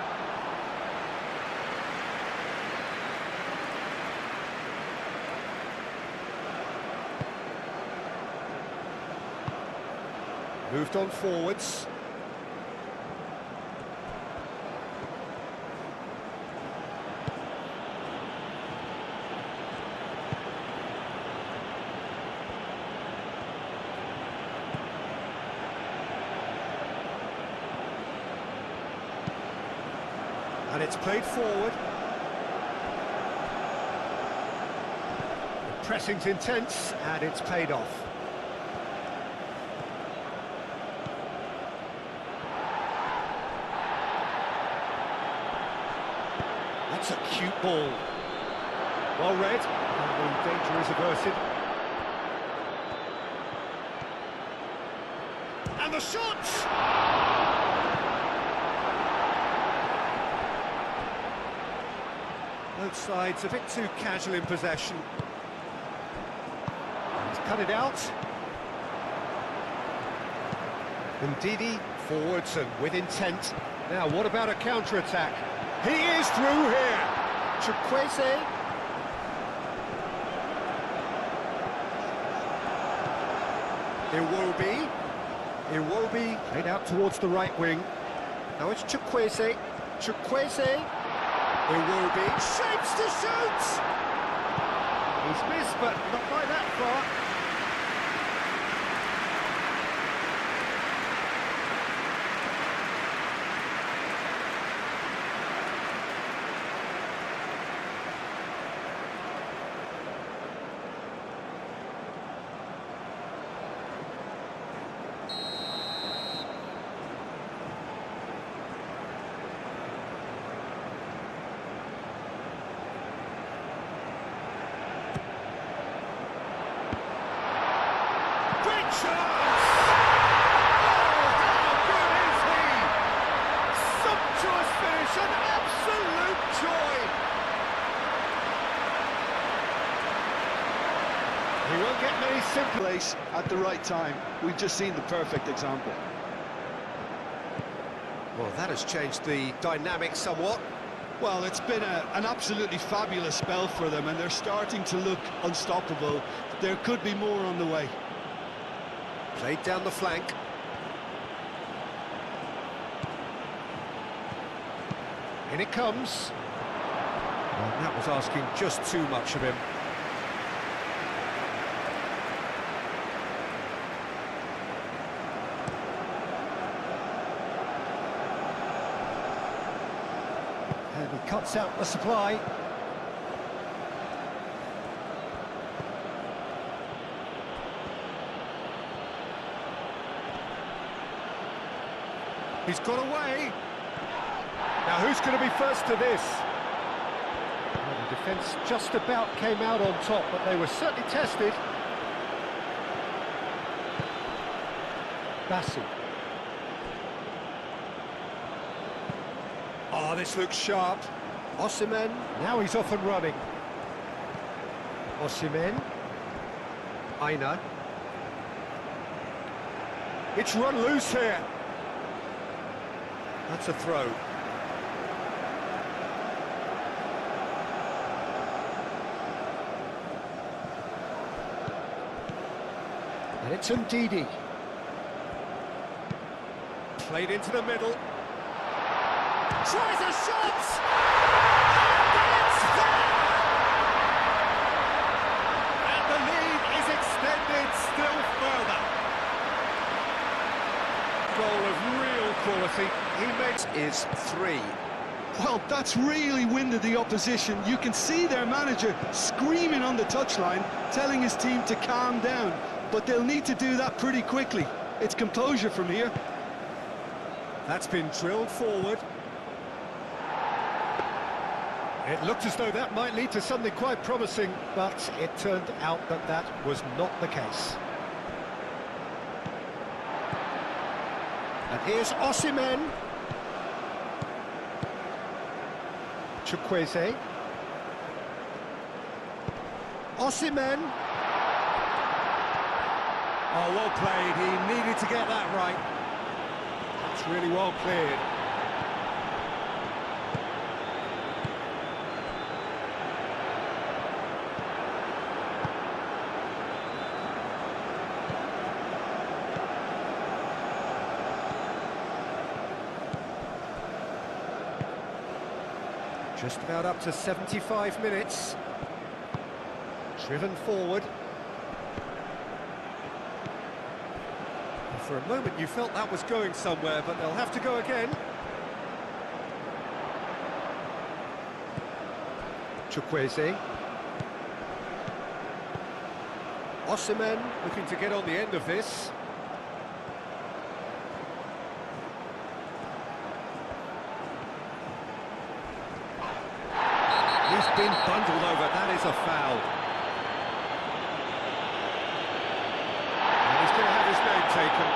Moved on forwards. And it's played forward. The pressing's intense, and it's paid off. That's a cute ball. Well read, and the danger is averted. And the shot! Both sides a bit too casual in possession. He's cut it out. Ndidi forwards and with intent. Now, what about a counter-attack? He is through here. Chukwueze. Iwobi played out towards the right wing. Now it's Chukwueze. Iwobi shapes to shoot! He's missed, but not by that far. He won't get many simple Place at the right time. We've just seen the perfect example. Well, that has changed the dynamic somewhat. Well, it's been an absolutely fabulous spell for them, and they're starting to look unstoppable. There could be more on the way. Played down the flank. In it comes. Well, that was asking just too much of him. And he cuts out the supply. He's got away. Now who's going to be first to this? Well, the defence just about came out on top, but they were certainly tested. Bassi. Oh, this looks sharp. Osimhen, now he's off and running. Osimhen. Aina. It's run loose here. That's a throw. And it's Ndidi. Played into the middle. Tries a shot! And it's there! And the lead is extended still further. Goal of real quality. He makes is 3. Well, that's really winded the opposition. You can see their manager screaming on the touchline, telling his team to calm down. But they'll need to do that pretty quickly. It's composure from here. That's been drilled forward. It looked as though that might lead to something quite promising, but it turned out that that was not the case. And here's Osimhen. Chukwueze. Osimhen. Oh, well played. He needed to get that right. It's really well cleared. Just about up to 75 minutes. Driven forward. And for a moment you felt that was going somewhere, but they'll have to go again. Chukwueze. Osimhen looking to get on the end of this. He's been bundled over, that is a foul. And he's going to have his name taken.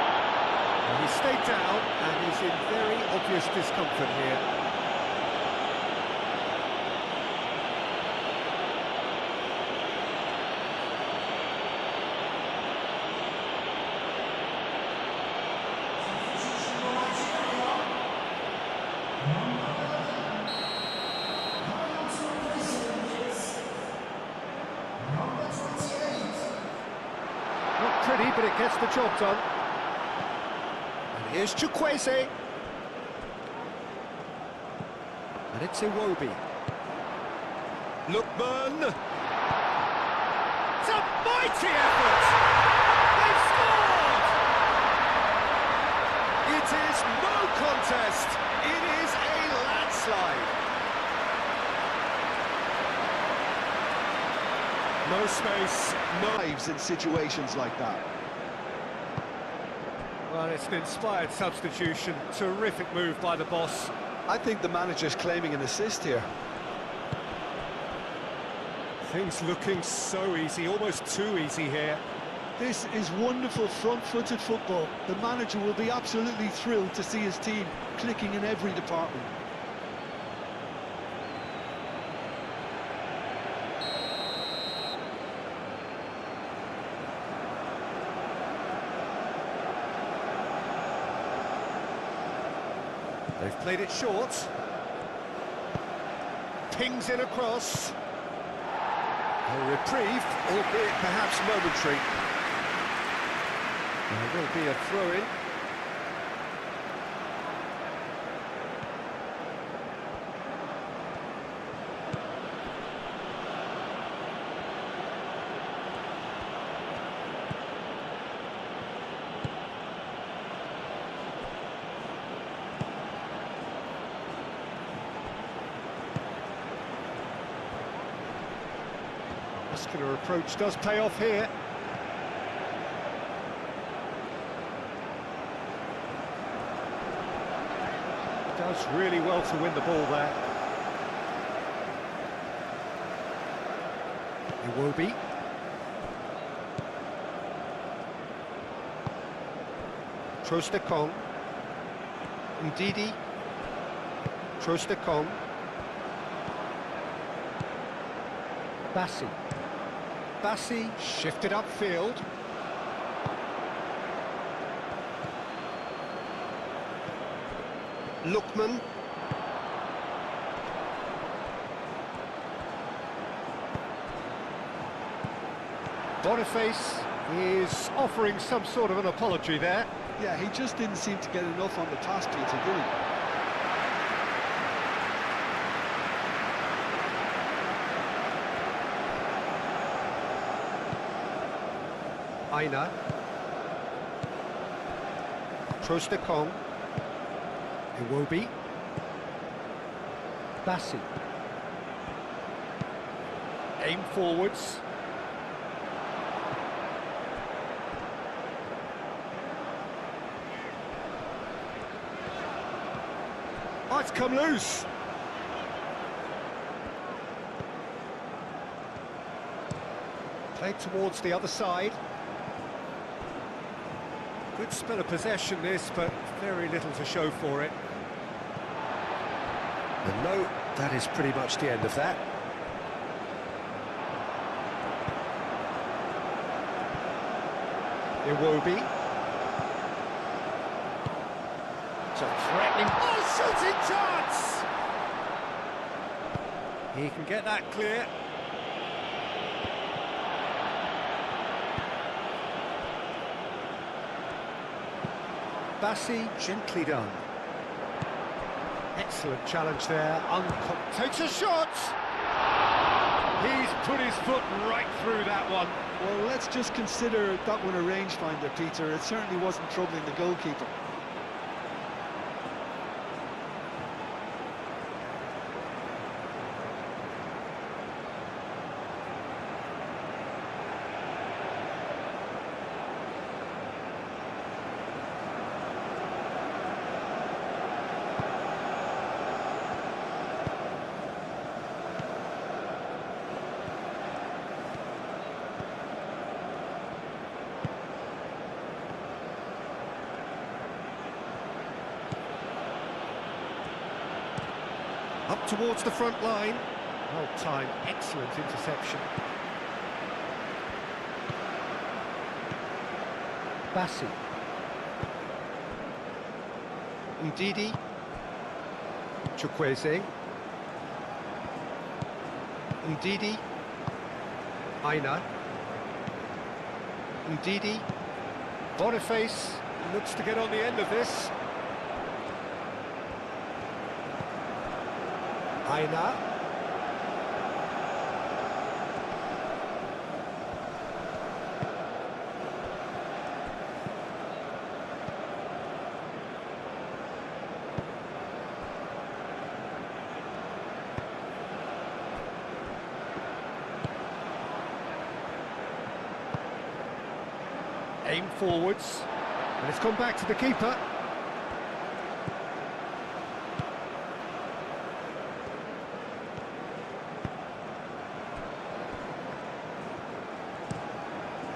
And he stayed down and he's in very obvious discomfort here. Not pretty, but it gets the job done. And here's Chukwueze. And it's Iwobi. Lookman. It's a mighty effort! They've scored! It is no contest. It is a landslide. No space, no... Lives in situations like that. Well, it's an inspired substitution. Terrific move by the boss. I think the manager's claiming an assist here. Things looking so easy, almost too easy here. This is wonderful front-footed football. The manager will be absolutely thrilled to see his team clicking in every department. They've played it short. Pings in across. A reprieve, albeit perhaps momentary. There will be a throw-in. Muscular approach does pay off here. Does really well to win the ball there. Iwobi. Trostekong. Ndidi. Trostekong. Bassi. Bassi shifted upfield. Lookman. Boniface is offering some sort of an apology there. Yeah, he just didn't seem to get enough on the pass, Peter, did he? Aina. Trostekong. Iwobi. Bassi. Aim forwards. come loose. Played towards the other side. Good spell of possession this, but very little to show for it. And no, that is pretty much the end of that. Iwobi. It's a threatening... Oh, shooting chance! He can get that clear. Bassi, gently done. Excellent challenge there. Takes a shot! He's put his foot right through that one. Well, let's just consider that one a rangefinder, Peter. It certainly wasn't troubling the goalkeeper. Up towards the front line. Well timed, excellent interception. Bassi. Ndidi. Chukwueze. Ndidi. Aina. Ndidi. Boniface looks to get on the end of this. Aina. Aim forwards, and it's gone back to the keeper.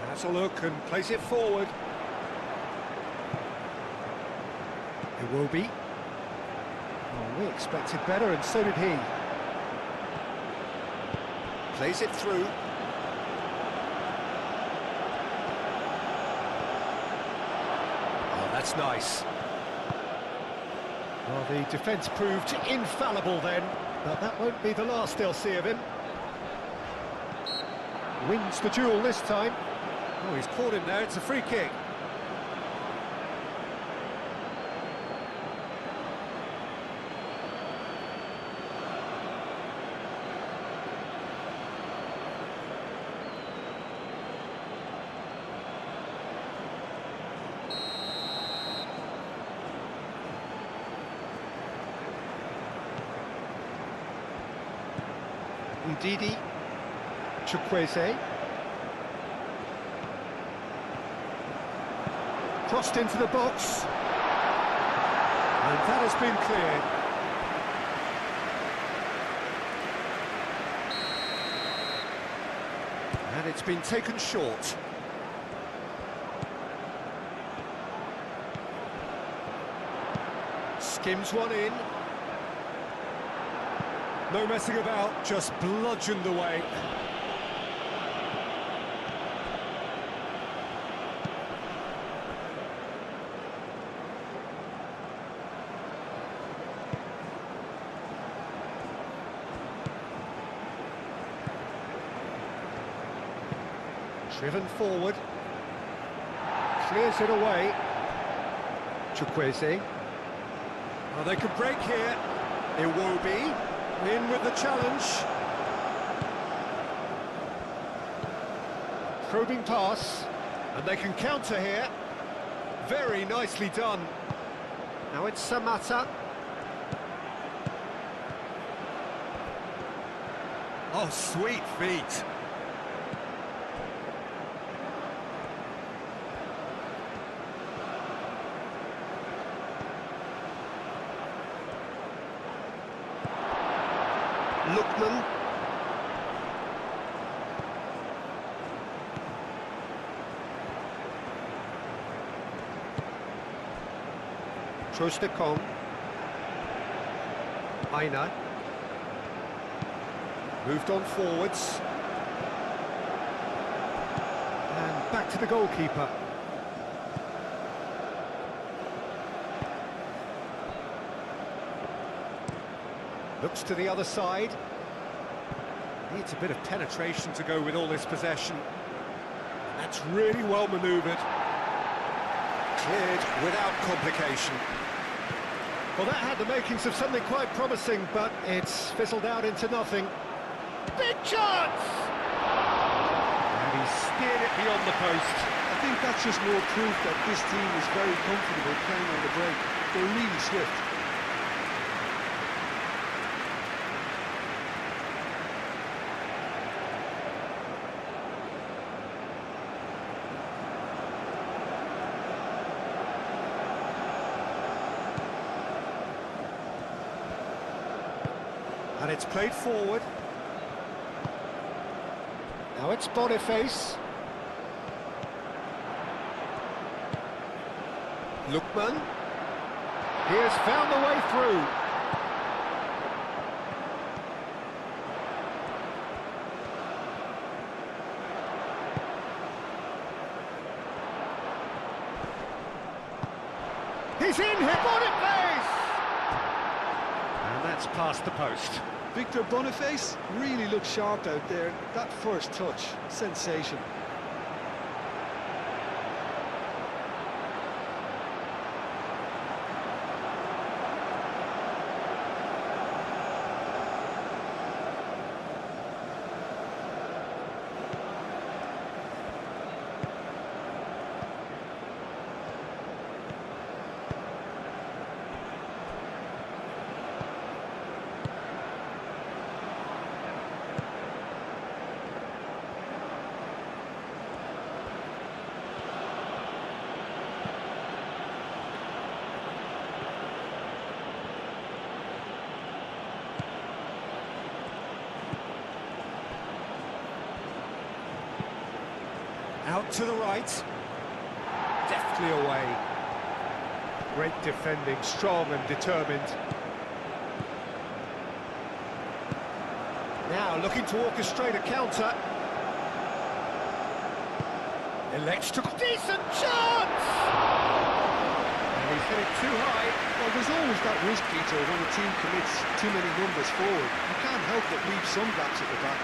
Has a look and plays it forward. It will be. Oh, we expected better, and so did he. Plays it through. That's nice. Well, the defence proved infallible then, but that won't be the last they'll see of him. Wins the duel this time. Oh, he's caught him there, it's a free kick. Ndidi, Chukwueze, crossed into the box, and that has been cleared. And it's been taken short. Skims one in. No messing about, just bludgeoned away. Driven forward. Clears it away. Chukwueze. Oh, they could break here. Iwobi. In with the challenge. Probing pass. And they can counter here. Very nicely done. Now it's Samata. Oh, sweet feet. Trostekong. Aina. Moved on forwards. And back to the goalkeeper. Looks to the other side. Needs a bit of penetration to go with all this possession. That's really well manoeuvred. Cleared without complication. Well, that had the makings of something quite promising, but it's fizzled out into nothing. Big chance! And he steered it beyond the post. I think that's just more proof that this team is very comfortable playing on the break. They're really swift. And it's played forward. Now it's Boniface. Lookman. He has found the way through. He's in here, Boniface! And that's past the post. Victor Boniface really looks sharp out there. That first touch, sensation. Out to the right. Deftly away. Great defending, strong and determined. Now looking to orchestrate a counter. Electrical. Decent chance! And he's hit it too high. Well, there's always that risk, Peter, when a team commits too many numbers forward. You can't help but leave some gaps at the back.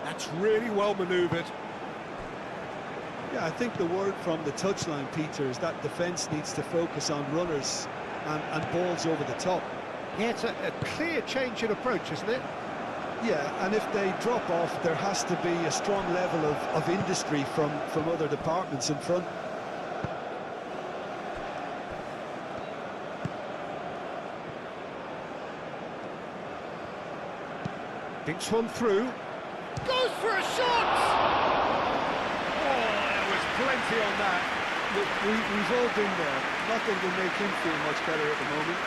That's really well manoeuvred. Yeah, I think the word from the touchline, Peter, is that defence needs to focus on runners and balls over the top. Yeah, it's a clear change in approach, isn't it? Yeah, and if they drop off, there has to be a strong level of industry from other departments in front. Thinks one through. Goes for a shot! Oh, there was plenty on that. Look, we've all been there. Nothing will make him feel much better at the moment.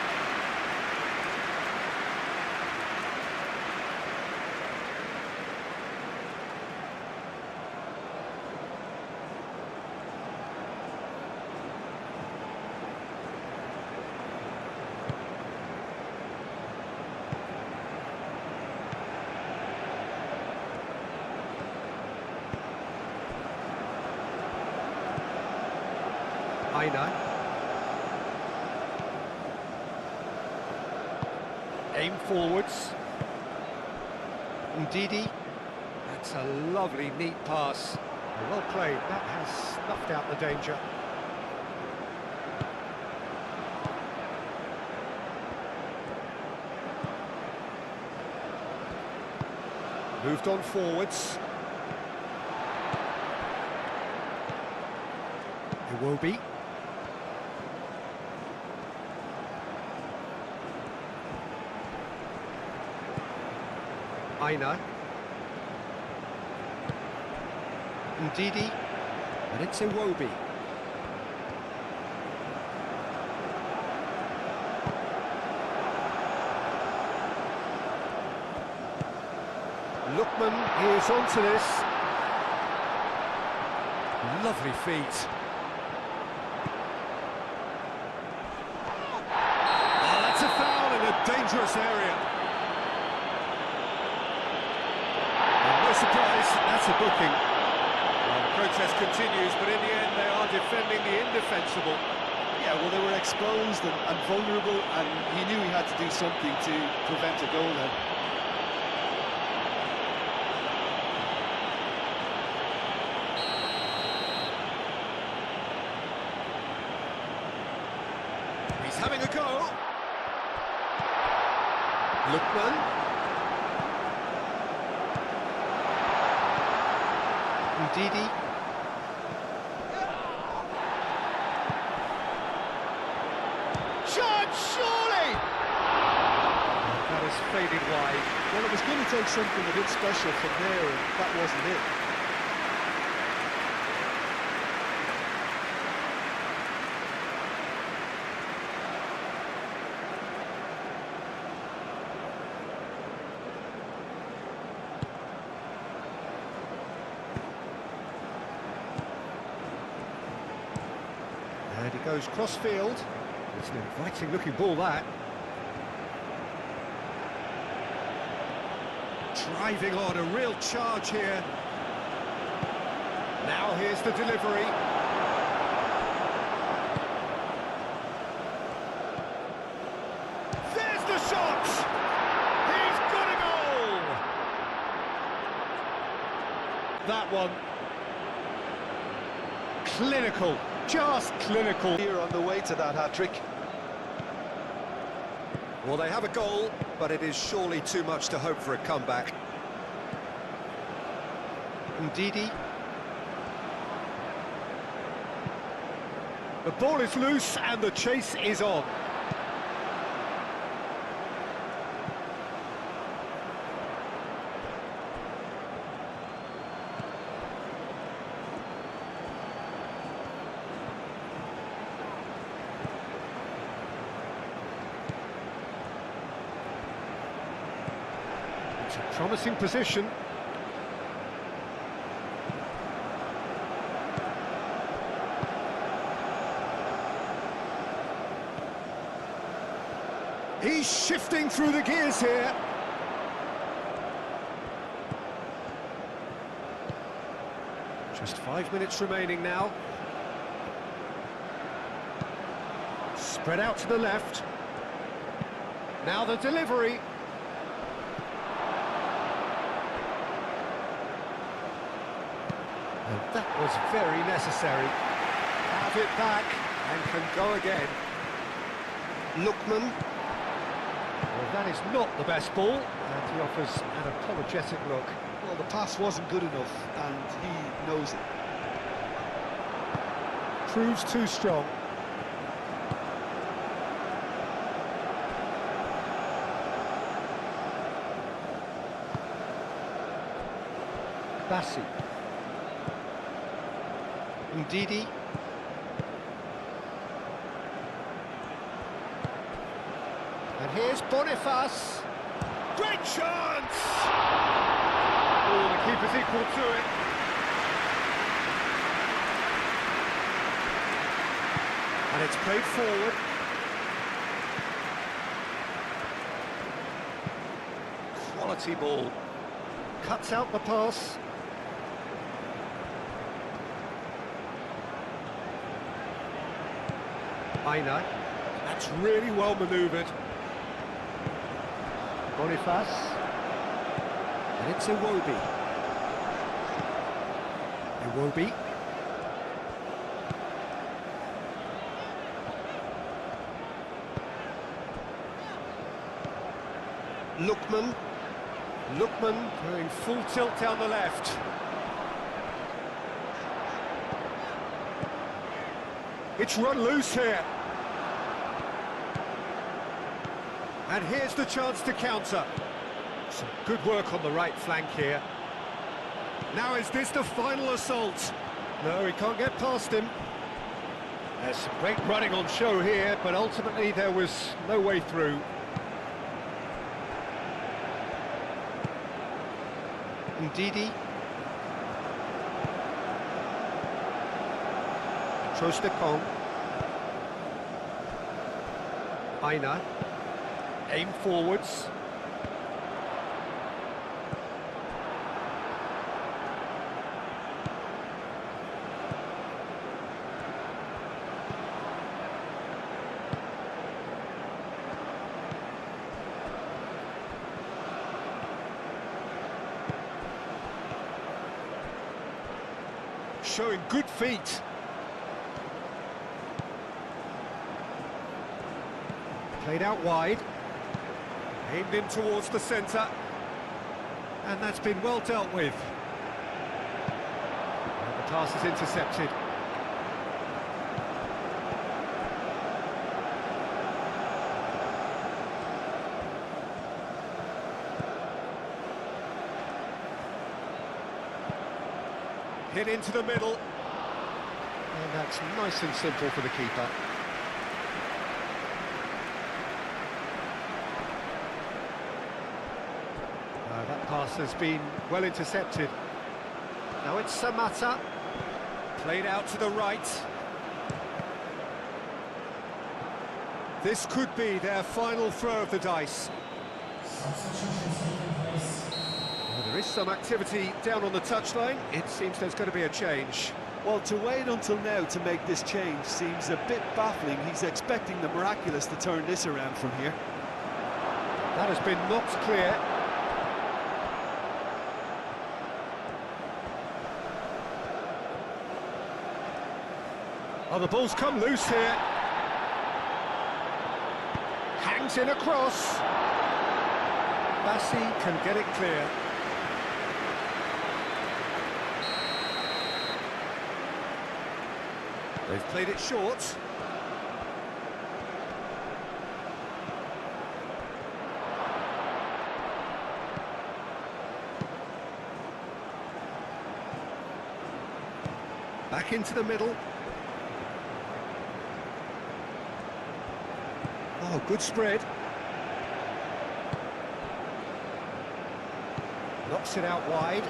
Aina. Aim forwards. Ndidi. That's a lovely, neat pass. Well played. That has snuffed out the danger. Moved on forwards. It will be. Aina. Ndidi. And it's Iwobi. Lookman is onto this. Lovely feet. Oh, that's a foul in a dangerous area. And no surprise, that's a booking. Well, the protest continues, but in the end they are defending the indefensible. Yeah, well, they were exposed and vulnerable, and he knew he had to do something to prevent a goal then. He's having a go. Lookman. Ndidi. Shot, surely! That has faded wide. Well, it was going to take something a bit special from there, and that wasn't it. And he goes cross-field. It's an inviting-looking ball, that. Driving on, a real charge here. Now here's the delivery. There's the shot! He's got a goal! That one. Clinical. Just clinical. Here on the way to that hat-trick. Well, they have a goal, but it is surely too much to hope for a comeback. Ndidi. The ball is loose and the chase is on. It's a promising position. He's shifting through the gears here. Just 5 minutes remaining now. Spread out to the left. Now the delivery. And that was very necessary. Have it back and can go again. Lookman. Well, that is not the best ball, and he offers an apologetic look. Well, the pass wasn't good enough, and he knows it. Proves too strong. Bassi. Ndidi. And here's Boniface. Great chance! Oh, the keeper's equal to it. And it's played forward. Quality ball. Cuts out the pass. Aina. That's really well manoeuvred. Boniface. And it's Iwobi. Iwobi. Lookman. Lookman going full tilt down the left. It's run loose here. And here's the chance to counter. Some good work on the right flank here. Now is this the final assault? No, he can't get past him. There's some great running on show here, but ultimately there was no way through. Ndidi. Trostekong. Aina. Aim forwards. Showing good feet. Played out wide. Aimed in towards the centre. And that's been well dealt with. And the pass is intercepted. Hit into the middle. And that's nice and simple for the keeper. That pass has been well intercepted. Now it's Samata. Played out to the right. This could be their final throw of the dice. There is some activity down on the touchline. It seems there's going to be a change. Well, to wait until now to make this change seems a bit baffling. He's expecting the miraculous to turn this around from here. That has been knocked clear. Oh, the ball's come loose here. Hangs in across. Bassi can get it clear. They've played it short. Back into the middle. Oh, good spread. Knocks it out wide.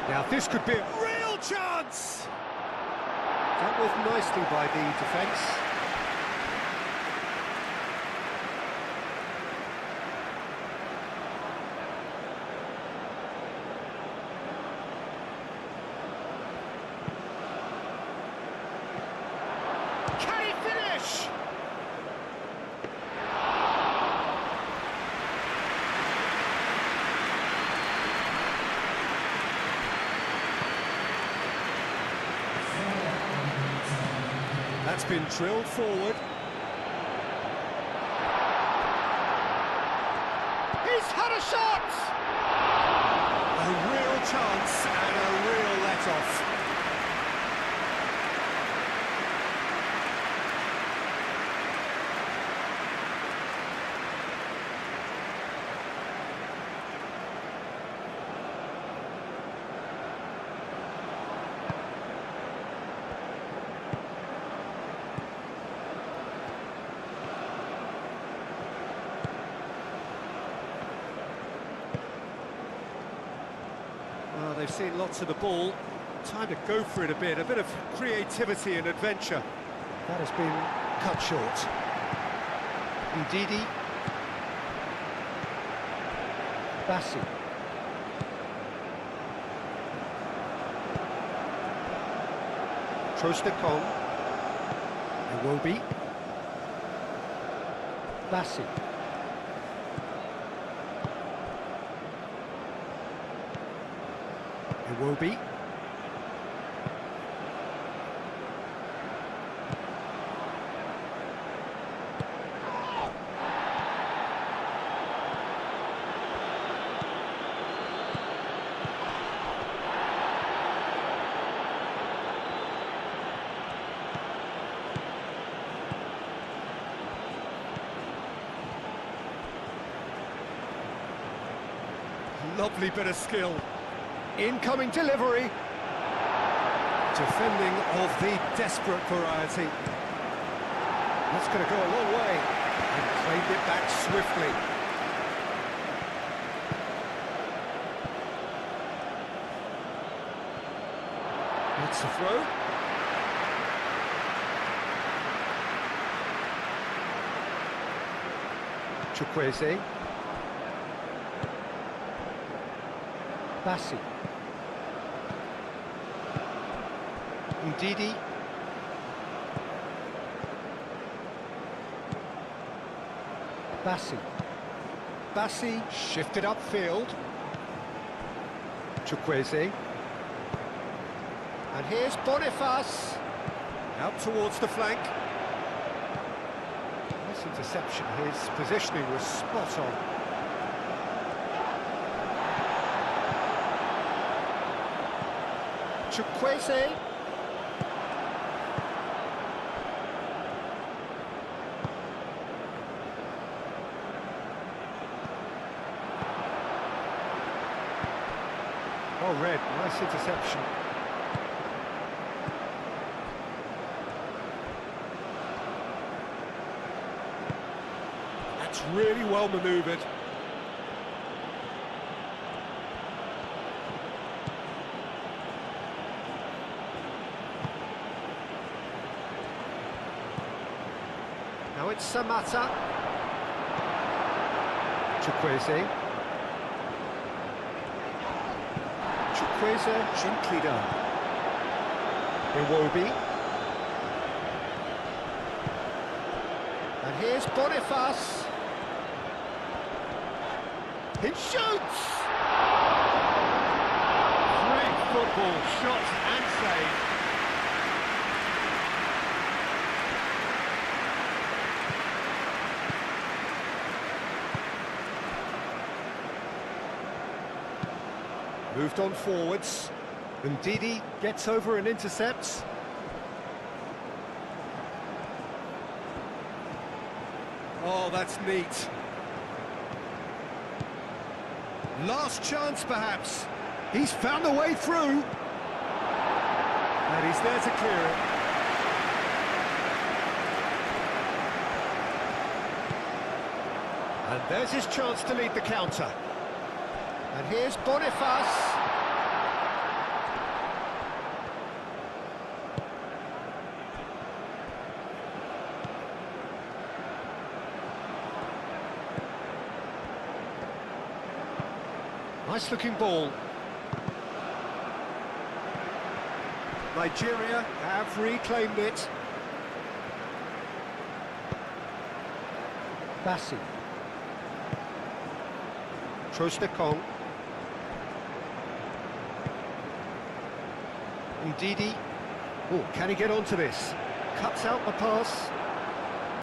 Now this could be a real chance! Dealt with nicely by the defence. Can he finish? That's been drilled forward. He's had a shot! A real chance and a real let-off. Well, they've seen lots of the ball. Time to go for it a bit of creativity and adventure. That has been cut short. Ndidi. Bassi. Trostekong. Iwobi. Bassi. Iwobi. lovely bit of skill. Incoming delivery. Defending of the desperate variety. That's going to go a long way. And claimed it back swiftly. That's the throw. Chukwueze. Bassi. Ndidi. Bassi. Bassi shifted upfield. Chukwueze. And here's Boniface. Out towards the flank. Nice interception. His positioning was spot on. Chukwueze. Oh, red. Nice interception. That's really well manoeuvred. Now it's Samata. Chukwueze. Chukwueze, gently done. Iwobi. And here's Boniface. He shoots! Great football, shot and save. Moved on forwards. Ndidi gets over and intercepts. Oh, that's neat. Last chance, perhaps. He's found a way through. And he's there to clear it. And there's his chance to lead the counter. And here's Boniface. Nice looking ball. Nigeria have reclaimed it. Bassi. Trostekong. Ndidi. Oh, can he get onto this? Cuts out the pass.